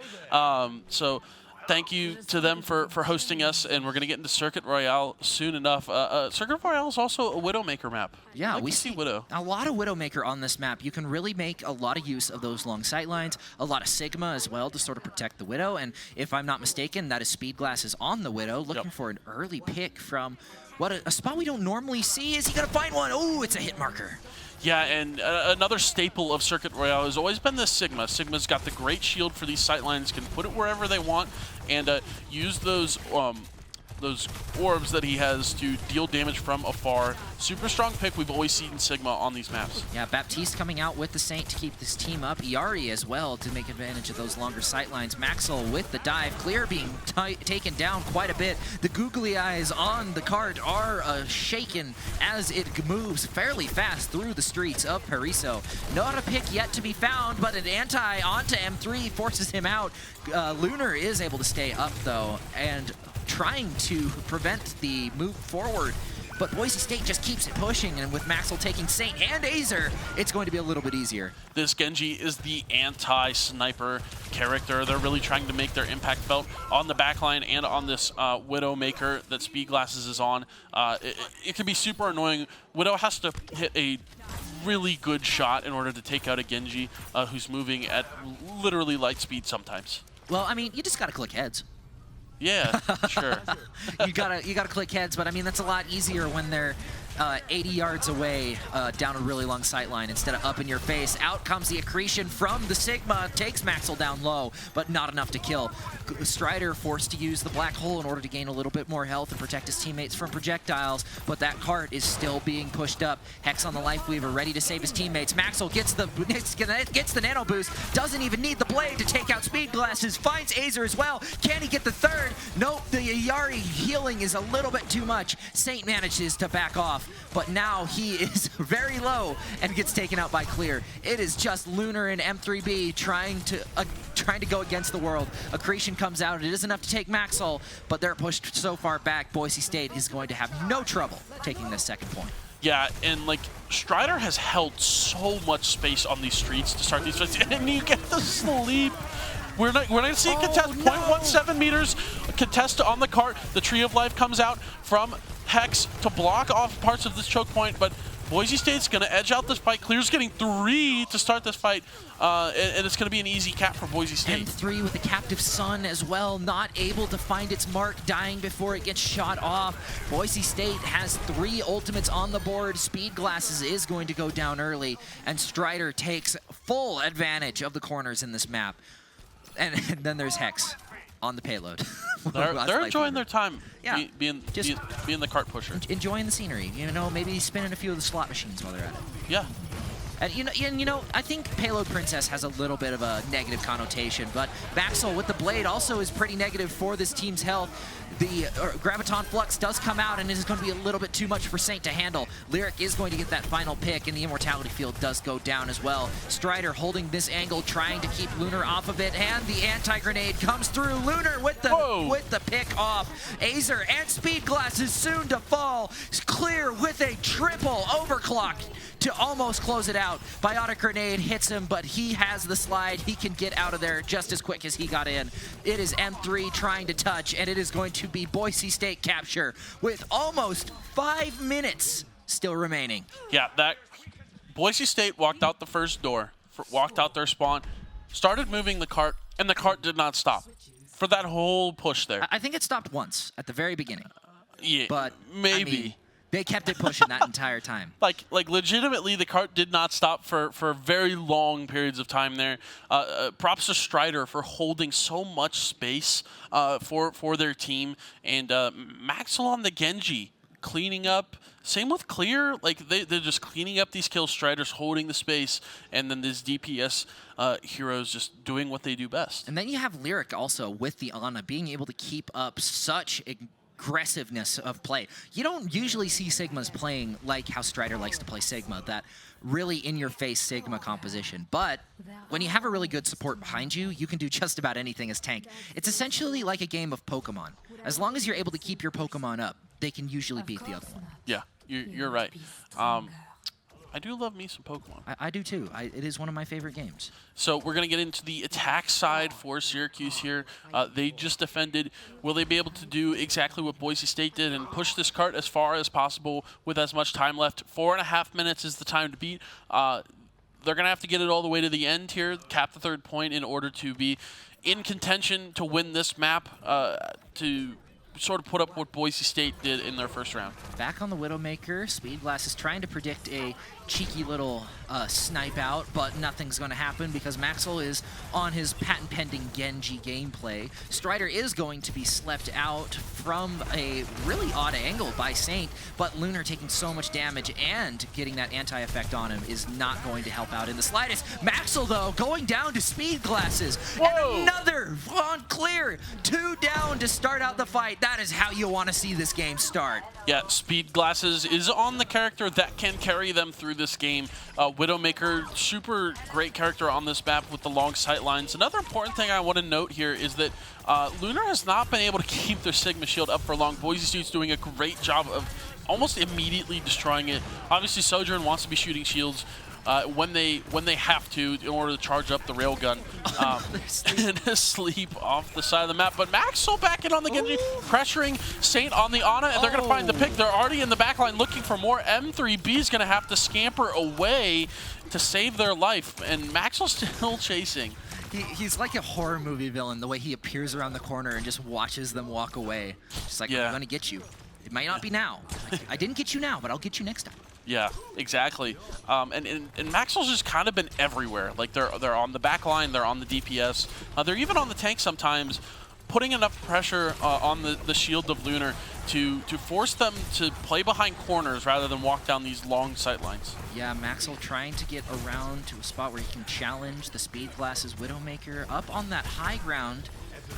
So thank you to them for hosting us, and we're going to get into Circuit Royale soon enough. Circuit Royale is also a Widowmaker map. Yeah, like we to see Widow. A lot of Widowmaker on this map. You can really make a lot of use of those long sight lines, a lot of Sigma as well to sort of protect the Widow, and if I'm not mistaken, that is Speed Glasses on the Widow, looking for an early pick from what a spot we don't normally see. Is he going to find one? Oh, it's a hit marker. Yeah, and another staple of Circuit Royale has always been the Sigma. Sigma's got the great shield for these sightlines, can put it wherever they want, and use those orbs that he has to deal damage from afar. Super strong pick. We've always seen Sigma on these maps. Yeah, Baptiste coming out with the Saint to keep this team up. Iari as well to make advantage of those longer sightlines. Maxwell with the dive. Clear being taken down quite a bit. The googly eyes on the cart are shaken as it moves fairly fast through the streets of Paraiso. Not a pick yet to be found, but an anti onto M3 forces him out. Lunar is able to stay up though, and trying to prevent the move forward, but Boise State just keeps it pushing, and with Maxwell taking Saint and Azer, it's going to be a little bit easier. This Genji is the anti-sniper character. They're really trying to make their impact felt on the backline and on this Widowmaker that Speed Glasses is on. It can be super annoying. Widow has to hit a really good shot in order to take out a Genji who's moving at literally light speed sometimes. Well, I mean, you just got to click heads. Yeah, sure. you gotta click heads, but I mean that's a lot easier when they're 80 yards away down a really long sight line instead of up in your face. Out comes the accretion from the Sigma, takes Maxwell down low, but not enough to kill. Strider forced to use the black hole in order to gain a little bit more health and protect his teammates from projectiles, but that cart is still being pushed up. Hex on the Life Weaver, ready to save his teammates. Maxwell gets the nano boost, doesn't even need the blade to take out Speed Glasses, finds Azer as well. Can he get the third? Nope, the Iari healing is a little bit too much. Saint manages to back off, but now he is very low and gets taken out by Clear. It is just Lunar and M3B trying to go against the world. Accretion comes out. It is enough to take Maxwell, but they're pushed so far back. Boise State is going to have no trouble taking this second point. Yeah, and like Strider has held so much space on these streets to start these fights, and you get the sleep. We're not seeing contest 0.17 meters contest on the cart. The Tree of Life comes out from Hex to block off parts of this choke point, but Boise State's going to edge out this fight. Clear's getting 3 to start this fight, and it's going to be an easy cap for Boise State. M3 with the Captive Sun as well, not able to find its mark, dying before it gets shot off. Boise State has 3 ultimates on the board. Speed Glasses is going to go down early, and Strider takes full advantage of the corners in this map. And then there's Hex on the payload. They're enjoying their time, yeah, being the cart pusher. Enjoying the scenery. You know, maybe spinning a few of the slot machines while they're at it. Yeah. And you know, I think Payload Princess has a little bit of a negative connotation, but Maxwell with the blade also is pretty negative for this team's health. The Graviton Flux does come out, and it is going to be a little bit too much for Saint to handle. Lyric is going to get that final pick, and the Immortality Field does go down as well. Strider holding this angle, trying to keep Lunar off of it, and the anti-grenade comes through. Lunar with the pick off. Azer and Speed Glasses soon to fall. Clear with a triple overclock to almost close it out. Biotic Grenade hits him, but he has the slide. He can get out of there just as quick as he got in. It is M3 trying to touch, and it is going to be Boise State capture with almost 5 minutes still remaining. Yeah, that Boise State walked out the first door, walked out their spawn, started moving the cart, and the cart did not stop for that whole push there. I think it stopped once at the very beginning. Yeah, but maybe. I mean, they kept it pushing that entire time. Like legitimately, the cart did not stop for very long periods of time there. Props to Strider for holding so much space for their team, and Maxwell on the Genji cleaning up. Same with Clear. Like they're just cleaning up these kills. Strider's holding the space, and then these DPS heroes just doing what they do best. And then you have Lyric also with the Ana being able to keep up such aggressiveness of play. You don't usually see Sigmas playing like how Strider likes to play Sigma, that really in-your-face Sigma composition. But when you have a really good support behind you, you can do just about anything as tank. It's essentially like a game of Pokemon. As long as you're able to keep your Pokemon up, they can usually beat the other one. Yeah, you're right. I do love me some Pokemon. I do too. It is one of my favorite games. So we're going to get into the attack side for Syracuse here. They just defended. Will they be able to do exactly what Boise State did and push this cart as far as possible with as much time left? 4.5 minutes is the time to beat. They're going to have to get it all the way to the end here, cap the 3rd point in order to be in contention to win this map, to sort of put up what Boise State did in their first round. Back on the Widowmaker, Speedglass is trying to predict a cheeky little snipe out, but nothing's going to happen because Maxwell is on his patent-pending Genji gameplay. Strider is going to be slept out from a really odd angle by Saint, but Lunar taking so much damage and getting that anti-effect on him is not going to help out in the slightest. Maxwell, though, going down to Speedglasses. And another on clear. 2 down to start out the fight. That is how you want to see this game start. Yeah, Speedglasses is on the character that can carry them through this game. Widowmaker, super great character on this map with the long sight lines. Another important thing I want to note here is that Lunar has not been able to keep their Sigma shield up for long. Boise State's doing a great job of almost immediately destroying it. Obviously, Sojourn wants to be shooting shields when they have to in order to charge up the railgun and sleep off the side of the map. But Maxwell back in on the Genji, pressuring Saint on the Ana, and they're going to find the pick. They're already in the back line looking for more. M3B is going to have to scamper away to save their life, and Maxwell's still chasing. He's like a horror movie villain, the way he appears around the corner and just watches them walk away. Just like, I'm going to get you. It might not be now. Like, I didn't get you now, but I'll get you next time. Yeah, exactly. And Maxwell's just kind of been everywhere. Like they're on the back line, they're on the DPS, they're even on the tank sometimes, putting enough pressure on the shield of Lunar to force them to play behind corners rather than walk down these long sight lines. Yeah, Maxwell trying to get around to a spot where he can challenge the Speedglasses Widowmaker up on that high ground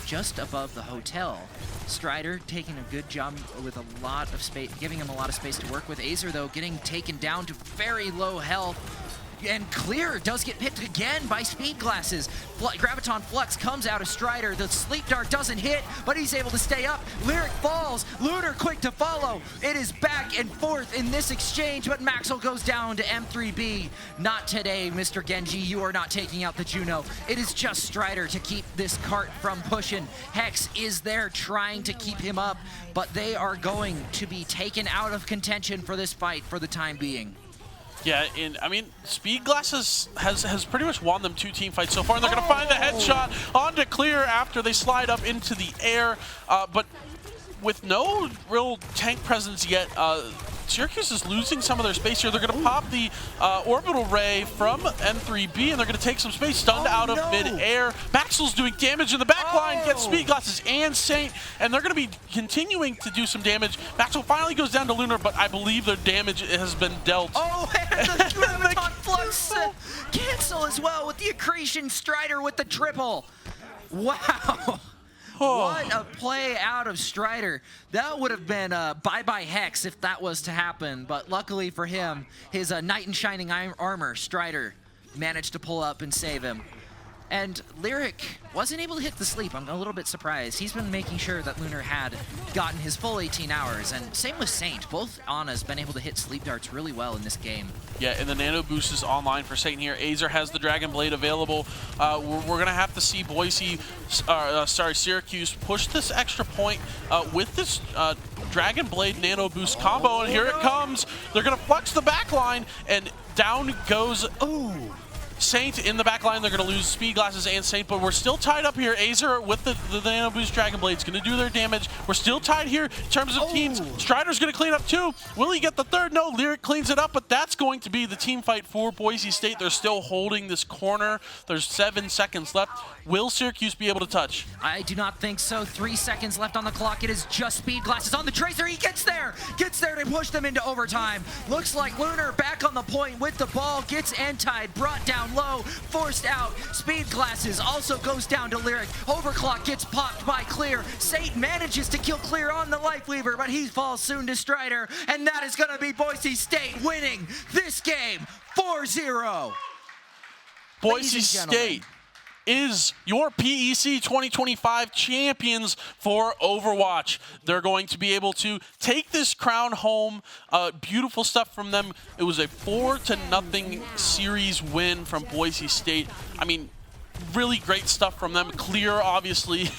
just above the hotel. Strider taking a good job with a lot of space, giving him a lot of space to work with. Azer, though, getting taken down to very low health. And Clear does get picked again by Speedglasses. Graviton Flux comes out of Strider. The Sleep Dart doesn't hit, but he's able to stay up. Lyric falls. Lunar quick to follow. It is back and forth in this exchange, but Maxwell goes down to M3B. Not today, Mr. Genji. You are not taking out the Juno. It is just Strider to keep this cart from pushing. Hex is there trying to keep him up, but they are going to be taken out of contention for this fight for the time being. Yeah, and I mean, Speedglasses has pretty much won them 2 team fights so far, and they're going to find the headshot onto Clear after they slide up into the air. But with no real tank presence yet, Syracuse is losing some of their space here. They're going to pop the orbital ray from M3B, and they're going to take some space, stunned out of mid-air. Maxwell's doing damage in the back line, gets Speedglasses and Saint, and they're going to be continuing to do some damage. Maxwell finally goes down to Lunar, but I believe their damage has been dealt. Oh, and the Graviton Flux cancel as well with the accretion. Strider with the triple. Wow. What a play out of Strider. That would have been bye-bye Hex if that was to happen, but luckily for him, his knight in shining armor, Strider, managed to pull up and save him. And Lyric wasn't able to hit the sleep. I'm a little bit surprised. He's been making sure that Lunar had gotten his full 18 hours, and same with Saint. Both Ana's been able to hit sleep darts really well in this game. Yeah, and the Nano Boost is online for Saint here. Azer has the Dragon Blade available. We're going to have to see Syracuse push this extra point with this Dragon Blade Nano Boost combo, and here it comes. They're going to flex the back line, and down goes... Saint in the back line. They're going to lose Speedglasses and Saint, but we're still tied up here. Azer with the Nano Boost Dragon Blade is going to do their damage. We're still tied here in terms of teams. Strider's going to clean up 2. Will he get the 3rd? No, Lyric cleans it up, but that's going to be the team fight for Boise State. They're still holding this corner. There's 7 seconds left. Will Syracuse be able to touch? I do not think so. 3 seconds left on the clock. It is just Speedglasses on the Tracer. He gets there to push them into overtime. Looks like Lunar back on the point with the ball. Gets antied, brought down low, forced out. Speedglasses also goes down to Lyric. Overclock gets popped by Clear. Saint manages to kill Clear on the life lever, but he falls soon to Strider, and that is going to be Boise State winning this game 4-0. Boise State is your PEC 2025 champions for Overwatch. They're going to be able to take this crown home. Beautiful stuff from them. It was a 4-0 series win from Boise State. I mean, really great stuff from them. Clear, obviously,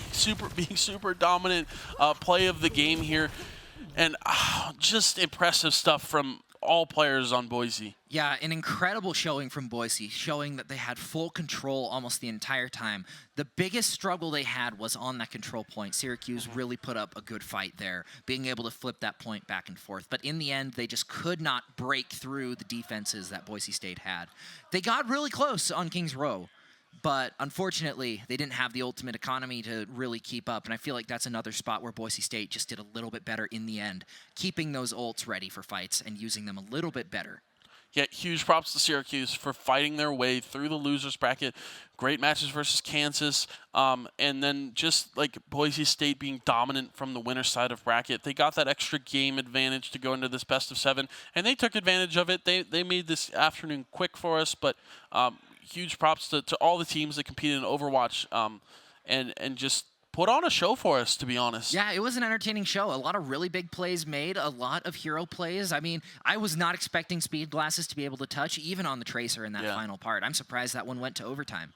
being super dominant play of the game here. And just impressive stuff from all players on Boise. Yeah, an incredible showing from Boise, showing that they had full control almost the entire time. The biggest struggle they had was on that control point. Syracuse really put up a good fight there, being able to flip that point back and forth. But in the end, they just could not break through the defenses that Boise State had. They got really close on Kings Row, but unfortunately, they didn't have the ultimate economy to really keep up. And I feel like that's another spot where Boise State just did a little bit better in the end, keeping those ults ready for fights and using them a little bit better. Yeah, huge props to Syracuse for fighting their way through the losers bracket. Great matches versus Kansas. And then just like Boise State being dominant from the winner side of bracket. They got that extra game advantage to go into this best of 7, and they took advantage of it. They made this afternoon quick for us, but huge props to all the teams that competed in Overwatch and just put on a show for us, to be honest. Yeah, it was an entertaining show. A lot of really big plays made, a lot of hero plays. I mean, I was not expecting Speed Glasses to be able to touch, even on the Tracer in that final part. I'm surprised that one went to overtime.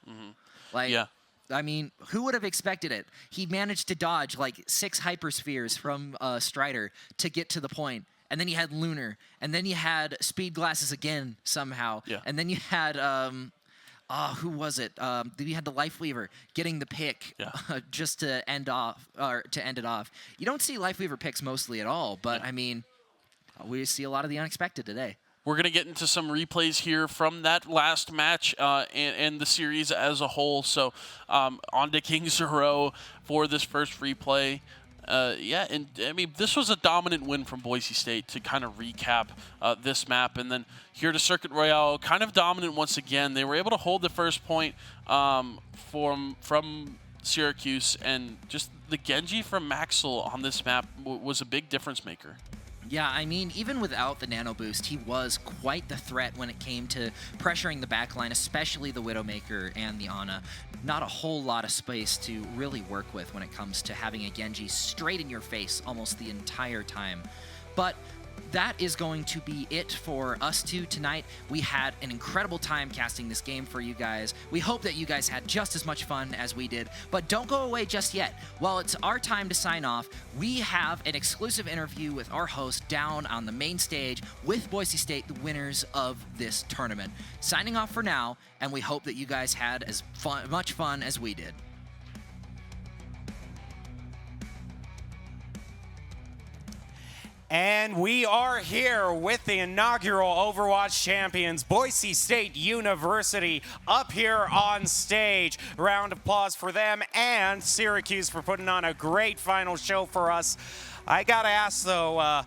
I mean, who would have expected it? He managed to dodge like 6 hyperspheres from Strider to get to the point. And then you had Lunar. And then you had Speed Glasses again somehow. Yeah. And then you had... who was it? We had the Lifeweaver getting the pick just to end it off. You don't see Lifeweaver picks mostly at all, but I mean, we see a lot of the unexpected today. We're going to get into some replays here from that last match and the series as a whole. So on to Kings Row for this first replay. And I mean, this was a dominant win from Boise State to kind of recap this map. And then here to Circuit Royale, kind of dominant once again. They were able to hold the first point from Syracuse, and just the Genji from Maxwell on this map was a big difference maker. Yeah, I mean, even without the nano boost, he was quite the threat when it came to pressuring the backline, especially the Widowmaker and the Ana. Not a whole lot of space to really work with when it comes to having a Genji straight in your face almost the entire time. But that is going to be it for us two tonight. We had an incredible time casting this game for you guys. We hope that you guys had just as much fun as we did, but don't go away just yet. While it's our time to sign off, we have an exclusive interview with our host down on the main stage with Boise State, the winners of this tournament. Signing off for now, and we hope that you guys had as much fun as we did. And we are here with the inaugural Overwatch champions, Boise State University, up here on stage. Round of applause for them and Syracuse for putting on a great final show for us. I gotta ask though,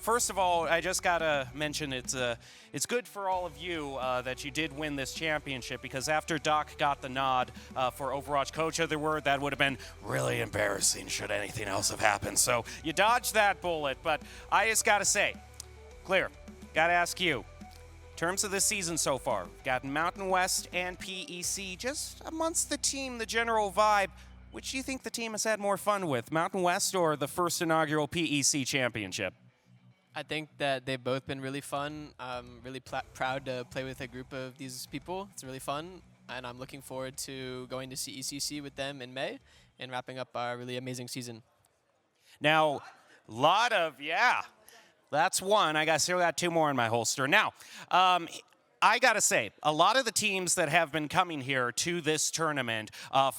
first of all, I just gotta mention it's good for all of you that you did win this championship, because after Doc got the nod for Overwatch Coach of the Year, that would have been really embarrassing should anything else have happened. So you dodged that bullet, but I just gotta say, Clear, gotta ask you, in terms of the season so far, got Mountain West and PEC, just amongst the team, the general vibe, which do you think the team has had more fun with, Mountain West or the first inaugural PEC championship? I think that they've both been really fun. I'm really proud to play with a group of these people. It's really fun, and I'm looking forward to going to CECC with them in May and wrapping up our really amazing season. Now, that's one. I still got 2 more in my holster. Now, I gotta say, a lot of the teams that have been coming here to this tournament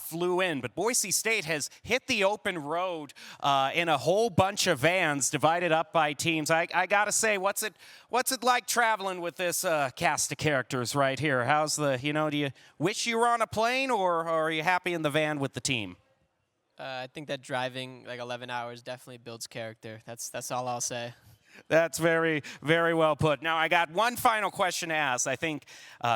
flew in, but Boise State has hit the open road in a whole bunch of vans divided up by teams. I gotta say, what's it like traveling with this cast of characters right here? How's do you wish you were on a plane, or are you happy in the van with the team? I think that driving like 11 hours definitely builds character. That's all I'll say. That's very, very well put. Now, I got one final question to ask. I think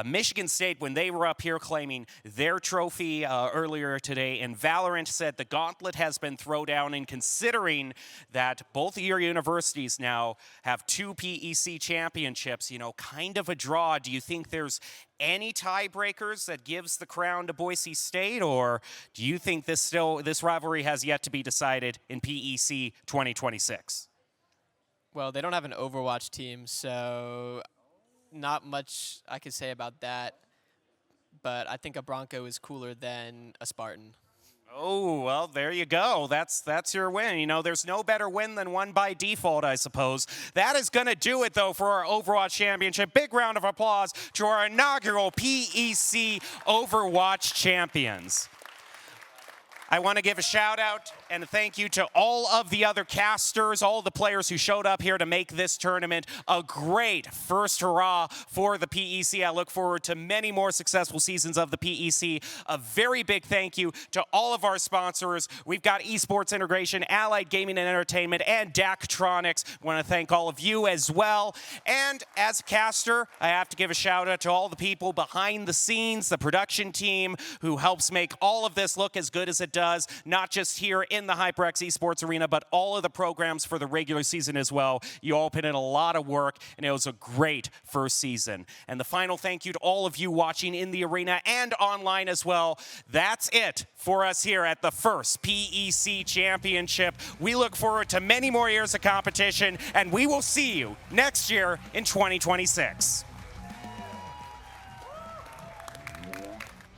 Michigan State, when they were up here claiming their trophy earlier today, and Valorant said the gauntlet has been thrown down, and considering that both of your universities now have 2 PEC championships, you know, kind of a draw, do you think there's any tiebreakers that gives the crown to Boise State, or do you think this rivalry has yet to be decided in PEC 2026? Well, they don't have an Overwatch team, so not much I could say about that. But I think a Bronco is cooler than a Spartan. Oh, well, there you go. That's your win. You know, there's no better win than one by default, I suppose. That is going to do it, though, for our Overwatch Championship. Big round of applause to our inaugural PEC Overwatch champions. I want to give a shout out and a thank you to all of the other casters, all the players who showed up here to make this tournament a great first hurrah for the PEC. I look forward to many more successful seasons of the PEC. A very big thank you to all of our sponsors. We've got Esports Integration, Allied Gaming and Entertainment, and Daktronics. I want to thank all of you as well. And as a caster, I have to give a shout out to all the people behind the scenes, the production team who helps make all of this look as good as it does, not just here in the HyperX Esports Arena, but all of the programs for the regular season as well. You all put in a lot of work, and it was a great first season. And the final thank you to all of you watching in the arena and online as well. That's it for us here at the first PEC Championship. We look forward to many more years of competition, and we will see you next year in 2026.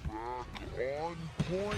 On point.